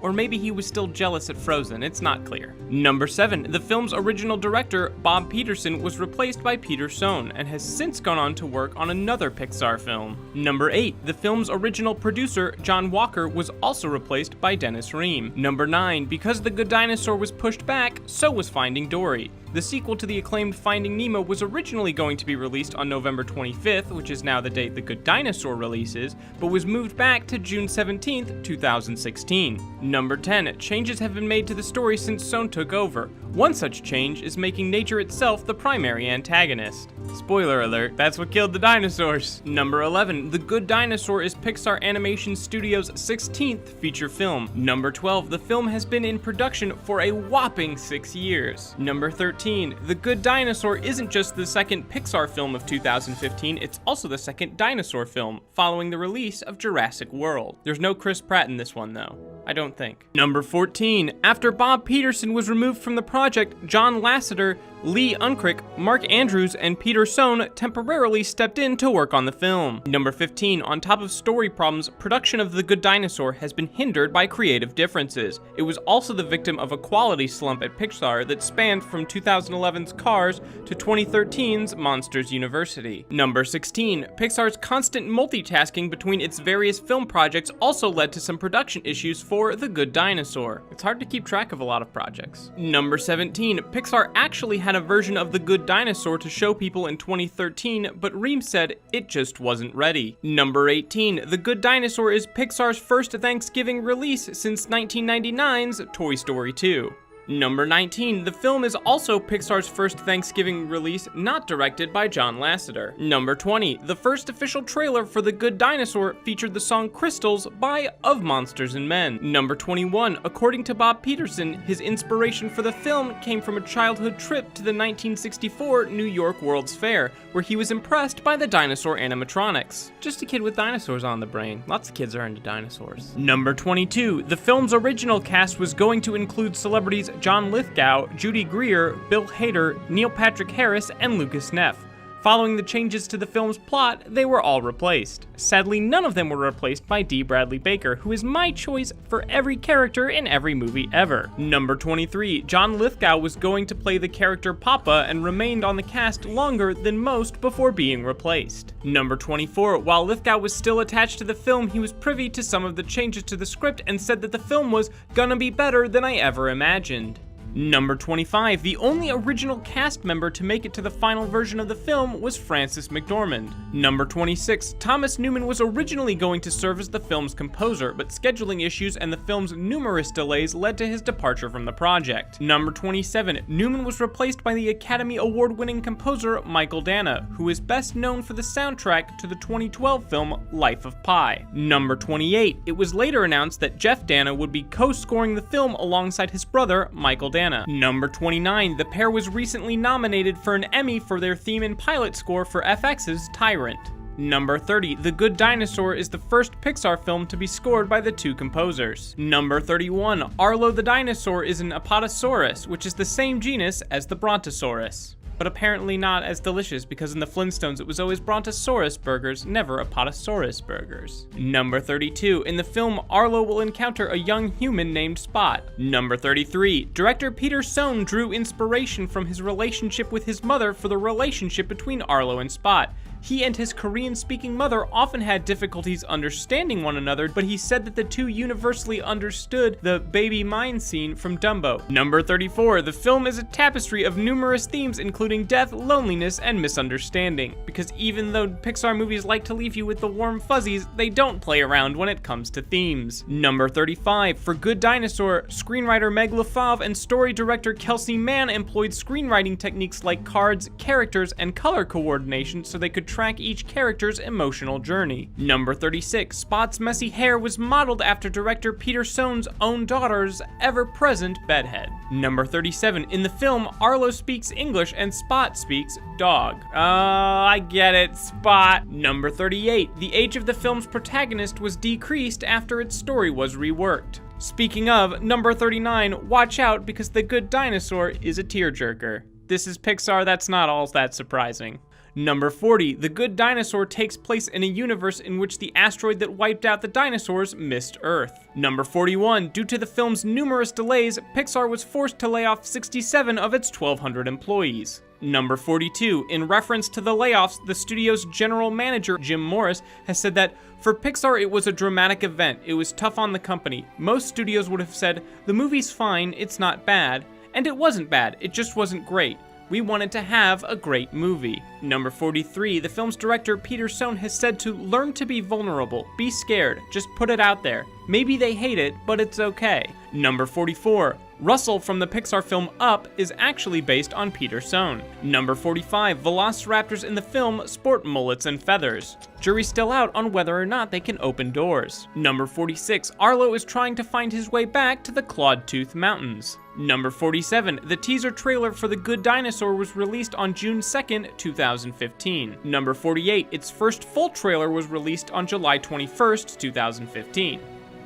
Or maybe he was still jealous at Frozen, it's not clear. Number 7, the film's original director, Bob Peterson, was replaced by Peter Sohn, and has since gone on to work on another Pixar film. Number 8, the film's original producer, John Walker, was also replaced by Dennis Ream. Number 9, because The Good Dinosaur was pushed back, so was Finding Dory. The sequel to the acclaimed Finding Nemo was originally going to be released on November 25th, which is now the date The Good Dinosaur releases, but was moved back to June 17th, 2016. Number 10, changes have been made to the story since Sohn took over. One such change is making nature itself the primary antagonist. Spoiler alert, that's what killed the dinosaurs. Number 11, The Good Dinosaur is Pixar Animation Studios' 16th feature film. Number 12, the film has been in production for a whopping 6 years. Number 13, The Good Dinosaur isn't just the second Pixar film of 2015, it's also the second dinosaur film, following the release of Jurassic World. There's no Chris Pratt in this one though, I don't think. Number 14, after Bob Peterson was removed from the project, John Lasseter, Lee Unkrich, Mark Andrews, and Peter Sohn temporarily stepped in to work on the film. Number 15, on top of story problems, production of The Good Dinosaur has been hindered by creative differences. It was also the victim of a quality slump at Pixar that spanned from 2011's Cars to 2013's Monsters University. Number 16, Pixar's constant multitasking between its various film projects also led to some production issues for The Good Dinosaur. It's hard to keep track of a lot of projects. Number 17, Pixar actually had a version of The Good Dinosaur to show people in 2013, but Ream said it just wasn't ready. Number 18, The Good Dinosaur is Pixar's first Thanksgiving release since 1999's Toy Story 2. Number 19, the film is also Pixar's first Thanksgiving release not directed by John Lasseter. Number 20, the first official trailer for The Good Dinosaur featured the song Crystals by Of Monsters and Men. Number 21, according to Bob Peterson, his inspiration for the film came from a childhood trip to the 1964 New York World's Fair, where he was impressed by the dinosaur animatronics. Just a kid with dinosaurs on the brain. Lots of kids are into dinosaurs. Number 22, the film's original cast was going to include celebrities John Lithgow, Judy Greer, Bill Hader, Neil Patrick Harris, and Lucas Neff. Following the changes to the film's plot, they were all replaced. Sadly, none of them were replaced by D. Bradley Baker, who is my choice for every character in every movie ever. Number 23, John Lithgow was going to play the character Papa and remained on the cast longer than most before being replaced. Number 24, while Lithgow was still attached to the film, he was privy to some of the changes to the script and said that the film was gonna be better than I ever imagined. Number 25, the only original cast member to make it to the final version of the film was Frances McDormand. Number 26, Thomas Newman was originally going to serve as the film's composer, but scheduling issues and the film's numerous delays led to his departure from the project. Number 27, Newman was replaced by the Academy Award-winning composer Michael Dana, who is best known for the soundtrack to the 2012 film Life of Pi. Number 28, it was later announced that Jeff Dana would be co-scoring the film alongside his brother Michael Dana. Number 29, the pair was recently nominated for an Emmy for their theme and pilot score for FX's Tyrant. Number 30, The Good Dinosaur is the first Pixar film to be scored by the two composers. Number 31, Arlo the dinosaur is an Apatosaurus, which is the same genus as the Brontosaurus. But apparently not as delicious because in the Flintstones it was always Brontosaurus burgers, never Apatosaurus burgers. Number 32, in the film Arlo will encounter a young human named Spot. Number 33, director Peter Sohn drew inspiration from his relationship with his mother for the relationship between Arlo and Spot. He and his Korean-speaking mother often had difficulties understanding one another, but he said that the two universally understood the baby mine scene from Dumbo. Number 34, the film is a tapestry of numerous themes including death, loneliness, and misunderstanding. Because even though Pixar movies like to leave you with the warm fuzzies, they don't play around when it comes to themes. Number 35, for Good Dinosaur, screenwriter Meg LaFave and story director Kelsey Mann employed screenwriting techniques like cards, characters, and color coordination so they could track each character's emotional journey. Number 36, Spot's messy hair was modeled after director Peter Sohn's own daughter's ever-present bedhead. Number 37, in the film, Arlo speaks English and Spot speaks dog. I get it, Spot. Number 38, the age of the film's protagonist was decreased after its story was reworked. Speaking of, number 39, watch out because The Good Dinosaur is a tearjerker. This is Pixar, that's not all that surprising. Number 40, The Good Dinosaur takes place in a universe in which the asteroid that wiped out the dinosaurs missed Earth. Number 41, due to the film's numerous delays, Pixar was forced to lay off 67 of its 1,200 employees. Number 42, in reference to the layoffs, the studio's general manager, Jim Morris, has said that for Pixar it was a dramatic event, it was tough on the company. Most studios would have said, the movie's fine, it's not bad. And it wasn't bad, it just wasn't great. We wanted to have a great movie. Number 43, the film's director Peter Sohn has said to learn to be vulnerable, be scared, just put it out there. Maybe they hate it, but it's okay. Number 44, Russell from the Pixar film Up is actually based on Peter Sohn. Number 45, Velociraptors in the film sport mullets and feathers. Jury's still out on whether or not they can open doors. Number 46, Arlo is trying to find his way back to the Clawed Tooth Mountains. Number 47, the teaser trailer for The Good Dinosaur was released on June 2nd, 2015. Number 48, its first full trailer was released on July 21st, 2015.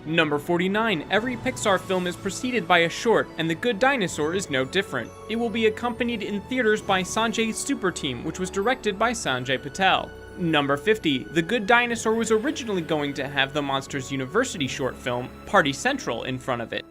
Number 49, every Pixar film is preceded by a short, and The Good Dinosaur is no different. It will be accompanied in theaters by Sanjay's Super Team, which was directed by Sanjay Patel. Number 50, The Good Dinosaur was originally going to have the Monsters University short film, Party Central, in front of it.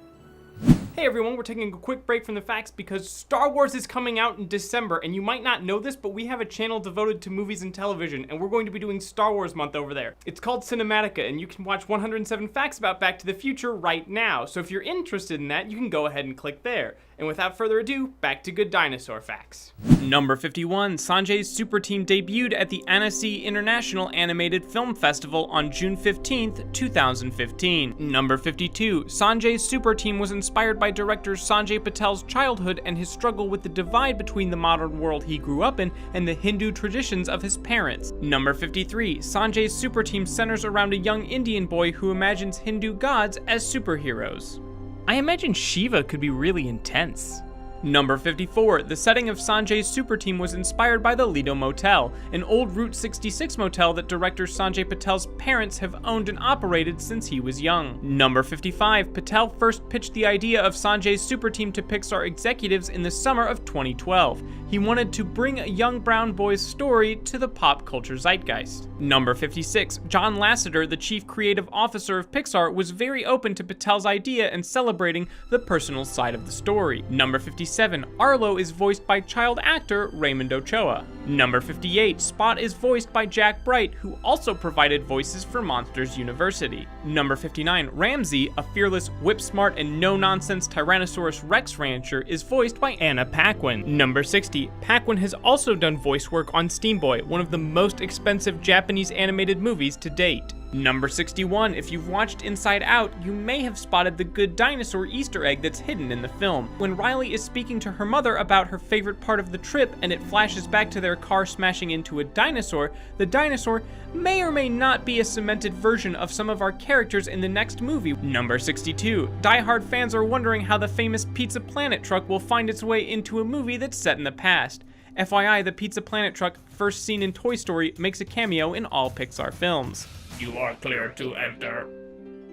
Hey everyone, we're taking a quick break from the facts because Star Wars is coming out in December, and you might not know this, but we have a channel devoted to movies and television, and we're going to be doing Star Wars month over there. It's called Cinematica, and you can watch 107 facts about Back to the Future right now, so if you're interested in that, you can go ahead and click there. And without further ado, back to Good Dinosaur facts. Number 51, Sanjay's Super Team debuted at the Annecy International Animated Film Festival on June 15th, 2015. Number 52, Sanjay's Super Team was inspired by director Sanjay Patel's childhood and his struggle with the divide between the modern world he grew up in and the Hindu traditions of his parents. Number 53, Sanjay's Super Team centers around a young Indian boy who imagines Hindu gods as superheroes. I imagine Shiva could be really intense. Number 54, the setting of Sanjay's Super Team was inspired by the Lido Motel, an old Route 66 motel that director Sanjay Patel's parents have owned and operated since he was young. Number 55, Patel first pitched the idea of Sanjay's Super Team to Pixar executives in the summer of 2012. He wanted to bring a young brown boy's story to the pop culture zeitgeist. Number 56, John Lasseter, the chief creative officer of Pixar, was very open to Patel's idea and celebrating the personal side of the story. Number 57, Arlo is voiced by child actor Raymond Ochoa. Number 58, Spot is voiced by Jack Bright, who also provided voices for Monsters University. Number 59, Ramsey, a fearless, whip-smart, and no-nonsense Tyrannosaurus Rex rancher, is voiced by Anna Paquin. Number 60, Paquin has also done voice work on Steamboy, one of the most expensive Japanese animated movies to date. Number 61, if you've watched Inside Out, you may have spotted the Good Dinosaur Easter egg that's hidden in the film. When Riley is speaking to her mother about her favorite part of the trip and it flashes back to their car smashing into a dinosaur, the dinosaur may or may not be a cemented version of some of our characters in the next movie. Number 62, die-hard fans are wondering how the famous Pizza Planet truck will find its way into a movie that's set in the past. FYI, the Pizza Planet truck, first seen in Toy Story, makes a cameo in all Pixar films.
You are clear to enter.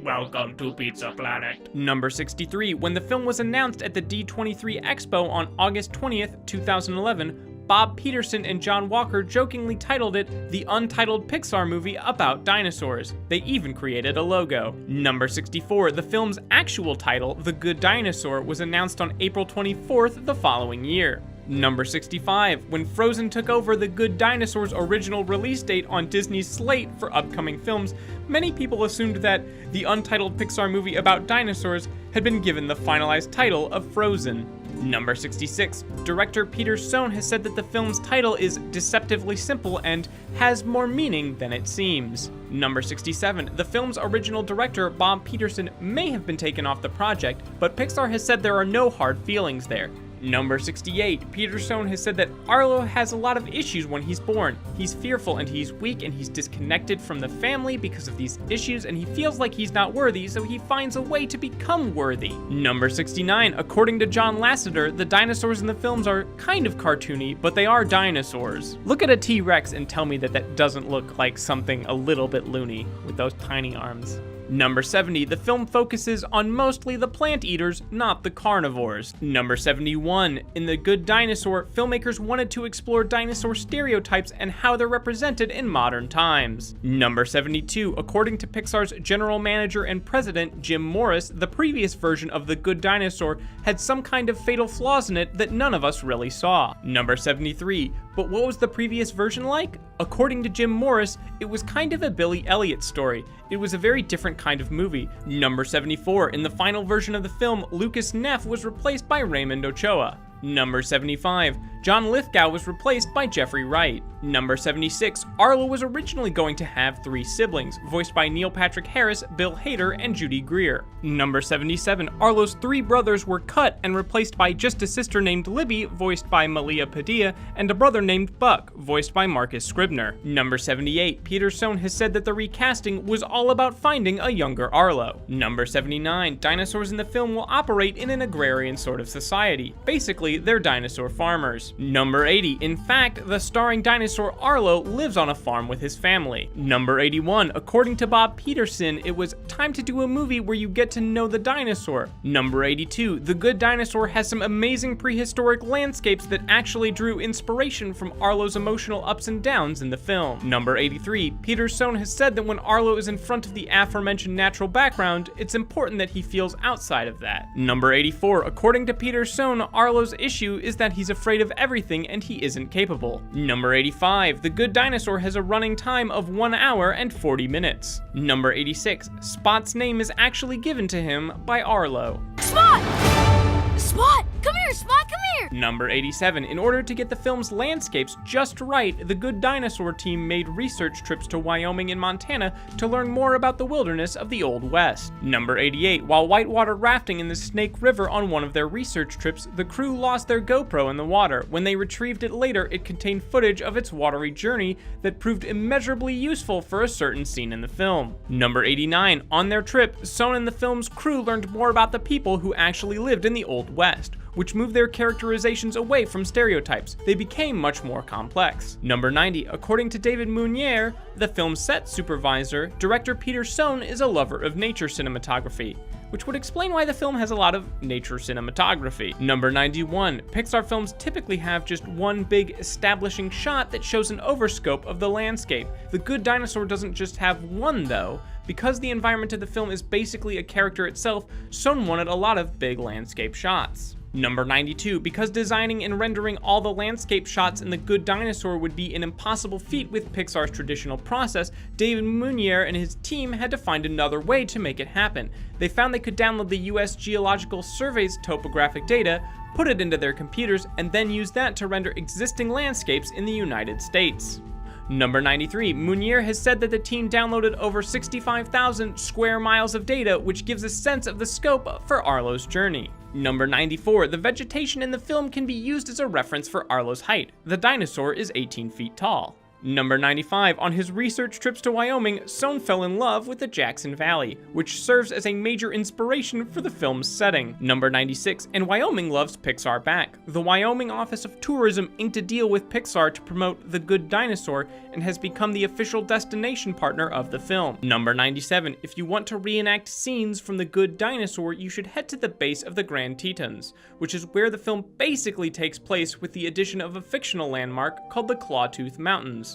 Welcome to Pizza Planet.
Number 63, when the film was announced at the D23 Expo on August 20th, 2011, Bob Peterson and John Walker jokingly titled it the untitled Pixar movie about dinosaurs. They even created a logo. Number 64, the film's actual title, The Good Dinosaur, was announced on April 24th the following year. Number 65, when Frozen took over The Good Dinosaur's original release date on Disney's slate for upcoming films, many people assumed that the untitled Pixar movie about dinosaurs had been given the finalized title of Frozen. Number 66, director Peter Sohn has said that the film's title is deceptively simple and has more meaning than it seems. Number 67, the film's original director Bob Peterson may have been taken off the project, but Pixar has said there are no hard feelings there. Number 68, Peter Sohn has said that Arlo has a lot of issues when he's born. He's fearful and he's weak and he's disconnected from the family because of these issues, and he feels like he's not worthy, so he finds a way to become worthy. Number 69, according to John Lasseter, the dinosaurs in the films are kind of cartoony, but they are dinosaurs. Look at a T-Rex and tell me that that doesn't look like something a little bit loony with those tiny arms. Number 70, the film focuses on mostly the plant eaters, not the carnivores. Number 71, in The Good Dinosaur, filmmakers wanted to explore dinosaur stereotypes and how they're represented in modern times. Number 72, according to Pixar's general manager and president, Jim Morris, the previous version of The Good Dinosaur had some kind of fatal flaws in it that none of us really saw. Number 73, but what was the previous version like? According to Jim Morris, it was kind of a Billy Elliot story. It was a very different kind of movie. Number 74, in the final version of the film, Lucas Neff was replaced by Raymond Ochoa. Number 75, John Lithgow was replaced by Jeffrey Wright. Number 76, Arlo was originally going to have 3 siblings, voiced by Neil Patrick Harris, Bill Hader, and Judy Greer. Number 77, Arlo's 3 brothers were cut and replaced by just a sister named Libby, voiced by Malia Padilla, and a brother named Buck, voiced by Marcus Scribner. Number 78, Peter Sohn has said that the recasting was all about finding a younger Arlo. Number 79, dinosaurs in the film will operate in an agrarian sort of society. Basically, they're dinosaur farmers. Number 80, in fact, the starring dinosaur Arlo lives on a farm with his family. Number 81, according to Bob Peterson, it was time to do a movie where you get to know the dinosaur. Number 82, The Good Dinosaur has some amazing prehistoric landscapes that actually drew inspiration from Arlo's emotional ups and downs in the film. Number 83, Peter Sohn has said that when Arlo is in front of the aforementioned natural background, it's important that he feels outside of that. Number 84, according to Peter Sohn, Arlo's issue is that he's afraid of everything and he isn't capable. Number 85, The Good Dinosaur has a running time of 1 hour and 40 minutes. Number 86, Spot's name is actually given to him by Arlo.
Spot! Spot! Come here, Spot, come here!
Number 87, in order to get the film's landscapes just right, the Good Dinosaur team made research trips to Wyoming and Montana to learn more about the wilderness of the Old West. Number 88, while whitewater rafting in the Snake River on one of their research trips, the crew lost their GoPro in the water. When they retrieved it later, it contained footage of its watery journey that proved immeasurably useful for a certain scene in the film. Number 89, on their trip, Sohn and the film's crew learned more about the people who actually lived in the Old West, which moved their characterizations away from stereotypes. They became much more complex. Number 90, according to David Meunier, the film's set supervisor, director Peter Sohn is a lover of nature cinematography, which would explain why the film has a lot of nature cinematography. Number 91, Pixar films typically have just one big establishing shot that shows an overscope of the landscape. The Good Dinosaur doesn't just have one though. Because the environment of the film is basically a character itself, Sohn wanted a lot of big landscape shots. Number 92, because designing and rendering all the landscape shots in The Good Dinosaur would be an impossible feat with Pixar's traditional process, David Meunier and his team had to find another way to make it happen. They found they could download the US Geological Survey's topographic data, put it into their computers, and then use that to render existing landscapes in the United States. Number 93, Meunier has said that the team downloaded over 65,000 square miles of data, which gives a sense of the scope for Arlo's journey. Number 94, the vegetation in the film can be used as a reference for Arlo's height. The dinosaur is 18 feet tall. Number 95, on his research trips to Wyoming, Sohn fell in love with the Jackson Valley, which serves as a major inspiration for the film's setting. Number 96, and Wyoming loves Pixar back. The Wyoming Office of Tourism inked a deal with Pixar to promote The Good Dinosaur and has become the official destination partner of the film. Number 97, if you want to reenact scenes from The Good Dinosaur, you should head to the base of the Grand Tetons, which is where the film basically takes place with the addition of a fictional landmark called the Clawtooth Mountains.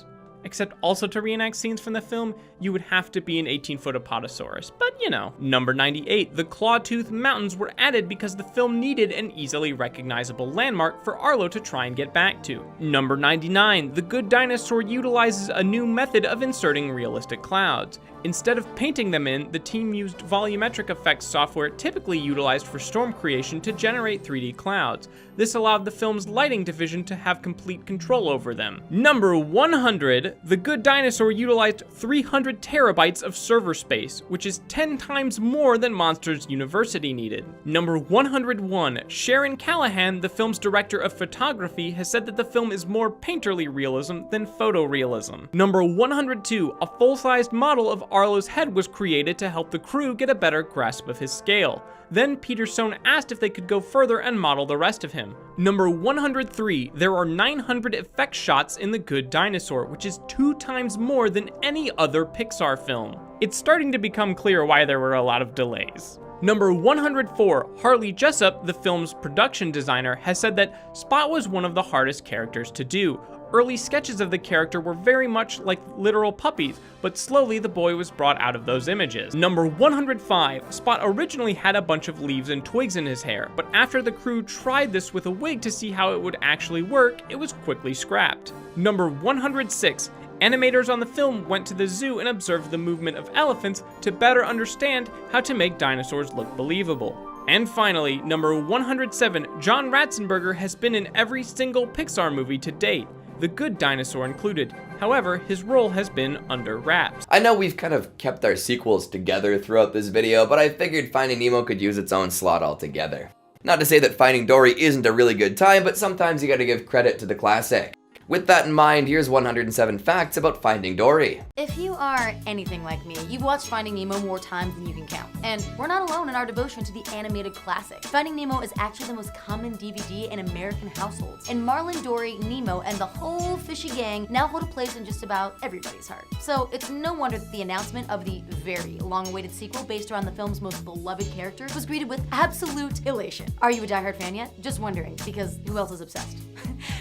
Except also to reenact scenes from the film, you would have to be an 18-foot Apatosaurus, but you know. Number 98, the Clawtooth Mountains were added because the film needed an easily recognizable landmark for Arlo to try and get back to. Number 99, The Good Dinosaur utilizes a new method of inserting realistic clouds. Instead of painting them in, the team used volumetric effects software typically utilized for storm creation to generate 3D clouds. This allowed the film's lighting division to have complete control over them. Number 100, The Good Dinosaur utilized 300 terabytes of server space, which is 10 times more than Monsters University needed. Number 101, Sharon Callahan, the film's director of photography, has said that the film is more painterly realism than photorealism. Number 102, a full-sized model of Arlo's head was created to help the crew get a better grasp of his scale. Then Peter Sohn asked if they could go further and model the rest of him. Number 103, there are 900 effect shots in The Good Dinosaur, which is 2 times more than any other Pixar film. It's starting to become clear why there were a lot of delays. Number 104, Harley Jessup, the film's production designer, has said that Spot was one of the hardest characters to do. Early sketches of the character were very much like literal puppies, but slowly the boy was brought out of those images. Number 105, Spot originally had a bunch of leaves and twigs in his hair, but after the crew tried this with a wig to see how it would actually work, it was quickly scrapped. Number 106, animators on the film went to the zoo and observed the movement of elephants to better understand how to make dinosaurs look believable. And finally, number 107, John Ratzenberger has been in every single Pixar movie to date, The Good Dinosaur included. However, his role has been under wraps.
I know we've kind of kept our sequels together throughout this video, but I figured Finding Nemo could use its own slot altogether. Not to say that Finding Dory isn't a really good time, but sometimes you gotta give credit to the classic. With that in mind, here's 107 facts about Finding Dory.
If you are anything like me, you've watched Finding Nemo more times than you can count. And we're not alone in our devotion to the animated classic. Finding Nemo is actually the most common DVD in American households. And Marlin, Dory, Nemo, and the whole fishy gang now hold a place in just about everybody's heart. So it's no wonder that the announcement of the very long-awaited sequel based around the film's most beloved character was greeted with absolute elation. Are you a diehard fan yet? Just wondering, because who else is obsessed?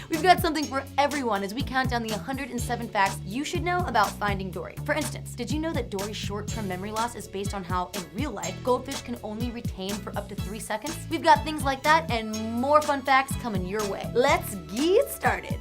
We've got something for everyone as we count down the 107 facts you should know about Finding Dory. For instance, did you know that Dory's short-term memory loss is based on how, in real life, goldfish can only retain for up to 3 seconds? We've got things like that and more fun facts coming your way. Let's get started.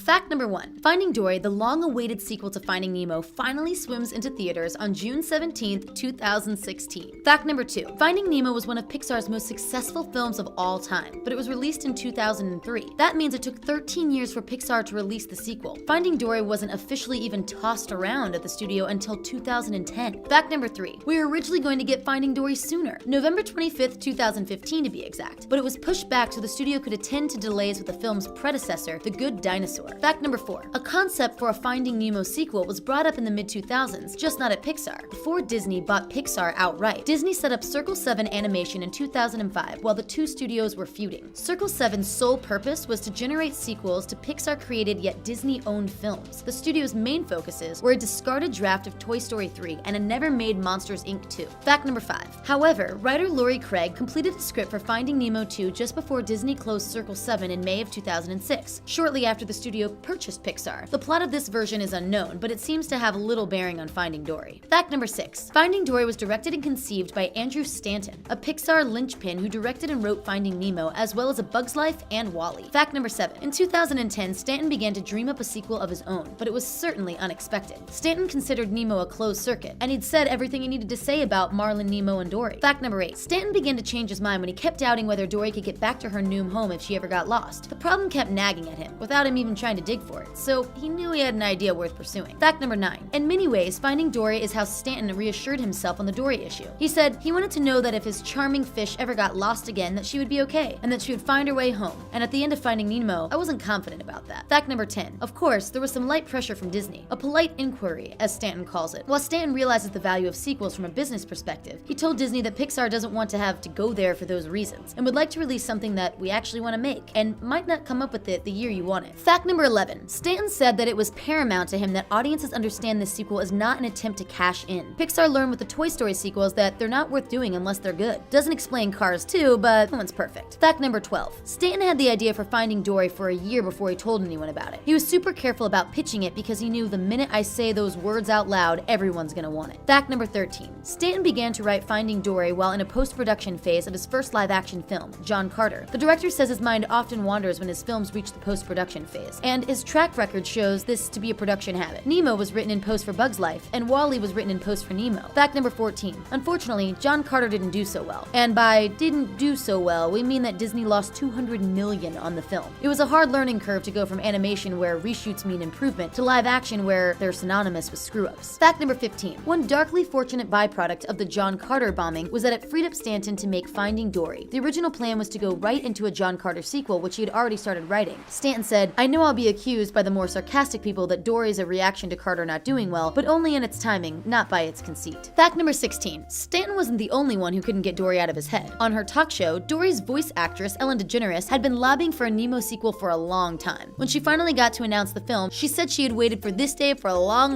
Fact number 1. Finding Dory, the long-awaited sequel to Finding Nemo, finally swims into theaters on June 17th, 2016. Fact number 2. Finding Nemo was one of Pixar's most successful films of all time, but it was released in 2003. That means it took 13 years for Pixar to release the sequel. Finding Dory wasn't officially even tossed around at the studio until 2010. Fact number 3. We were originally going to get Finding Dory sooner, November 25th, 2015 to be exact, but it was pushed back so the studio could attend to delays with the film's predecessor, The Good Dinosaur. Fact number 4. A concept for a Finding Nemo sequel was brought up in the mid-2000s, just not at Pixar. Before Disney bought Pixar outright, Disney set up Circle 7 Animation in 2005 while the two studios were feuding. Circle 7's sole purpose was to generate sequels to Pixar-created yet Disney-owned films. The studio's main focuses were a discarded draft of Toy Story 3 and a never-made Monsters, Inc. 2. Fact number 5. However, writer Laurie Craig completed the script for Finding Nemo 2 just before Disney closed Circle 7 in May of 2006, shortly after the studio purchased Pixar. The plot of this version is unknown, but it seems to have little bearing on Finding Dory. Fact number 6. Finding Dory was directed and conceived by Andrew Stanton, a Pixar linchpin who directed and wrote Finding Nemo, as well as A Bug's Life and WALL-E. Fact number 7. In 2010, Stanton began to dream up a sequel of his own, but it was certainly unexpected. Stanton considered Nemo a closed circuit, and he'd said everything he needed to say about Marlin, Nemo, and Dory. Fact number 8. Stanton began to change his mind when he kept doubting whether Dory could get back to her new home if she ever got lost. The problem kept nagging at him, without him even trying to dig for it, so he knew he had an idea worth pursuing. Fact number 9. In many ways, Finding Dory is how Stanton reassured himself on the Dory issue. He said he wanted to know that if his charming fish ever got lost again, that she would be okay, and that she would find her way home. And at the end of Finding Nemo, I wasn't confident about that. Fact number 10. Of course, there was some light pressure from Disney. A polite inquiry, as Stanton calls it. While Stanton realizes the value of sequels from a business perspective, he told Disney that Pixar doesn't want to have to go there for those reasons, and would like to release something that we actually want to make, and might not come up with it the year you want it. Fact number 11. Stanton said that it was paramount to him that audiences understand this sequel is not an attempt to cash in. Pixar learned with the Toy Story sequels that they're not worth doing unless they're good. Doesn't explain Cars 2, but no one's perfect. Fact number 12. Stanton had the idea for Finding Dory for a year before he told anyone about it. He was super careful about pitching it because he knew the minute I say those words out loud, everyone's gonna want it. Fact number 13. Stanton began to write Finding Dory while in a post-production phase of his first live-action film, John Carter. The director says his mind often wanders when his films reach the post-production phase, and
and his track record shows this to be a production habit. Nemo was written in post for Bug's Life, and WALL-E was written in post for Nemo. Fact number 14. Unfortunately, John Carter didn't do so well. And by didn't do so well, we mean that Disney lost $200 million on the film. It was a hard learning curve to go from animation where reshoots mean improvement to live action where they're synonymous with screw-ups. Fact number 15. One darkly fortunate byproduct of the John Carter bombing was that it freed up Stanton to make Finding Dory. The original plan was to go right into a John Carter sequel, which he had already started writing. Stanton said, "I know I'll be accused by the more sarcastic people that Dory is a reaction to Carter not doing well, but only in its timing, not by its conceit." Fact number 16. Stanton wasn't the only one who couldn't get Dory out of his head. On her talk show, Dory's voice actress, Ellen DeGeneres, had been lobbying for a Nemo sequel for a long time. When she finally got to announce the film, she said she had waited for this day for a long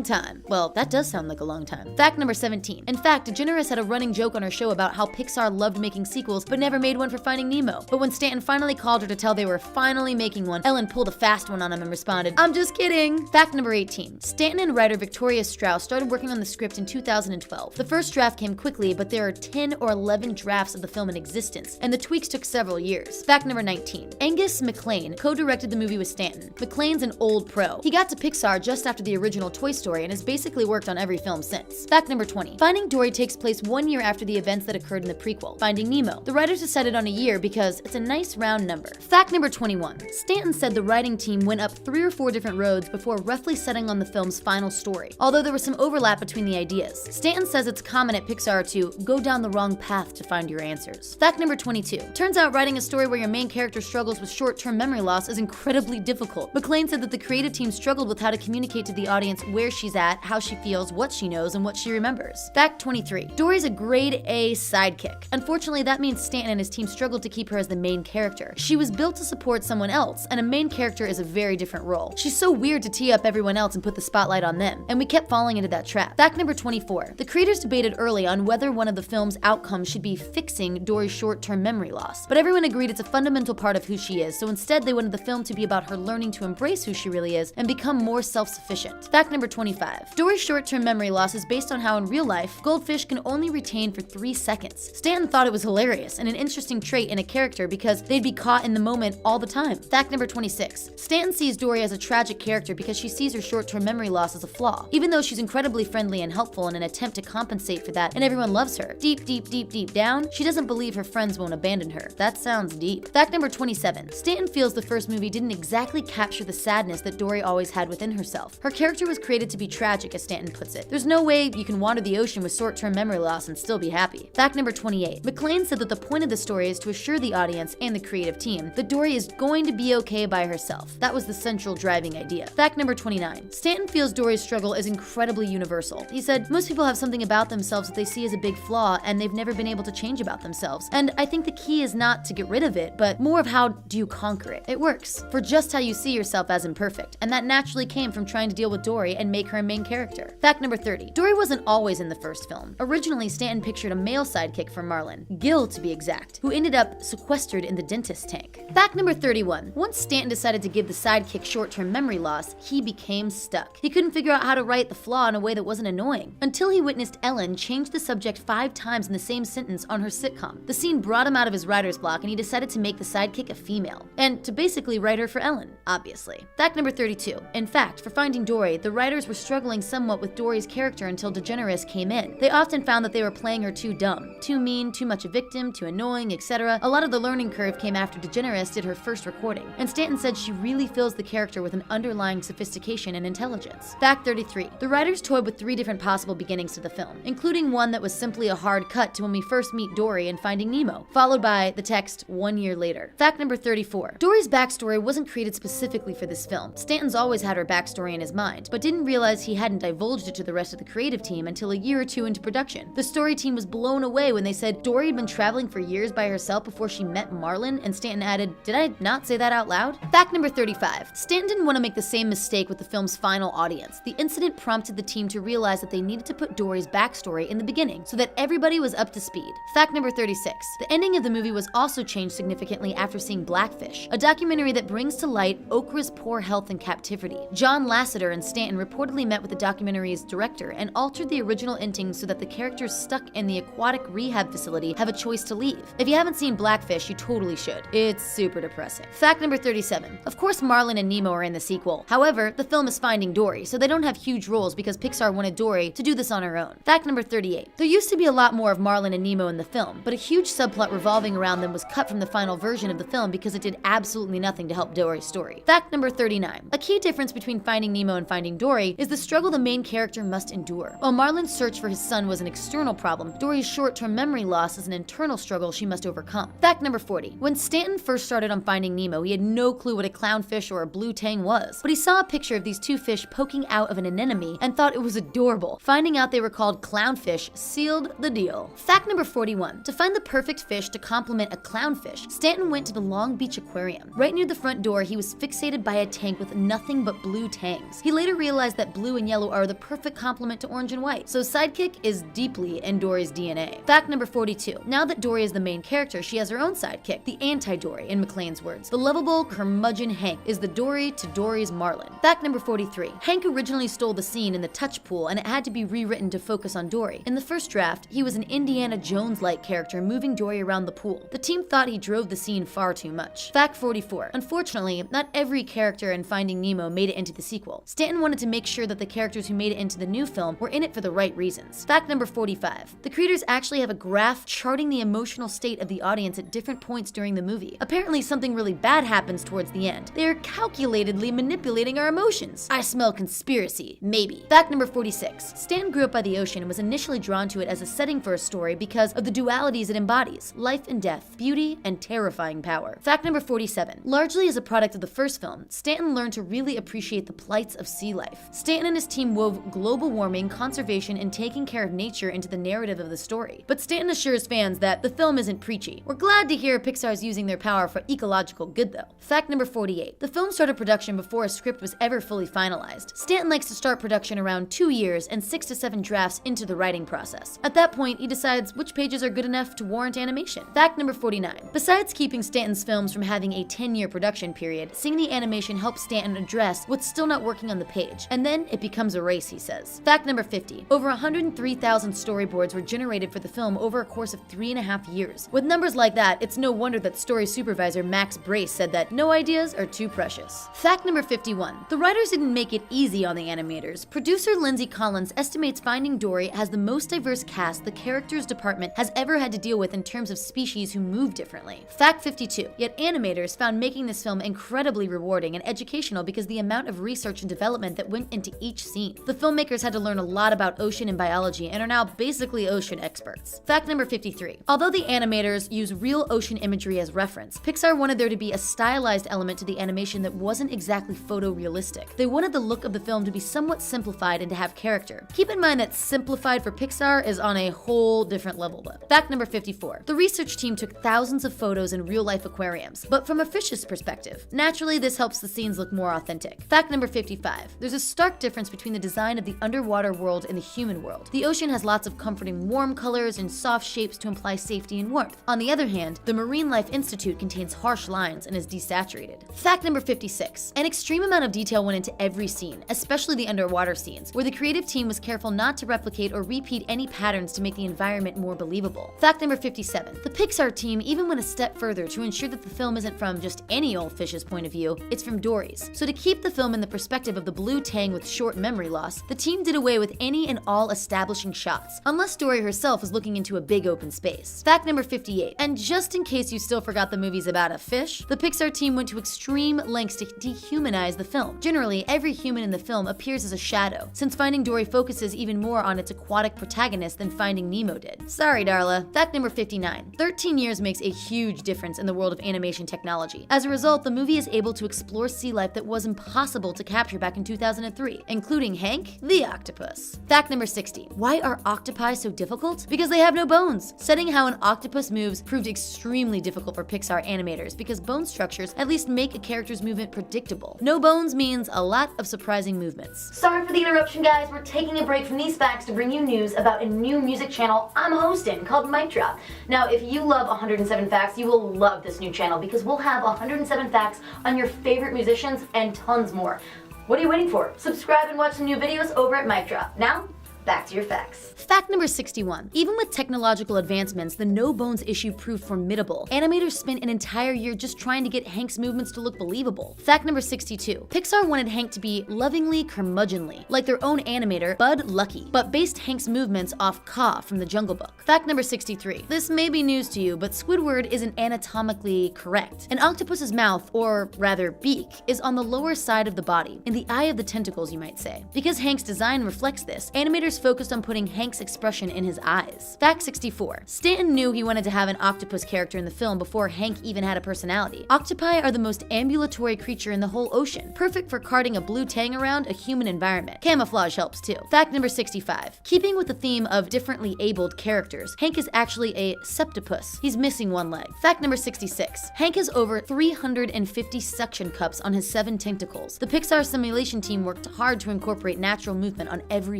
time. Well, that does sound like a long time. Fact number 17. In fact, DeGeneres had a running joke on her show about how Pixar loved making sequels but never made one for Finding Nemo. But when Stanton finally called her to tell they were finally making one, Ellen pulled a fast one on him and responded, "I'm just kidding." Fact number 18. Stanton and writer Victoria Strauss started working on the script in 2012. The first draft came quickly, but there are 10 or 11 drafts of the film in existence, and the tweaks took several years. Fact number 19. Angus MacLane co-directed the movie with Stanton. MacLane's an old pro. He got to Pixar just after the original Toy Story and has basically worked on every film since. Fact number 20. Finding Dory takes place 1 year after the events that occurred in the prequel, Finding Nemo. The writers decided on a year because it's a nice round number. Fact number 21. Stanton said the writing team went up 3 or 4 different roads before roughly settling on the film's final story, although there was some overlap between the ideas. Stanton says it's common at Pixar to go down the wrong path to find your answers. Fact number 22. Turns out writing a story where your main character struggles with short-term memory loss is incredibly difficult. MacLane said that the creative team struggled with how to communicate to the audience where she's at, how she feels, what she knows, and what she remembers. Fact 23. Dory's a grade A sidekick. Unfortunately, that means Stanton and his team struggled to keep her as the main character. She was built to support someone else, and a main character is a very different role. She's so weird to tee up everyone else and put the spotlight on them, and we kept falling into that trap. Fact number 24. The creators debated early on whether one of the film's outcomes should be fixing Dory's short-term memory loss, but everyone agreed it's a fundamental part of who she is, so instead they wanted the film to be about her learning to embrace who she really is and become more self-sufficient. Fact number 25. Dory's short-term memory loss is based on how in real life, goldfish can only retain for 3 seconds. Stanton thought it was hilarious and an interesting trait in a character because they'd be caught in the moment all the time. Fact number 26. Stanton sees Dory as a tragic character because she sees her short-term memory loss as a flaw. Even though she's incredibly friendly and helpful in an attempt to compensate for that and everyone loves her, deep down, she doesn't believe her friends won't abandon her. That sounds deep. Fact number 27. Stanton feels the first movie didn't exactly capture the sadness that Dory always had within herself. Her character was created to be tragic, as Stanton puts it. There's no way you can wander the ocean with short-term memory loss and still be happy. Fact number 28. MacLane said that the point of the story is to assure the audience and the creative team that Dory is going to be okay by herself. That was the central driving idea. Fact number 29. Stanton feels Dory's struggle is incredibly universal. He said, "Most people have something about themselves that they see as a big flaw and they've never been able to change about themselves. And I think the key is not to get rid of it, but more of how do you conquer it. It works for just how you see yourself as imperfect, and that naturally came from trying to deal with Dory and make her a main character." Fact number 30. Dory wasn't always in the first film. Originally, Stanton pictured a male sidekick for Marlin, Gil to be exact, who ended up sequestered in the dentist tank. Fact number 31. Once Stanton decided to give the sidekick short-term memory loss, he became stuck. He couldn't figure out how to write the flaw in a way that wasn't annoying, until he witnessed Ellen change the subject 5 times in the same sentence on her sitcom. The scene brought him out of his writer's block, and he decided to make the sidekick a female, and to basically write her for Ellen, obviously. Fact number 32. In fact, for Finding Dory, the writers were struggling somewhat with Dory's character until DeGeneres came in. They often found that they were playing her too dumb, too mean, too much a victim, too annoying, etc. A lot of the learning curve came after DeGeneres did her first recording, and Stanton said she really fills the character with an underlying sophistication and intelligence. Fact 33. The writers toyed with 3 different possible beginnings to the film, including one that was simply a hard cut to when we first meet Dory in Finding Nemo, followed by the text 1 year later. Fact number 34. Dory's backstory wasn't created specifically for this film. Stanton's always had her backstory in his mind, but didn't realize he hadn't divulged it to the rest of the creative team until a year or 2 into production. The story team was blown away when they said Dory had been traveling for years by herself before she met Marlin, and Stanton added, "Did I not say that out loud?" Fact number 35. Stanton didn't want to make the same mistake with the film's final audience. The incident prompted the team to realize that they needed to put Dory's backstory in the beginning so that everybody was up to speed. Fact number 36. The ending of the movie was also changed significantly after seeing Blackfish, a documentary that brings to light Okra's poor health in captivity. John Lasseter and Stanton reportedly met with the documentary's director and altered the original ending so that the characters stuck in the aquatic rehab facility have a choice to leave. If you haven't seen Blackfish, you totally should. It's super depressing. Fact number number 37. Of course Marlin and Nemo are in the sequel. However, the film is Finding Dory, so they don't have huge roles because Pixar wanted Dory to do this on her own. Fact number 38. There used to be a lot more of Marlin and Nemo in the film, but a huge subplot revolving around them was cut from the final version of the film because it did absolutely nothing to help Dory's story. Fact number 39. A key difference between Finding Nemo and Finding Dory is the struggle the main character must endure. While Marlin's search for his son was an external problem, Dory's short-term memory loss is an internal struggle she must overcome. Fact number 40. When Stanton first started on Finding Nemo, he had no clue what a clownfish or a blue tang was, but he saw a picture of these two fish poking out of an anemone and thought it was adorable. Finding out they were called clownfish sealed the deal. Fact number 41. To find the perfect fish to complement a clownfish, Stanton went to the Long Beach Aquarium. Right near the front door, he was fixated by a tank with nothing but blue tangs. He later realized that blue and yellow are the perfect complement to orange and white, so sidekick is deeply in Dory's DNA. Fact number 42. Now that Dory is the main character, she has her own sidekick, the anti-Dory, in McClane's words. The lovable, curmudgeon Hank is the Dory to Dory's Marlin. Fact number 43. Hank originally stole the scene in the touch pool and it had to be rewritten to focus on Dory. In the first draft, he was an Indiana Jones-like character moving Dory around the pool. The team thought he drove the scene far too much. Fact 44. Unfortunately, not every character in Finding Nemo made it into the sequel. Stanton wanted to make sure that the characters who made it into the new film were in it for the right reasons. Fact number 45. The creators actually have a graph charting the emotional state of the audience at different points during the movie. Apparently something really bad happens towards the end. They are calculatedly manipulating our emotions. I smell conspiracy. Maybe. Fact number 46. Stan grew up by the ocean and was initially drawn to it as a setting for a story because of the dualities it embodies: life and death, beauty and terrifying power. Fact number 47. Largely as a product of the first film, Stanton learned to really appreciate the plights of sea life. Stanton and his team wove global warming, conservation, and taking care of nature into the narrative of the story. But Stanton assures fans that the film isn't preachy. We're glad to hear Pixar's using their power for ecological good though. Fact number 48. The film started production before a script was ever fully finalized. Stanton likes to start production around 2 years and 6 to 7 drafts into the writing process. At that point, he decides which pages are good enough to warrant animation. Fact number 49. Besides keeping Stanton's films from having a 10-year production period, seeing the animation helps Stanton address what's still not working on the page. And then it becomes a race, he says. Fact number 50. Over 103,000 storyboards were generated for the film over a course of 3.5 years. With numbers like that, it's no wonder that story supervisor Max Brace said that no ideas are too precious. Fact number 51. The writers didn't make it easy on the animators. Producer Lindsay Collins estimates Finding Dory has the most diverse cast the characters department has ever had to deal with in terms of species who move differently. Fact 52. Yet animators found making this film incredibly rewarding and educational because the amount of research and development that went into each scene. The filmmakers had to learn a lot about ocean and biology and are now basically ocean experts. Fact number 53. Although the animators use real ocean imagery as reference, Pixar wanted there to be a stylized element to the animation that wasn't exactly photorealistic. They wanted the look of the film to be somewhat simplified and to have character. Keep in mind that simplified for Pixar is on a whole different level though. Fact number 54. The research team took thousands of photos in real-life aquariums, but from a fish's perspective. Naturally, this helps the scenes look more authentic. Fact number 55. There's a stark difference between the design of the underwater world and the human world. The ocean has lots of comforting warm colors and soft shapes to imply safety and warmth. On the other hand, the Marine Life Institute contains harsh lines and is desaturated. Fact number 56. An extreme amount of detail went into every scene, especially the underwater scenes, where the creative team was careful not to replicate or repeat any patterns to make the environment more believable. Fact number 57. The Pixar team even went a step further to ensure that the film isn't from just any old fish's point of view, it's from Dory's. So to keep the film in the perspective of the blue tang with short memory loss, the team did away with any and all establishing shots, unless Dory herself was looking into a big open space. Fact number 58. And just in case you still forgot the movie's about a fish, the Pixar team went to extreme lengths to dehumanize the film. Generally, every human in the film appears as a shadow, since Finding Dory focuses even more on its aquatic protagonist than Finding Nemo did. Sorry, Darla. Fact number 59. 13 years makes a huge difference in the world of animation technology. As a result, the movie is able to explore sea life that was impossible to capture back in 2003, including Hank, the octopus. Fact number 60. Why are octopi so difficult? Because they have no bones. Setting how an octopus moves proved extremely difficult for Pixar animators because bone structures at least make a character's movement predictable. No bones means a lot of surprising movements. Sorry for the interruption, guys. We're taking a break from these facts to bring you news about a new music channel I'm hosting called Mic Drop. Now, if you love 107 Facts, you will love this new channel because we'll have 107 facts on your favorite musicians and tons more. What are you waiting for? Subscribe and watch some new videos over at Mic Drop. Now, back to your facts. Fact number 61. Even with technological advancements, the no-bones issue proved formidable. Animators spent an entire year just trying to get Hank's movements to look believable. Fact number 62. Pixar wanted Hank to be lovingly curmudgeonly, like their own animator, Bud Lucky, but based Hank's movements off Kaa from the Jungle Book. Fact number 63. This may be news to you, but Squidward isn't anatomically correct. An octopus's mouth, or rather beak, is on the lower side of the body, in the eye of the tentacles, you might say. Because Hank's design reflects this, animators focused on putting Hank's expression in his eyes. Fact 64. Stanton knew he wanted to have an octopus character in the film before Hank even had a personality. Octopi are the most ambulatory creature in the whole ocean, perfect for carting a blue tang around a human environment. Camouflage helps too. Fact number 65. Keeping with the theme of differently abled characters, Hank is actually a septopus. He's missing one leg. Fact number 66. Hank has over 350 suction cups on his 7 tentacles. The Pixar simulation team worked hard to incorporate natural movement on every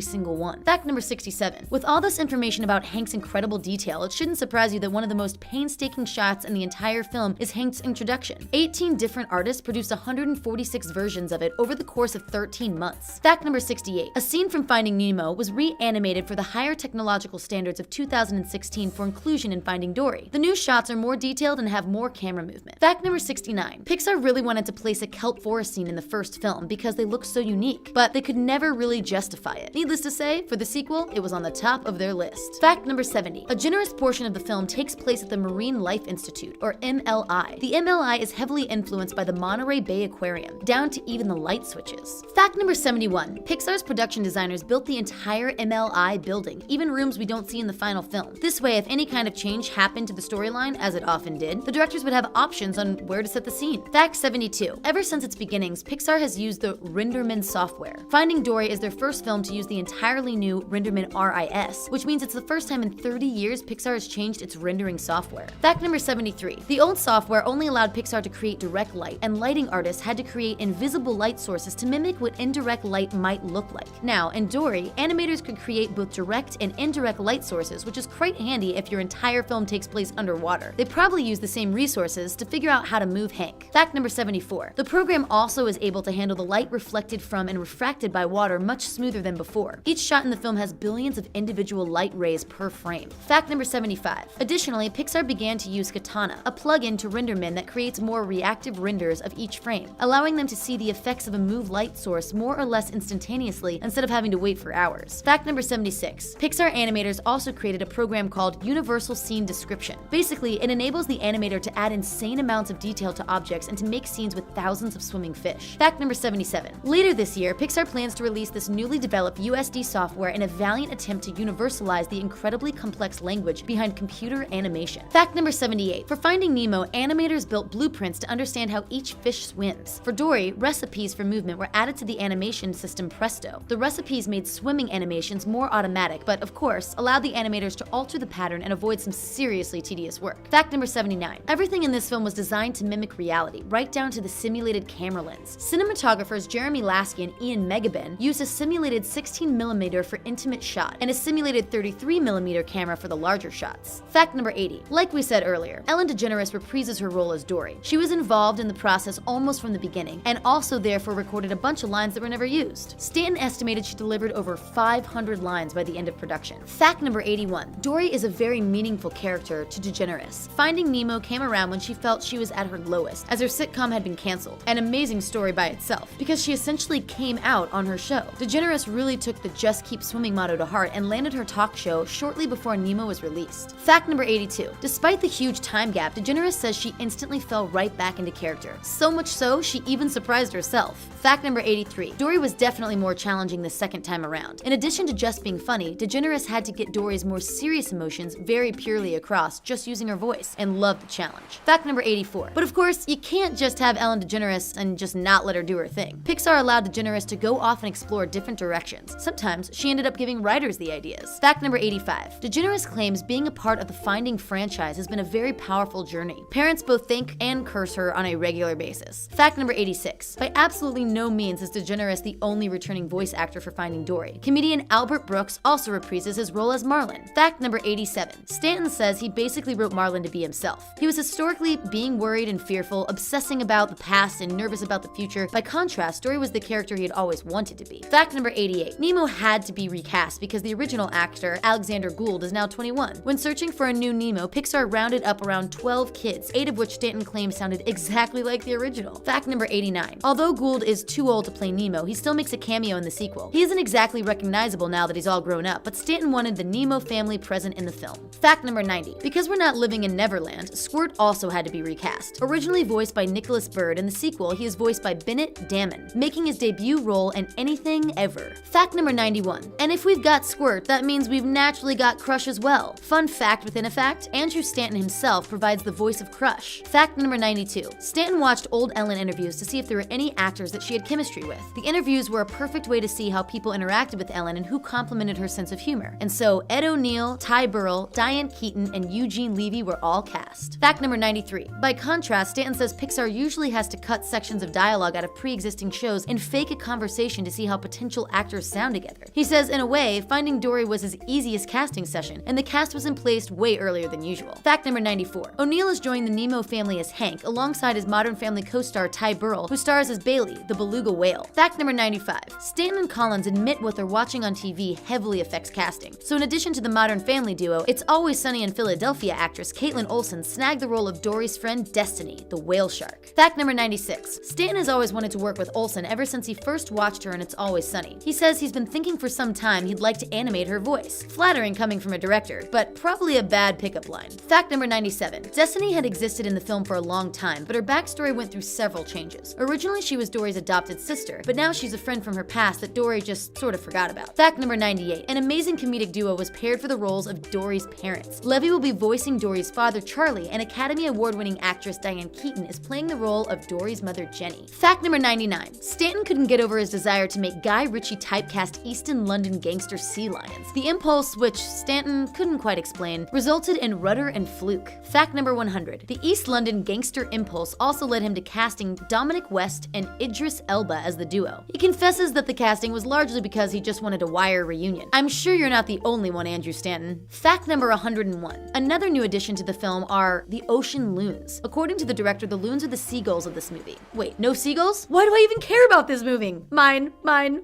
single one. Fact number 67. With all this information about Hank's incredible detail, it shouldn't surprise you that one of the most painstaking shots in the entire film is Hank's introduction. 18 different artists produced 146 versions of it over the course of 13 months. Fact number 68. A scene from Finding Nemo was reanimated for the higher technological standards of 2016 for inclusion in Finding Dory. The new shots are more detailed and have more camera movement. Fact number 69. Pixar really wanted to place a kelp forest scene in the first film because they looked so unique, but they could never really justify it. Needless to say, for the sequel, it was on the top of their list. Fact number 70. A generous portion of the film takes place at the Marine Life Institute, or MLI. The MLI is heavily influenced by the Monterey Bay Aquarium, down to even the light switches. Fact number 71. Pixar's production designers built the entire MLI building, even rooms we don't see in the final film. This way, if any kind of change happened to the storyline, as it often did, the directors would have options on where to set the scene. Fact 72. Ever since its beginnings, Pixar has used the Renderman software. Finding Dory is their first film to use the entirely new Renderman RIS, which means it's the first time in 30 years Pixar has changed its rendering software. Fact number 73. The old software only allowed Pixar to create direct light, and lighting artists had to create invisible light sources to mimic what indirect light might look like. Now, in Dory, animators could create both direct and indirect light sources, which is quite handy if your entire film takes place underwater. They probably use the same resources to figure out how to move Hank. Fact number 74. The program also is able to handle the light reflected from and refracted by water much smoother than before. Each shot in the film has billions of individual light rays per frame. Fact number 75. Additionally, Pixar began to use Katana, a plugin to Renderman that creates more reactive renders of each frame, allowing them to see the effects of a move light source more or less instantaneously instead of having to wait for hours. Fact number 76. Pixar animators also created a program called Universal Scene Description. Basically, it enables the animator to add insane amounts of detail to objects and to make scenes with thousands of swimming fish. Fact number 77. Later this year, Pixar plans to release this newly developed USD software in a valiant attempt to universalize the incredibly complex language behind computer animation. Fact number 78. For Finding Nemo, animators built blueprints to understand how each fish swims. For Dory, recipes for movement were added to the animation system Presto. The recipes made swimming animations more automatic, but of course, allowed the animators to alter the pattern and avoid some seriously tedious work. Fact number 79. Everything in this film was designed to mimic reality, right down to the simulated camera lens. Cinematographers Jeremy Lasky and Ian Megabin used a simulated 16mm for intimate shot and a simulated 33mm camera for the larger shots. Fact number 80. Like we said earlier, Ellen DeGeneres reprises her role as Dory. She was involved in the process almost from the beginning, and also therefore recorded a bunch of lines that were never used. Stanton estimated she delivered over 500 lines by the end of production. Fact number 81. Dory is a very meaningful character to DeGeneres. Finding Nemo came around when she felt she was at her lowest, as her sitcom had been canceled. An amazing story by itself, because she essentially came out on her show. DeGeneres really took the Just Keep Swimming motto to heart and landed her talk show shortly before Nemo was released. Fact number 82. Despite the huge time gap, DeGeneres says she instantly fell right back into character. So much so, she even surprised herself. Fact number 83. Dory was definitely more challenging the second time around. In addition to just being funny, DeGeneres had to get Dory's more serious emotions very purely across just using her voice, and loved the challenge. Fact number 84. But of course, you can't just have Ellen DeGeneres and just not let her do her thing. Pixar allowed DeGeneres to go off and explore different directions. Sometimes she ended up giving writers the ideas. Fact number 85. DeGeneres claims being a part of the Finding franchise has been a very powerful journey. Parents both thank and curse her on a regular basis. Fact number 86. By absolutely no means is DeGeneres the only returning voice actor for Finding Dory. Comedian Albert Brooks also reprises his role as Marlin. Fact number 87. Stanton says he basically wrote Marlin to be himself. He was historically being worried and fearful, obsessing about the past and nervous about the future. By contrast, Dory was the character he had always wanted to be. Fact number 88. Nemo had to be recast because the original actor, Alexander Gould, is now 21. When searching for a new Nemo, Pixar rounded up around 12 kids, 8 of which Stanton claims sounded exactly like the original. Fact number 89. Although Gould is too old to play Nemo, he still makes a cameo in the sequel. He isn't exactly recognizable now that he's all grown up, but Stanton wanted the Nemo family present in the film. Fact number 90. Because we're not living in Neverland, Squirt also had to be recast. Originally voiced by Nicholas Bird, in the sequel he is voiced by Bennett Damon, making his debut role in Anything Ever. Fact number 91. And if we've got Squirt, that means we've naturally got Crush as well. Fun fact within a fact, Andrew Stanton himself provides the voice of Crush. Fact number 92. Stanton watched old Ellen interviews to see if there were any actors that she had chemistry with. The interviews were a perfect way to see how people interacted with Ellen and who complimented her sense of humor. And so Ed O'Neill, Ty Burrell, Diane Keaton, and Eugene Levy were all cast. Fact number 93. By contrast, Stanton says Pixar usually has to cut sections of dialogue out of pre-existing shows and fake a conversation to see how potential actors sound together. He says, in a way, Finding Dory was his easiest casting session, and the cast was in place way earlier than usual. Fact number 94. O'Neill has joined the Nemo family as Hank, alongside his Modern Family co-star Ty Burrell, who stars as Bailey, the beluga whale. Fact number 95. Stanton and Collins admit what they're watching on TV heavily affects casting. So in addition to the Modern Family duo, It's Always Sunny in Philadelphia actress Caitlin Olsen snagged the role of Dory's friend Destiny, the whale shark. Fact number 96. Stanton has always wanted to work with Olsen ever since he first watched her in It's Always Sunny. He says he's been thinking for some time he'd like to animate her voice. Flattering coming from a director, but probably a bad pickup line. Fact number 97. Destiny had existed in the film for a long time, but her backstory went through several changes. Originally, she was Dory's adopted sister, but now she's a friend from her past that Dory just sort of forgot about. Fact number 98. An amazing comedic duo was paired for the roles of Dory's parents. Levy will be voicing Dory's father, Charlie, and Academy Award-winning actress Diane Keaton is playing the role of Dory's mother, Jenny. Fact number 99. Stanton couldn't get over his desire to make Guy Ritchie typecast Easton London gangster sea lions. The impulse, which Stanton couldn't quite explain, resulted in Rudder and Fluke. Fact number 100. The East London gangster impulse also led him to casting Dominic West and Idris Elba as the duo. He confesses that the casting was largely because he just wanted a Wire reunion. I'm sure you're not the only one, Andrew Stanton. Fact number 101. Another new addition to the film are the ocean loons. According to the director, the loons are the seagulls of this movie. Wait, no seagulls? Why do I even care about this movie? Mine.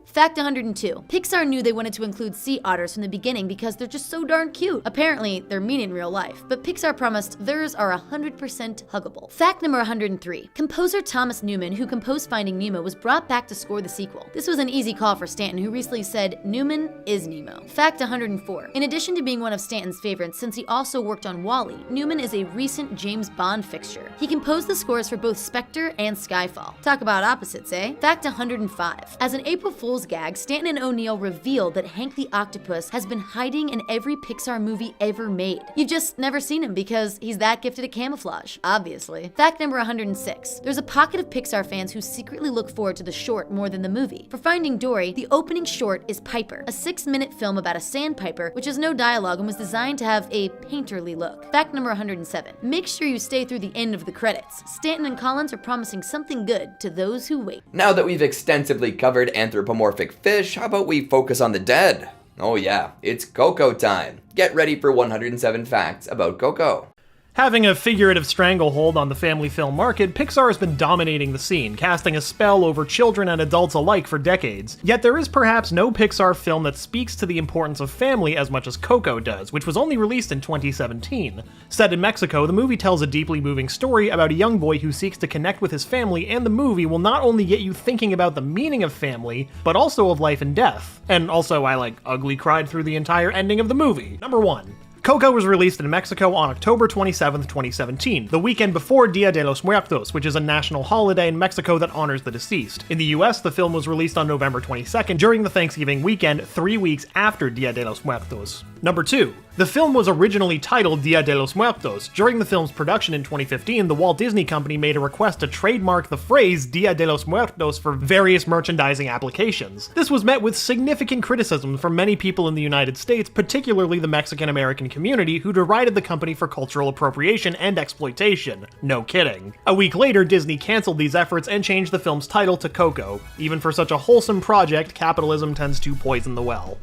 Fact 102. Pixar knew they wanted to include sea otters from the beginning because they're just so darn cute. Apparently, they're mean in real life, but Pixar promised theirs are 100% huggable. Fact number 103. Composer Thomas Newman, who composed Finding Nemo, was brought back to score the sequel. This was an easy call for Stanton, who recently said, Newman is Nemo. Fact 104. In addition to being one of Stanton's favorites, since he also worked on WALL-E, Newman is a recent James Bond fixture. He composed the scores for both Spectre and Skyfall. Talk about opposites, eh? Fact 105. As an April Fool's gag, Stanton and O'Neill revealed that Hank the Octopus has been hiding in every Pixar movie ever made. You've just never seen him because he's that gifted at camouflage, obviously. Fact number 106. There's a pocket of Pixar fans who secretly look forward to the short more than the movie. For Finding Dory, the opening short is Piper, a 6-minute film about a sandpiper which has no dialogue and was designed to have a painterly look. Fact number 107. Make sure you stay through the end of the credits. Stanton and Collins are promising something good to those who wait.
Now that we've extensively covered anthropomorphic fish, how about we focus on the dead? Oh yeah, it's Coco time. Get ready for 107 facts about Coco.
Having a figurative stranglehold on the family film market, Pixar has been dominating the scene, casting a spell over children and adults alike for decades. Yet there is perhaps no Pixar film that speaks to the importance of family as much as Coco does, which was only released in 2017. Set in Mexico, the movie tells a deeply moving story about a young boy who seeks to connect with his family, and the movie will not only get you thinking about the meaning of family, but also of life and death. And also, I ugly cried through the entire ending of the movie. Number 1. Coco was released in Mexico on October 27, 2017, the weekend before Dia de los Muertos, which is a national holiday in Mexico that honors the deceased. In the US, the film was released on November 22nd during the Thanksgiving weekend, 3 weeks after Dia de los Muertos. Number 2. The film was originally titled Dia de los Muertos. During the film's production in 2015, the Walt Disney Company made a request to trademark the phrase Dia de los Muertos for various merchandising applications. This was met with significant criticism from many people in the United States, particularly the Mexican-American community, who derided the company for cultural appropriation and exploitation. No kidding. A week later, Disney canceled these efforts and changed the film's title to Coco. Even for such a wholesome project, capitalism tends to poison the well.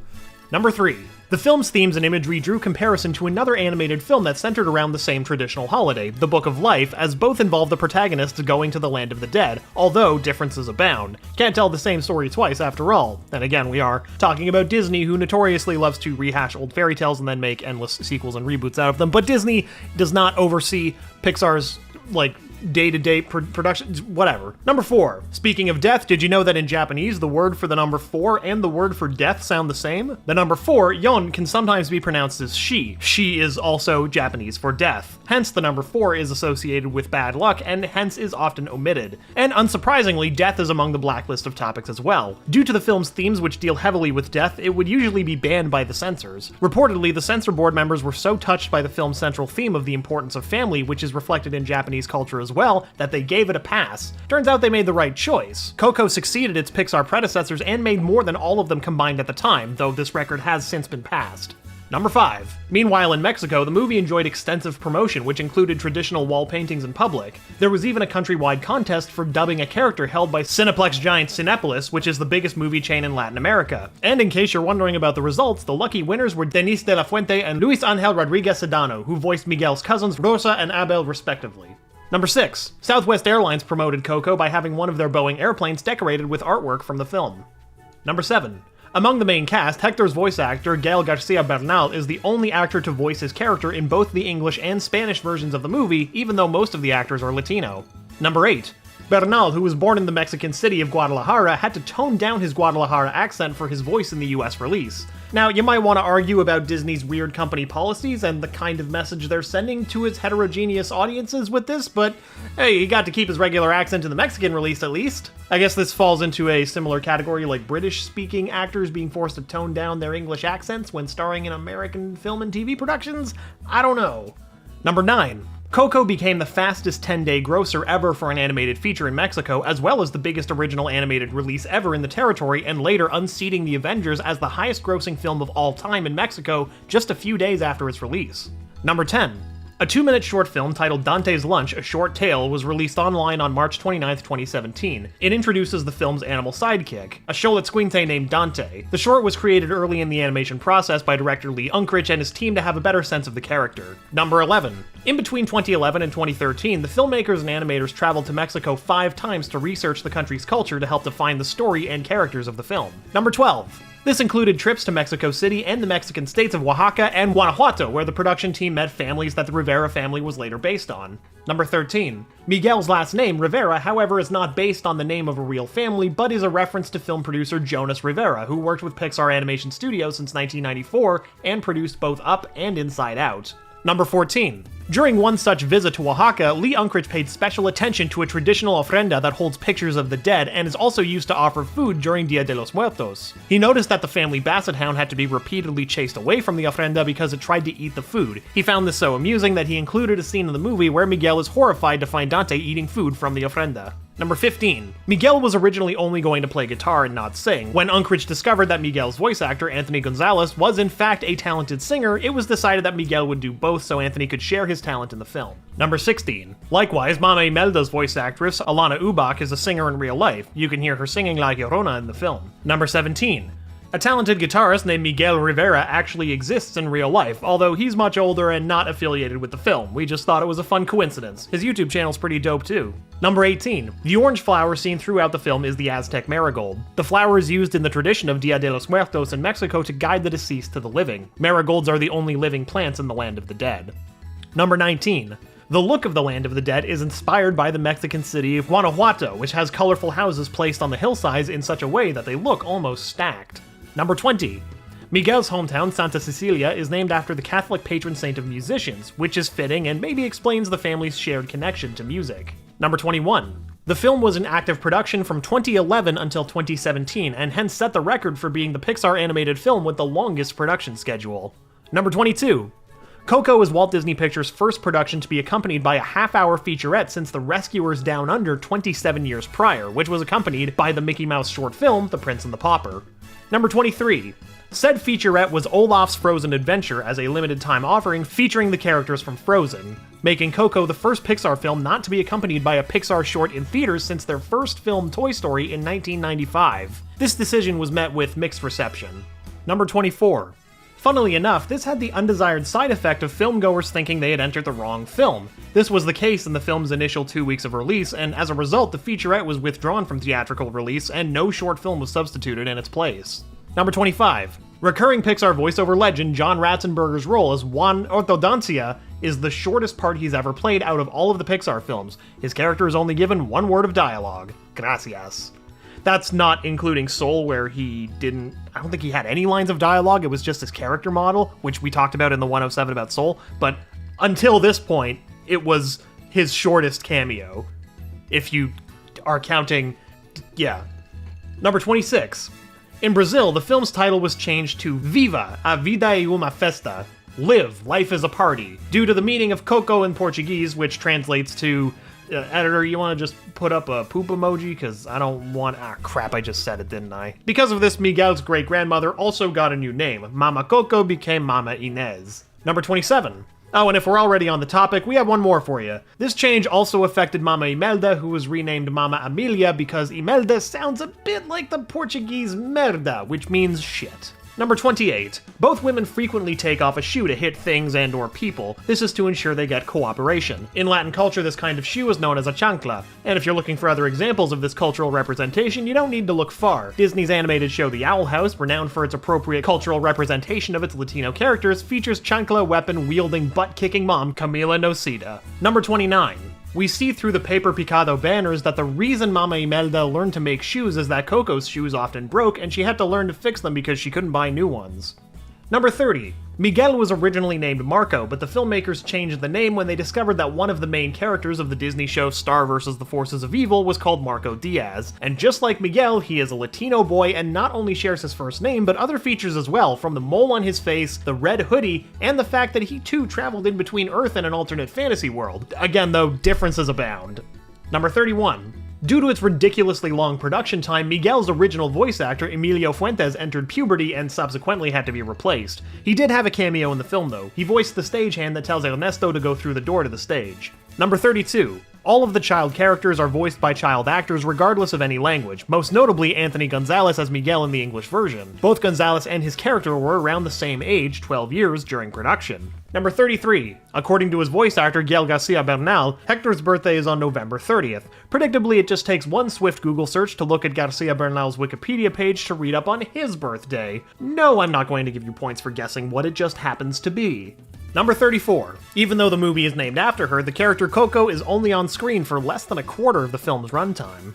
Number 3. The film's themes and imagery drew comparison to another animated film that centered around the same traditional holiday, The Book of Life, as both involved the protagonists going to the land of the dead, although differences abound. Can't tell the same story twice after all. And again, we are talking about Disney, who notoriously loves to rehash old fairy tales and then make endless sequels and reboots out of them, but Disney does not oversee Pixar's, day-to-day production, whatever. Number 4. Speaking of death, did you know that in Japanese, the word for the number 4 and the word for death sound the same? The number 4, yon, can sometimes be pronounced as she. She is also Japanese for death. Hence, the number 4 is associated with bad luck, and hence is often omitted. And unsurprisingly, death is among the blacklist of topics as well. Due to the film's themes which deal heavily with death, it would usually be banned by the censors. Reportedly, the censor board members were so touched by the film's central theme of the importance of family, which is reflected in Japanese culture as well, that they gave it a pass. Turns out they made the right choice. Coco succeeded its Pixar predecessors and made more than all of them combined at the time, though this record has since been passed. Number 5. Meanwhile, in Mexico, the movie enjoyed extensive promotion, which included traditional wall paintings in public. There was even a countrywide contest for dubbing a character held by Cineplex giant Cinépolis, which is the biggest movie chain in Latin America. And in case you're wondering about the results, the lucky winners were Denis de la Fuente and Luis Angel Rodriguez Sedano, who voiced Miguel's cousins Rosa and Abel respectively. Number 6. Southwest Airlines promoted Coco by having one of their Boeing airplanes decorated with artwork from the film. Number 7. Among the main cast, Hector's voice actor, Gael Garcia Bernal, is the only actor to voice his character in both the English and Spanish versions of the movie, even though most of the actors are Latino. Number 8. Bernal, who was born in the Mexican city of Guadalajara, had to tone down his Guadalajara accent for his voice in the US release. Now, you might want to argue about Disney's weird company policies and the kind of message they're sending to its heterogeneous audiences with this, but hey, he got to keep his regular accent in the Mexican release at least. I guess this falls into a similar category like British-speaking actors being forced to tone down their English accents when starring in American film and TV productions? I don't know. Number 9. Coco became the fastest 10-day grosser ever for an animated feature in Mexico, as well as the biggest original animated release ever in the territory, and later unseating The Avengers as the highest-grossing film of all time in Mexico just a few days after its release. Number 10. A 2-minute short film titled Dante's Lunch, A Short Tale was released online on March 29, 2017. It introduces the film's animal sidekick, a Xoloitzcuintle named Dante. The short was created early in the animation process by director Lee Unkrich and his team to have a better sense of the character. Number 11. In between 2011 and 2013, the filmmakers and animators traveled to Mexico 5 times to research the country's culture to help define the story and characters of the film. Number 12. This included trips to Mexico City and the Mexican states of Oaxaca and Guanajuato, where the production team met families that the Rivera family was later based on. Number 13. Miguel's last name, Rivera, however, is not based on the name of a real family, but is a reference to film producer Jonas Rivera, who worked with Pixar Animation Studios since 1994 and produced both Up and Inside Out. Number 14. During one such visit to Oaxaca, Lee Unkrich paid special attention to a traditional ofrenda that holds pictures of the dead and is also used to offer food during Dia de los Muertos. He noticed that the family basset hound had to be repeatedly chased away from the ofrenda because it tried to eat the food. He found this so amusing that he included a scene in the movie where Miguel is horrified to find Dante eating food from the ofrenda. Number 15. Miguel was originally only going to play guitar and not sing. When Unkrich discovered that Miguel's voice actor, Anthony Gonzalez, was in fact a talented singer, it was decided that Miguel would do both so Anthony could share his talent in the film. Number 16. Likewise, Mama Imelda's voice actress, Alana Ubach, is a singer in real life. You can hear her singing La Llorona in the film. Number 17. A talented guitarist named Miguel Rivera actually exists in real life, although he's much older and not affiliated with the film. We just thought it was a fun coincidence. His YouTube channel's pretty dope too. Number 18. The orange flower seen throughout the film is the Aztec marigold. The flower is used in the tradition of Dia de los Muertos in Mexico to guide the deceased to the living. Marigolds are the only living plants in the land of the dead. Number 19. The look of the Land of the Dead is inspired by the Mexican city of Guanajuato, which has colorful houses placed on the hillsides in such a way that they look almost stacked. Number 20. Miguel's hometown, Santa Cecilia, is named after the Catholic patron saint of musicians, which is fitting and maybe explains the family's shared connection to music. Number 21. The film was in active production from 2011 until 2017, and hence set the record for being the Pixar animated film with the longest production schedule. Number 22. Coco is Walt Disney Pictures' first production to be accompanied by a half-hour featurette since The Rescuers Down Under 27 years prior, which was accompanied by the Mickey Mouse short film, The Prince and the Pauper. Number 23. Said featurette was Olaf's Frozen Adventure as a limited-time offering featuring the characters from Frozen, making Coco the first Pixar film not to be accompanied by a Pixar short in theaters since their first film Toy Story in 1995. This decision was met with mixed reception. Number 24. Funnily enough, this had the undesired side effect of filmgoers thinking they had entered the wrong film. This was the case in the film's initial 2 weeks of release, and as a result, the featurette was withdrawn from theatrical release and no short film was substituted in its place. Number 25. Recurring Pixar voiceover legend John Ratzenberger's role as Juan Ortodoncia is the shortest part he's ever played out of all of the Pixar films. His character is only given one word of dialogue. Gracias. That's not including Soul, where I don't think he had any lines of dialogue, it was just his character model, which we talked about in the 107 about Soul, but until this point, it was his shortest cameo. If you are counting, yeah. Number 26. In Brazil, the film's title was changed to Viva, a vida é uma festa. Live, life is a party, due to the meaning of Coco in Portuguese, which translates to, editor, you want to just put up a poop emoji? Because I don't want... crap, I just said it, didn't I? Because of this, Miguel's great-grandmother also got a new name. Mama Coco became Mama Inez. Number 27. Oh, and if we're already on the topic, we have one more for you. This change also affected Mama Imelda, who was renamed Mama Amelia because Imelda sounds a bit like the Portuguese merda, which means shit. Number 28. Both women frequently take off a shoe to hit things and or people. This is to ensure they get cooperation. In Latin culture, this kind of shoe is known as a chancla. And if you're looking for other examples of this cultural representation, you don't need to look far. Disney's animated show The Owl House, renowned for its appropriate cultural representation of its Latino characters, features chancla weapon-wielding butt-kicking mom Camila Noceda. Number 29. We see through the paper picado banners that the reason Mama Imelda learned to make shoes is that Coco's shoes often broke and she had to learn to fix them because she couldn't buy new ones. Number 30. Miguel was originally named Marco, but the filmmakers changed the name when they discovered that one of the main characters of the Disney show Star vs. the Forces of Evil was called Marco Diaz. And just like Miguel, he is a Latino boy and not only shares his first name, but other features as well, from the mole on his face, the red hoodie, and the fact that he too traveled in between Earth and an alternate fantasy world. Again though, differences abound. Number 31. Due to its ridiculously long production time, Miguel's original voice actor, Emilio Fuentes, entered puberty and subsequently had to be replaced. He did have a cameo in the film though. He voiced the stagehand that tells Ernesto to go through the door to the stage. Number 32. All of the child characters are voiced by child actors regardless of any language, most notably Anthony Gonzalez as Miguel in the English version. Both Gonzalez and his character were around the same age, 12 years, during production. Number 33. According to his voice actor Gael Garcia Bernal, Hector's birthday is on November 30th. Predictably, it just takes one swift Google search to look at Garcia Bernal's Wikipedia page to read up on his birthday. No, I'm not going to give you points for guessing what it just happens to be. Number 34. Even though the movie is named after her, the character Coco is only on screen for less than a quarter of the film's runtime.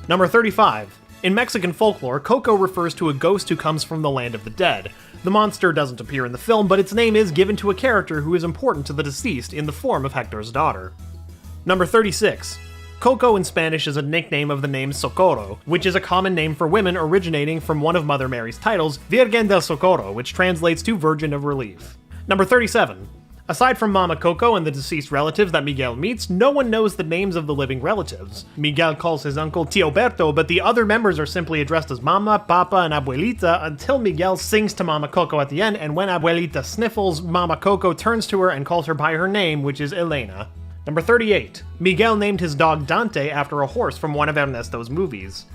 Number 35. In Mexican folklore, Coco refers to a ghost who comes from the land of the dead. The monster doesn't appear in the film, but its name is given to a character who is important to the deceased in the form of Hector's daughter. Number 36. Coco in Spanish is a nickname of the name Socorro, which is a common name for women originating from one of Mother Mary's titles, Virgen del Socorro, which translates to Virgin of Relief. Number 37. Aside from Mama Coco and the deceased relatives that Miguel meets, no one knows the names of the living relatives. Miguel calls his uncle Tio Berto, but the other members are simply addressed as Mama, Papa, and Abuelita until Miguel sings to Mama Coco at the end, and when Abuelita sniffles, Mama Coco turns to her and calls her by her name, which is Elena. Number 38. Miguel named his dog Dante after a horse from one of Ernesto's movies.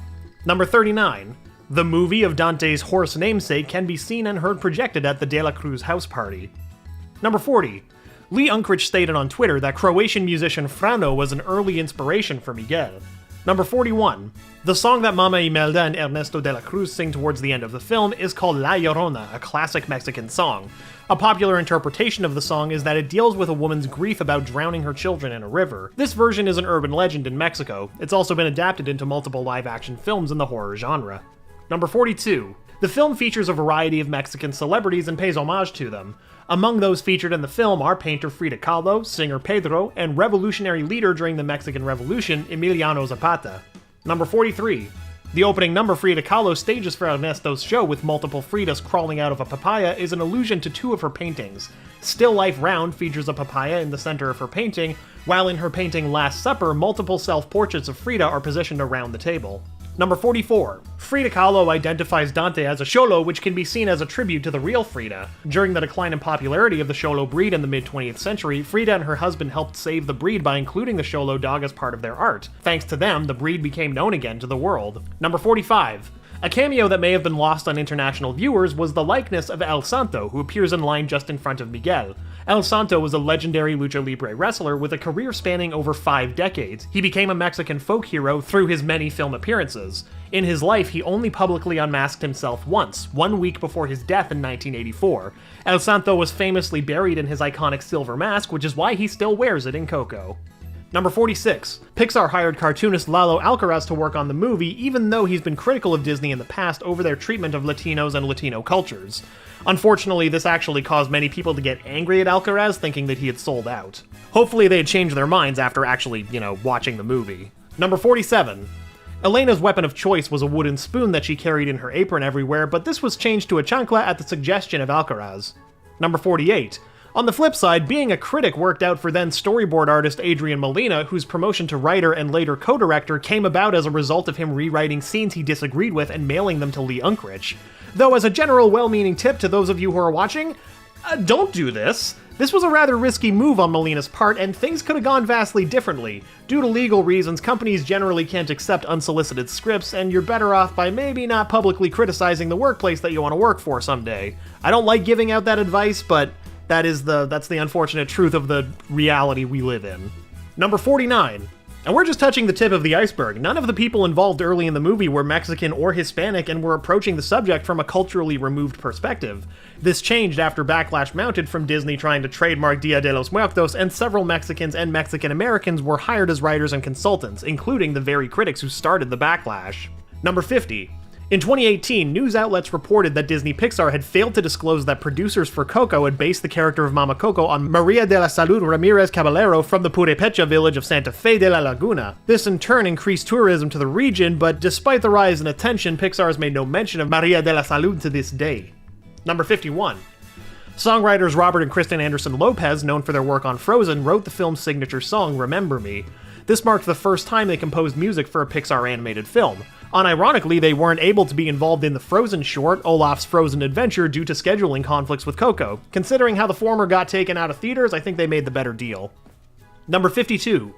Number 39. The movie of Dante's horse namesake can be seen and heard projected at the De La Cruz house party. Number 40. Lee Unkrich stated on Twitter that Croatian musician Frano was an early inspiration for Miguel. Number 41. The song that Mama Imelda and Ernesto de la Cruz sing towards the end of the film is called La Llorona, a classic Mexican song. A popular interpretation of the song is that it deals with a woman's grief about drowning her children in a river. This version is an urban legend in Mexico. It's also been adapted into multiple live-action films in the horror genre. Number 42. The film features a variety of Mexican celebrities and pays homage to them. Among those featured in the film are painter Frida Kahlo, singer Pedro, and revolutionary leader during the Mexican Revolution, Emiliano Zapata. Number 43. The opening number Frida Kahlo stages for Ernesto's show with multiple Fridas crawling out of a papaya is an allusion to two of her paintings. Still Life Round features a papaya in the center of her painting, while in her painting Last Supper, multiple self-portraits of Frida are positioned around the table. Number 44. Frida Kahlo identifies Dante as a Xolo, which can be seen as a tribute to the real Frida. During the decline in popularity of the Xolo breed in the mid-20th century, Frida and her husband helped save the breed by including the Xolo dog as part of their art. Thanks to them, the breed became known again to the world. Number 45. A cameo that may have been lost on international viewers was the likeness of El Santo, who appears in line just in front of Miguel. El Santo was a legendary lucha libre wrestler with a career spanning over 5 decades. He became a Mexican folk hero through his many film appearances. In his life, he only publicly unmasked himself once, 1 week before his death in 1984. El Santo was famously buried in his iconic silver mask, which is why he still wears it in Coco. Number 46. Pixar hired cartoonist Lalo Alcaraz to work on the movie, even though he's been critical of Disney in the past over their treatment of Latinos and Latino cultures. Unfortunately, this actually caused many people to get angry at Alcaraz, thinking that he had sold out. Hopefully they'd change their minds after actually, watching the movie. Number 47. Elena's weapon of choice was a wooden spoon that she carried in her apron everywhere, but this was changed to a chancla at the suggestion of Alcaraz. Number 48. On the flip side, being a critic worked out for then storyboard artist Adrian Molina, whose promotion to writer and later co-director came about as a result of him rewriting scenes he disagreed with and mailing them to Lee Unkrich. Though as a general well-meaning tip to those of you who are watching, don't do this. This was a rather risky move on Molina's part, and things could have gone vastly differently. Due to legal reasons, companies generally can't accept unsolicited scripts, and you're better off by maybe not publicly criticizing the workplace that you want to work for someday. I don't like giving out that advice, but that's the unfortunate truth of the reality we live in. Number 49. And we're just touching the tip of the iceberg. None of the people involved early in the movie were Mexican or Hispanic and were approaching the subject from a culturally removed perspective. This changed after backlash mounted from Disney trying to trademark Dia de los Muertos, and several Mexicans and Mexican Americans were hired as writers and consultants, including the very critics who started the backlash. Number 50. In 2018, news outlets reported that Disney Pixar had failed to disclose that producers for Coco had based the character of Mama Coco on Maria de la Salud Ramirez Caballero from the Purepecha village of Santa Fe de la Laguna. This in turn increased tourism to the region, but despite the rise in attention, Pixar has made no mention of Maria de la Salud to this day. Number 51. Songwriters Robert and Kristen Anderson Lopez, known for their work on Frozen, wrote the film's signature song, Remember Me. This marked the first time they composed music for a Pixar animated film. Unironically, they weren't able to be involved in the Frozen short, Olaf's Frozen Adventure, due to scheduling conflicts with Coco. Considering how the former got taken out of theaters, I think they made the better deal. Number 52.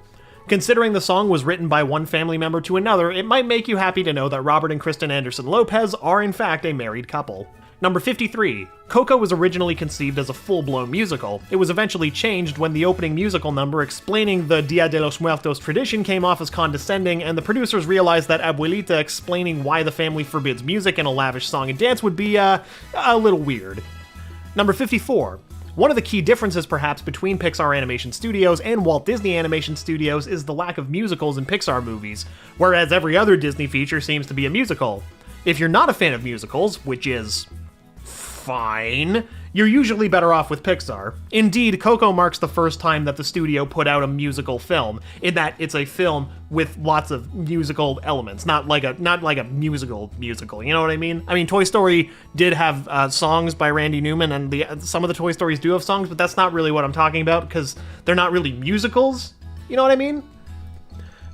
Considering the song was written by one family member to another, it might make you happy to know that Robert and Kristen Anderson Lopez are in fact a married couple. Number 53. Coco was originally conceived as a full-blown musical. It was eventually changed when the opening musical number explaining the Dia de los Muertos tradition came off as condescending, and the producers realized that Abuelita explaining why the family forbids music in a lavish song and dance would be, a little weird. Number 54. One of the key differences perhaps between Pixar Animation Studios and Walt Disney Animation Studios is the lack of musicals in Pixar movies, whereas every other Disney feature seems to be a musical. If you're not a fan of musicals, which is fine, you're usually better off with Pixar. Indeed, Coco marks the first time that the studio put out a musical film, in that it's a film with lots of musical elements, not like a musical, you know what I mean? I mean, Toy Story did have songs by Randy Newman, and some of the Toy Stories do have songs, but that's not really what I'm talking about, because they're not really musicals, you know what I mean?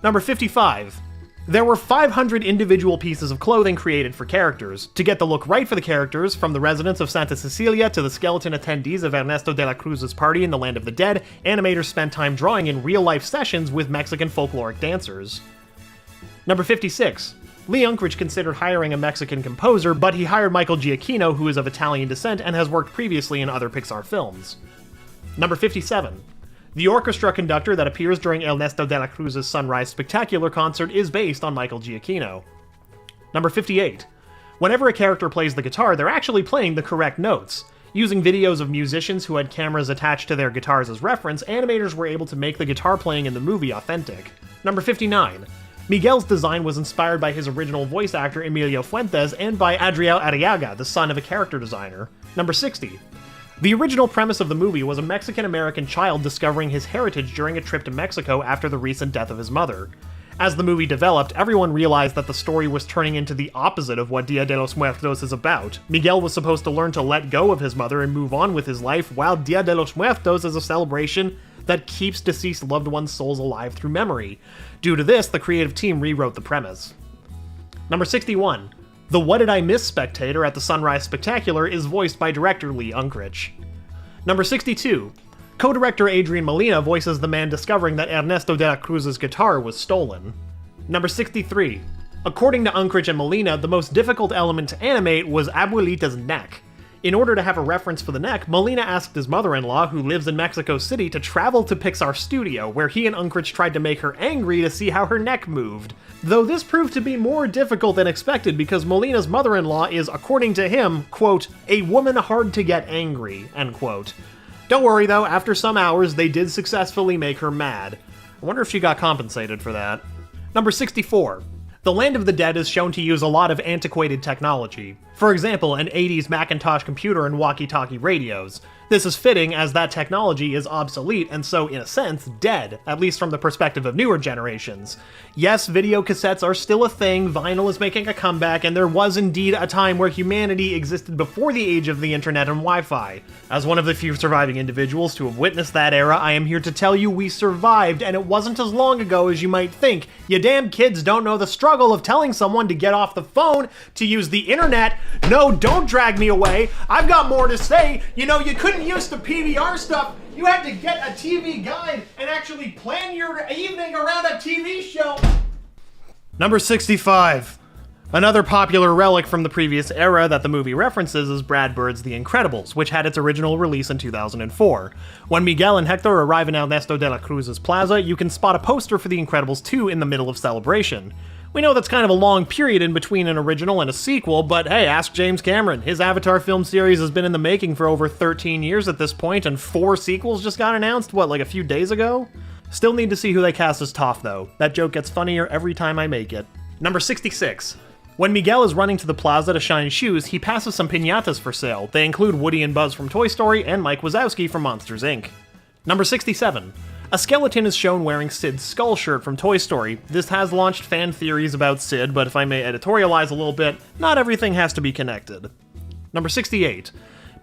Number 55. There were 500 individual pieces of clothing created for characters. To get the look right for the characters, from the residents of Santa Cecilia to the skeleton attendees of Ernesto de la Cruz's party in the Land of the Dead, animators spent time drawing in real-life sessions with Mexican folkloric dancers. Number 56. Lee Unkrich considered hiring a Mexican composer, but he hired Michael Giacchino, who is of Italian descent and has worked previously in other Pixar films. Number 57. The orchestra conductor that appears during Ernesto de la Cruz's Sunrise Spectacular concert is based on Michael Giacchino. Number 58. Whenever a character plays the guitar, they're actually playing the correct notes. Using videos of musicians who had cameras attached to their guitars as reference, animators were able to make the guitar playing in the movie authentic. Number 59. Miguel's design was inspired by his original voice actor Emilio Fuentes and by Adriel Arriaga, the son of a character designer. Number 60. The original premise of the movie was a Mexican-American child discovering his heritage during a trip to Mexico after the recent death of his mother. As the movie developed, everyone realized that the story was turning into the opposite of what Dia de los Muertos is about. Miguel was supposed to learn to let go of his mother and move on with his life, while Dia de los Muertos is a celebration that keeps deceased loved ones' souls alive through memory. Due to this, the creative team rewrote the premise. Number 61. The What Did I Miss spectator at the Sunrise Spectacular is voiced by director Lee Unkrich. Number 62. Co-director Adrian Molina voices the man discovering that Ernesto de la Cruz's guitar was stolen. Number 63. According to Unkrich and Molina, the most difficult element to animate was Abuelita's neck. In order to have a reference for the neck, Molina asked his mother-in-law, who lives in Mexico City, to travel to Pixar Studio, where he and Unkrich tried to make her angry to see how her neck moved. Though this proved to be more difficult than expected because Molina's mother-in-law is, according to him, quote, a woman hard to get angry, end quote. Don't worry though, after some hours, they did successfully make her mad. I wonder if she got compensated for that. Number 64. The Land of the Dead is shown to use a lot of antiquated technology. For example, an 80s Macintosh computer and walkie-talkie radios. This is fitting as that technology is obsolete and so, in a sense, dead, at least from the perspective of newer generations. Yes, video cassettes are still a thing, vinyl is making a comeback, and there was indeed a time where humanity existed before the age of the internet and Wi-Fi. As one of the few surviving individuals to have witnessed that era, I am here to tell you we survived, and it wasn't as long ago as you might think. You damn kids don't know the struggle of telling someone to get off the phone, to use the internet. No, don't drag me away. I've got more to say. You know, you couldn't use the PVR stuff. You had to get a TV guide and actually plan your evening around a TV show. Number 65. Another popular relic from the previous era that the movie references is Brad Bird's The Incredibles, which had its original release in 2004. When Miguel and Hector arrive in Ernesto de la Cruz's plaza, you can spot a poster for The Incredibles 2 in the middle of celebration. We know that's kind of a long period in between an original and a sequel, but hey, ask James Cameron. His Avatar film series has been in the making for over 13 years at this point, and 4 sequels just got announced, like a few days ago? Still need to see who they cast as Toph, though. That joke gets funnier every time I make it. Number 66. When Miguel is running to the plaza to shine shoes, he passes some piñatas for sale. They include Woody and Buzz from Toy Story and Mike Wazowski from Monsters, Inc. Number 67. A skeleton is shown wearing Sid's skull shirt from Toy Story. This has launched fan theories about Sid, but if I may editorialize a little bit, not everything has to be connected. Number 68.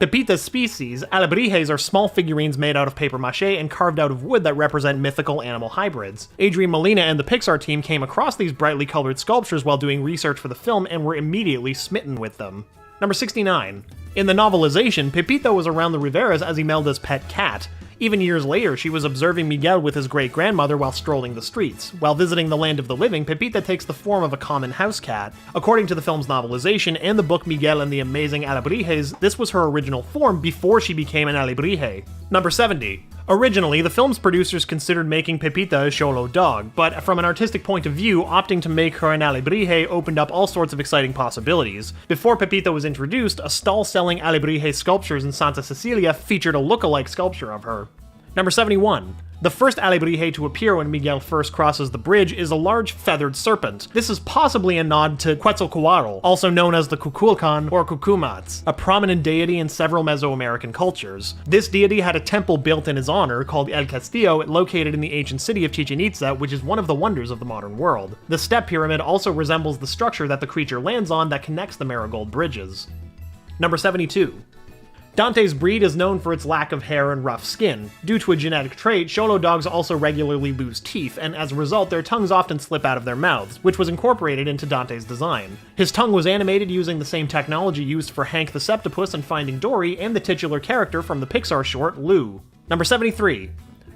Pepita's species, alebrijes, are small figurines made out of paper mache and carved out of wood that represent mythical animal hybrids. Adrian Molina and the Pixar team came across these brightly colored sculptures while doing research for the film and were immediately smitten with them. Number 69. In the novelization, Pepita was around the Riveras as Imelda's pet cat. Even years later, she was observing Miguel with his great-grandmother while strolling the streets. While visiting the land of the living, Pepita takes the form of a common house cat. According to the film's novelization and the book Miguel and the Amazing Alebrijes, this was her original form before she became an alebrije. Number 70. Originally, the film's producers considered making Pepita a Xolo dog, but from an artistic point of view, opting to make her an alebrije opened up all sorts of exciting possibilities. Before Pepita was introduced, a stall selling alebrije sculptures in Santa Cecilia featured a look-alike sculpture of her. Number 71. The first alebrije to appear when Miguel first crosses the bridge is a large feathered serpent. This is possibly a nod to Quetzalcoatl, also known as the Kukulkan or Cucumats, a prominent deity in several Mesoamerican cultures. This deity had a temple built in his honor called El Castillo, located in the ancient city of Chichen Itza, which is one of the wonders of the modern world. The step pyramid also resembles the structure that the creature lands on that connects the marigold bridges. Number 72. Dante's breed is known for its lack of hair and rough skin. Due to a genetic trait, Xolo dogs also regularly lose teeth, and as a result, their tongues often slip out of their mouths, which was incorporated into Dante's design. His tongue was animated using the same technology used for Hank the Septopus in Finding Dory and the titular character from the Pixar short, Lou. Number 73.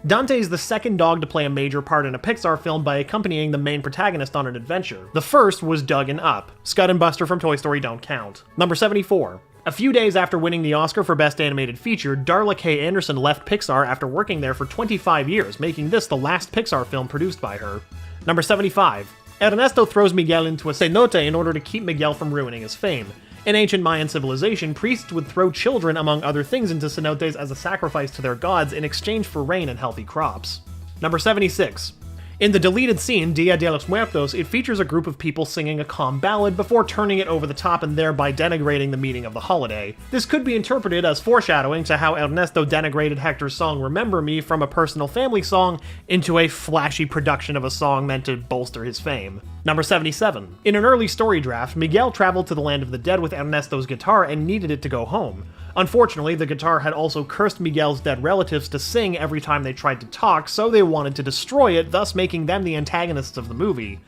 Dante is the second dog to play a major part in a Pixar film by accompanying the main protagonist on an adventure. The first was Doug and Up. Scud and Buster from Toy Story don't count. Number 74. A few days after winning the Oscar for Best Animated Feature, Darla K. Anderson left Pixar after working there for 25 years, making this the last Pixar film produced by her. Number 75. Ernesto throws Miguel into a cenote in order to keep Miguel from ruining his fame. In ancient Mayan civilization, priests would throw children, among other things, into cenotes as a sacrifice to their gods in exchange for rain and healthy crops. Number 76. In the deleted scene, Dia de los Muertos, it features a group of people singing a calm ballad before turning it over the top and thereby denigrating the meaning of the holiday. This could be interpreted as foreshadowing to how Ernesto denigrated Hector's song Remember Me from a personal family song into a flashy production of a song meant to bolster his fame. Number 77. In an early story draft, Miguel traveled to the land of the dead with Ernesto's guitar and needed it to go home. Unfortunately, the guitar had also cursed Miguel's dead relatives to sing every time they tried to talk, so they wanted to destroy it, thus making them the antagonists of the movie.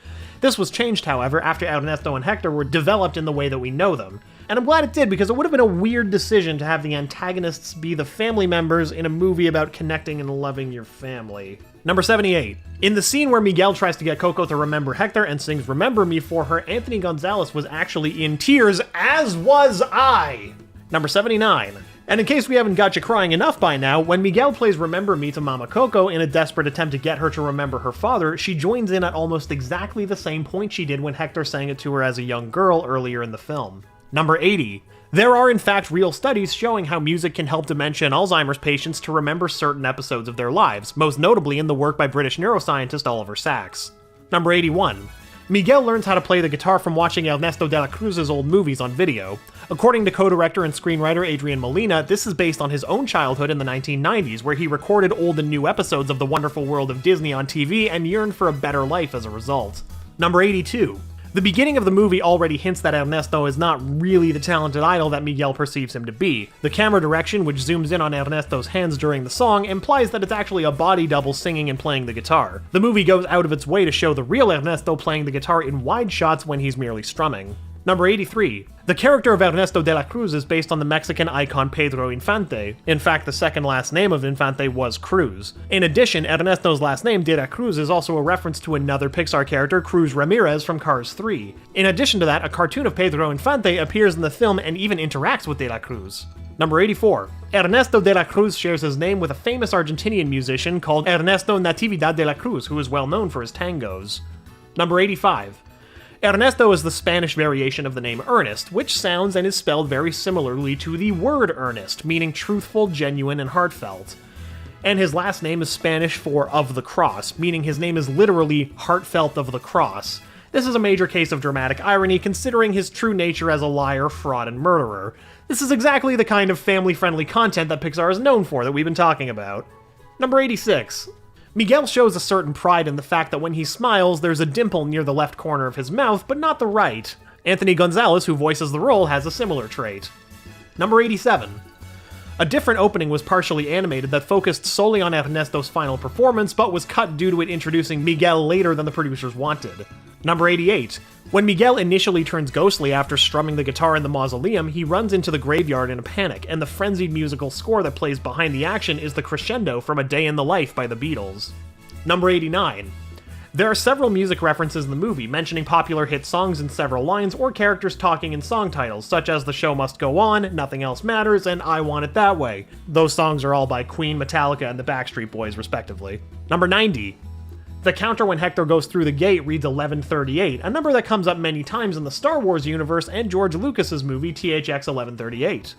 This was changed, however, after Ernesto and Hector were developed in the way that we know them. And I'm glad it did, because it would have been a weird decision to have the antagonists be the family members in a movie about connecting and loving your family. Number 78. In the scene where Miguel tries to get Coco to remember Hector and sings Remember Me for her, Anthony Gonzalez was actually in tears, as was I! Number 79. And in case we haven't got you crying enough by now, when Miguel plays Remember Me to Mama Coco in a desperate attempt to get her to remember her father, she joins in at almost exactly the same point she did when Hector sang it to her as a young girl earlier in the film. Number 80. There are in fact real studies showing how music can help dementia and Alzheimer's patients to remember certain episodes of their lives, most notably in the work by British neuroscientist Oliver Sacks. Number 81. Miguel learns how to play the guitar from watching Ernesto de la Cruz's old movies on video. According to co-director and screenwriter Adrian Molina, this is based on his own childhood in the 1990s, where he recorded old and new episodes of The Wonderful World of Disney on TV and yearned for a better life as a result. Number 82. The beginning of the movie already hints that Ernesto is not really the talented idol that Miguel perceives him to be. The camera direction, which zooms in on Ernesto's hands during the song, implies that it's actually a body double singing and playing the guitar. The movie goes out of its way to show the real Ernesto playing the guitar in wide shots when he's merely strumming. Number 83. The character of Ernesto de la Cruz is based on the Mexican icon Pedro Infante. In fact, the second last name of Infante was Cruz. In addition, Ernesto's last name, de la Cruz, is also a reference to another Pixar character, Cruz Ramirez from Cars 3. In addition to that, a cartoon of Pedro Infante appears in the film and even interacts with de la Cruz. Number 84. Ernesto de la Cruz shares his name with a famous Argentinian musician called Ernesto Natividad de la Cruz, who is well known for his tangos. Number 85. Ernesto is the Spanish variation of the name Ernest, which sounds and is spelled very similarly to the word earnest, meaning truthful, genuine, and heartfelt. And his last name is Spanish for of the cross, meaning his name is literally heartfelt of the cross. This is a major case of dramatic irony considering his true nature as a liar, fraud, and murderer. This is exactly the kind of family-friendly content that Pixar is known for that we've been talking about. Number 86. Miguel shows a certain pride in the fact that when he smiles, there's a dimple near the left corner of his mouth, but not the right. Anthony Gonzalez, who voices the role, has a similar trait. Number 87. A different opening was partially animated that focused solely on Ernesto's final performance, but was cut due to it introducing Miguel later than the producers wanted. Number 88. When Miguel initially turns ghostly after strumming the guitar in the mausoleum, he runs into the graveyard in a panic, and the frenzied musical score that plays behind the action is the crescendo from A Day in the Life by the Beatles. Number 89. There are several music references in the movie, mentioning popular hit songs in several lines or characters talking in song titles, such as The Show Must Go On, Nothing Else Matters, and I Want It That Way. Those songs are all by Queen, Metallica, and the Backstreet Boys, respectively. Number 90. The counter when Hector goes through the gate reads 1138, a number that comes up many times in the Star Wars universe and George Lucas's movie THX 1138.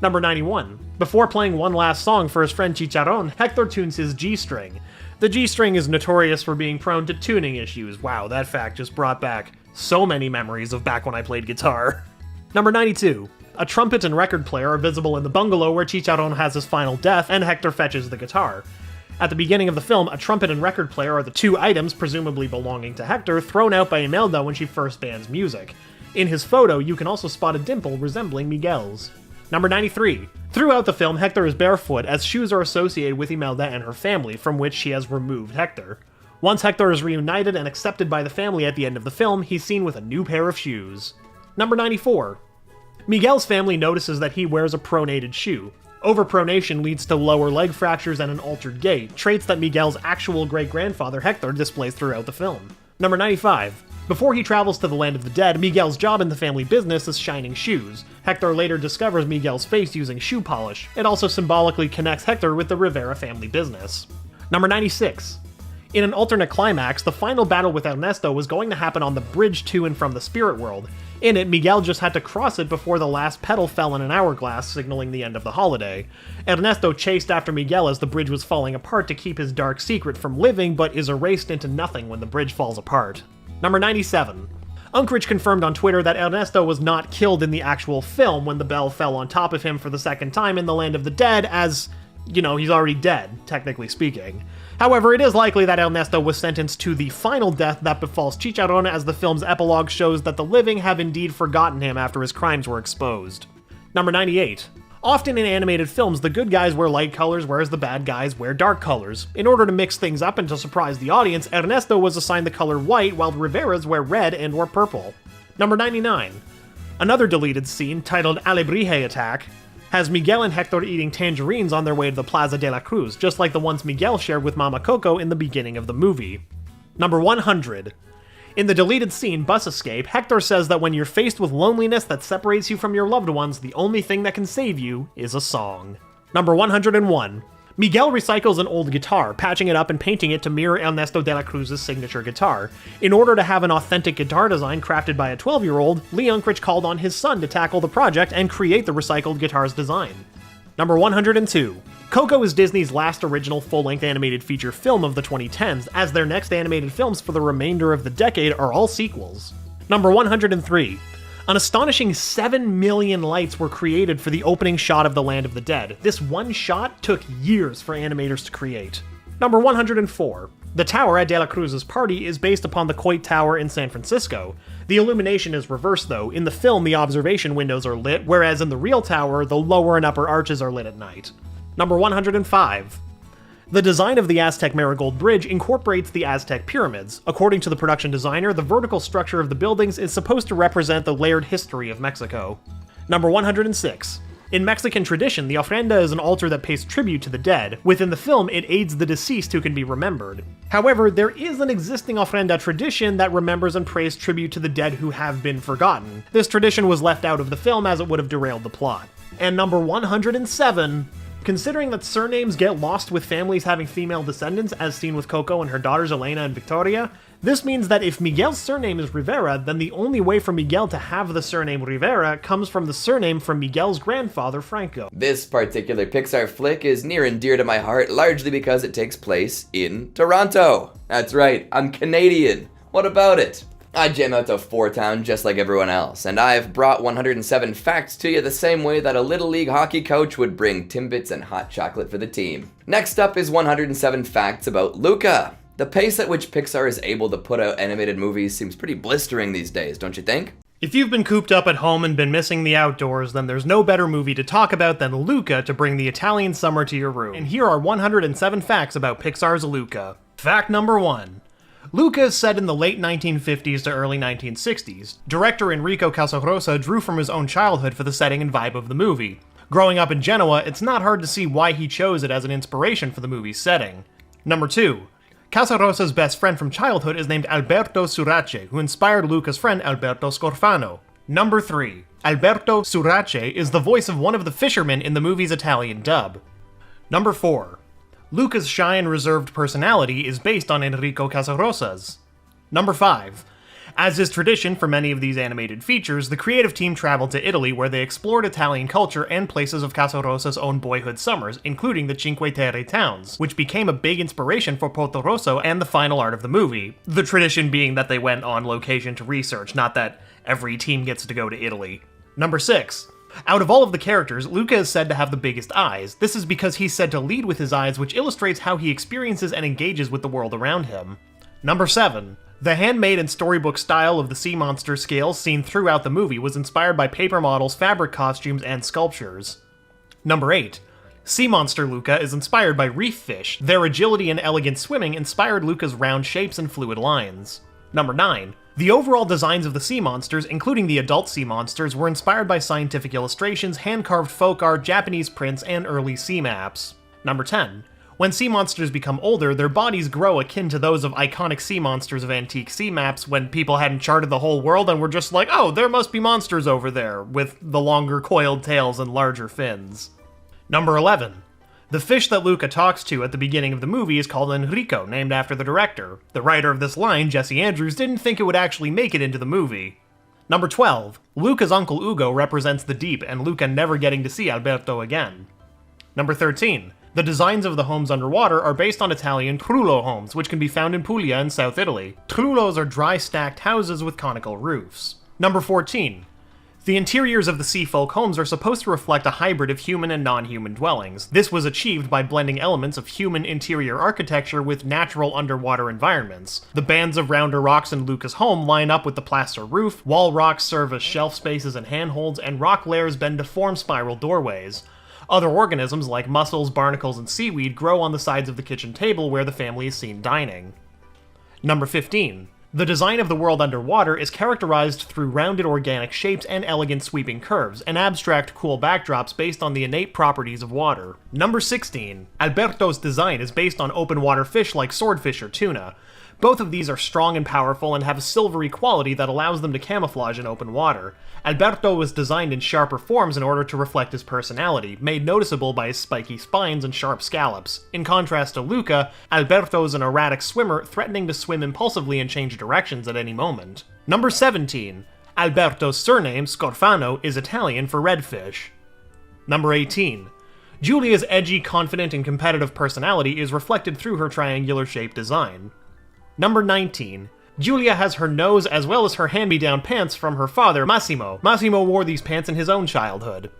Number 91. Before playing one last song for his friend Chicharron, Hector tunes his G-string. The G-string is notorious for being prone to tuning issues. Wow, that fact just brought back so many memories of back when I played guitar. Number 92. A trumpet and record player are visible in the bungalow where Chicharron has his final death and Hector fetches the guitar. At the beginning of the film, a trumpet and record player are the two items, presumably belonging to Hector, thrown out by Imelda when she first bans music. In his photo, you can also spot a dimple resembling Miguel's. Number 93. Throughout the film, Hector is barefoot, as shoes are associated with Imelda and her family, from which she has removed Hector. Once Hector is reunited and accepted by the family at the end of the film, he's seen with a new pair of shoes. Number 94. Miguel's family notices that he wears a pronated shoe. Overpronation leads to lower leg fractures and an altered gait, traits that Miguel's actual great-grandfather Hector displays throughout the film. Number 95. Before he travels to the land of the dead, Miguel's job in the family business is shining shoes. Hector later discovers Miguel's face using shoe polish. It also symbolically connects Hector with the Rivera family business. Number 96. In an alternate climax, the final battle with Ernesto was going to happen on the bridge to and from the spirit world. In it, Miguel just had to cross it before the last petal fell in an hourglass, signaling the end of the holiday. Ernesto chased after Miguel as the bridge was falling apart to keep his dark secret from living, but is erased into nothing when the bridge falls apart. Number 97. Unkrich confirmed on Twitter that Ernesto was not killed in the actual film when the bell fell on top of him for the second time in the Land of the Dead, as, he's already dead, technically speaking. However, it is likely that Ernesto was sentenced to the final death that befalls Chicharron, as the film's epilogue shows that the living have indeed forgotten him after his crimes were exposed. Number 98. Often in animated films, the good guys wear light colors, whereas the bad guys wear dark colors. In order to mix things up and to surprise the audience, Ernesto was assigned the color white, while Rivera's wear red and or purple. Number 99. Another deleted scene, titled Alebrije Attack, has Miguel and Hector eating tangerines on their way to the Plaza de la Cruz, just like the ones Miguel shared with Mama Coco in the beginning of the movie. Number 100. In the deleted scene, Bus Escape, Hector says that when you're faced with loneliness that separates you from your loved ones, the only thing that can save you is a song. Number 101. Miguel recycles an old guitar, patching it up and painting it to mirror Ernesto de la Cruz's signature guitar. In order to have an authentic guitar design crafted by a 12-year-old, Lee Unkrich called on his son to tackle the project and create the recycled guitar's design. Number 102. Coco is Disney's last original full-length animated feature film of the 2010s, as their next animated films for the remainder of the decade are all sequels. Number 103. An astonishing 7 million lights were created for the opening shot of the Land of the Dead. This one shot took years for animators to create. Number 104. The tower at De La Cruz's party is based upon the Coit Tower in San Francisco. The illumination is reversed though. In the film, the observation windows are lit, whereas in the real tower, the lower and upper arches are lit at night. Number 105. The design of the Aztec Marigold Bridge incorporates the Aztec pyramids. According to the production designer, the vertical structure of the buildings is supposed to represent the layered history of Mexico. Number 106. In Mexican tradition, the ofrenda is an altar that pays tribute to the dead. Within the film, it aids the deceased who can be remembered. However, there is an existing ofrenda tradition that remembers and pays tribute to the dead who have been forgotten. This tradition was left out of the film as it would have derailed the plot. And number 107. Considering that surnames get lost with families having female descendants, as seen with Coco and her daughters Elena and Victoria, this means that if Miguel's surname is Rivera, then the only way for Miguel to have the surname Rivera comes from the surname from Miguel's grandfather, Franco.
This particular Pixar flick is near and dear to my heart, largely because it takes place in Toronto. That's right, I'm Canadian. What about it? I jam out to 4-Town just like everyone else, and I've brought 107 facts to you the same way that a Little League hockey coach would bring Timbits and hot chocolate for the team. Next up is 107 facts about Luca. The pace at which Pixar is able to put out animated movies seems pretty blistering these days, don't you think?
If you've been cooped up at home and been missing the outdoors, then there's no better movie to talk about than Luca to bring the Italian summer to your room. And here are 107 facts about Pixar's Luca. Fact number 1. Luca is set in the late 1950s to early 1960s. Director Enrico Casarosa drew from his own childhood for the setting and vibe of the movie. Growing up in Genoa, it's not hard to see why he chose it as an inspiration for the movie's setting. Number 2. Casarosa's best friend from childhood is named Alberto Surace, who inspired Luca's friend Alberto Scorfano. Number 3. Alberto Surace is the voice of one of the fishermen in the movie's Italian dub. Number 4. Luca's shy and reserved personality is based on Enrico Casarosa's. Number 5. As is tradition for many of these animated features, the creative team traveled to Italy where they explored Italian culture and places of Casarosa's own boyhood summers, including the Cinque Terre towns, which became a big inspiration for Porto Rosso and the final art of the movie. The tradition being that they went on location to research, not that every team gets to go to Italy. Number 6. Out of all of the characters, Luca is said to have the biggest eyes. This is because he's said to lead with his eyes, which illustrates how he experiences and engages with the world around him. Number 7. The handmade and storybook style of the sea monster scales seen throughout the movie was inspired by paper models, fabric costumes, and sculptures. Number 8. Sea monster Luca is inspired by reef fish. Their agility and elegant swimming inspired Luca's round shapes and fluid lines. Number 9. The overall designs of the sea monsters, including the adult sea monsters, were inspired by scientific illustrations, hand-carved folk art, Japanese prints, and early sea maps. Number 10. When sea monsters become older, their bodies grow akin to those of iconic sea monsters of antique sea maps when people hadn't charted the whole world and were just like, oh, there must be monsters over there, with the longer coiled tails and larger fins. Number 11. The fish that Luca talks to at the beginning of the movie is called Enrico, named after the director. The writer of this line, Jesse Andrews, didn't think it would actually make it into the movie. Number 12. Luca's uncle Ugo represents the deep, and Luca never getting to see Alberto again. Number 13. The designs of the homes underwater are based on Italian trullo homes, which can be found in Puglia in South Italy. Trullos are dry stacked houses with conical roofs. Number 14. The interiors of the sea folk homes are supposed to reflect a hybrid of human and non-human dwellings. This was achieved by blending elements of human interior architecture with natural underwater environments. The bands of rounder rocks in Luca's home line up with the plaster roof, wall rocks serve as shelf spaces and handholds, and rock layers bend to form spiral doorways. Other organisms like mussels, barnacles, and seaweed grow on the sides of the kitchen table where the family is seen dining. Number 15. The design of the world underwater is characterized through rounded organic shapes and elegant sweeping curves, and abstract cool backdrops based on the innate properties of water. Number 16. Alberto's design is based on open water fish like swordfish or tuna. Both of these are strong and powerful and have a silvery quality that allows them to camouflage in open water. Alberto was designed in sharper forms in order to reflect his personality, made noticeable by his spiky spines and sharp scallops. In contrast to Luca, Alberto is an erratic swimmer, threatening to swim impulsively and change directions at any moment. Number 17. Alberto's surname, Scorfano, is Italian for redfish. Number 18. Giulia's edgy, confident, and competitive personality is reflected through her triangular-shaped design. Number 19. Giulia has her nose as well as her hand-me-down pants from her father, Massimo. Massimo wore these pants in his own childhood.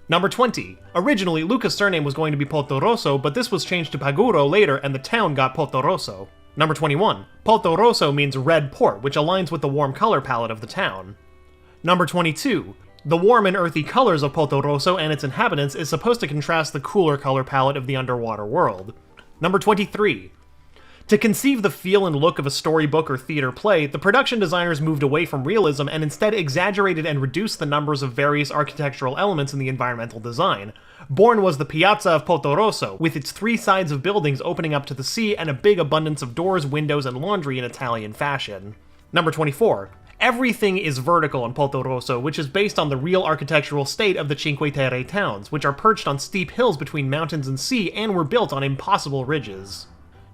Number 20. Originally, Luca's surname was going to be Porto Rosso, but this was changed to Paguro later and the town got Porto Rosso. Number 21. Porto Rosso means red port, which aligns with the warm color palette of the town. Number 22. The warm and earthy colors of Porto Rosso and its inhabitants is supposed to contrast the cooler color palette of the underwater world. Number 23. To conceive the feel and look of a storybook or theater play, the production designers moved away from realism and instead exaggerated and reduced the numbers of various architectural elements in the environmental design. Born was the Piazza of Porto Rosso, with its 3 sides of buildings opening up to the sea and a big abundance of doors, windows, and laundry in Italian fashion. Number 24. Everything is vertical in Porto Rosso, which is based on the real architectural state of the Cinque Terre towns, which are perched on steep hills between mountains and sea and were built on impossible ridges.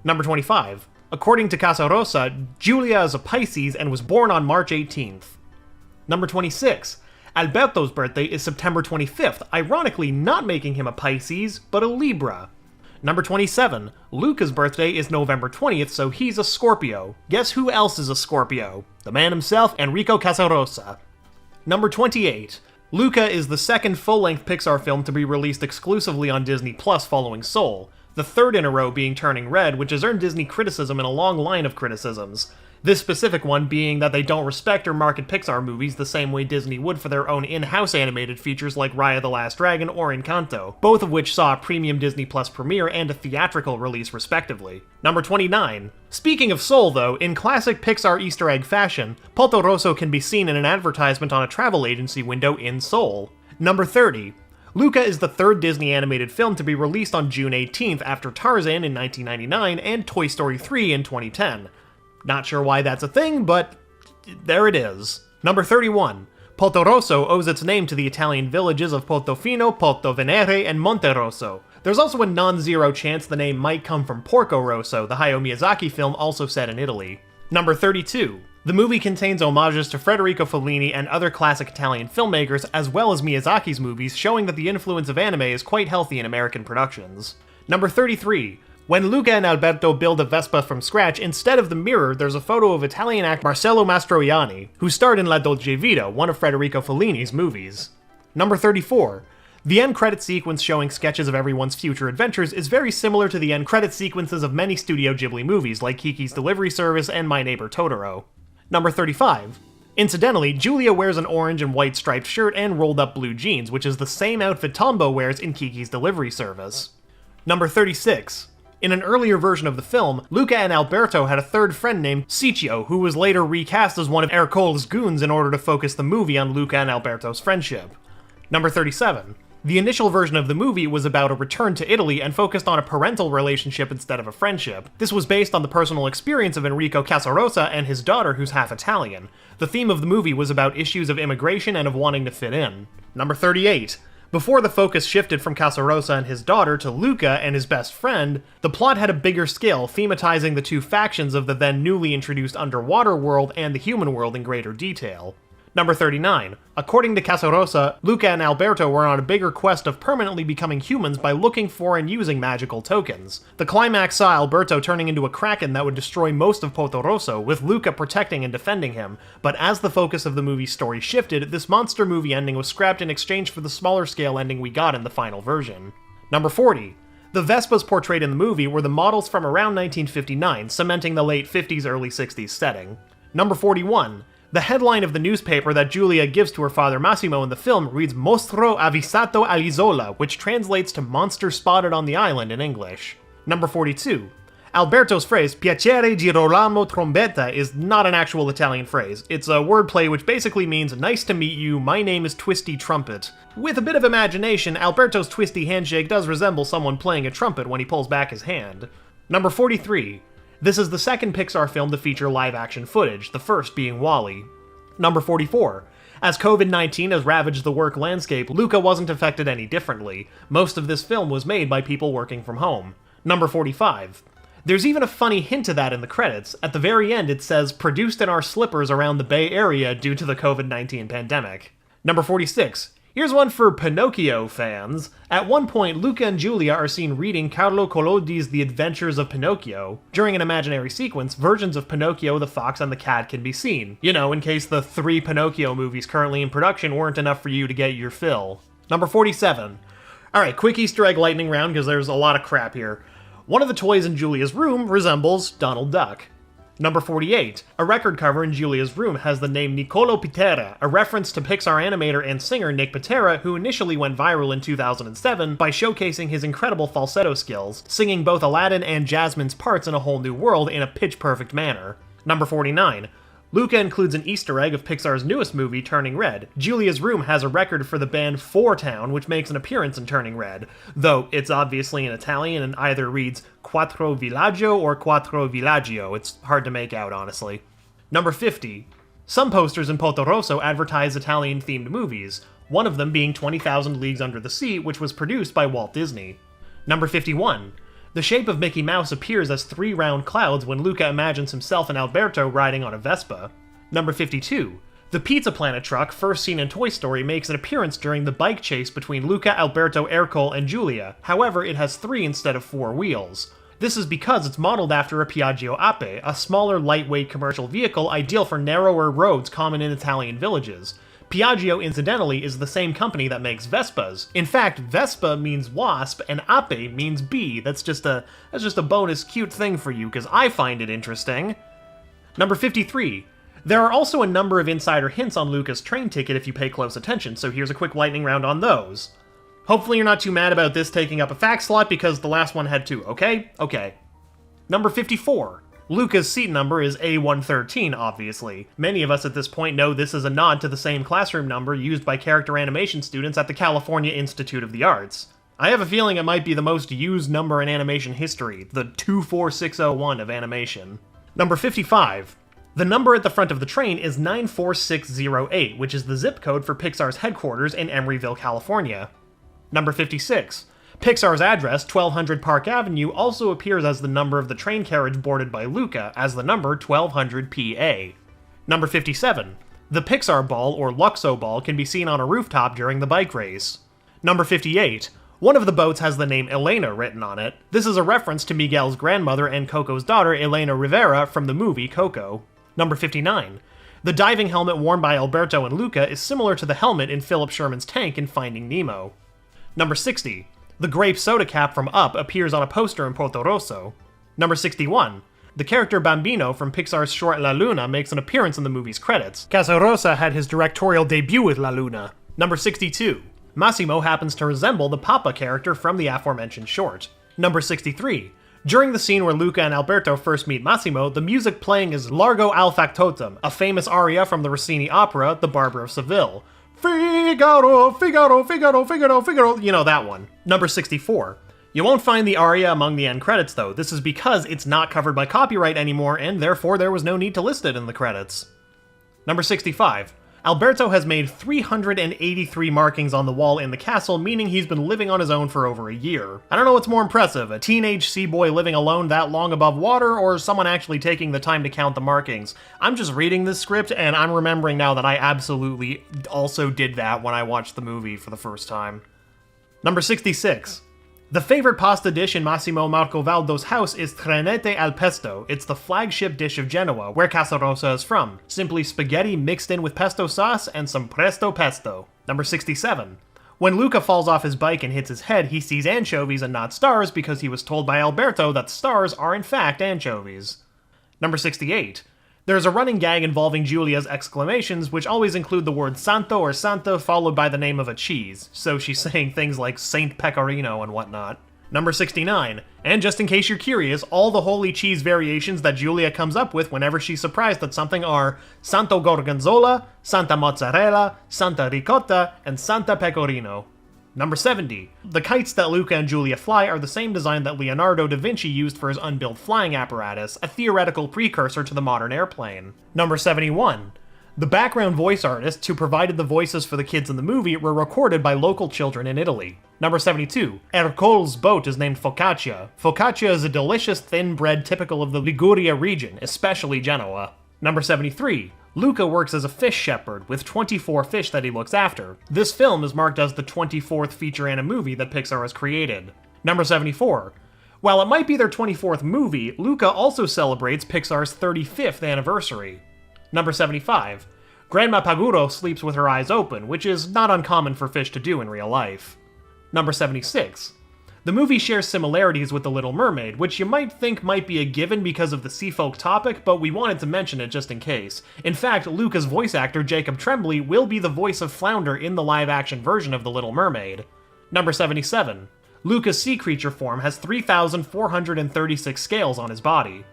Number 25. According to Casa Rosa, Giulia is a Pisces and was born on March 18th. Number 26. Alberto's birthday is September 25th, ironically not making him a Pisces, but a Libra. Number 27. Luca's birthday is November 20th, so he's a Scorpio. Guess who else is a Scorpio? The man himself, Enrico Casarosa. Number 28. Luca is the second full-length Pixar film to be released exclusively on Disney Plus following Soul. The third in a row being Turning Red, which has earned Disney criticism in a long line of criticisms. This specific one being that they don't respect or market Pixar movies the same way Disney would for their own in-house animated features like Raya the Last Dragon or Encanto, both of which saw a premium Disney Plus premiere and a theatrical release respectively. Number 29. Speaking of Soul though, in classic Pixar Easter egg fashion, Porto Rosso can be seen in an advertisement on a travel agency window in Seoul. Number 30. Luca is the third Disney animated film to be released on June 18th after Tarzan in 1999 and Toy Story 3 in 2010. Not sure why that's a thing, but there it is. Number 31. Porto Rosso owes its name to the Italian villages of Portofino, Porto Venere, and Monte Rosso. There's also a non-zero chance the name might come from Porco Rosso, the Hayao Miyazaki film also set in Italy. Number 32. The movie contains homages to Federico Fellini and other classic Italian filmmakers, as well as Miyazaki's movies, showing that the influence of anime is quite healthy in American productions. Number 33. When Luca and Alberto build a Vespa from scratch, instead of the mirror, there's a photo of Italian actor Marcello Mastroianni, who starred in La Dolce Vita, one of Federico Fellini's movies. Number 34. The end credit sequence showing sketches of everyone's future adventures is very similar to the end credit sequences of many Studio Ghibli movies, like Kiki's Delivery Service and My Neighbor Totoro. Number 35. Incidentally, Giulia wears an orange and white striped shirt and rolled up blue jeans, which is the same outfit Tombo wears in Kiki's Delivery Service. Number 36. In an earlier version of the film, Luca and Alberto had a third friend named Ciccio, who was later recast as one of Ercole's goons in order to focus the movie on Luca and Alberto's friendship. Number 37. The initial version of the movie was about a return to Italy and focused on a parental relationship instead of a friendship. This was based on the personal experience of Enrico Casarosa and his daughter, who's half Italian. The theme of the movie was about issues of immigration and of wanting to fit in. Number 38. Before the focus shifted from Casarosa and his daughter to Luca and his best friend, the plot had a bigger scale, thematizing the two factions of the then newly introduced underwater world and the human world in greater detail. Number 39. According to Casarosa, Luca and Alberto were on a bigger quest of permanently becoming humans by looking for and using magical tokens. The climax saw Alberto turning into a kraken that would destroy most of Porto Rosso, with Luca protecting and defending him, but as the focus of the movie's story shifted, this monster movie ending was scrapped in exchange for the smaller scale ending we got in the final version. Number 40. The Vespas portrayed in the movie were the models from around 1959, cementing the late 50s, early 60s setting. Number 41. The headline of the newspaper that Giulia gives to her father Massimo in the film reads Mostro avvisato all'isola, which translates to monster spotted on the island in English. Number 42. Alberto's phrase, piacere Girolamo Trombetta, is not an actual Italian phrase. It's a wordplay which basically means, nice to meet you, my name is Twisty Trumpet. With a bit of imagination, Alberto's twisty handshake does resemble someone playing a trumpet when he pulls back his hand. Number 43. This is the second Pixar film to feature live-action footage, the first being WALL-E. Number 44. As COVID-19 has ravaged the work landscape, Luca wasn't affected any differently. Most of this film was made by people working from home. Number 45. There's even a funny hint of that in the credits. At the very end it says, produced in our slippers around the Bay Area due to the COVID-19 pandemic. Number 46. Here's one for Pinocchio fans. At one point, Luca and Giulia are seen reading Carlo Collodi's The Adventures of Pinocchio. During an imaginary sequence, versions of Pinocchio, the Fox, and the Cat can be seen. You know, in case the 3 Pinocchio movies currently in production weren't enough for you to get your fill. Number 47. Alright, quick Easter egg lightning round because there's a lot of crap here. One of the toys in Giulia's room resembles Donald Duck. Number 48. A record cover in Giulia's room has the name Niccolo Pitera, a reference to Pixar animator and singer Nick Pitera, who initially went viral in 2007 by showcasing his incredible falsetto skills, singing both Aladdin and Jasmine's parts in A Whole New World in a pitch-perfect manner. Number 49. Luca includes an Easter egg of Pixar's newest movie, Turning Red. Giulia's room has a record for the band Four Town, which makes an appearance in Turning Red, though it's obviously in Italian and either reads Quattro Villaggio or Quattro Villaggio. It's hard to make out, honestly. Number 50. Some posters in Potorosso advertise Italian-themed movies, one of them being 20,000 Leagues Under the Sea, which was produced by Walt Disney. Number 51. The shape of Mickey Mouse appears as 3 round clouds when Luca imagines himself and Alberto riding on a Vespa. Number 52. The Pizza Planet truck, first seen in Toy Story, makes an appearance during the bike chase between Luca, Alberto, Ercole, and Giulia. However, it has 3 instead of 4 wheels. This is because it's modeled after a Piaggio Ape, a smaller, lightweight commercial vehicle ideal for narrower roads common in Italian villages. Piaggio, incidentally, is the same company that makes Vespas. In fact, Vespa means wasp, and Ape means bee. That's just a bonus cute thing for you, because I find it interesting. Number 53. There are also a number of insider hints on Luca's train ticket if you pay close attention, so here's a quick lightning round on those. Hopefully you're not too mad about this taking up a fact slot, because the last one had 2, okay? Okay. Number 54. Luca's seat number is A113, obviously. Many of us at this point know this is a nod to the same classroom number used by character animation students at the California Institute of the Arts. I have a feeling it might be the most used number in animation history, the 24601 of animation. Number 55. The number at the front of the train is 94608, which is the zip code for Pixar's headquarters in Emeryville, California. Number 56. Pixar's address, 1200 Park Avenue, also appears as the number of the train carriage boarded by Luca, as the number 1200 PA. Number 57. The Pixar ball, or Luxo ball, can be seen on a rooftop during the bike race. Number 58. One of the boats has the name Elena written on it. This is a reference to Miguel's grandmother and Coco's daughter, Elena Rivera, from the movie Coco. Number 59. The diving helmet worn by Alberto and Luca is similar to the helmet in Philip Sherman's tank in Finding Nemo. Number 60. The grape soda cap from Up appears on a poster in Potorosso. Number 61. The character Bambino from Pixar's short La Luna makes an appearance in the movie's credits. Casarosa had his directorial debut with La Luna. Number 62. Massimo happens to resemble the Papa character from the aforementioned short. Number 63. During the scene where Luca and Alberto first meet Massimo, the music playing is Largo al Factotum, a famous aria from the Rossini opera, The Barber of Seville. Figaro, Figaro, Figaro, Figaro, Figaro, you know that one. Number 64. You won't find the aria among the end credits though. This is because it's not covered by copyright anymore, and therefore there was no need to list it in the credits. Number 65. Alberto has made 383 markings on the wall in the castle, meaning he's been living on his own for over a year. I don't know what's more impressive, a teenage sea boy living alone that long above water, or someone actually taking the time to count the markings. I'm just reading this script, and I'm remembering now that I absolutely also did that when I watched the movie for the first time. Number 66. The favorite pasta dish in Massimo Marcovaldo's house is trenette al pesto. It's the flagship dish of Genoa, where Casarosa is from. Simply spaghetti mixed in with pesto sauce and some presto pesto. Number 67. When Luca falls off his bike and hits his head, he sees anchovies and not stars because he was told by Alberto that stars are in fact anchovies. Number 68. There's a running gag involving Giulia's exclamations, which always include the word Santo or Santa followed by the name of a cheese, so she's saying things like Saint Pecorino and whatnot. Number 69, and just in case you're curious, all the holy cheese variations that Giulia comes up with whenever she's surprised at something are Santo Gorgonzola, Santa Mozzarella, Santa Ricotta, and Santa Pecorino. Number 70. The kites that Luca and Giulia fly are the same design that Leonardo da Vinci used for his unbuilt flying apparatus, a theoretical precursor to the modern airplane. Number 71. The background voice artists who provided the voices for the kids in the movie were recorded by local children in Italy. Number 72. Ercole's boat is named Focaccia. Focaccia is a delicious thin bread typical of the Liguria region, especially Genoa. Number 73. Luca works as a fish shepherd, with 24 fish that he looks after. This film is marked as the 24th feature in a movie that Pixar has created. Number 74. While it might be their 24th movie, Luca also celebrates Pixar's 35th anniversary. Number 75. Grandma Paguro sleeps with her eyes open, which is not uncommon for fish to do in real life. Number 76. The movie shares similarities with The Little Mermaid, which you might think might be a given because of the sea folk topic, but we wanted to mention it just in case. In fact, Luca's voice actor, Jacob Tremblay, will be the voice of Flounder in the live-action version of The Little Mermaid. Number 77. Luca's sea creature form has 3,436 scales on his body.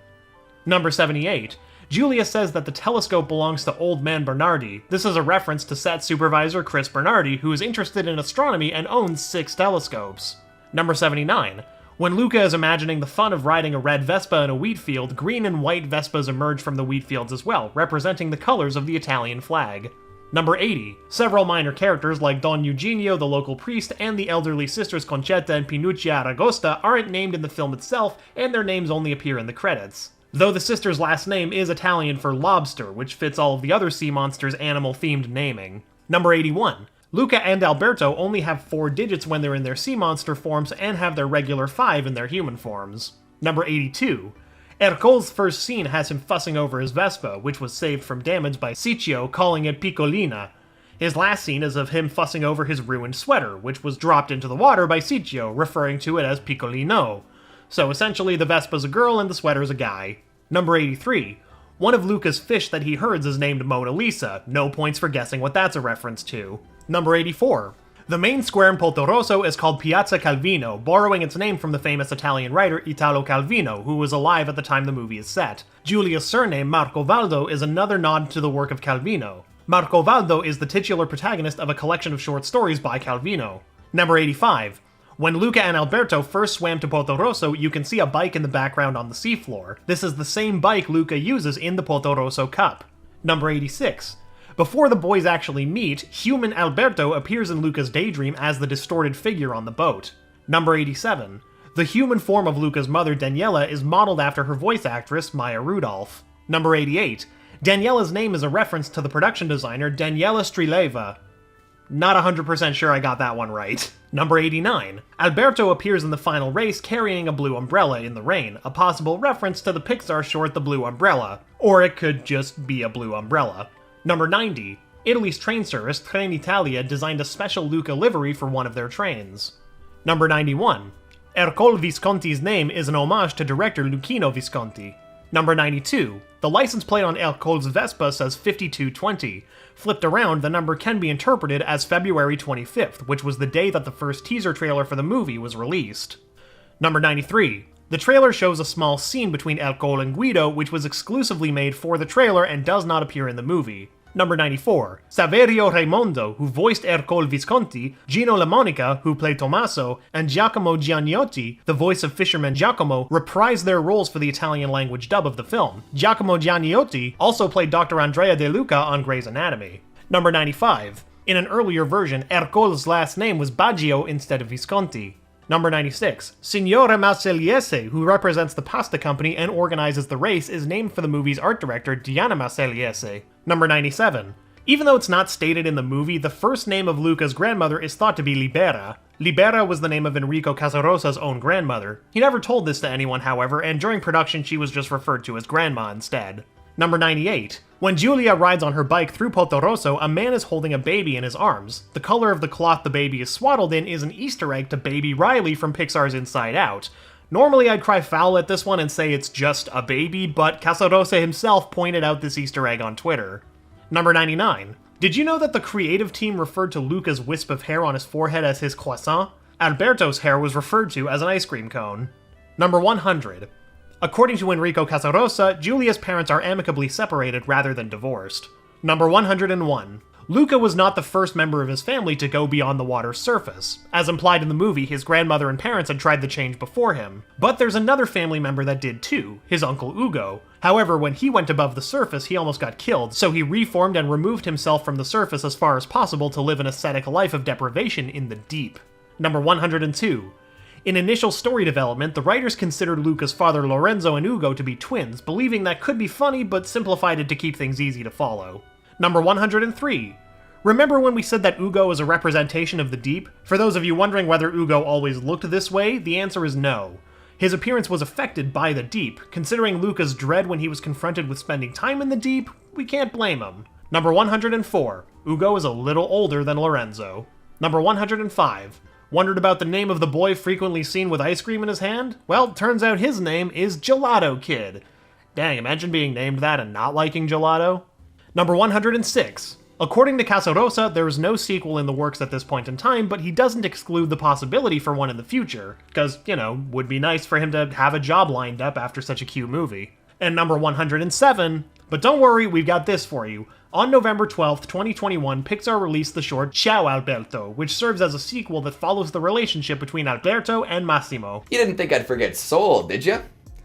Number 78. Giulia says that the telescope belongs to Old Man Bernardi. This is a reference to set supervisor Chris Bernardi, who is interested in astronomy and owns 6 telescopes. Number 79. When Luca is imagining the fun of riding a red Vespa in a wheat field, green and white Vespas emerge from the wheat fields as well, representing the colors of the Italian flag. Number 80. Several minor characters like Don Eugenio, the local priest, and the elderly sisters Concetta and Pinuccia Aragosta aren't named in the film itself, and their names only appear in the credits. Though the sister's last name is Italian for lobster, which fits all of the other sea monsters' animal-themed naming. Number 81. Luca and Alberto only have 4 digits when they're in their sea monster forms and have their regular 5 in their human forms. Number 82. Ercole's first scene has him fussing over his Vespa, which was saved from damage by Ciccio calling it Piccolina. His last scene is of him fussing over his ruined sweater, which was dropped into the water by Ciccio, referring to it as Piccolino. So essentially the Vespa's a girl and the sweater's a guy. Number 83. One of Luca's fish that he herds is named Mona Lisa. No points for guessing what that's a reference to. Number 84. The main square in Porto Rosso is called Piazza Calvino, borrowing its name from the famous Italian writer Italo Calvino, who was alive at the time the movie is set. Giulia's surname, Marco Valdo, is another nod to the work of Calvino. Marco Valdo is the titular protagonist of a collection of short stories by Calvino. Number 85. When Luca and Alberto first swam to Porto Rosso, you can see a bike in the background on the seafloor. This is the same bike Luca uses in the Porto Rosso Cup. Number 86. Before the boys actually meet, human Alberto appears in Luca's daydream as the distorted figure on the boat. Number 87. The human form of Luca's mother, Daniela, is modeled after her voice actress, Maya Rudolph. Number 88. Daniela's name is a reference to the production designer Daniela Strileva. Not 100% sure I got that one right. Number 89. Alberto appears in the final race carrying a blue umbrella in the rain, a possible reference to the Pixar short The Blue Umbrella. Or it could just be a blue umbrella. Number 90. Italy's train service, Trenitalia, designed a special Luca livery for one of their trains. Number 91. Ercole Visconti's name is an homage to director Luchino Visconti. Number 92. The license plate on Ercole's Vespa says 5220. Flipped around, the number can be interpreted as February 25th, which was the day that the first teaser trailer for the movie was released. Number 93. The trailer shows a small scene between Ercole and Guido, which was exclusively made for the trailer and does not appear in the movie. Number 94. Saverio Raimondo, who voiced Ercole Visconti, Gino LaMonica, who played Tommaso, and Giacomo Giannotti, the voice of fisherman Giacomo, reprised their roles for the Italian language dub of the film. Giacomo Giannotti also played Dr. Andrea De Luca on Grey's Anatomy. Number 95. In an earlier version, Ercole's last name was Baggio instead of Visconti. Number 96. Signore Marseliese, who represents the pasta company and organizes the race, is named for the movie's art director, Diana Marseliese. Number 97. Even though it's not stated in the movie, the first name of Luca's grandmother is thought to be Libera. Libera was the name of Enrico Casarosa's own grandmother. He never told this to anyone, however, and during production she was just referred to as Grandma instead. Number 98. When Giulia rides on her bike through Porto Rosso, a man is holding a baby in his arms. The color of the cloth the baby is swaddled in is an Easter egg to Baby Riley from Pixar's Inside Out. Normally I'd cry foul at this one and say it's just a baby, but Casarosa himself pointed out this Easter egg on Twitter. Number 99. Did you know that the creative team referred to Luca's wisp of hair on his forehead as his croissant? Alberto's hair was referred to as an ice cream cone. Number 100. According to Enrico Casarosa, Giulia's parents are amicably separated rather than divorced. Number 101. Luca was not the first member of his family to go beyond the water's surface. As implied in the movie, his grandmother and parents had tried the change before him. But there's another family member that did too, his uncle Ugo. However, when he went above the surface, he almost got killed, so he reformed and removed himself from the surface as far as possible to live an ascetic life of deprivation in the deep. Number 102. In initial story development, the writers considered Luca's father Lorenzo and Ugo to be twins, believing that could be funny but simplified it to keep things easy to follow. Number 103. Remember when we said that Ugo is a representation of the deep? For those of you wondering whether Ugo always looked this way, the answer is no. His appearance was affected by the deep. Considering Luca's dread when he was confronted with spending time in the deep, we can't blame him. Number 104. Ugo is a little older than Lorenzo. Number 105. Wondered about the name of the boy frequently seen with ice cream in his hand? Well, turns out his name is Gelato Kid. Dang, imagine being named that and not liking gelato. Number 106. According to Casarosa, there is no sequel in the works at this point in time, but he doesn't exclude the possibility for one in the future, because, would be nice for him to have a job lined up after such a cute movie. And number 107, but don't worry, we've got this for you. On November 12th, 2021, Pixar released the short Ciao Alberto, which serves as a sequel that follows the relationship between Alberto and Massimo.
You didn't think I'd forget Soul, did you?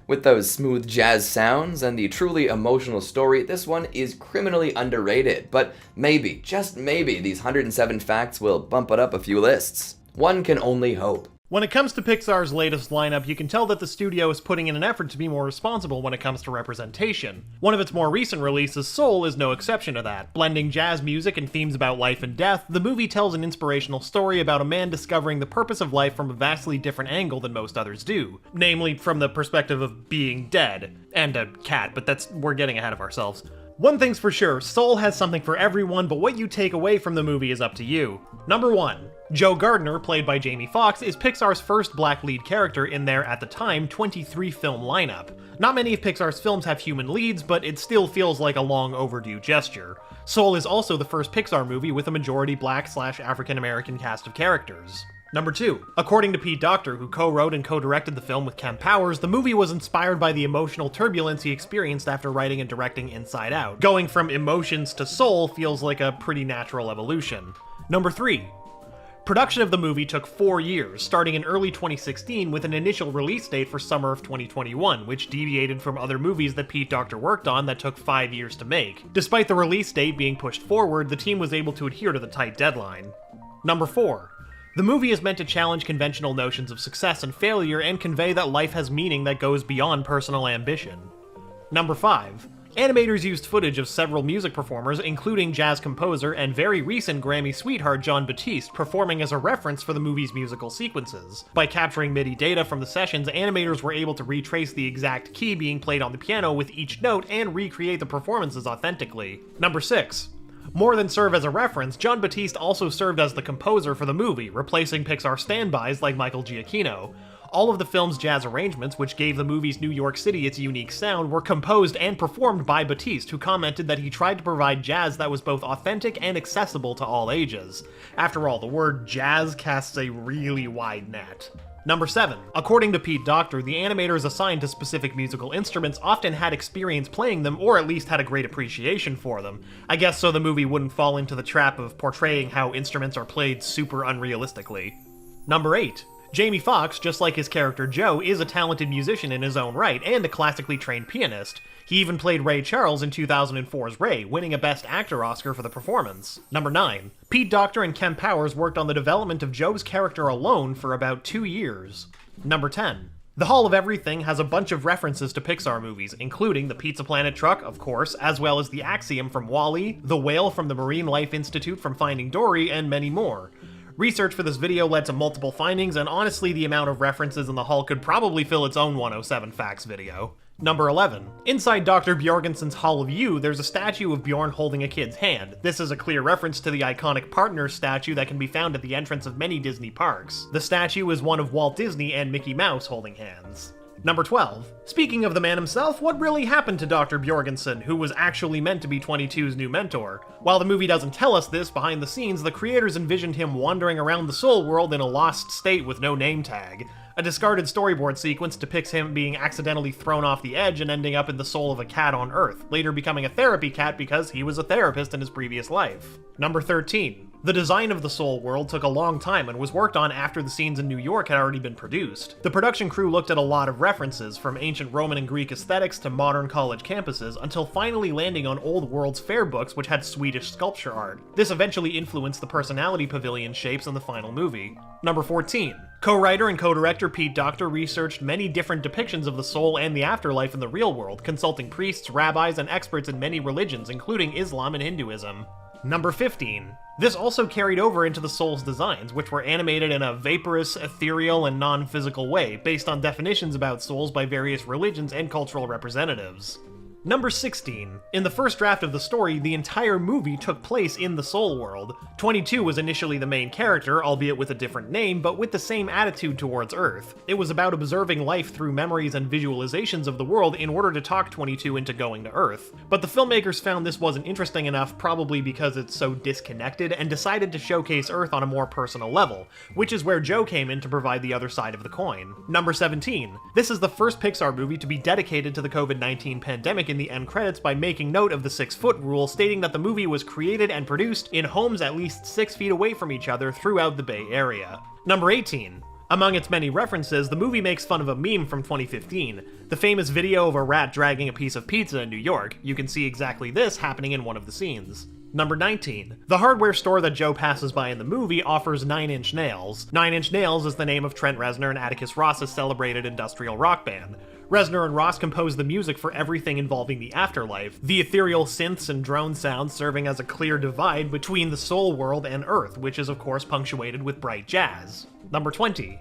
With those smooth jazz sounds and the truly emotional story, this one is criminally underrated, but maybe, just maybe, these 107 facts will bump it up a few lists. One can only hope.
When it comes to Pixar's latest lineup, you can tell that the studio is putting in an effort to be more responsible when it comes to representation. One of its more recent releases, Soul, is no exception to that. Blending jazz music and themes about life and death, the movie tells an inspirational story about a man discovering the purpose of life from a vastly different angle than most others do. Namely, from the perspective of being dead. And a cat, but we're getting ahead of ourselves. One thing's for sure, Soul has something for everyone, but what you take away from the movie is up to you. Number 1. Joe Gardner, played by Jamie Foxx, is Pixar's first black lead character in their, at the time, 23-film lineup. Not many of Pixar's films have human leads, but it still feels like a long overdue gesture. Soul is also the first Pixar movie with a majority black/African-American cast of characters. Number 2. According to Pete Docter, who co-wrote and co-directed the film with Kemp Powers, the movie was inspired by the emotional turbulence he experienced after writing and directing Inside Out. Going from emotions to soul feels like a pretty natural evolution. Number 3. Production of the movie took 4 years, starting in early 2016 with an initial release date for summer of 2021, which deviated from other movies that Pete Docter worked on that took 5 years to make. Despite the release date being pushed forward, the team was able to adhere to the tight deadline. Number 4. The movie is meant to challenge conventional notions of success and failure and convey that life has meaning that goes beyond personal ambition. Number 5. Animators used footage of several music performers, including jazz composer and very recent Grammy sweetheart Jon Batiste, performing as a reference for the movie's musical sequences. By capturing MIDI data from the sessions, animators were able to retrace the exact key being played on the piano with each note and recreate the performances authentically. Number 6. More than serve as a reference, Jon Batiste also served as the composer for the movie, replacing Pixar standbys like Michael Giacchino. All of the film's jazz arrangements, which gave the movie's New York City its unique sound, were composed and performed by Batiste, who commented that he tried to provide jazz that was both authentic and accessible to all ages. After all, the word jazz casts a really wide net. Number 7. According to Pete Docter, the animators assigned to specific musical instruments often had experience playing them, or at least had a great appreciation for them. I guess so the movie wouldn't fall into the trap of portraying how instruments are played super unrealistically. Number 8. Jamie Foxx, just like his character Joe, is a talented musician in his own right, and a classically trained pianist. He even played Ray Charles in 2004's Ray, winning a Best Actor Oscar for the performance. Number 9. Pete Docter and Kemp Powers worked on the development of Joe's character alone for about 2 years. Number 10. The Hall of Everything has a bunch of references to Pixar movies, including the Pizza Planet truck, of course, as well as the Axiom from WALL-E, the whale from the Marine Life Institute from Finding Dory, and many more. Research for this video led to multiple findings, and honestly the amount of references in the hall could probably fill its own 107 Facts video. Number 11. Inside Dr. Bjorgensen's Hall of You, there's a statue of Bjorn holding a kid's hand. This is a clear reference to the iconic Partners statue that can be found at the entrance of many Disney parks. The statue is one of Walt Disney and Mickey Mouse holding hands. Number 12. Speaking of the man himself, what really happened to Dr. Bjorgensen, who was actually meant to be 22's new mentor? While the movie doesn't tell us this, behind the scenes, the creators envisioned him wandering around the Soul World in a lost state with no name tag. A discarded storyboard sequence depicts him being accidentally thrown off the edge and ending up in the soul of a cat on Earth, later becoming a therapy cat because he was a therapist in his previous life. Number 13. The design of the Soul World took a long time and was worked on after the scenes in New York had already been produced. The production crew looked at a lot of references, from ancient Roman and Greek aesthetics to modern college campuses, until finally landing on old World's Fair books which had Swedish sculpture art. This eventually influenced the personality pavilion shapes in the final movie. Number 14. Co-writer and co-director Pete Docter researched many different depictions of the soul and the afterlife in the real world, consulting priests, rabbis, and experts in many religions, including Islam and Hinduism. Number 15. This also carried over into the Soul's designs, which were animated in a vaporous, ethereal, and non-physical way, based on definitions about souls by various religions and cultural representatives. Number 16. In the first draft of the story, the entire movie took place in the Soul World. 22 was initially the main character, albeit with a different name, but with the same attitude towards Earth. It was about observing life through memories and visualizations of the world in order to talk 22 into going to Earth. But the filmmakers found this wasn't interesting enough, probably because it's so disconnected, and decided to showcase Earth on a more personal level, which is where Joe came in to provide the other side of the coin. Number 17. This is the first Pixar movie to be dedicated to the COVID-19 pandemic in the end credits by making note of the 6-foot rule, stating that the movie was created and produced in homes at least 6 feet away from each other throughout the Bay Area. Number 18. Among its many references, the movie makes fun of a meme from 2015, the famous video of a rat dragging a piece of pizza in New York. You can see exactly this happening in one of the scenes. Number 19. The hardware store that Joe passes by in the movie offers 9 Inch Nails. 9 Inch Nails is the name of Trent Reznor and Atticus Ross's celebrated industrial rock band. Reznor and Ross composed the music for everything involving the afterlife, the ethereal synths and drone sounds serving as a clear divide between the soul world and Earth, which is of course punctuated with bright jazz. Number 20.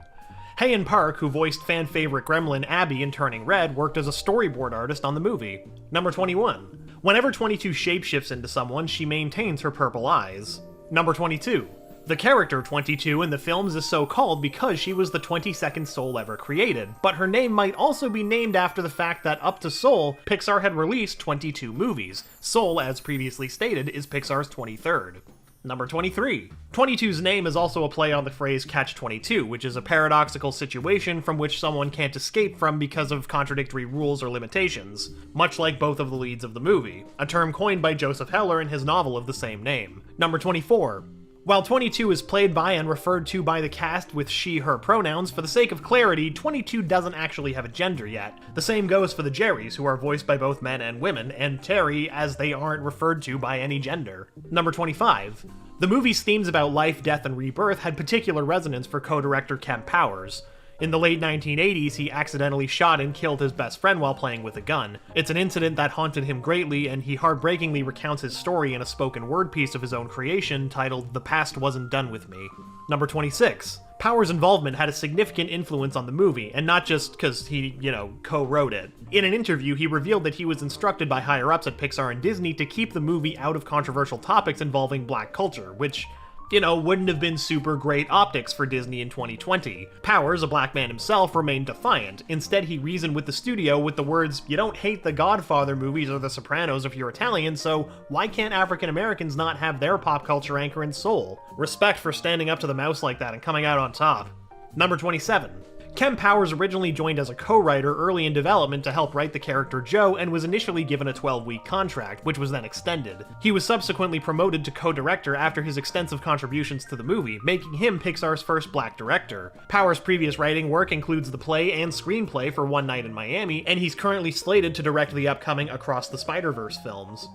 Hayan Park, who voiced fan-favorite gremlin Abby in Turning Red, worked as a storyboard artist on the movie. Number 21. Whenever 22 shapeshifts into someone, she maintains her purple eyes. Number 22. The character 22 in the films is so called because she was the 22nd soul ever created, but her name might also be named after the fact that up to Soul, Pixar had released 22 movies. Soul, as previously stated, is Pixar's 23rd. Number 23. 22's name is also a play on the phrase catch-22, which is a paradoxical situation from which someone can't escape from because of contradictory rules or limitations, much like both of the leads of the movie, a term coined by Joseph Heller in his novel of the same name. Number 24. While 22 is played by and referred to by the cast with she/her pronouns, for the sake of clarity, 22 doesn't actually have a gender yet. The same goes for the Jerrys, who are voiced by both men and women, and Terry, as they aren't referred to by any gender. Number 25. The movie's themes about life, death, and rebirth had particular resonance for co-director Kemp Powers. In the late 1980s, he accidentally shot and killed his best friend while playing with a gun. It's an incident that haunted him greatly, and he heartbreakingly recounts his story in a spoken word piece of his own creation titled The Past Wasn't Done With Me. Number 26. Powers' involvement had a significant influence on the movie, and not just because he, co-wrote it. In an interview, he revealed that he was instructed by higher-ups at Pixar and Disney to keep the movie out of controversial topics involving black culture, which wouldn't have been super great optics for Disney in 2020. Powers, a black man himself, remained defiant. Instead, he reasoned with the studio with the words, "You don't hate the Godfather movies or the Sopranos if you're Italian, so why can't African Americans not have their pop culture anchor in Soul?" Respect for standing up to the mouse like that and coming out on top. Number 27. Kemp Powers originally joined as a co-writer early in development to help write the character Joe and was initially given a 12-week contract, which was then extended. He was subsequently promoted to co-director after his extensive contributions to the movie, making him Pixar's first black director. Powers' previous writing work includes the play and screenplay for One Night in Miami, and he's currently slated to direct the upcoming Across the Spider-Verse films.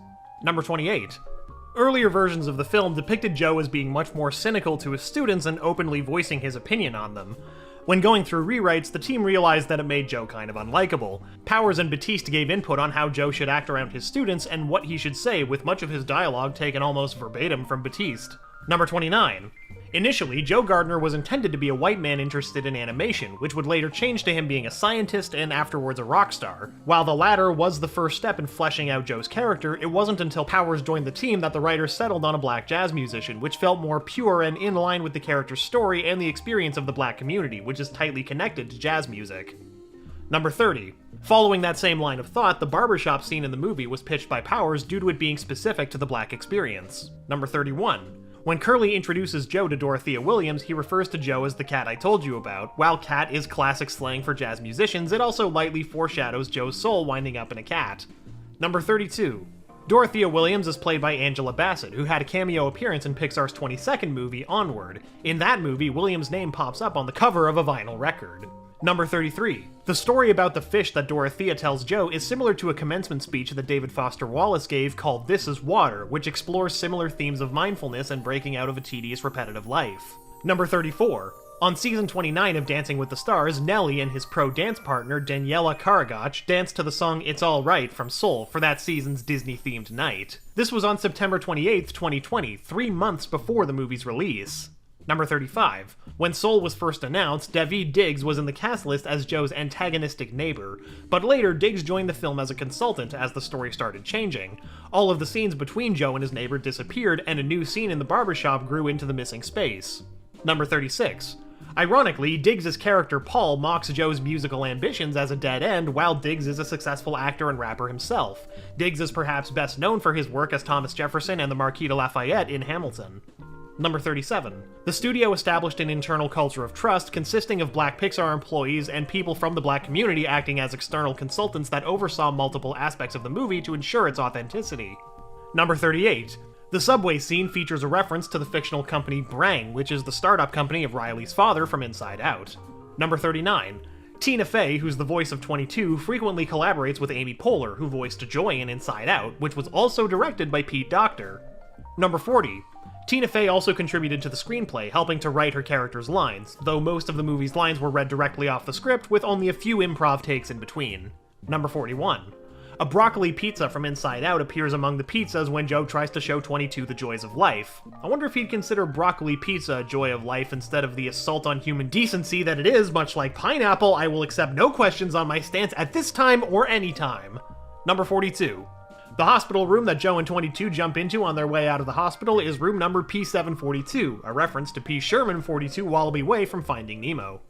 Number 28. Earlier versions of the film depicted Joe as being much more cynical to his students and openly voicing his opinion on them. When going through rewrites, the team realized that it made Joe kind of unlikable. Powers and Batiste gave input on how Joe should act around his students and what he should say, with much of his dialogue taken almost verbatim from Batiste. Number 29. Initially, Joe Gardner was intended to be a white man interested in animation, which would later change to him being a scientist and afterwards a rock star. While the latter was the first step in fleshing out Joe's character, it wasn't until Powers joined the team that the writers settled on a black jazz musician, which felt more pure and in line with the character's story and the experience of the black community, which is tightly connected to jazz music. Number 30. Following that same line of thought, the barbershop scene in the movie was pitched by Powers due to it being specific to the black experience. Number 31. When Curly introduces Joe to Dorothea Williams, he refers to Joe as the cat I told you about. While cat is classic slang for jazz musicians, it also lightly foreshadows Joe's soul winding up in a cat. Number 32. Dorothea Williams is played by Angela Bassett, who had a cameo appearance in Pixar's 22nd movie, Onward. In that movie, Williams' name pops up on the cover of a vinyl record. Number 33. The story about the fish that Dorothea tells Joe is similar to a commencement speech that David Foster Wallace gave called This Is Water, which explores similar themes of mindfulness and breaking out of a tedious, repetitive life. Number 34. On season 29 of Dancing with the Stars, Nelly and his pro-dance partner, Daniela Karagach, danced to the song It's All Right from Soul for that season's Disney-themed night. This was on September 28, 2020, 3 months before the movie's release. Number 35. When Soul was first announced, Daveed Diggs was in the cast list as Joe's antagonistic neighbor, but later Diggs joined the film as a consultant as the story started changing. All of the scenes between Joe and his neighbor disappeared, and a new scene in the barbershop grew into the missing space. Number 36. Ironically, Diggs' character Paul mocks Joe's musical ambitions as a dead end, while Diggs is a successful actor and rapper himself. Diggs is perhaps best known for his work as Thomas Jefferson and the Marquis de Lafayette in Hamilton. Number 37. The studio established an internal culture of trust consisting of black Pixar employees and people from the black community acting as external consultants that oversaw multiple aspects of the movie to ensure its authenticity. Number 38. The subway scene features a reference to the fictional company Brang, which is the startup company of Riley's father from Inside Out. Number 39. Tina Fey, who's the voice of 22, frequently collaborates with Amy Poehler, who voiced Joy in Inside Out, which was also directed by Pete Docter. Number 40. Tina Fey also contributed to the screenplay, helping to write her character's lines, though most of the movie's lines were read directly off the script with only a few improv takes in between. Number 41. A broccoli pizza from Inside Out appears among the pizzas when Joe tries to show 22 the joys of life. I wonder if he'd consider broccoli pizza a joy of life instead of the assault on human decency that it is. Much like pineapple, I will accept no questions on my stance at this time or any time. Number 42. The hospital room that Joe and 22 jump into on their way out of the hospital is room number P742, a reference to P. Sherman 42 Wallaby Way from Finding Nemo.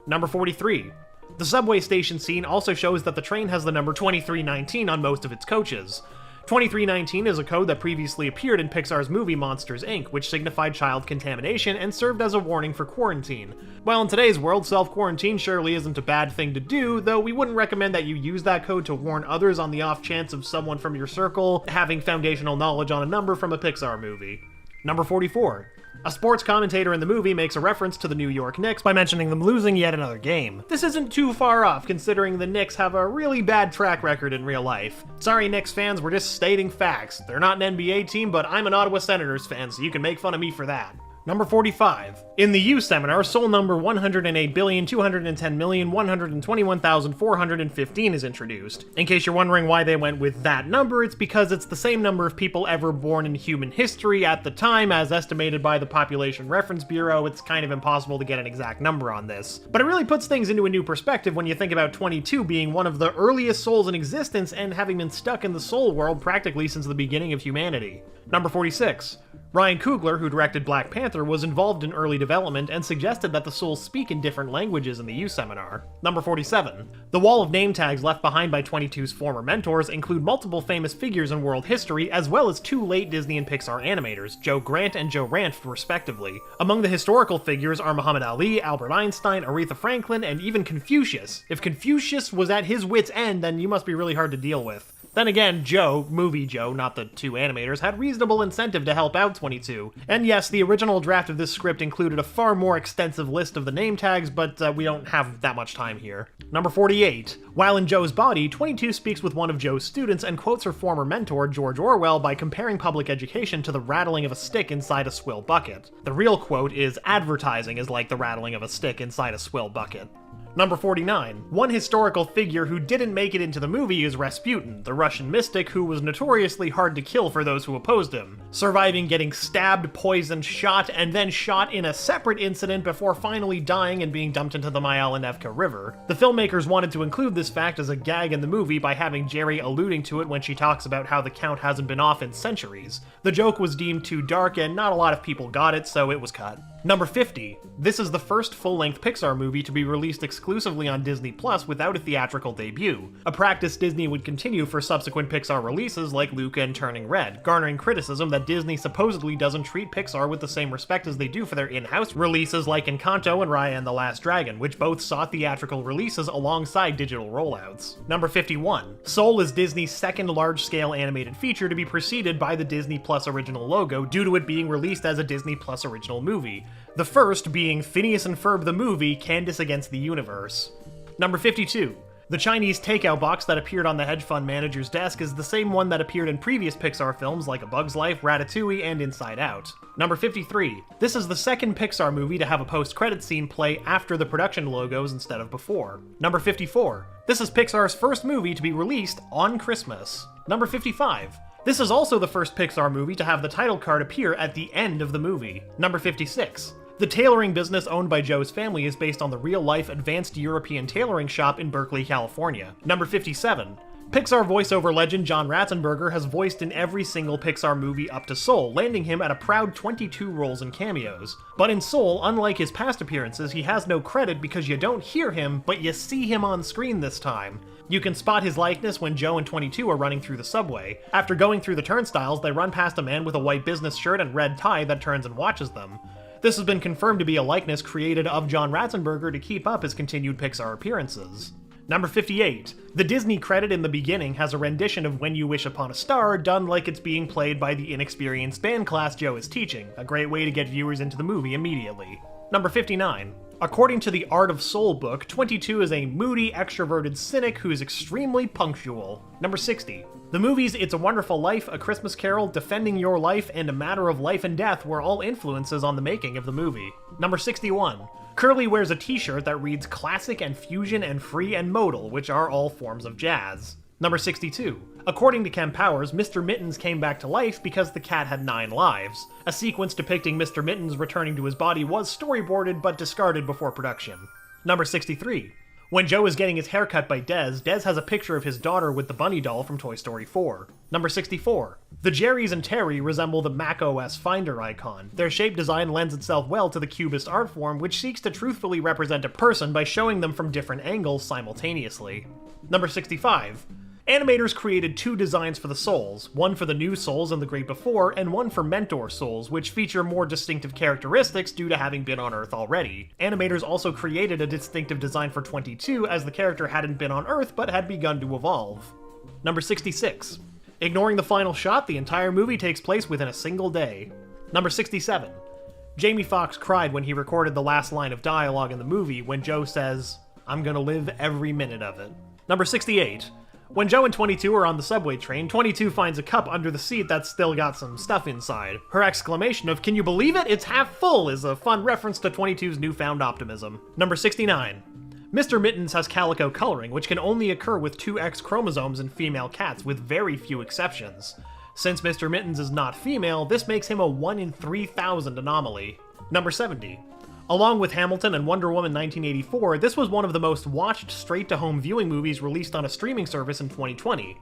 Number 43. The subway station scene also shows that the train has the number 2319 on most of its coaches. 2319 is a code that previously appeared in Pixar's movie Monsters, Inc., which signified child contamination and served as a warning for quarantine. While in today's world, self-quarantine surely isn't a bad thing to do, though we wouldn't recommend that you use that code to warn others on the off chance of someone from your circle having foundational knowledge on a number from a Pixar movie. Number 44. A sports commentator in the movie makes a reference to the New York Knicks by mentioning them losing yet another game. This isn't too far off, considering the Knicks have a really bad track record in real life. Sorry, Knicks fans, we're just stating facts. They're not an NBA team, but I'm an Ottawa Senators fan, so you can make fun of me for that. Number 45. In the U seminar, Soul number 108,210,121,415 is introduced. In case you're wondering why they went with that number, it's because it's the same number of people ever born in human history at the time, as estimated by the Population Reference Bureau. It's kind of impossible to get an exact number on this. But it really puts things into a new perspective when you think about 22 being one of the earliest souls in existence and having been stuck in the soul world practically since the beginning of humanity. Number 46. Ryan Coogler, who directed Black Panther, was involved in early development and suggested that the souls speak in different languages in the U seminar. Number 47. The wall of name tags left behind by 22's former mentors include multiple famous figures in world history, as well as 2 late Disney and Pixar animators, Joe Grant and Joe Ranft, respectively. Among the historical figures are Muhammad Ali, Albert Einstein, Aretha Franklin, and even Confucius. If Confucius was at his wit's end, then you must be really hard to deal with. Then again, Joe, movie Joe, not the 2 animators, had reasonable incentive to help out 22. And yes, the original draft of this script included a far more extensive list of the name tags, but we don't have that much time here. Number 48. While in Joe's body, 22 speaks with one of Joe's students and quotes her former mentor, George Orwell, by comparing public education to the rattling of a stick inside a swill bucket. The real quote is, "Advertising is like the rattling of a stick inside a swill bucket." Number 49. One historical figure who didn't make it into the movie is Rasputin, the Russian mystic who was notoriously hard to kill for those who opposed him, surviving getting stabbed, poisoned, shot, and then shot in a separate incident before finally dying and being dumped into the Myalenevka River. The filmmakers wanted to include this fact as a gag in the movie by having Jerry alluding to it when she talks about how the Count hasn't been off in centuries. The joke was deemed too dark and not a lot of people got it, so it was cut. Number 50. This is the first full-length Pixar movie to be released exclusively on Disney Plus without a theatrical debut, a practice Disney would continue for subsequent Pixar releases like Luca and Turning Red, garnering criticism that Disney supposedly doesn't treat Pixar with the same respect as they do for their in-house releases like Encanto and Raya and the Last Dragon, which both saw theatrical releases alongside digital rollouts. Number 51. Soul is Disney's second large-scale animated feature to be preceded by the Disney Plus original logo due to it being released as a Disney Plus original movie. The first being Phineas and Ferb the movie, Candace Against the Universe. Number 52. The Chinese takeout box that appeared on the hedge fund manager's desk is the same one that appeared in previous Pixar films like A Bug's Life, Ratatouille, and Inside Out. Number 53. This is the second Pixar movie to have a post-credit scene play after the production logos instead of before. Number 54. This is Pixar's first movie to be released on Christmas. Number 55. This is also the first Pixar movie to have the title card appear at the end of the movie. Number 56. The tailoring business owned by Joe's family is based on the real-life Advanced European Tailoring Shop in Berkeley, California. Number 57. Pixar voiceover legend John Ratzenberger has voiced in every single Pixar movie up to Soul, landing him at a proud 22 roles and cameos. But in Soul, unlike his past appearances, he has no credit because you don't hear him, but you see him on screen this time. You can spot his likeness when Joe and 22 are running through the subway. After going through the turnstiles, they run past a man with a white business shirt and red tie that turns and watches them. This has been confirmed to be a likeness created of John Ratzenberger to keep up his continued Pixar appearances. Number 58. The Disney credit in the beginning has a rendition of When You Wish Upon a Star done like it's being played by the inexperienced band class Joe is teaching, a great way to get viewers into the movie immediately. Number 59. According to the Art of Soul book, 22 is a moody, extroverted cynic who is extremely punctual. Number 60. The movies It's a Wonderful Life, A Christmas Carol, Defending Your Life, and A Matter of Life and Death were all influences on the making of the movie. Number 61. Curly wears a t-shirt that reads Classic and Fusion and Free and Modal, which are all forms of jazz. Number 62. According to Ken Powers, Mr. Mittens came back to life because the cat had 9 lives. A sequence depicting Mr. Mittens returning to his body was storyboarded but discarded before production. Number 63. When Joe is getting his hair cut by Des has a picture of his daughter with the bunny doll from Toy Story 4. Number 64. The Jerrys and Terry resemble the Mac OS Finder icon. Their shape design lends itself well to the Cubist art form, which seeks to truthfully represent a person by showing them from different angles simultaneously. Number 65. Animators created 2 designs for the Souls, one for the new Souls and the Great Before, and one for Mentor Souls, which feature more distinctive characteristics due to having been on Earth already. Animators also created a distinctive design for 22, as the character hadn't been on Earth but had begun to evolve. Number 66. Ignoring the final shot, the entire movie takes place within a single day. Number 67. Jamie Foxx cried when he recorded the last line of dialogue in the movie when Joe says, "I'm gonna live every minute of it." Number 68. When Joe and 22 are on the subway train, 22 finds a cup under the seat that's still got some stuff inside. Her exclamation of, "Can you believe it? It's half full," is a fun reference to 22's newfound optimism. Number 69. Mr. Mittens has calico coloring, which can only occur with 2 X chromosomes in female cats, with very few exceptions. Since Mr. Mittens is not female, this makes him a 1 in 3,000 anomaly. Number 70. Along with Hamilton and Wonder Woman 1984, this was one of the most watched straight-to-home viewing movies released on a streaming service in 2020.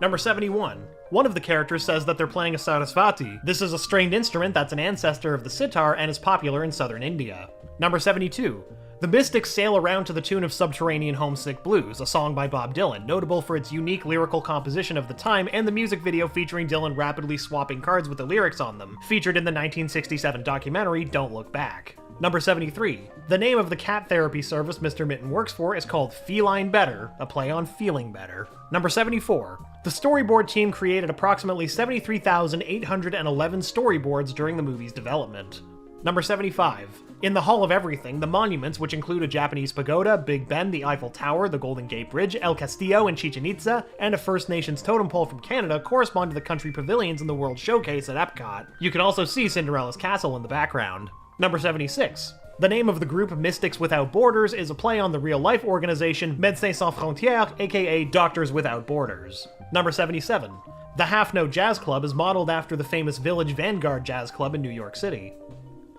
Number 71. One of the characters says that they're playing a sarasvati. This is a stringed instrument that's an ancestor of the sitar and is popular in southern India. Number 72. The Mystics sail around to the tune of Subterranean Homesick Blues, a song by Bob Dylan, notable for its unique lyrical composition of the time and the music video featuring Dylan rapidly swapping cards with the lyrics on them, featured in the 1967 documentary Don't Look Back. Number 73. The name of the cat therapy service Mr. Mitten works for is called Feline Better, a play on feeling better. Number 74. The storyboard team created approximately 73,811 storyboards during the movie's development. Number 75. In the Hall of Everything, the monuments, which include a Japanese pagoda, Big Ben, the Eiffel Tower, the Golden Gate Bridge, El Castillo, and Chichen Itza, and a First Nations totem pole from Canada, correspond to the country pavilions in the World Showcase at Epcot. You can also see Cinderella's castle in the background. Number 76. The name of the group Mystics Without Borders is a play on the real-life organization Médecins Sans Frontières, aka Doctors Without Borders. Number 77. The Half Note Jazz Club is modeled after the famous Village Vanguard Jazz Club in New York City.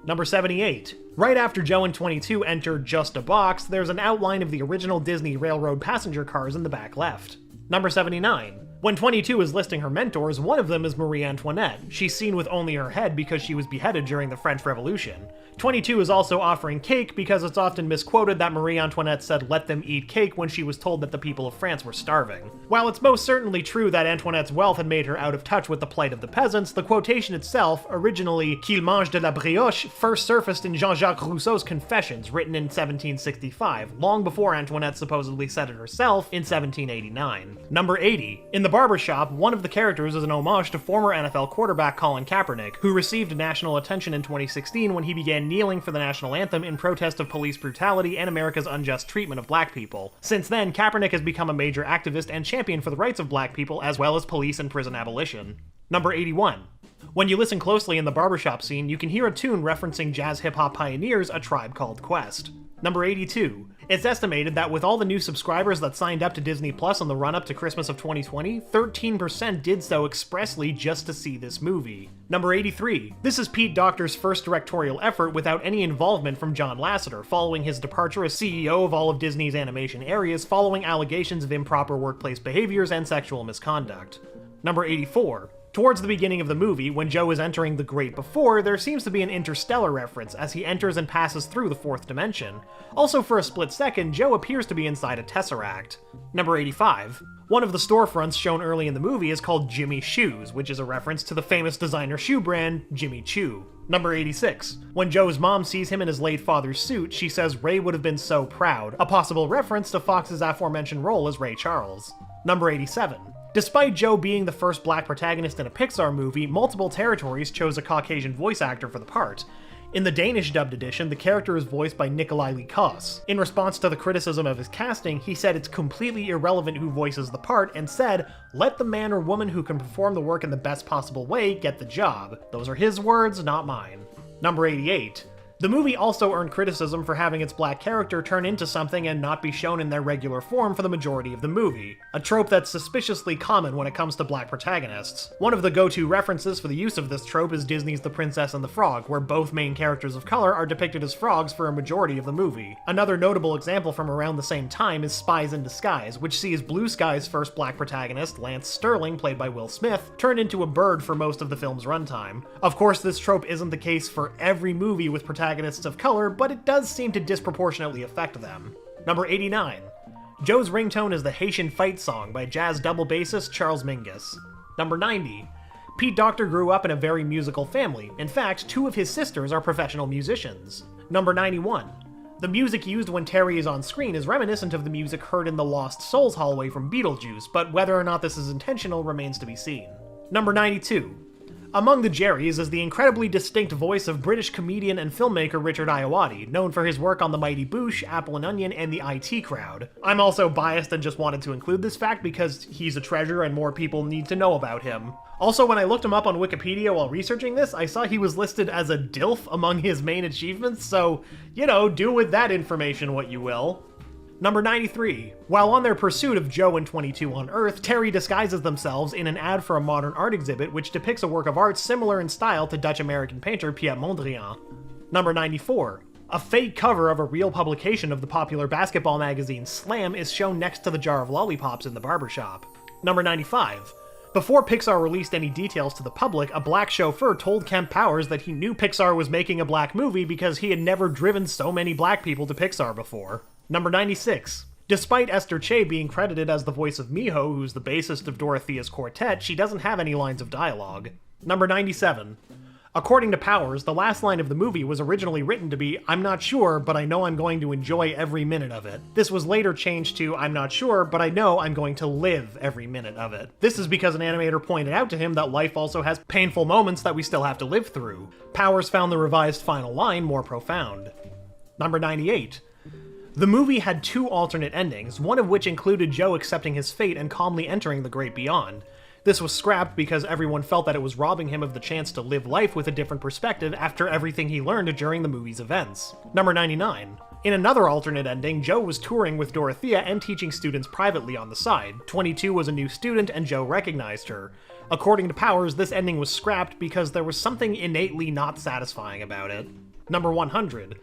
Number 78. Right after Joe and 22 enter Just a Box, there's an outline of the original Disney Railroad passenger cars in the back left. Number 79. When 22 is listing her mentors, one of them is Marie Antoinette. She's seen with only her head because she was beheaded during the French Revolution. 22 is also offering cake because it's often misquoted that Marie Antoinette said let them eat cake when she was told that the people of France were starving. While it's most certainly true that Antoinette's wealth had made her out of touch with the plight of the peasants, the quotation itself, originally qu'il mange de la brioche, first surfaced in Jean-Jacques Rousseau's Confessions, written in 1765, long before Antoinette supposedly said it herself in 1789. Number 80. In The Barbershop, one of the characters is an homage to former NFL quarterback Colin Kaepernick, who received national attention in 2016 when he began kneeling for the national anthem in protest of police brutality and America's unjust treatment of black people. Since then, Kaepernick has become a major activist and champion for the rights of black people as well as police and prison abolition. Number 81. When you listen closely in the barbershop scene, you can hear a tune referencing jazz hip-hop pioneers A Tribe Called Quest. Number 82. It's estimated that with all the new subscribers that signed up to Disney Plus on the run-up to Christmas of 2020, 13% did so expressly just to see this movie. Number 83. This is Pete Docter's first directorial effort without any involvement from John Lasseter, following his departure as CEO of all of Disney's animation areas following allegations of improper workplace behaviors and sexual misconduct. Number 84. Towards the beginning of the movie, when Joe is entering the Great Before, there seems to be an interstellar reference as he enters and passes through the fourth dimension. Also, for a split second, Joe appears to be inside a tesseract. Number 85. One of the storefronts shown early in the movie is called Jimmy Shoes, which is a reference to the famous designer shoe brand Jimmy Choo. Number 86. When Joe's mom sees him in his late father's suit, she says Ray would have been so proud, a possible reference to Fox's aforementioned role as Ray Charles. Number 87. Despite Joe being the first black protagonist in a Pixar movie, multiple territories chose a Caucasian voice actor for the part. In the Danish dubbed edition, the character is voiced by Nikolai Likos. In response to the criticism of his casting, he said it's completely irrelevant who voices the part and said, "Let the man or woman who can perform the work in the best possible way get the job." Those are his words, not mine. Number 88. The movie also earned criticism for having its black character turn into something and not be shown in their regular form for the majority of the movie, a trope that's suspiciously common when it comes to black protagonists. One of the go-to references for the use of this trope is Disney's The Princess and the Frog, where both main characters of color are depicted as frogs for a majority of the movie. Another notable example from around the same time is Spies in Disguise, which sees Blue Sky's first black protagonist, Lance Sterling, played by Will Smith, turn into a bird for most of the film's runtime. Of course, this trope isn't the case for every movie with protagonists of color, but it does seem to disproportionately affect them. Number 89. Joe's ringtone is the Haitian Fight Song by jazz double bassist Charles Mingus. Number 90. Pete Docter grew up in a very musical family. In fact, 2 of his sisters are professional musicians. Number 91. The music used when Terry is on screen is reminiscent of the music heard in the Lost Souls hallway from Beetlejuice, but whether or not this is intentional remains to be seen. Number 92. Among the Jerrys is the incredibly distinct voice of British comedian and filmmaker Richard Ayoade, known for his work on The Mighty Boosh, Apple and Onion, and The IT Crowd. I'm also biased and just wanted to include this fact because he's a treasure and more people need to know about him. Also, when I looked him up on Wikipedia while researching this, I saw he was listed as a DILF among his main achievements, so, do with that information what you will. Number 93. While on their pursuit of Joe and 22 on Earth, Terry disguises themselves in an ad for a modern art exhibit which depicts a work of art similar in style to Dutch-American painter Pierre Mondrian. Number 94. A fake cover of a real publication of the popular basketball magazine Slam is shown next to the jar of lollipops in the barbershop. Number 95. Before Pixar released any details to the public, a black chauffeur told Kemp Powers that he knew Pixar was making a black movie because he had never driven so many black people to Pixar before. Number 96. Despite Esther Che being credited as the voice of Miho, who's the bassist of Dorothea's quartet, she doesn't have any lines of dialogue. Number 97. According to Powers, the last line of the movie was originally written to be, "I'm not sure, but I know I'm going to enjoy every minute of it." This was later changed to, "I'm not sure, but I know I'm going to live every minute of it." This is because an animator pointed out to him that life also has painful moments that we still have to live through. Powers found the revised final line more profound. Number 98. The movie had 2 alternate endings, one of which included Joe accepting his fate and calmly entering the great beyond. This was scrapped because everyone felt that it was robbing him of the chance to live life with a different perspective after everything he learned during the movie's events. Number 99. In another alternate ending, Joe was touring with Dorothea and teaching students privately on the side. 22 was a new student and Joe recognized her. According to Powers, this ending was scrapped because there was something innately not satisfying about it. Number 100.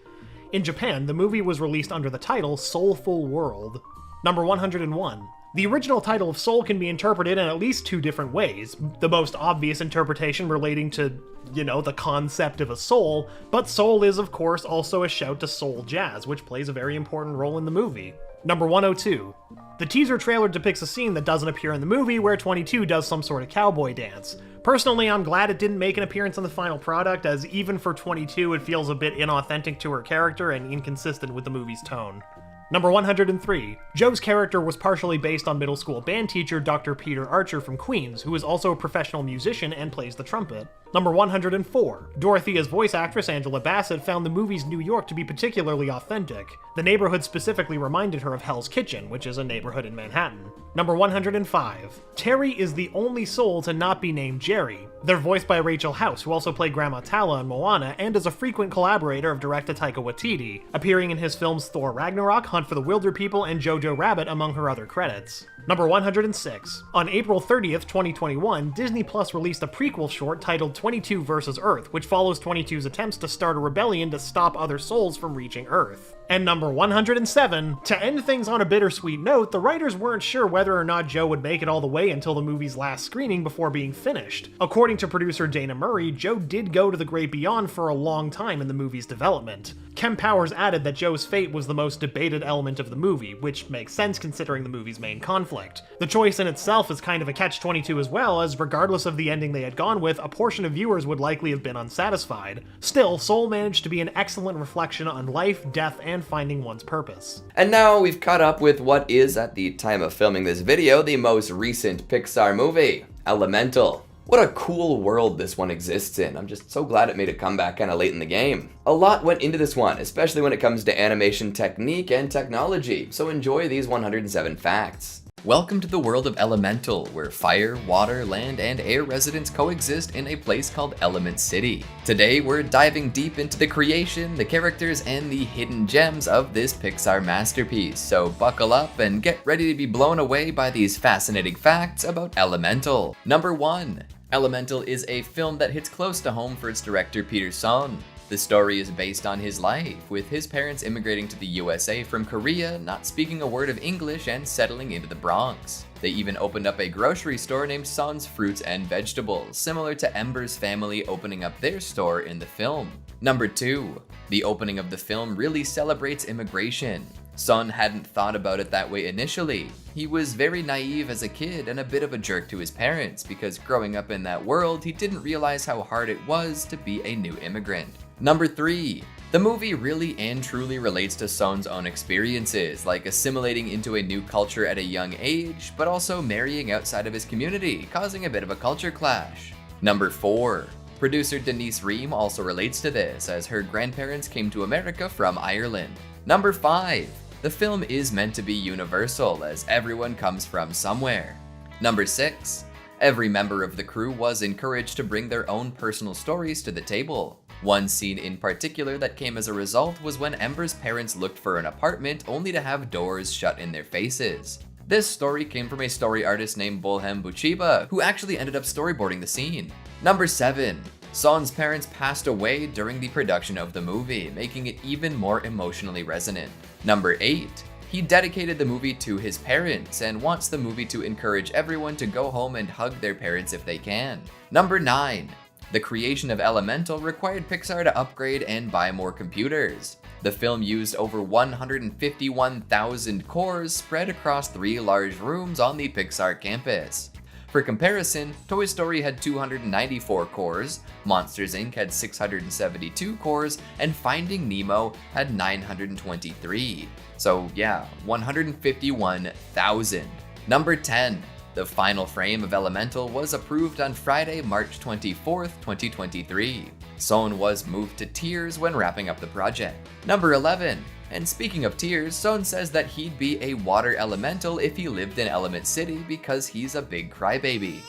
In Japan, the movie was released under the title Soulful World. Number 101. The original title of soul can be interpreted in at least two different ways. The most obvious interpretation relating to, the concept of a soul, but soul is of course also a shout to soul jazz, which plays a very important role in the movie. Number 102. The teaser trailer depicts a scene that doesn't appear in the movie where 22 does some sort of cowboy dance. Personally, I'm glad it didn't make an appearance on the final product, as even for 22 it feels a bit inauthentic to her character and inconsistent with the movie's tone. Number 103. Joe's character was partially based on middle school band teacher Dr. Peter Archer from Queens, who is also a professional musician and plays the trumpet. Number 104. Dorothea's voice actress Angela Bassett found the movie's New York to be particularly authentic. The neighborhood specifically reminded her of Hell's Kitchen, which is a neighborhood in Manhattan. Number 105. Terry is the only soul to not be named Jerry. They're voiced by Rachel House, who also played Grandma Tala in Moana and is a frequent collaborator of director Taika Waititi, appearing in his films Thor Ragnarok, Hunt for the Wilder People, and Jojo Rabbit among her other credits. Number 106. On April 30th, 2021, Disney Plus released a prequel short titled 22 vs. Earth, which follows 22's attempts to start a rebellion to stop other souls from reaching Earth. And number 107, to end things on a bittersweet note, the writers weren't sure whether or not Joe would make it all the way until the movie's last screening before being finished. According to producer Dana Murray, Joe did go to the great beyond for a long time in the movie's development. Kem Powers added that Joe's fate was the most debated element of the movie, which makes sense considering the movie's main conflict. The choice in itself is kind of a catch-22 as well, as regardless of the ending they had gone with, a portion of viewers would likely have been unsatisfied. Still, Soul managed to be an excellent reflection on life, death, and finding one's purpose.
And now we've caught up with what is, at the time of filming this video, the most recent Pixar movie, Elemental. What a cool world this one exists in. I'm just so glad it made a comeback kinda late in the game. A lot went into this one, especially when it comes to animation technique and technology, so enjoy these 107 facts. Welcome to the world of Elemental, where fire, water, land, and air residents coexist in a place called Element City. Today, we're diving deep into the creation, the characters, and the hidden gems of this Pixar masterpiece, so buckle up and get ready to be blown away by these fascinating facts about Elemental. Number 1. Elemental is a film that hits close to home for its director Peter Sohn. The story is based on his life, with his parents immigrating to the USA from Korea, not speaking a word of English, and settling into the Bronx. They even opened up a grocery store named Son's Fruits and Vegetables, similar to Ember's family opening up their store in the film. Number 2. The opening of the film really celebrates immigration. Son hadn't thought about it that way initially. He was very naive as a kid and a bit of a jerk to his parents because growing up in that world, he didn't realize how hard it was to be a new immigrant. Number 3. The movie really and truly relates to Son's own experiences, like assimilating into a new culture at a young age, but also marrying outside of his community, causing a bit of a culture clash. Number 4. Producer Denise Ream also relates to this, as her grandparents came to America from Ireland. Number 5. The film is meant to be universal, as everyone comes from somewhere. Number 6. Every member of the crew was encouraged to bring their own personal stories to the table. One scene in particular that came as a result was when Ember's parents looked for an apartment only to have doors shut in their faces. This story came from a story artist named Bolhem Buchiba, who actually ended up storyboarding the scene. Number 7. Son's parents passed away during the production of the movie, making it even more emotionally resonant. Number 8. He dedicated the movie to his parents and wants the movie to encourage everyone to go home and hug their parents if they can. Number 9. The creation of Elemental required Pixar to upgrade and buy more computers. The film used over 151,000 cores spread across 3 large rooms on the Pixar campus. For comparison, Toy Story had 294 cores, Monsters Inc. had 672 cores, and Finding Nemo had 923. So yeah, 151,000. Number 10. The final frame of Elemental was approved on Friday, March 24th, 2023. Son was moved to tears when wrapping up the project. Number 11. And speaking of tears, Son says that he'd be a water elemental if he lived in Element City because he's a big crybaby.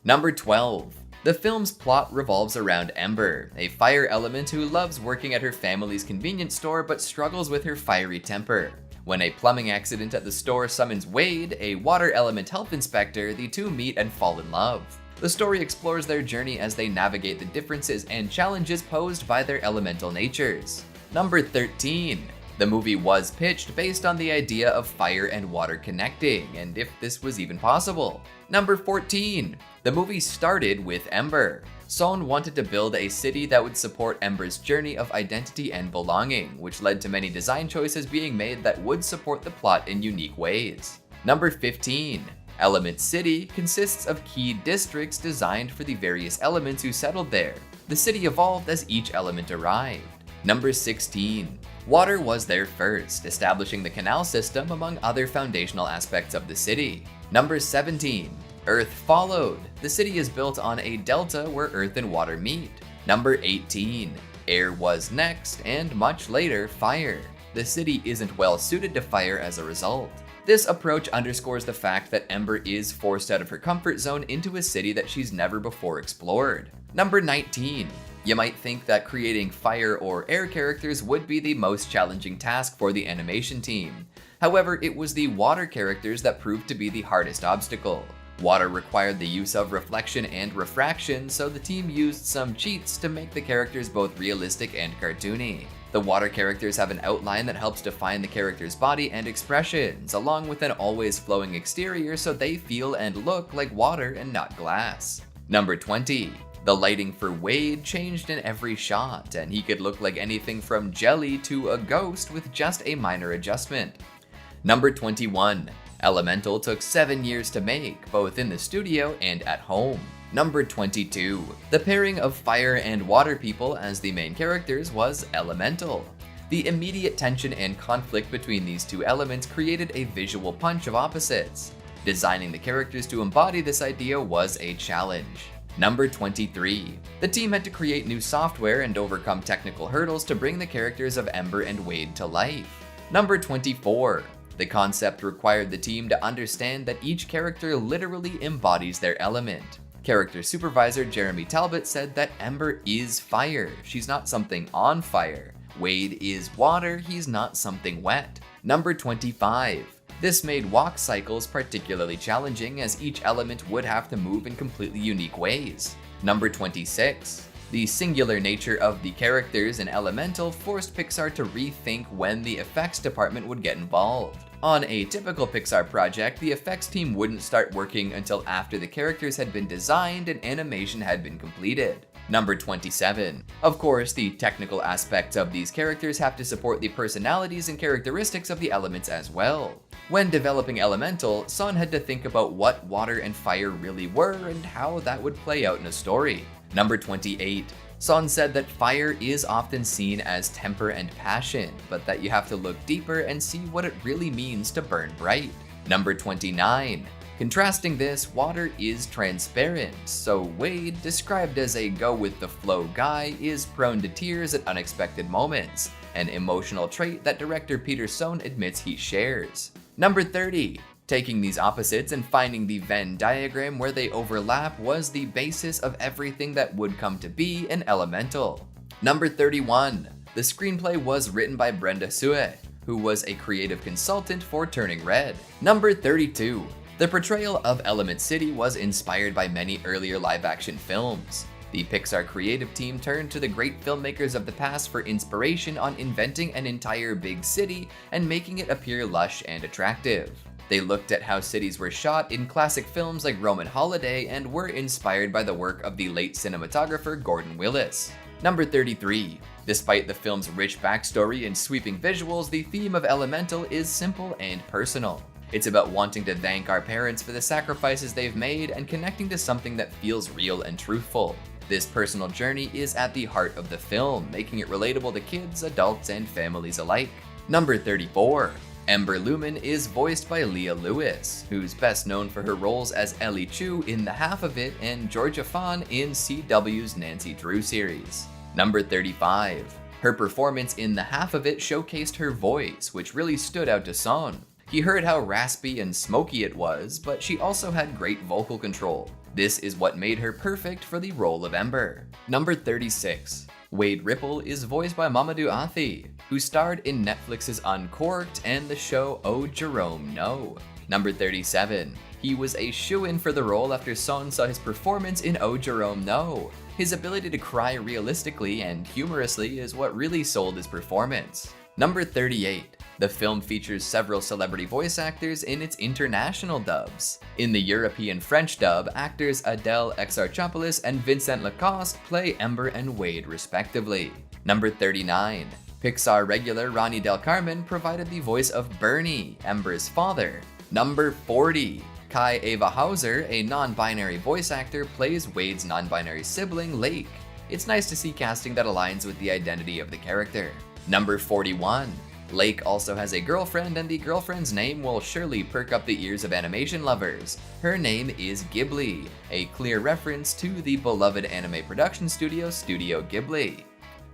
Number 12. The film's plot revolves around Ember, a fire element who loves working at her family's convenience store but struggles with her fiery temper. When a plumbing accident at the store summons Wade, a water element health inspector, the two meet and fall in love. The story explores their journey as they navigate the differences and challenges posed by their elemental natures. Number 13. The The movie was pitched based on the idea of fire and water connecting, and if this was even possible. Number 14. The movie started with Ember. Son wanted to build a city that would support Ember's journey of identity and belonging, which led to many design choices being made that would support the plot in unique ways. Number 15. Element City consists of key districts designed for the various elements who settled there. The city evolved as each element arrived. Number 16. Water was there first, establishing the canal system among other foundational aspects of the city. Number 17. Earth followed. The city is built on a delta where earth and water meet. Number 18. Air was next, and much later, fire. The city isn't well suited to fire as a result. This approach underscores the fact that Ember is forced out of her comfort zone into a city that she's never before explored. Number 19. You might think that creating fire or air characters would be the most challenging task for the animation team. However, it was the water characters that proved to be the hardest obstacle. Water required the use of reflection and refraction, so the team used some cheats to make the characters both realistic and cartoony. The water characters have an outline that helps define the character's body and expressions, along with an always flowing exterior so they feel and look like water and not glass. Number 20. The lighting for Wade changed in every shot, and he could look like anything from jelly to a ghost with just a minor adjustment. Number 21. Elemental took 7 years to make, both in the studio and at home. Number 22. The pairing of fire and water people as the main characters was Elemental. The immediate tension and conflict between these two elements created a visual punch of opposites. Designing the characters to embody this idea was a challenge. Number 23. The team had to create new software and overcome technical hurdles to bring the characters of Ember and Wade to life. Number 24. The concept required the team to understand that each character literally embodies their element. Character supervisor Jeremy Talbot said that Ember is fire, she's not something on fire. Wade is water, he's not something wet. Number 25. This made walk cycles particularly challenging as each element would have to move in completely unique ways. Number 26. The singular nature of the characters in Elemental forced Pixar to rethink when the effects department would get involved. On a typical Pixar project, the effects team wouldn't start working until after the characters had been designed and animation had been completed. Number 27. Of course, the technical aspects of these characters have to support the personalities and characteristics of the elements as well. When developing Elemental, Son had to think about what water and fire really were and how that would play out in a story. Number 28. Son said that fire is often seen as temper and passion, but that you have to look deeper and see what it really means to burn bright. Number 29. Contrasting this, water is transparent, so Wade, described as a go-with-the-flow guy, is prone to tears at unexpected moments, an emotional trait that director Peter Sohn admits he shares. Number 30. Taking these opposites and finding the Venn diagram where they overlap was the basis of everything that would come to be an Elemental. Number 31. The screenplay was written by Brenda Sue, who was a creative consultant for Turning Red. Number 32. The portrayal of Element City was inspired by many earlier live-action films. The Pixar creative team turned to the great filmmakers of the past for inspiration on inventing an entire big city and making it appear lush and attractive. They looked at how cities were shot in classic films like Roman Holiday and were inspired by the work of the late cinematographer Gordon Willis. Number 33. Despite the film's rich backstory and sweeping visuals, the theme of Elemental is simple and personal. It's about wanting to thank our parents for the sacrifices they've made and connecting to something that feels real and truthful. This personal journey is at the heart of the film, making it relatable to kids, adults, and families alike. Number 34. Ember Lumen is voiced by Leah Lewis, who's best known for her roles as Ellie Chu in The Half of It and Georgia Fawn in CW's Nancy Drew series. Number 35. Her performance in The Half of It showcased her voice, which really stood out to Son. He heard how raspy and smoky it was, but she also had great vocal control. This is what made her perfect for the role of Ember. Number 36. Wade Ripple is voiced by Mamadou Athie, who starred in Netflix's Uncorked and the show Oh Jerome No. Number 37. He was a shoo-in for the role after Son saw his performance in Oh Jerome No. His ability to cry realistically and humorously is what really sold his performance. Number 38. The film features several celebrity voice actors in its international dubs. In the European French dub, actors Adele Exarchopoulos and Vincent Lacoste play Ember and Wade respectively. Number 39. Pixar regular Ronnie Del Carmen provided the voice of Bernie, Ember's father. Number 40. Kai Ava Hauser, a non-binary voice actor, plays Wade's non-binary sibling, Lake. It's nice to see casting that aligns with the identity of the character. Number 41. Lake also has a girlfriend, and the girlfriend's name will surely perk up the ears of animation lovers. Her name is Ghibli, a clear reference to the beloved anime production studio, Studio Ghibli.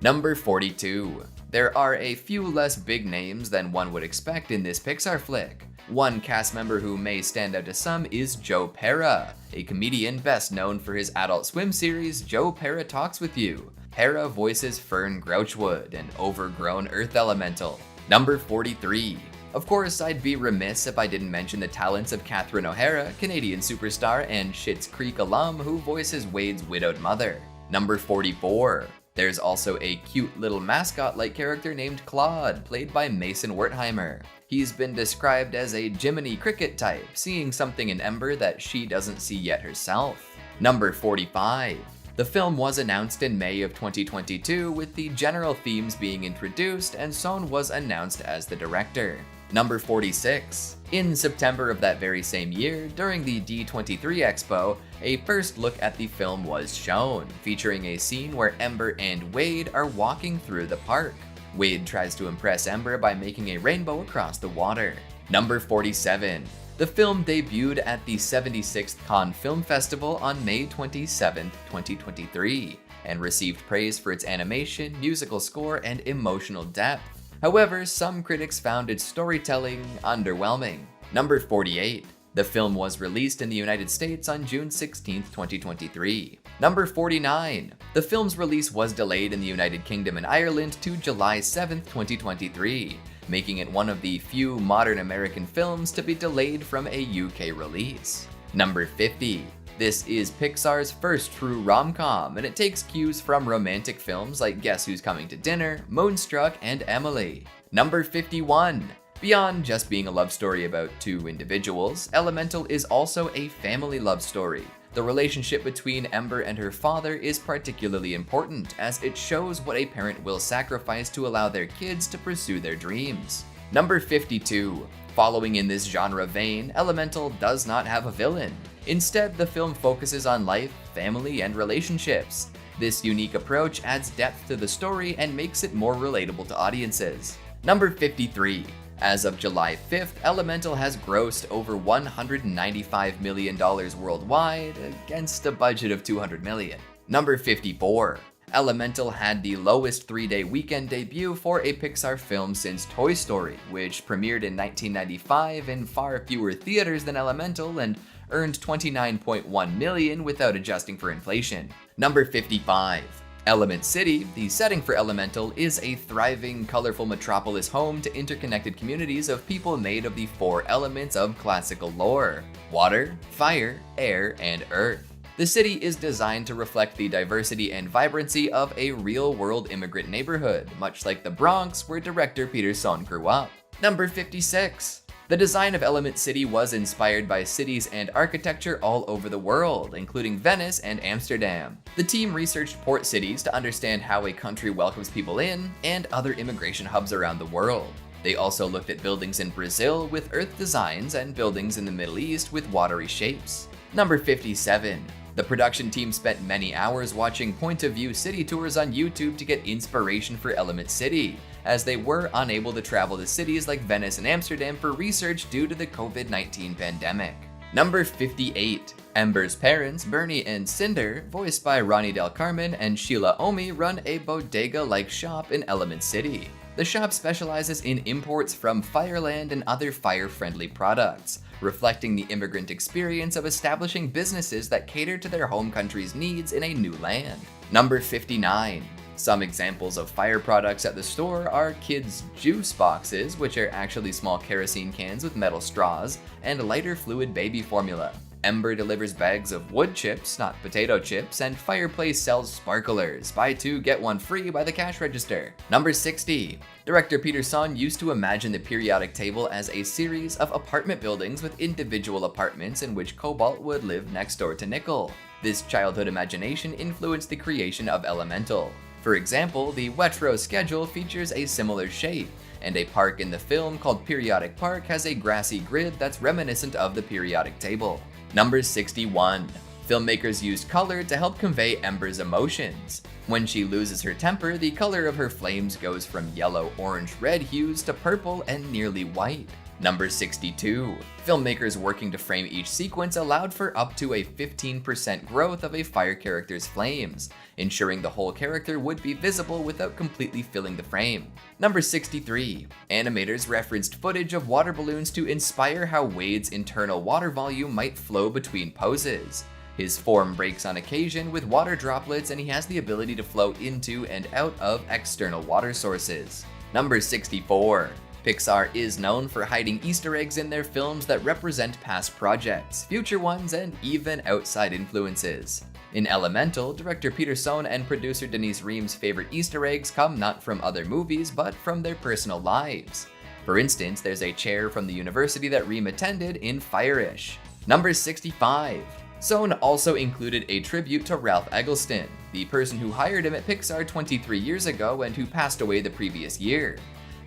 Number 42. There are a few less big names than one would expect in this Pixar flick. One cast member who may stand out to some is Joe Pera, a comedian best known for his Adult Swim series Joe Pera Talks With You. Pera voices Fern Grouchwood, an overgrown Earth elemental. Number 43. Of course, I'd be remiss if I didn't mention the talents of Catherine O'Hara, Canadian superstar and Schitt's Creek alum who voices Wade's widowed mother. Number 44. There's also a cute little mascot-like character named Claude, played by Mason Wertheimer. He's been described as a Jiminy Cricket type, seeing something in Ember that she doesn't see yet herself. Number 45. The film was announced in May of 2022, with the general themes being introduced, and Son was announced as the director. Number 46. In September of that very same year, during the D23 Expo, a first look at the film was shown, featuring a scene where Ember and Wade are walking through the park. Wade tries to impress Ember by making a rainbow across the water. Number 47. The film debuted at the 76th Cannes Film Festival on May 27, 2023, and received praise for its animation, musical score, and emotional depth. However, some critics found its storytelling underwhelming. Number 48. The film was released in the United States on June 16, 2023. Number 49. The film's release was delayed in the United Kingdom and Ireland to July 7, 2023. Making it one of the few modern American films to be delayed from a UK release. Number 50. This is Pixar's first true rom-com, and it takes cues from romantic films like Guess Who's Coming to Dinner, Moonstruck, and Emily. Number 51. Beyond just being a love story about two individuals, Elemental is also a family love story. The relationship between Ember and her father is particularly important, as it shows what a parent will sacrifice to allow their kids to pursue their dreams. Number 52. Following in this genre vein, Elemental does not have a villain. Instead, the film focuses on life, family, and relationships. This unique approach adds depth to the story and makes it more relatable to audiences. Number 53. As of July 5th, Elemental has grossed over $195 million worldwide against a budget of $200 million. Number 54. Elemental had the lowest 3-day weekend debut for a Pixar film since Toy Story, which premiered in 1995 in far fewer theaters than Elemental and earned $29.1 million without adjusting for inflation. Number 55. Element City, the setting for Elemental, is a thriving, colorful metropolis home to interconnected communities of people made of the 4 elements of classical lore: water, fire, air, and earth. The city is designed to reflect the diversity and vibrancy of a real-world immigrant neighborhood, much like the Bronx, where director Peter Son grew up. Number 56. The design of Element City was inspired by cities and architecture all over the world, including Venice and Amsterdam. The team researched port cities to understand how a country welcomes people in, and other immigration hubs around the world. They also looked at buildings in Brazil with earth designs and buildings in the Middle East with watery shapes. Number 57. The production team spent many hours watching point-of-view city tours on YouTube to get inspiration for Element City, as they were unable to travel to cities like Venice and Amsterdam for research due to the COVID-19 pandemic. Number 58. Ember's parents, Bernie and Cinder, voiced by Ronnie Del Carmen and Sheila Omi, run a bodega-like shop in Element City. The shop specializes in imports from Fireland and other fire-friendly products, reflecting the immigrant experience of establishing businesses that cater to their home country's needs in a new land. Number 59. Some examples of fire products at the store are kids' juice boxes, which are actually small kerosene cans with metal straws, and lighter fluid baby formula. Ember delivers bags of wood chips, not potato chips, and Fireplace sells sparklers. Buy 2, get 1 free by the cash register. Number 60. Director Peter Sohn used to imagine the periodic table as a series of apartment buildings with individual apartments in which Cobalt would live next door to Nickel. This childhood imagination influenced the creation of Elemental. For example, the Wetro schedule features a similar shape, and a park in the film called Periodic Park has a grassy grid that's reminiscent of the periodic table. Number 61. Filmmakers used color to help convey Ember's emotions. When she loses her temper, the color of her flames goes from yellow, orange, red hues to purple and nearly white. Number 62. Filmmakers working to frame each sequence allowed for up to a 15% growth of a fire character's flames, ensuring the whole character would be visible without completely filling the frame. Number 63. Animators referenced footage of water balloons to inspire how Wade's internal water volume might flow between poses. His form breaks on occasion with water droplets, and he has the ability to flow into and out of external water sources. Number 64. Pixar is known for hiding Easter eggs in their films that represent past projects, future ones, and even outside influences. In Elemental, director Peter Sohn and producer Denise Ream's favorite Easter eggs come not from other movies, but from their personal lives. For instance, there's a chair from the university that Ream attended in Fire-ish. Number 65. Sohn also included a tribute to Ralph Eggleston, the person who hired him at Pixar 23 years ago and who passed away the previous year.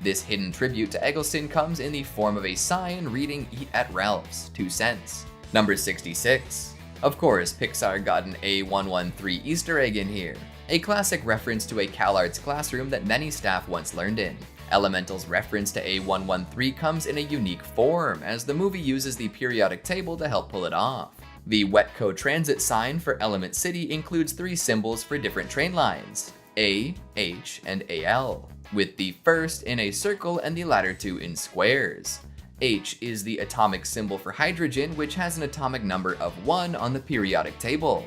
This hidden tribute to Eggleston comes in the form of a sign reading "Eat at Ralph's, 2 cents." Number 66. Of course, Pixar got an A113 Easter egg in here, a classic reference to a CalArts classroom that many staff once learned in. Elemental's reference to A113 comes in a unique form, as the movie uses the periodic table to help pull it off. The Wetco transit sign for Element City includes 3 symbols for different train lines: A, H, and AL, with the first in a circle and the latter 2 in squares. H is the atomic symbol for hydrogen, which has an atomic number of 1 on the periodic table.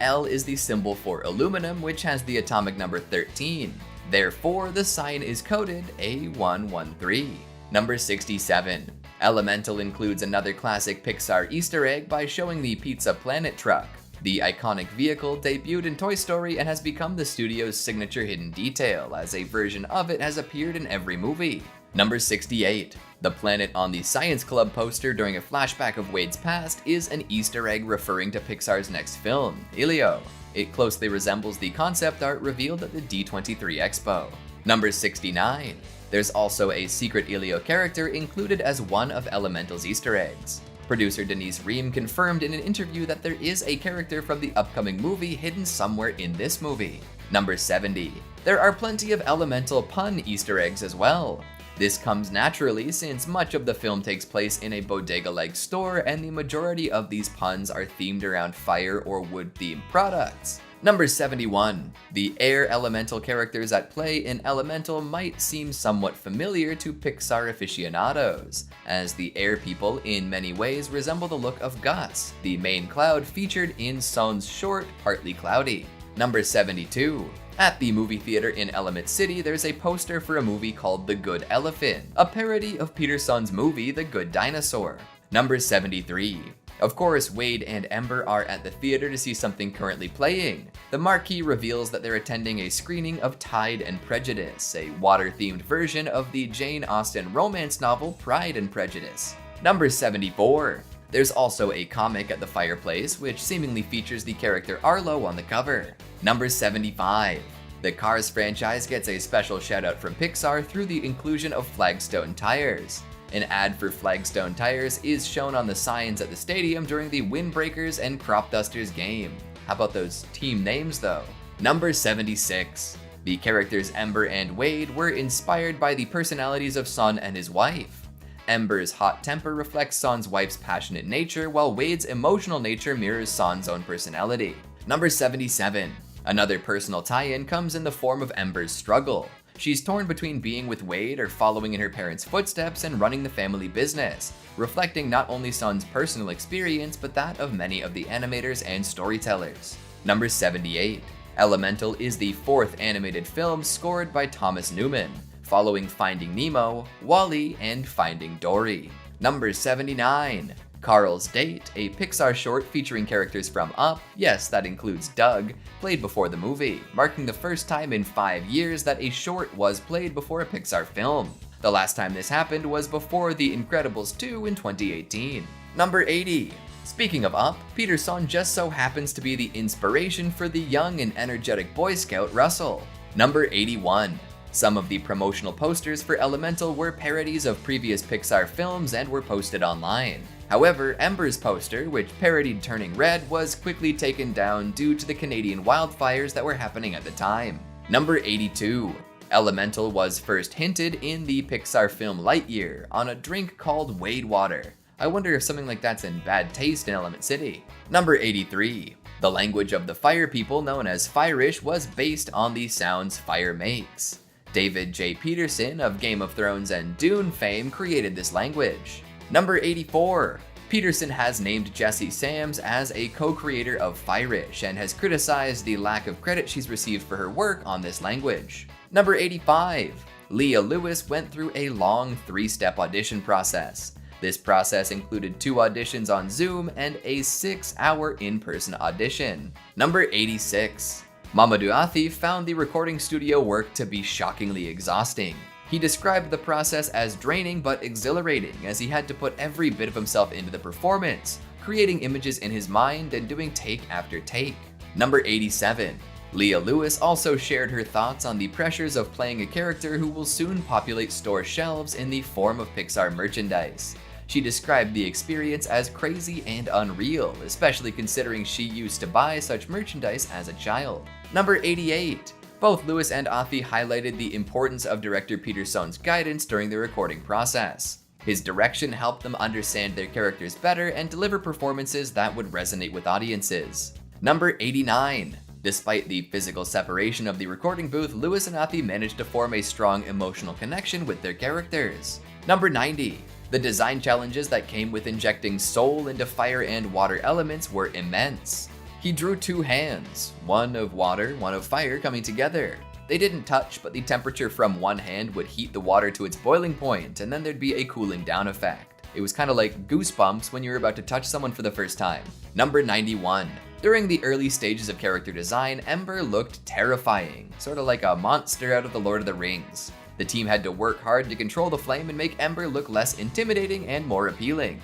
Al is the symbol for aluminum, which has the atomic number 13. Therefore, the sign is coded A113. Number 67. Elemental includes another classic Pixar Easter egg by showing the Pizza Planet truck. The iconic vehicle debuted in Toy Story and has become the studio's signature hidden detail, as a version of it has appeared in every movie. Number 68. The planet on the Science Club poster during a flashback of Wade's past is an Easter egg referring to Pixar's next film, Elio. It closely resembles the concept art revealed at the D23 Expo. Number 69. There's also a secret Elio character included as one of Elemental's Easter eggs. Producer Denise Ream confirmed in an interview that there is a character from the upcoming movie hidden somewhere in this movie. Number 70. There are plenty of Elemental pun Easter eggs as well. This comes naturally since much of the film takes place in a bodega-like store, and the majority of these puns are themed around fire or wood-themed products. Number 71. The air elemental characters at play in Elemental might seem somewhat familiar to Pixar aficionados, as the air people in many ways resemble the look of Gus, the main cloud featured in Sohn's short Partly Cloudy. Number 72. At the movie theater in Element City, there's a poster for a movie called The Good Elephant, a parody of Peter Sohn's movie The Good Dinosaur. Number 73. Of course, Wade and Ember are at the theater to see something currently playing. The marquee reveals that they're attending a screening of Tide and Prejudice, a water-themed version of the Jane Austen romance novel Pride and Prejudice. Number 74. There's also a comic at the fireplace, which seemingly features the character Arlo on the cover. Number 75. The Cars franchise gets a special shoutout from Pixar through the inclusion of Flagstone tires. An ad for Flagstone tires is shown on the signs at the stadium during the Windbreakers and Crop Dusters game. How about those team names though? Number 76. The characters Ember and Wade were inspired by the personalities of Sohn and his wife. Ember's hot temper reflects Sohn's wife's passionate nature, while Wade's emotional nature mirrors Sohn's own personality. Number 77. Another personal tie-in comes in the form of Ember's struggle. She's torn between being with Wade or following in her parents' footsteps and running the family business, reflecting not only Sohn's personal experience, but that of many of the animators and storytellers. Number 78. Elemental is the 4th animated film scored by Thomas Newman, following Finding Nemo, WALL-E, and Finding Dory. Number 79. Carl's Date, a Pixar short featuring characters from Up, yes, that includes Doug, played before the movie, marking the first time in 5 years that a short was played before a Pixar film. The last time this happened was before The Incredibles 2 in 2018. Number 80. Speaking of Up, Peterson just so happens to be the inspiration for the young and energetic Boy Scout Russell. Number 81. Some of the promotional posters for Elemental were parodies of previous Pixar films and were posted online. However, Ember's poster, which parodied Turning Red, was quickly taken down due to the Canadian wildfires that were happening at the time. Number 82. Elemental was first hinted in the Pixar film Lightyear on a drink called Wade Water. I wonder if something like that's in bad taste in Element City. Number 83. The language of the fire people, known as Firish, was based on the sounds fire makes. David J. Peterson of Game of Thrones and Dune fame created this language. Number 84. Peterson has named Jessie Sams as a co-creator of Firish and has criticized the lack of credit she's received for her work on this language. Number 85. Leah Lewis went through a long 3-step audition process. This process included 2 auditions on Zoom and a 6-hour in-person audition. Number 86. Mamadou Athi found the recording studio work to be shockingly exhausting. He described the process as draining but exhilarating, as he had to put every bit of himself into the performance, creating images in his mind and doing take after take. Number 87. Leah Lewis also shared her thoughts on the pressures of playing a character who will soon populate store shelves in the form of Pixar merchandise. She described the experience as crazy and unreal, especially considering she used to buy such merchandise as a child. Number 88. Both Lewis and Athi highlighted the importance of director Peterson's guidance during the recording process. His direction helped them understand their characters better and deliver performances that would resonate with audiences. Number 89. Despite the physical separation of the recording booth, Lewis and Athi managed to form a strong emotional connection with their characters. Number 90. The design challenges that came with injecting soul into fire and water elements were immense. He drew 2 hands, one of water, one of fire, coming together. They didn't touch, but the temperature from one hand would heat the water to its boiling point, and then there'd be a cooling down effect. It was kind of like goosebumps when you were about to touch someone for the first time. Number 91. During the early stages of character design, Ember looked terrifying, sort of like a monster out of The Lord of the Rings. The team had to work hard to control the flame and make Ember look less intimidating and more appealing.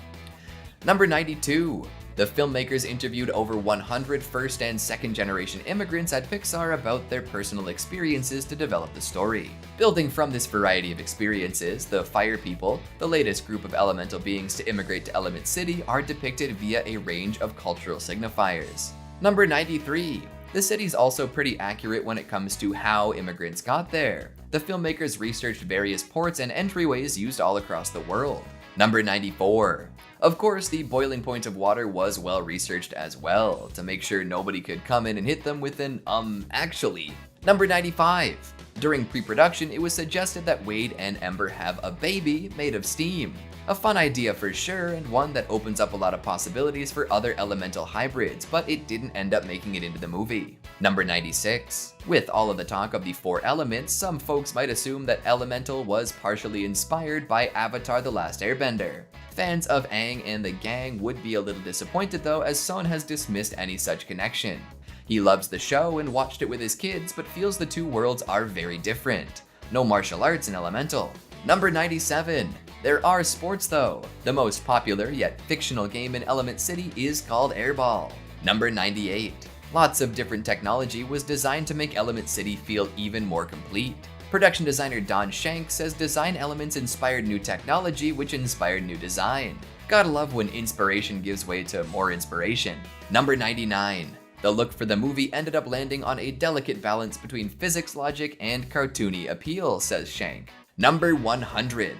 Number 92. The filmmakers interviewed over 100 first and second generation immigrants at Pixar about their personal experiences to develop the story. Building from this variety of experiences, the Fire People, the latest group of elemental beings to immigrate to Element City, are depicted via a range of cultural signifiers. Number 93. The city's also pretty accurate when it comes to how immigrants got there. The filmmakers researched various ports and entryways used all across the world. Number 94. Of course, the boiling point of water was well researched as well, to make sure nobody could come in and hit them with an actually. Number 95. During pre-production, it was suggested that Wade and Ember have a baby made of steam. A fun idea for sure, and one that opens up a lot of possibilities for other elemental hybrids, but it didn't end up making it into the movie. Number 96. With all of the talk of the 4 elements, some folks might assume that Elemental was partially inspired by Avatar: The Last Airbender. Fans of Aang and the gang would be a little disappointed though, as Son has dismissed any such connection. He loves the show and watched it with his kids, but feels the 2 worlds are very different. No martial arts in Elemental. Number 97. There are sports though. The most popular yet fictional game in Element City is called Airball. Number 98. Lots of different technology was designed to make Element City feel even more complete. Production designer Don Shank says design elements inspired new technology, which inspired new design. Gotta love when inspiration gives way to more inspiration. Number 99. The look for the movie ended up landing on a delicate balance between physics logic and cartoony appeal, says Shank. Number 100.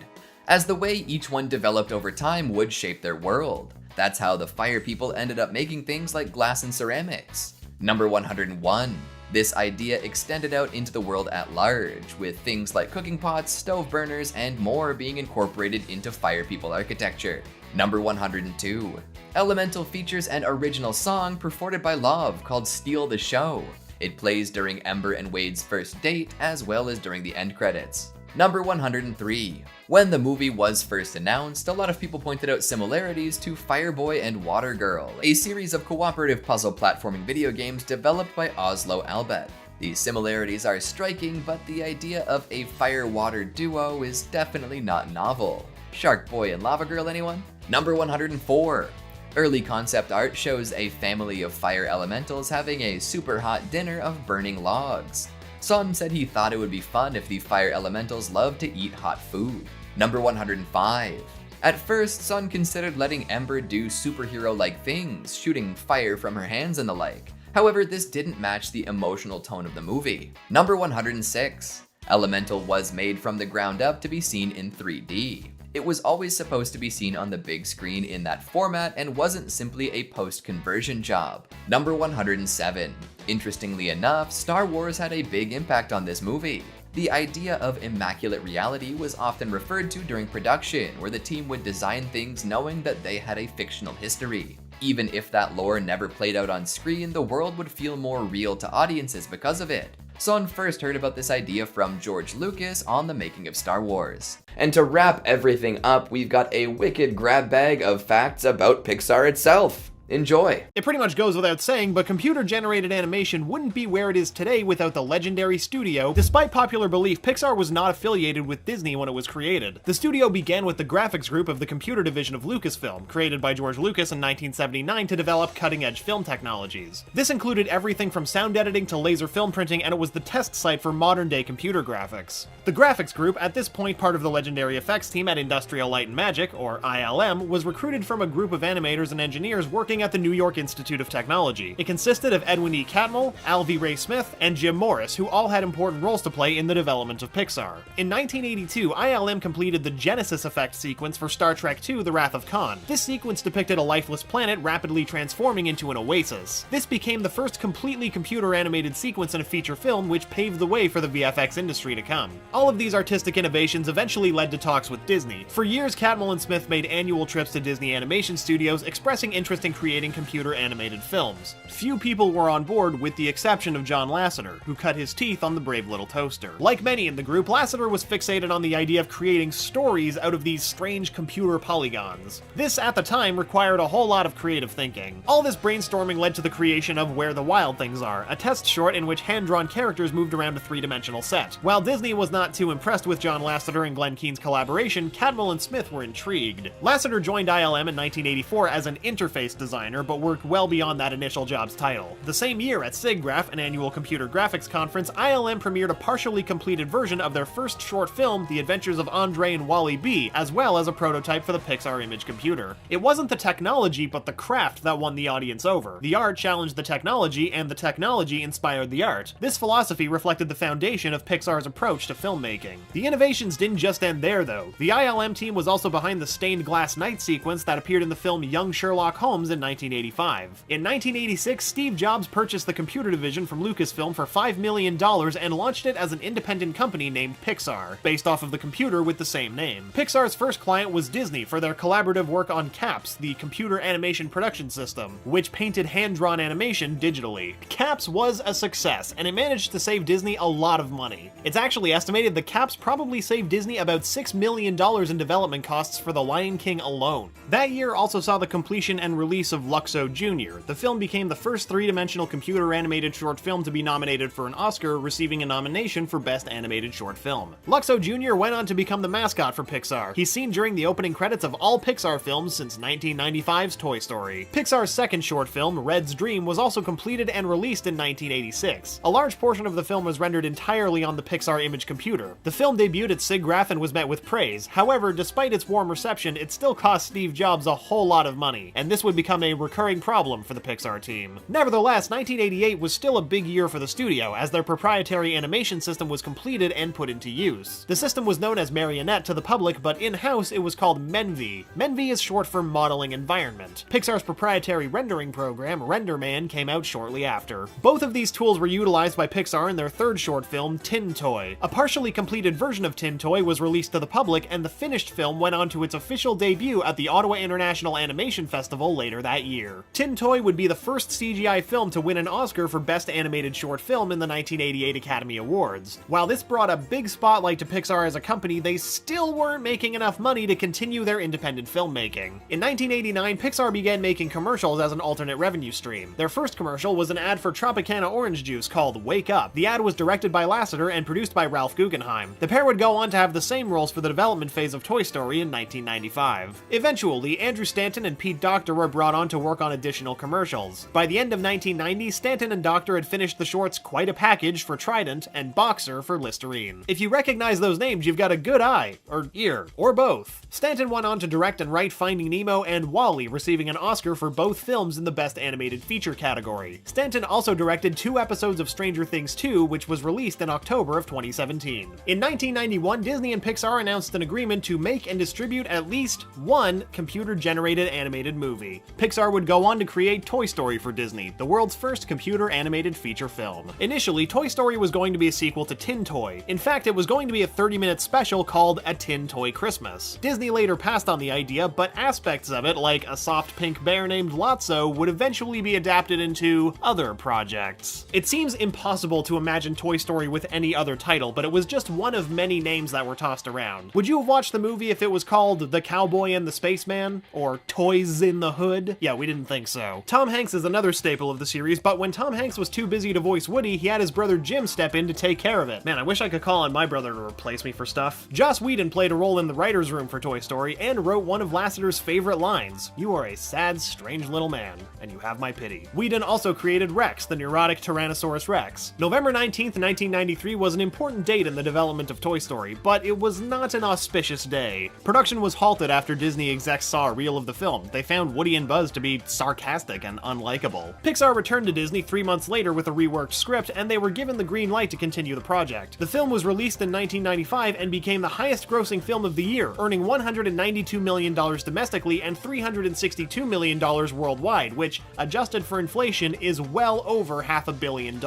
As the way each one developed over time would shape their world. That's how the Fire People ended up making things like glass and ceramics. Number 101. This idea extended out into the world at large, with things like cooking pots, stove burners, and more being incorporated into Fire People architecture. Number 102. Elemental features an original song performed by Love called Steal the Show. It plays during Ember and Wade's first date, as well as during the end credits. Number 103. When the movie was first announced, a lot of people pointed out similarities to Fireboy and Water Girl, a series of cooperative puzzle platforming video games developed by Oslo Albet. These similarities are striking, but the idea of a fire-water duo is definitely not novel. Shark Boy and Lava Girl, anyone? Number 104. Early concept art shows a family of fire elementals having a super hot dinner of burning logs. Son said he thought it would be fun if the fire elementals loved to eat hot food. Number 105. At first, Son considered letting Ember do superhero-like things, shooting fire from her hands and the like. However, this didn't match the emotional tone of the movie. Number 106. Elemental was made from the ground up to be seen in 3D. It was always supposed to be seen on the big screen in that format and wasn't simply a post-conversion job. Number 107. Interestingly enough, Star Wars had a big impact on this movie. The idea of immaculate reality was often referred to during production, where the team would design things knowing that they had a fictional history. Even if that lore never played out on screen, the world would feel more real to audiences because of it. Son first heard about this idea from George Lucas on the making of Star Wars. And to wrap everything up, we've got a wicked grab bag of facts about Pixar itself. Enjoy!
It pretty much goes without saying, but computer-generated animation wouldn't be where it is today without the legendary studio. Despite popular belief, Pixar was not affiliated with Disney when it was created. The studio began with the graphics group of the computer division of Lucasfilm, created by George Lucas in 1979 to develop cutting-edge film technologies. This included everything from sound editing to laser film printing, and it was the test site for modern-day computer graphics. The graphics group, at this point part of the legendary effects team at Industrial Light and Magic, or ILM, was recruited from a group of animators and engineers working at the New York Institute of Technology. It consisted of Edwin E. Catmull, Al V. Ray Smith, and Jim Morris, who all had important roles to play in the development of Pixar. In 1982, ILM completed the Genesis effect sequence for Star Trek II: The Wrath of Khan. This sequence depicted a lifeless planet rapidly transforming into an oasis. This became the first completely computer-animated sequence in a feature film, which paved the way for the VFX industry to come. All of these artistic innovations eventually led to talks with Disney. For years, Catmull and Smith made annual trips to Disney Animation Studios, expressing interest in creating computer-animated films. Few people were on board, with the exception of John Lasseter, who cut his teeth on the Brave Little Toaster. Like many in the group, Lasseter was fixated on the idea of creating stories out of these strange computer polygons. This, at the time, required a whole lot of creative thinking. All this brainstorming led to the creation of Where the Wild Things Are, a test short in which hand-drawn characters moved around a three-dimensional set. While Disney was not too impressed with John Lasseter and Glenn Keane's collaboration, Catmull and Smith were intrigued. Lasseter joined ILM in 1984 as an interface designer, but worked well beyond that initial job's title. The same year at SIGGRAPH, an annual computer graphics conference, ILM premiered a partially completed version of their first short film, The Adventures of Andre and Wally B, as well as a prototype for the Pixar image computer. It wasn't the technology, but the craft that won the audience over. The art challenged the technology, and the technology inspired the art. This philosophy reflected the foundation of Pixar's approach to filmmaking. The innovations didn't just end there, though. The ILM team was also behind the stained glass night sequence that appeared in the film Young Sherlock Holmes in 1985. In 1986, Steve Jobs purchased the computer division from Lucasfilm for $5 million and launched it as an independent company named Pixar, based off of the computer with the same name. Pixar's first client was Disney for their collaborative work on CAPS, the computer animation production system, which painted hand-drawn animation digitally. CAPS was a success, and it managed to save Disney a lot of money. It's actually estimated that CAPS probably saved Disney about $6 million in development costs for The Lion King alone. That year also saw the completion and release of Luxo Jr. The film became the first three-dimensional computer-animated short film to be nominated for an Oscar, receiving a nomination for Best Animated Short Film. Luxo Jr. went on to become the mascot for Pixar. He's seen during the opening credits of all Pixar films since 1995's Toy Story. Pixar's second short film, Red's Dream, was also completed and released in 1986. A large portion of the film was rendered entirely on the Pixar image computer. The film debuted at SIGGRAPH and was met with praise. However, despite its warm reception, it still cost Steve Jobs a whole lot of money, and this would become a recurring problem for the Pixar team. Nevertheless, 1988 was still a big year for the studio, as their proprietary animation system was completed and put into use. The system was known as Marionette to the public, but in-house it was called Menvi. Menvi is short for Modeling Environment. Pixar's proprietary rendering program, RenderMan, came out shortly after. Both of these tools were utilized by Pixar in their third short film, Tin Toy. A partially completed version of Tin Toy was released to the public, and the finished film went on to its official debut at the Ottawa International Animation Festival later that that year. Tin Toy would be the first CGI film to win an Oscar for Best Animated Short Film in the 1988 Academy Awards. While this brought a big spotlight to Pixar as a company, they still weren't making enough money to continue their independent filmmaking. In 1989, Pixar began making commercials as an alternate revenue stream. Their first commercial was an ad for Tropicana orange juice called Wake Up. The ad was directed by Lasseter and produced by Ralph Guggenheim. The pair would go on to have the same roles for the development phase of Toy Story in 1995. Eventually, Andrew Stanton and Pete Docter were brought on to work on additional commercials. By the end of 1990, Stanton and Docter had finished the shorts Quite a Package for Trident and Boxer for Listerine. If you recognize those names, you've got a good eye, or ear, or both. Stanton went on to direct and write Finding Nemo and WALL-E, receiving an Oscar for both films in the Best Animated Feature category. Stanton also directed 2 episodes of Stranger Things 2, which was released in October of 2017. In 1991, Disney and Pixar announced an agreement to make and distribute at least one computer-generated animated movie. Pixar would go on to create Toy Story for Disney, the world's first computer-animated feature film. Initially, Toy Story was going to be a sequel to Tin Toy. In fact, it was going to be a 30-minute special called A Tin Toy Christmas. Disney later passed on the idea, but aspects of it, like a soft pink bear named Lotso, would eventually be adapted into other projects. It seems impossible to imagine Toy Story with any other title, but it was just one of many names that were tossed around. Would you have watched the movie if it was called The Cowboy and the Spaceman? Or Toys in the Hood? Yeah, we didn't think so. Tom Hanks is another staple of the series, but when Tom Hanks was too busy to voice Woody, he had his brother Jim step in to take care of it. Man, I wish I could call on my brother to replace me for stuff. Joss Whedon played a role in the writer's room for Toy Story and wrote one of Lasseter's favorite lines, "You are a sad, strange little man, and you have my pity." Whedon also created Rex, the neurotic Tyrannosaurus Rex. November 19th, 1993 was an important date in the development of Toy Story, but it was not an auspicious day. Production was halted after Disney execs saw a reel of the film. They found Woody and Buzz to be sarcastic and unlikable. Pixar returned to Disney 3 months later with a reworked script, and they were given the green light to continue the project. The film was released in 1995 and became the highest-grossing film of the year, earning $192 million domestically and $362 million worldwide, which, adjusted for inflation, is well over $500 million.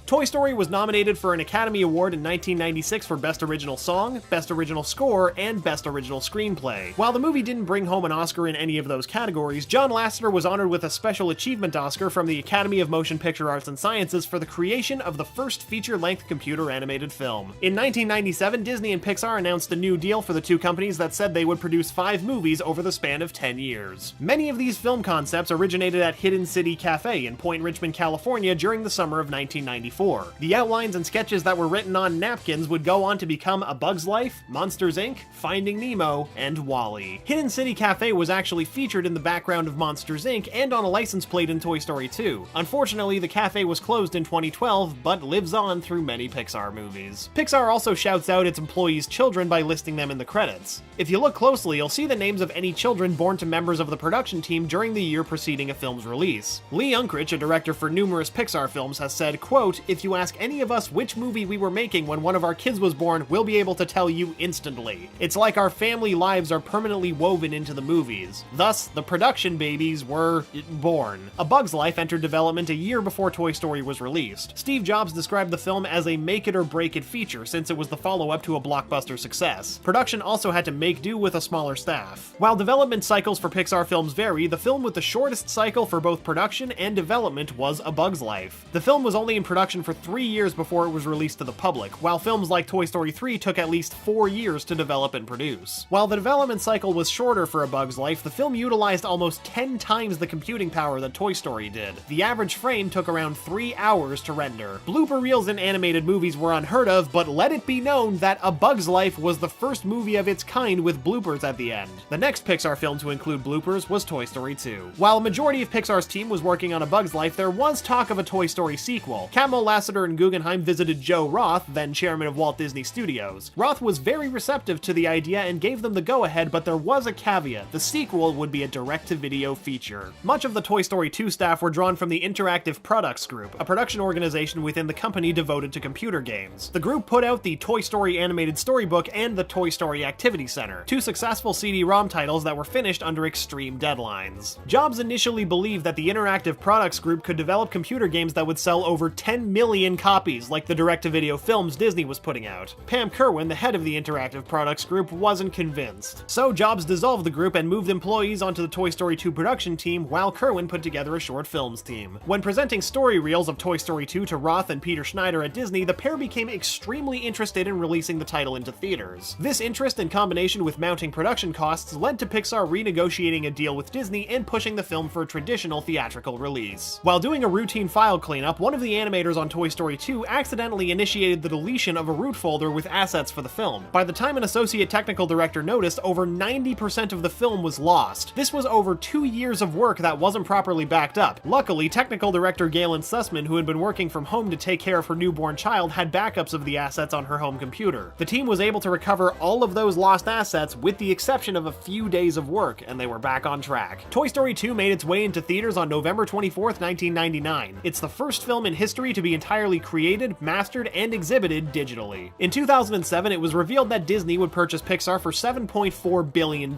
Toy Story was nominated for an Academy Award in 1996 for Best Original Song, Best Original Score, and Best Original Screenplay. While the movie didn't bring home an Oscar in any of those categories, John Lasseter was honored with a Special Achievement Oscar from the Academy of Motion Picture Arts and Sciences for the creation of the first feature-length computer-animated film. In 1997, Disney and Pixar announced a new deal for the two companies that said they would produce 5 movies over the span of 10 years. Many of these film concepts originated at Hidden City Cafe in Point Richmond, California during the summer of 1994. The outlines and sketches that were written on napkins would go on to become A Bug's Life, Monsters Inc., Finding Nemo, and WALL-E. Hidden City Cafe was actually featured in the background of Monsters Inc. and on a license plate in Toy Story 2. Unfortunately, the cafe was closed in 2012, but lives on through many Pixar movies. Pixar also shouts out its employees' children by listing them in the credits. If you look closely, you'll see the names of any children born to members of the production team during the year preceding a film's release. Lee Unkrich, a director for numerous Pixar films, has said, quote, "If you ask any of us which movie we were making when one of our kids was born, we'll be able to tell you instantly. It's like our family lives are permanently woven into the movies. Thus, the production babies were born." A Bug's Life entered development a year before Toy Story was released. Steve Jobs described the film as a make-it-or-break-it feature since it was the follow-up to a blockbuster success. Production also had to make do with a smaller staff. While development cycles for Pixar films vary, the film with the shortest cycle for both production and development was A Bug's Life. The film was only in production for 3 years before it was released to the public, while films like Toy Story 3 took at least 4 years to develop and produce. While the development cycle was shorter for A Bug's Life, the film utilized almost 10 times the computing power that Toy Story did. The average frame took around 3 hours to render. Blooper reels in animated movies were unheard of, but let it be known that A Bug's Life was the first movie of its kind with bloopers at the end. The next Pixar film to include bloopers was Toy Story 2. While a majority of Pixar's team was working on A Bug's Life, there was talk of a Toy Story sequel. Catmull, Lasseter, and Guggenheim visited Joe Roth, then chairman of Walt Disney Studios. Roth was very receptive to the idea and gave them the go-ahead, but there was a caveat. The sequel would be a direct-to-video feature. Much of the Toy Story 2 staff were drawn from the Interactive Products Group, a production organization within the company devoted to computer games. The group put out the Toy Story Animated Storybook and the Toy Story Activity Center, two successful CD-ROM titles that were finished under extreme deadlines. Jobs initially believed that the Interactive Products Group could develop computer games that would sell over 10 million copies, like the direct-to-video films Disney was putting out. Pam Kerwin, the head of the Interactive Products Group, wasn't convinced. So Jobs dissolved the group and moved employees onto the Toy Story 2 production team, while Kerwin put together a short films team. When presenting story reels of Toy Story 2 to Roth and Peter Schneider at Disney, the pair became extremely interested in releasing the title into theaters. This interest, in combination with mounting production costs, led to Pixar renegotiating a deal with Disney and pushing the film for a traditional theatrical release. While doing a routine file cleanup, one of the animators on Toy Story 2 accidentally initiated the deletion of a root folder with assets for the film. By the time an associate technical director noticed, over 90% of the film was lost. This was over 2 years of work that wasn't properly backed up. Luckily, technical director Galen Sussman, who had been working from home to take care of her newborn child, had backups of the assets on her home computer. The team was able to recover all of those lost assets with the exception of a few days of work, and they were back on track. Toy Story 2 made its way into theaters on November 24th, 1999. It's the first film in history to be entirely created, mastered, and exhibited digitally. In 2007, it was revealed that Disney would purchase Pixar for $7.4 billion.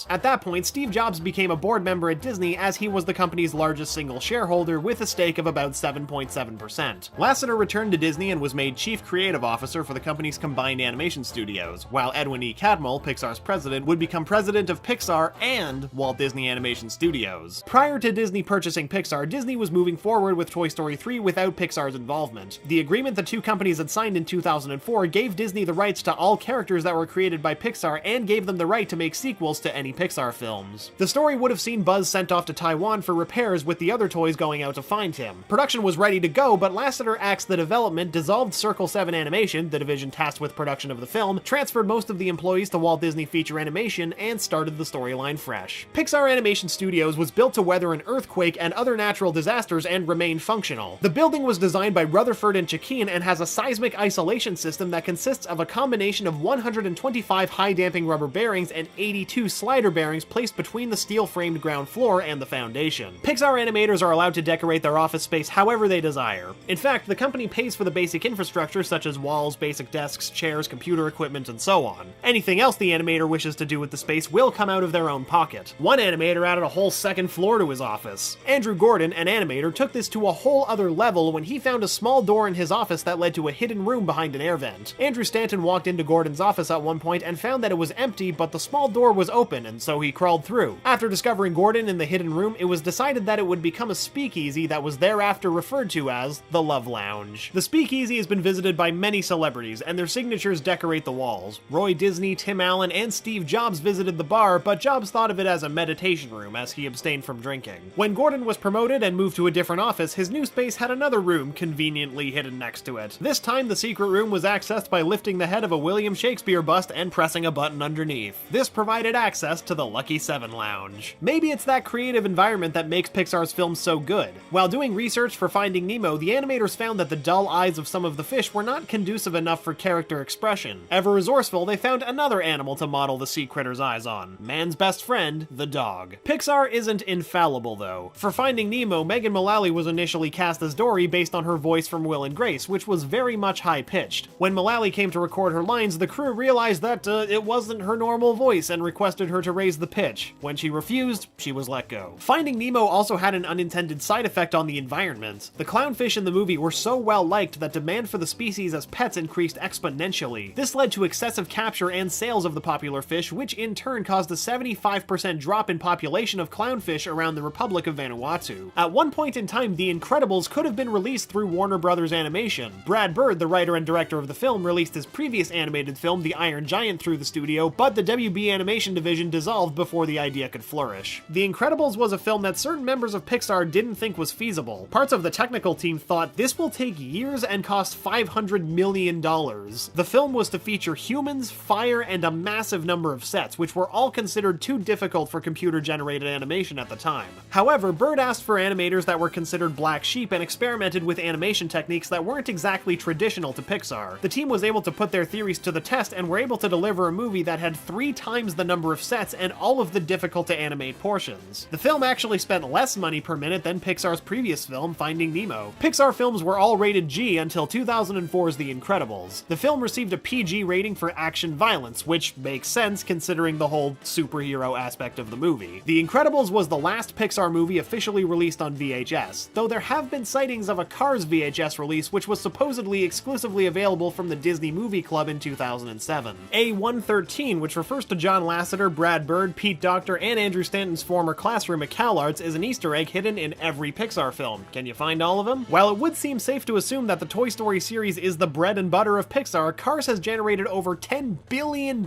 At that point, Steve Jobs became a board member at Disney as he was the company's largest single shareholder with a stake of about 7.7%. Lasseter returned to Disney and was made chief creative officer for the company's combined animation studios, while Edwin E. Catmull, Pixar's president, would become president of Pixar and Walt Disney Animation Studios. Prior to Disney purchasing Pixar, Disney was moving forward with Toy Story 3 without Pixar's involvement. The agreement the two companies had signed in 2004 gave Disney the rights to all characters that were created by Pixar and gave them the right to make sequels to any Pixar films. The story would have seen Buzz sent off to Taiwan for repairs, with the other toys going out to find him. Production was ready to go, but Lasseter axed the development, dissolved Circle 7 Animation, the division tasked with production of the film, transferred most of the employees to Walt Disney Feature Animation, and started the storyline fresh. Pixar Animation Studios was built to weather an earthquake and other natural disasters and remain functional. The building was designed by Rutherford and Chakeen and has a seismic isolation system that consists of a combination of 125 high-damping rubber bearings and 82 slider bearings placed between the steel-framed ground floor and the foundation. Pixar animators are allowed to decorate their office space however they desire. In fact, the company pays for the basic infrastructure such as walls, basic desks, chairs, computer equipment, and so on. Anything else the animator wishes to do with the space will come out of their own pocket. One animator added a whole second floor to his office. Andrew Gordon, an animator, took this to a whole other level when he found a small door in his office that led to a hidden room behind an air vent. Andrew Stanton walked into Gordon's office at one point and found that it was empty, but the small door was open, and so he crawled through. After discovering Gordon in the hidden room, it was decided that it would become a speakeasy that was thereafter referred to as the Love Lounge. The speakeasy has been visited by many celebrities, and their signatures decorate the walls. Roy Disney, Tim Allen, and Steve Jobs visited the bar, but Jobs thought of it as a meditation room as he abstained from drinking. When Gordon was promoted and moved to a different office, his new space had another room conveniently hidden next to it. This time, the secret room was accessed by lifting the head of a William Shakespeare bust and pressing a button underneath. This provided access to the Lucky 7 Lounge. Maybe it's that creative environment that makes Pixar's films so good. While doing research for Finding Nemo, the animators found that the dull eyes of some of the fish were not conducive enough for character expression. Ever resourceful, they found another animal to model the sea critter's eyes on. Man's best friend, the dog. Pixar isn't infallible, though. For Finding Nemo, Megan Mullally was initially cast as Dory based on her voice from Will and Grace, which was very much high-pitched. When Mullally came to record her lines, the crew realized that it wasn't her normal voice and requested her to raise the pitch. When she refused, she was let go. Finding Nemo also had an unintended side effect on the environment. The clownfish in the movie were so well liked that demand for the species as pets increased exponentially. This led to excessive capture and sales of the popular fish, which in turn caused a 75% drop in population of clownfish around the Republic of Vanuatu. At one point in time, The Incredibles could have been released through Warner Brothers Animation. Brad Bird, the writer and director of the film, released his previous animated film, The Iron Giant, through the studio, but the WB Animation division dissolved before the idea could flourish. The Incredibles was a film that certain members of Pixar didn't think was feasible. Parts of the technical team thought this will take years and cost $500 million. The film was to feature humans, fire, and a massive number of sets, which were all considered too difficult for computer-generated animation at the time. However, Bird asked for animators that were considered black sheep and experimented with animation techniques that weren't exactly traditional to Pixar. The team was able to put their theories to the test and were able to deliver a movie that had 3 times the number of sets and all of the difficult to animate portions. The film actually spent less money per minute than Pixar's previous film, Finding Nemo. Pixar films were all rated G until 2004's The Incredibles. The film received a PG rating for action violence, which makes sense considering the whole superhero aspect of the movie. The Incredibles was the last Pixar movie officially released on VHS, though there have been sightings of a Cars VHS release which was supposedly exclusively available from the Disney Movie Club in 2007. A113, which refers to John Lasseter, Brad Bird, Pete Docter, and Andrew Stanton Quentin's former classroom at CalArts is an Easter egg hidden in every Pixar film. Can you find all of them? While it would seem safe to assume that the Toy Story series is the bread and butter of Pixar, Cars has generated over $10 billion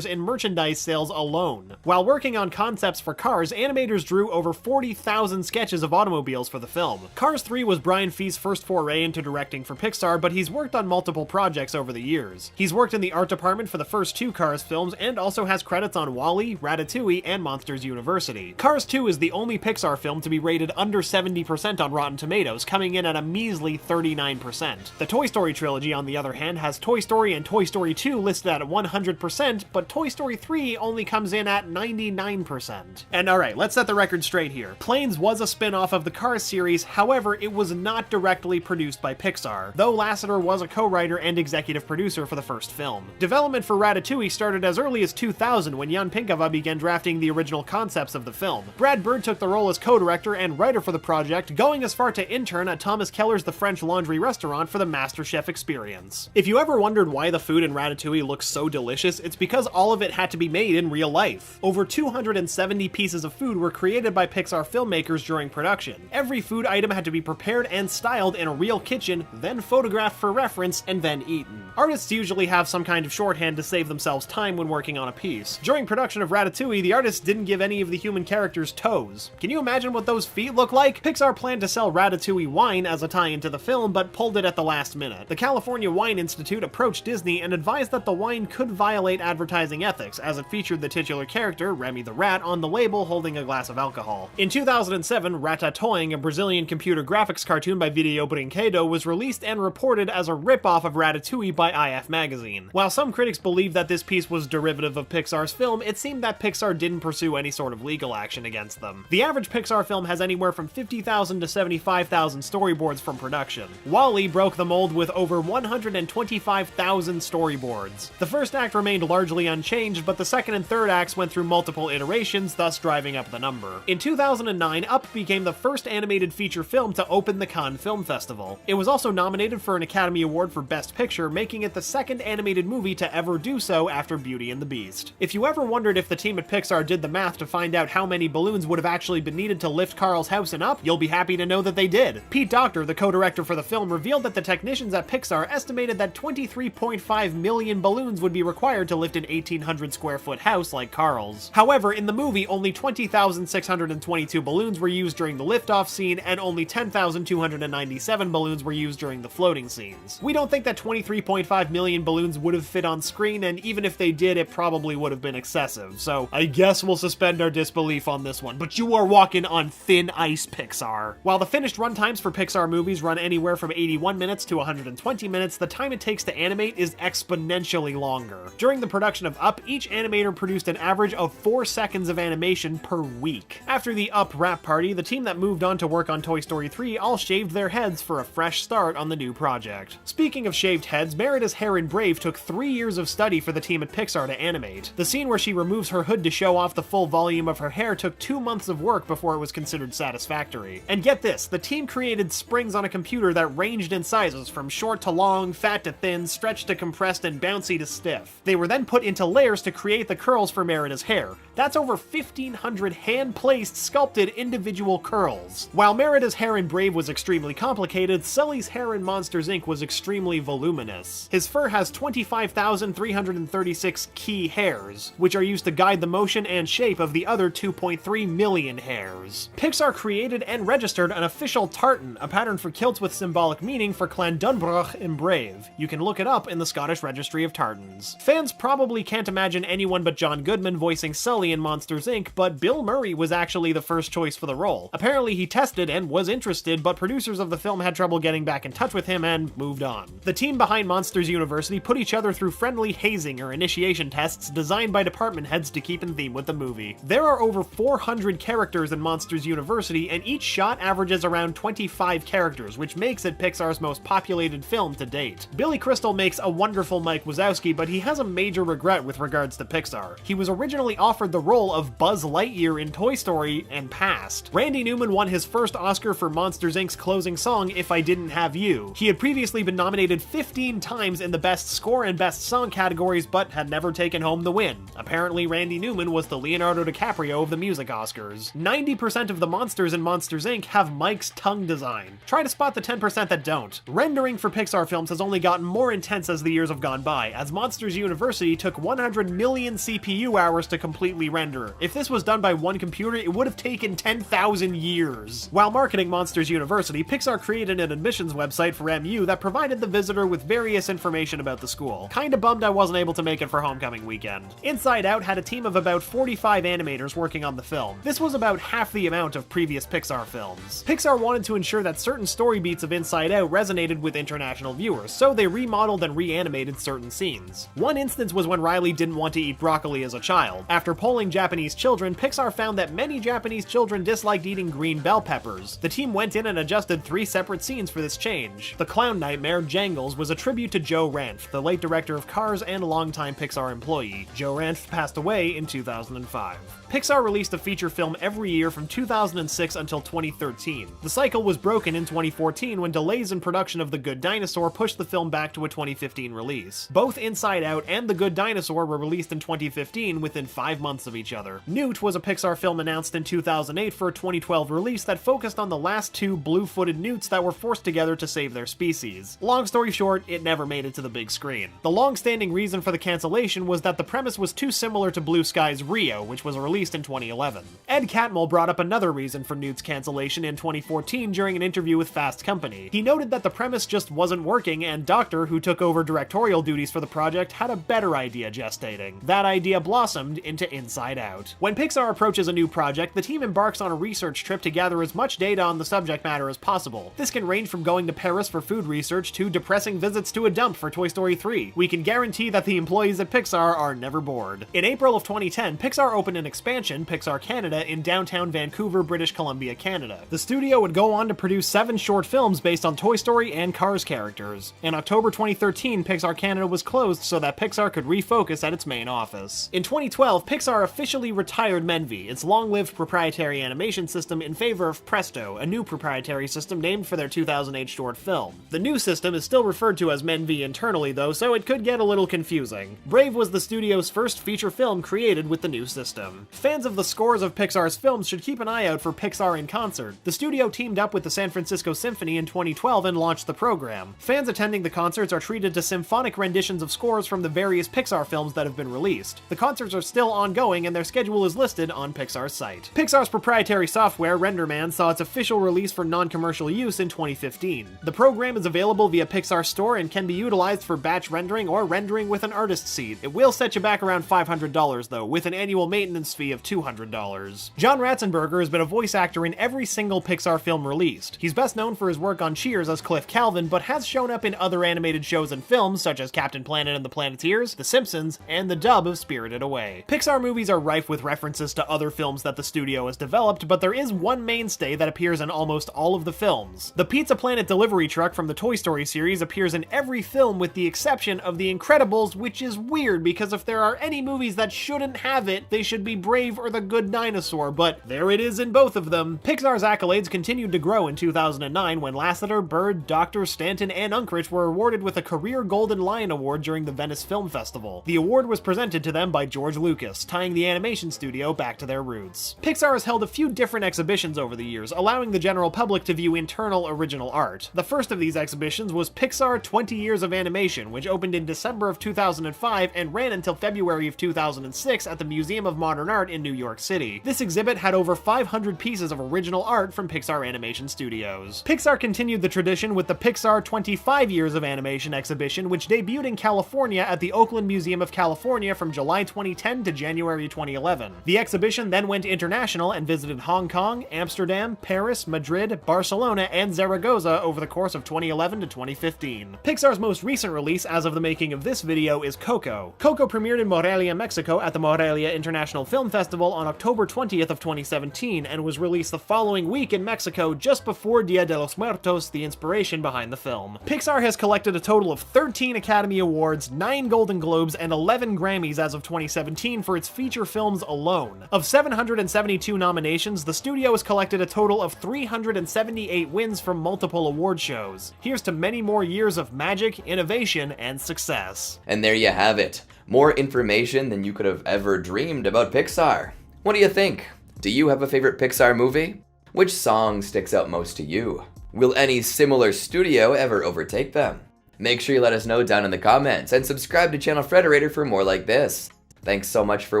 in merchandise sales alone. While working on concepts for Cars, animators drew over 40,000 sketches of automobiles for the film. Cars 3 was Brian Fee's first foray into directing for Pixar, but he's worked on multiple projects over the years. He's worked in the art department for the first 2 Cars films and also has credits on WALL-E, Ratatouille, and Monsters University. Cars 2 is the only Pixar film to be rated under 70% on Rotten Tomatoes, coming in at a measly 39%. The Toy Story trilogy, on the other hand, has Toy Story and Toy Story 2 listed at 100%, but Toy Story 3 only comes in at 99%. And alright, let's set the record straight here. Planes was a spin-off of the Cars series, however, it was not directly produced by Pixar, though Lasseter was a co-writer and executive producer for the first film. Development for Ratatouille started as early as 2000 when Jan Pinkava began drafting the original concepts of the film. Brad Bird took the role as co-director and writer for the project, going as far to intern at Thomas Keller's The French Laundry restaurant for the MasterChef experience. If you ever wondered why the food in Ratatouille looks so delicious, it's because all of it had to be made in real life. Over 270 pieces of food were created by Pixar filmmakers during production. Every food item had to be prepared and styled in a real kitchen, then photographed for reference, and then eaten. Artists usually have some kind of shorthand to save themselves time when working on a piece. During production of Ratatouille, the artists didn't give any of the human characters toes. Can you imagine what those feet look like? Pixar planned to sell Ratatouille wine as a tie-in to the film, but pulled it at the last minute. The California Wine Institute approached Disney and advised that the wine could violate advertising ethics, as it featured the titular character, Remy the Rat, on the label holding a glass of alcohol. In 2007, Ratatouille, a Brazilian computer graphics cartoon by Video Brinquedo, was released and reported as a rip-off of Ratatouille by IF Magazine. While some critics believe that this piece was derivative of Pixar's film, it seemed that Pixar didn't pursue any sort of legal action against them. The average Pixar film has anywhere from 50,000 to 75,000 storyboards from production. WALL-E broke the mold with over 125,000 storyboards. The first act remained largely unchanged, but the second and third acts went through multiple iterations, thus driving up the number. In 2009, Up became the first animated feature film to open the Cannes Film Festival. It was also nominated for an Academy Award for Best Picture, making it the second animated movie to ever do so after Beauty and the Beast. If you ever wondered if the team at Pixar did the math to find out how many balloons would have actually been needed to lift Carl's house in Up, you'll be happy to know that they did. Pete Docter, the co-director for the film, revealed that the technicians at Pixar estimated that 23.5 million balloons would be required to lift an 1,800 square foot house like Carl's. However, in the movie, only 20,622 balloons were used during the liftoff scene, and only 10,297 balloons were used during the floating scenes. We don't think that 23.5 million balloons would have fit on screen, and even if they did, it probably would have been excessive, so I guess we'll suspend our disbelief on this one, but you are walking on thin ice, Pixar. While the finished runtimes for Pixar movies run anywhere from 81 minutes to 120 minutes, the time it takes to animate is exponentially longer. During the production of Up, each animator produced an average of 4 seconds of animation per week. After the Up wrap party, the team that moved on to work on Toy Story 3 all shaved their heads for a fresh start on the new project. Speaking of shaved heads, Merida's hair in Brave took 3 years of study for the team at Pixar to animate. The scene where she removes her hood to show off the full volume of her hair took 2 months of work before it was considered satisfactory. And get this, the team created springs on a computer that ranged in sizes from short to long, fat to thin, stretched to compressed, and bouncy to stiff. They were then put into layers to create the curls for Merida's hair. That's over 1,500 hand-placed, sculpted individual curls. While Merida's hair in Brave was extremely complicated, Sully's hair in Monsters, Inc. was extremely voluminous. His fur has 25,336 key hairs, which are used to guide the motion and shape of the other 2.3 million hairs. Pixar created and registered an official tartan, a pattern for kilts with symbolic meaning for Clan Dunbrugh in Brave. You can look it up in the Scottish Registry of Tartans. Fans probably can't imagine anyone but John Goodman voicing Sully in Monsters, Inc., but Bill Murray was actually the first choice for the role. Apparently he tested and was interested, but producers of the film had trouble getting back in touch with him and moved on. The team behind Monsters University put each other through friendly hazing or initiation tests designed by department heads to keep in theme with the movie. There are over 400 characters in Monsters University, and each shot averages around 25 characters, which makes it Pixar's most populated film to date. Billy Crystal makes a wonderful Mike Wazowski, but he has a major regret with regards to Pixar. He was originally offered the role of Buzz Lightyear in Toy Story and passed. Randy Newman won his first Oscar for Monsters, Inc.'s closing song, If I Didn't Have You. He had previously been nominated 15 times times in the Best Score and Best Song categories, but had never taken home the win. Apparently, Randy Newman was the Leonardo DiCaprio of the music Oscars. 90% of the monsters in Monsters, Inc. have Mike's tongue design. Try to spot the 10% that don't. Rendering for Pixar films has only gotten more intense as the years have gone by, as Monsters University took 100 million CPU hours to completely render. If this was done by one computer, it would have taken 10,000 years. While marketing Monsters University, Pixar created an admissions website for MU that provided the visitor with various information about the school. Kinda bummed I wasn't able to make it for homecoming weekend. Inside Out had a team of about 45 animators working on the film. This was about half the amount of previous Pixar films. Pixar wanted to ensure that certain story beats of Inside Out resonated with international viewers, so they remodeled and reanimated certain scenes. One instance was when Riley didn't want to eat broccoli as a child. After polling Japanese children, Pixar found that many Japanese children disliked eating green bell peppers. The team went in and adjusted 3 separate scenes for this change. The clown nightmare, Jangles, was a tribute to Joe Ranft, the late director of Cars and longtime Pixar employee. Joe Ranft passed away in 2005. Pixar released a feature film every year from 2006 until 2013. The cycle was broken in 2014 when delays in production of The Good Dinosaur pushed the film back to a 2015 release. Both Inside Out and The Good Dinosaur were released in 2015 within 5 months of each other. Newt was a Pixar film announced in 2008 for a 2012 release that focused on the last 2 blue-footed newts that were forced together to save their species. Long story short, it never made it to the big screen. The long-standing reason for the cancellation was that the premise was too similar to Blue Sky's Rio, which was released in 2011. Ed Catmull brought up another reason for Newt's cancellation in 2014 during an interview with Fast Company. He noted that the premise just wasn't working, and Doctor, who took over directorial duties for the project, had a better idea gestating. That idea blossomed into Inside Out. When Pixar approaches a new project, the team embarks on a research trip to gather as much data on the subject matter as possible. This can range from going to Paris for food research to depressing visits to a dump for Toy Story 3. We can guarantee that the employees at Pixar are never bored. In April of 2010, Pixar opened an expansion, Pixar Canada, in downtown Vancouver, British Columbia, Canada. The studio would go on to produce 7 short films based on Toy Story and Cars characters. In October 2013, Pixar Canada was closed so that Pixar could refocus at its main office. In 2012, Pixar officially retired Menvy, its long-lived proprietary animation system, in favor of Presto, a new proprietary system named for their 2008 short film. The new system is still referred to as Menvy internally though, so it could get a little confusing. Brave was the studio's first feature film created with the new system. Fans of the scores of Pixar's films should keep an eye out for Pixar in Concert. The studio teamed up with the San Francisco Symphony in 2012 and launched the program. Fans attending the concerts are treated to symphonic renditions of scores from the various Pixar films that have been released. The concerts are still ongoing and their schedule is listed on Pixar's site. Pixar's proprietary software, RenderMan, saw its official release for non-commercial use in 2015. The program is available via Pixar Store and can be utilized for batch rendering or rendering with an artist seat. It will set you back around $500 though, with an annual maintenance fee of $200. John Ratzenberger has been a voice actor in every single Pixar film released. He's best known for his work on Cheers as Cliff Calvin, but has shown up in other animated shows and films such as Captain Planet and the Planeteers, The Simpsons, and the dub of Spirited Away. Pixar movies are rife with references to other films that the studio has developed, but there is one mainstay that appears in almost all of the films. The Pizza Planet delivery truck from the Toy Story series appears in every film with the exception of The Incredibles, which is weird because if there are any movies that shouldn't have it, they should be Brave or The Good Dinosaur, but there it is in both of them. Pixar's accolades continued to grow in 2009 when Lasseter, Bird, Doctor, Stanton, and Unkrich were awarded with a Career Golden Lion Award during the Venice Film Festival. The award was presented to them by George Lucas, tying the animation studio back to their roots. Pixar has held a few different exhibitions over the years, allowing the general public to view internal original art. The first of these exhibitions was Pixar 20 Years of Animation, which opened in December of 2005 and ran until February of 2006 at the Museum of Modern Art in New York City. This exhibit had over 500 pieces of original art from Pixar Animation Studios. Pixar continued the tradition with the Pixar 25 Years of Animation exhibition, which debuted in California at the Oakland Museum of California from July 2010 to January 2011. The exhibition then went international and visited Hong Kong, Amsterdam, Paris, Madrid, Barcelona, and Zaragoza over the course of 2011 to 2015. Pixar's most recent release as of the making of this video is Coco. Coco premiered in Morelia, Mexico at the Morelia International Film Festival on October 20th of 2017 and was released the following week in Mexico just before Dia de los Muertos, the inspiration behind the film. Pixar has collected a total of 13 Academy Awards, 9 Golden Globes, and 11 Grammys as of 2017 for its feature films alone. Of 772 nominations, the studio has collected a total of 378 wins from multiple award shows. Here's to many more years of magic magic, innovation, and success.
And there you have it. More information than you could have ever dreamed about Pixar. What do you think? Do you have a favorite Pixar movie? Which song sticks out most to you? Will any similar studio ever overtake them? Make sure you let us know down in the comments and subscribe to channel Frederator for more like this. Thanks so much for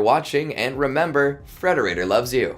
watching, and remember, Frederator loves you.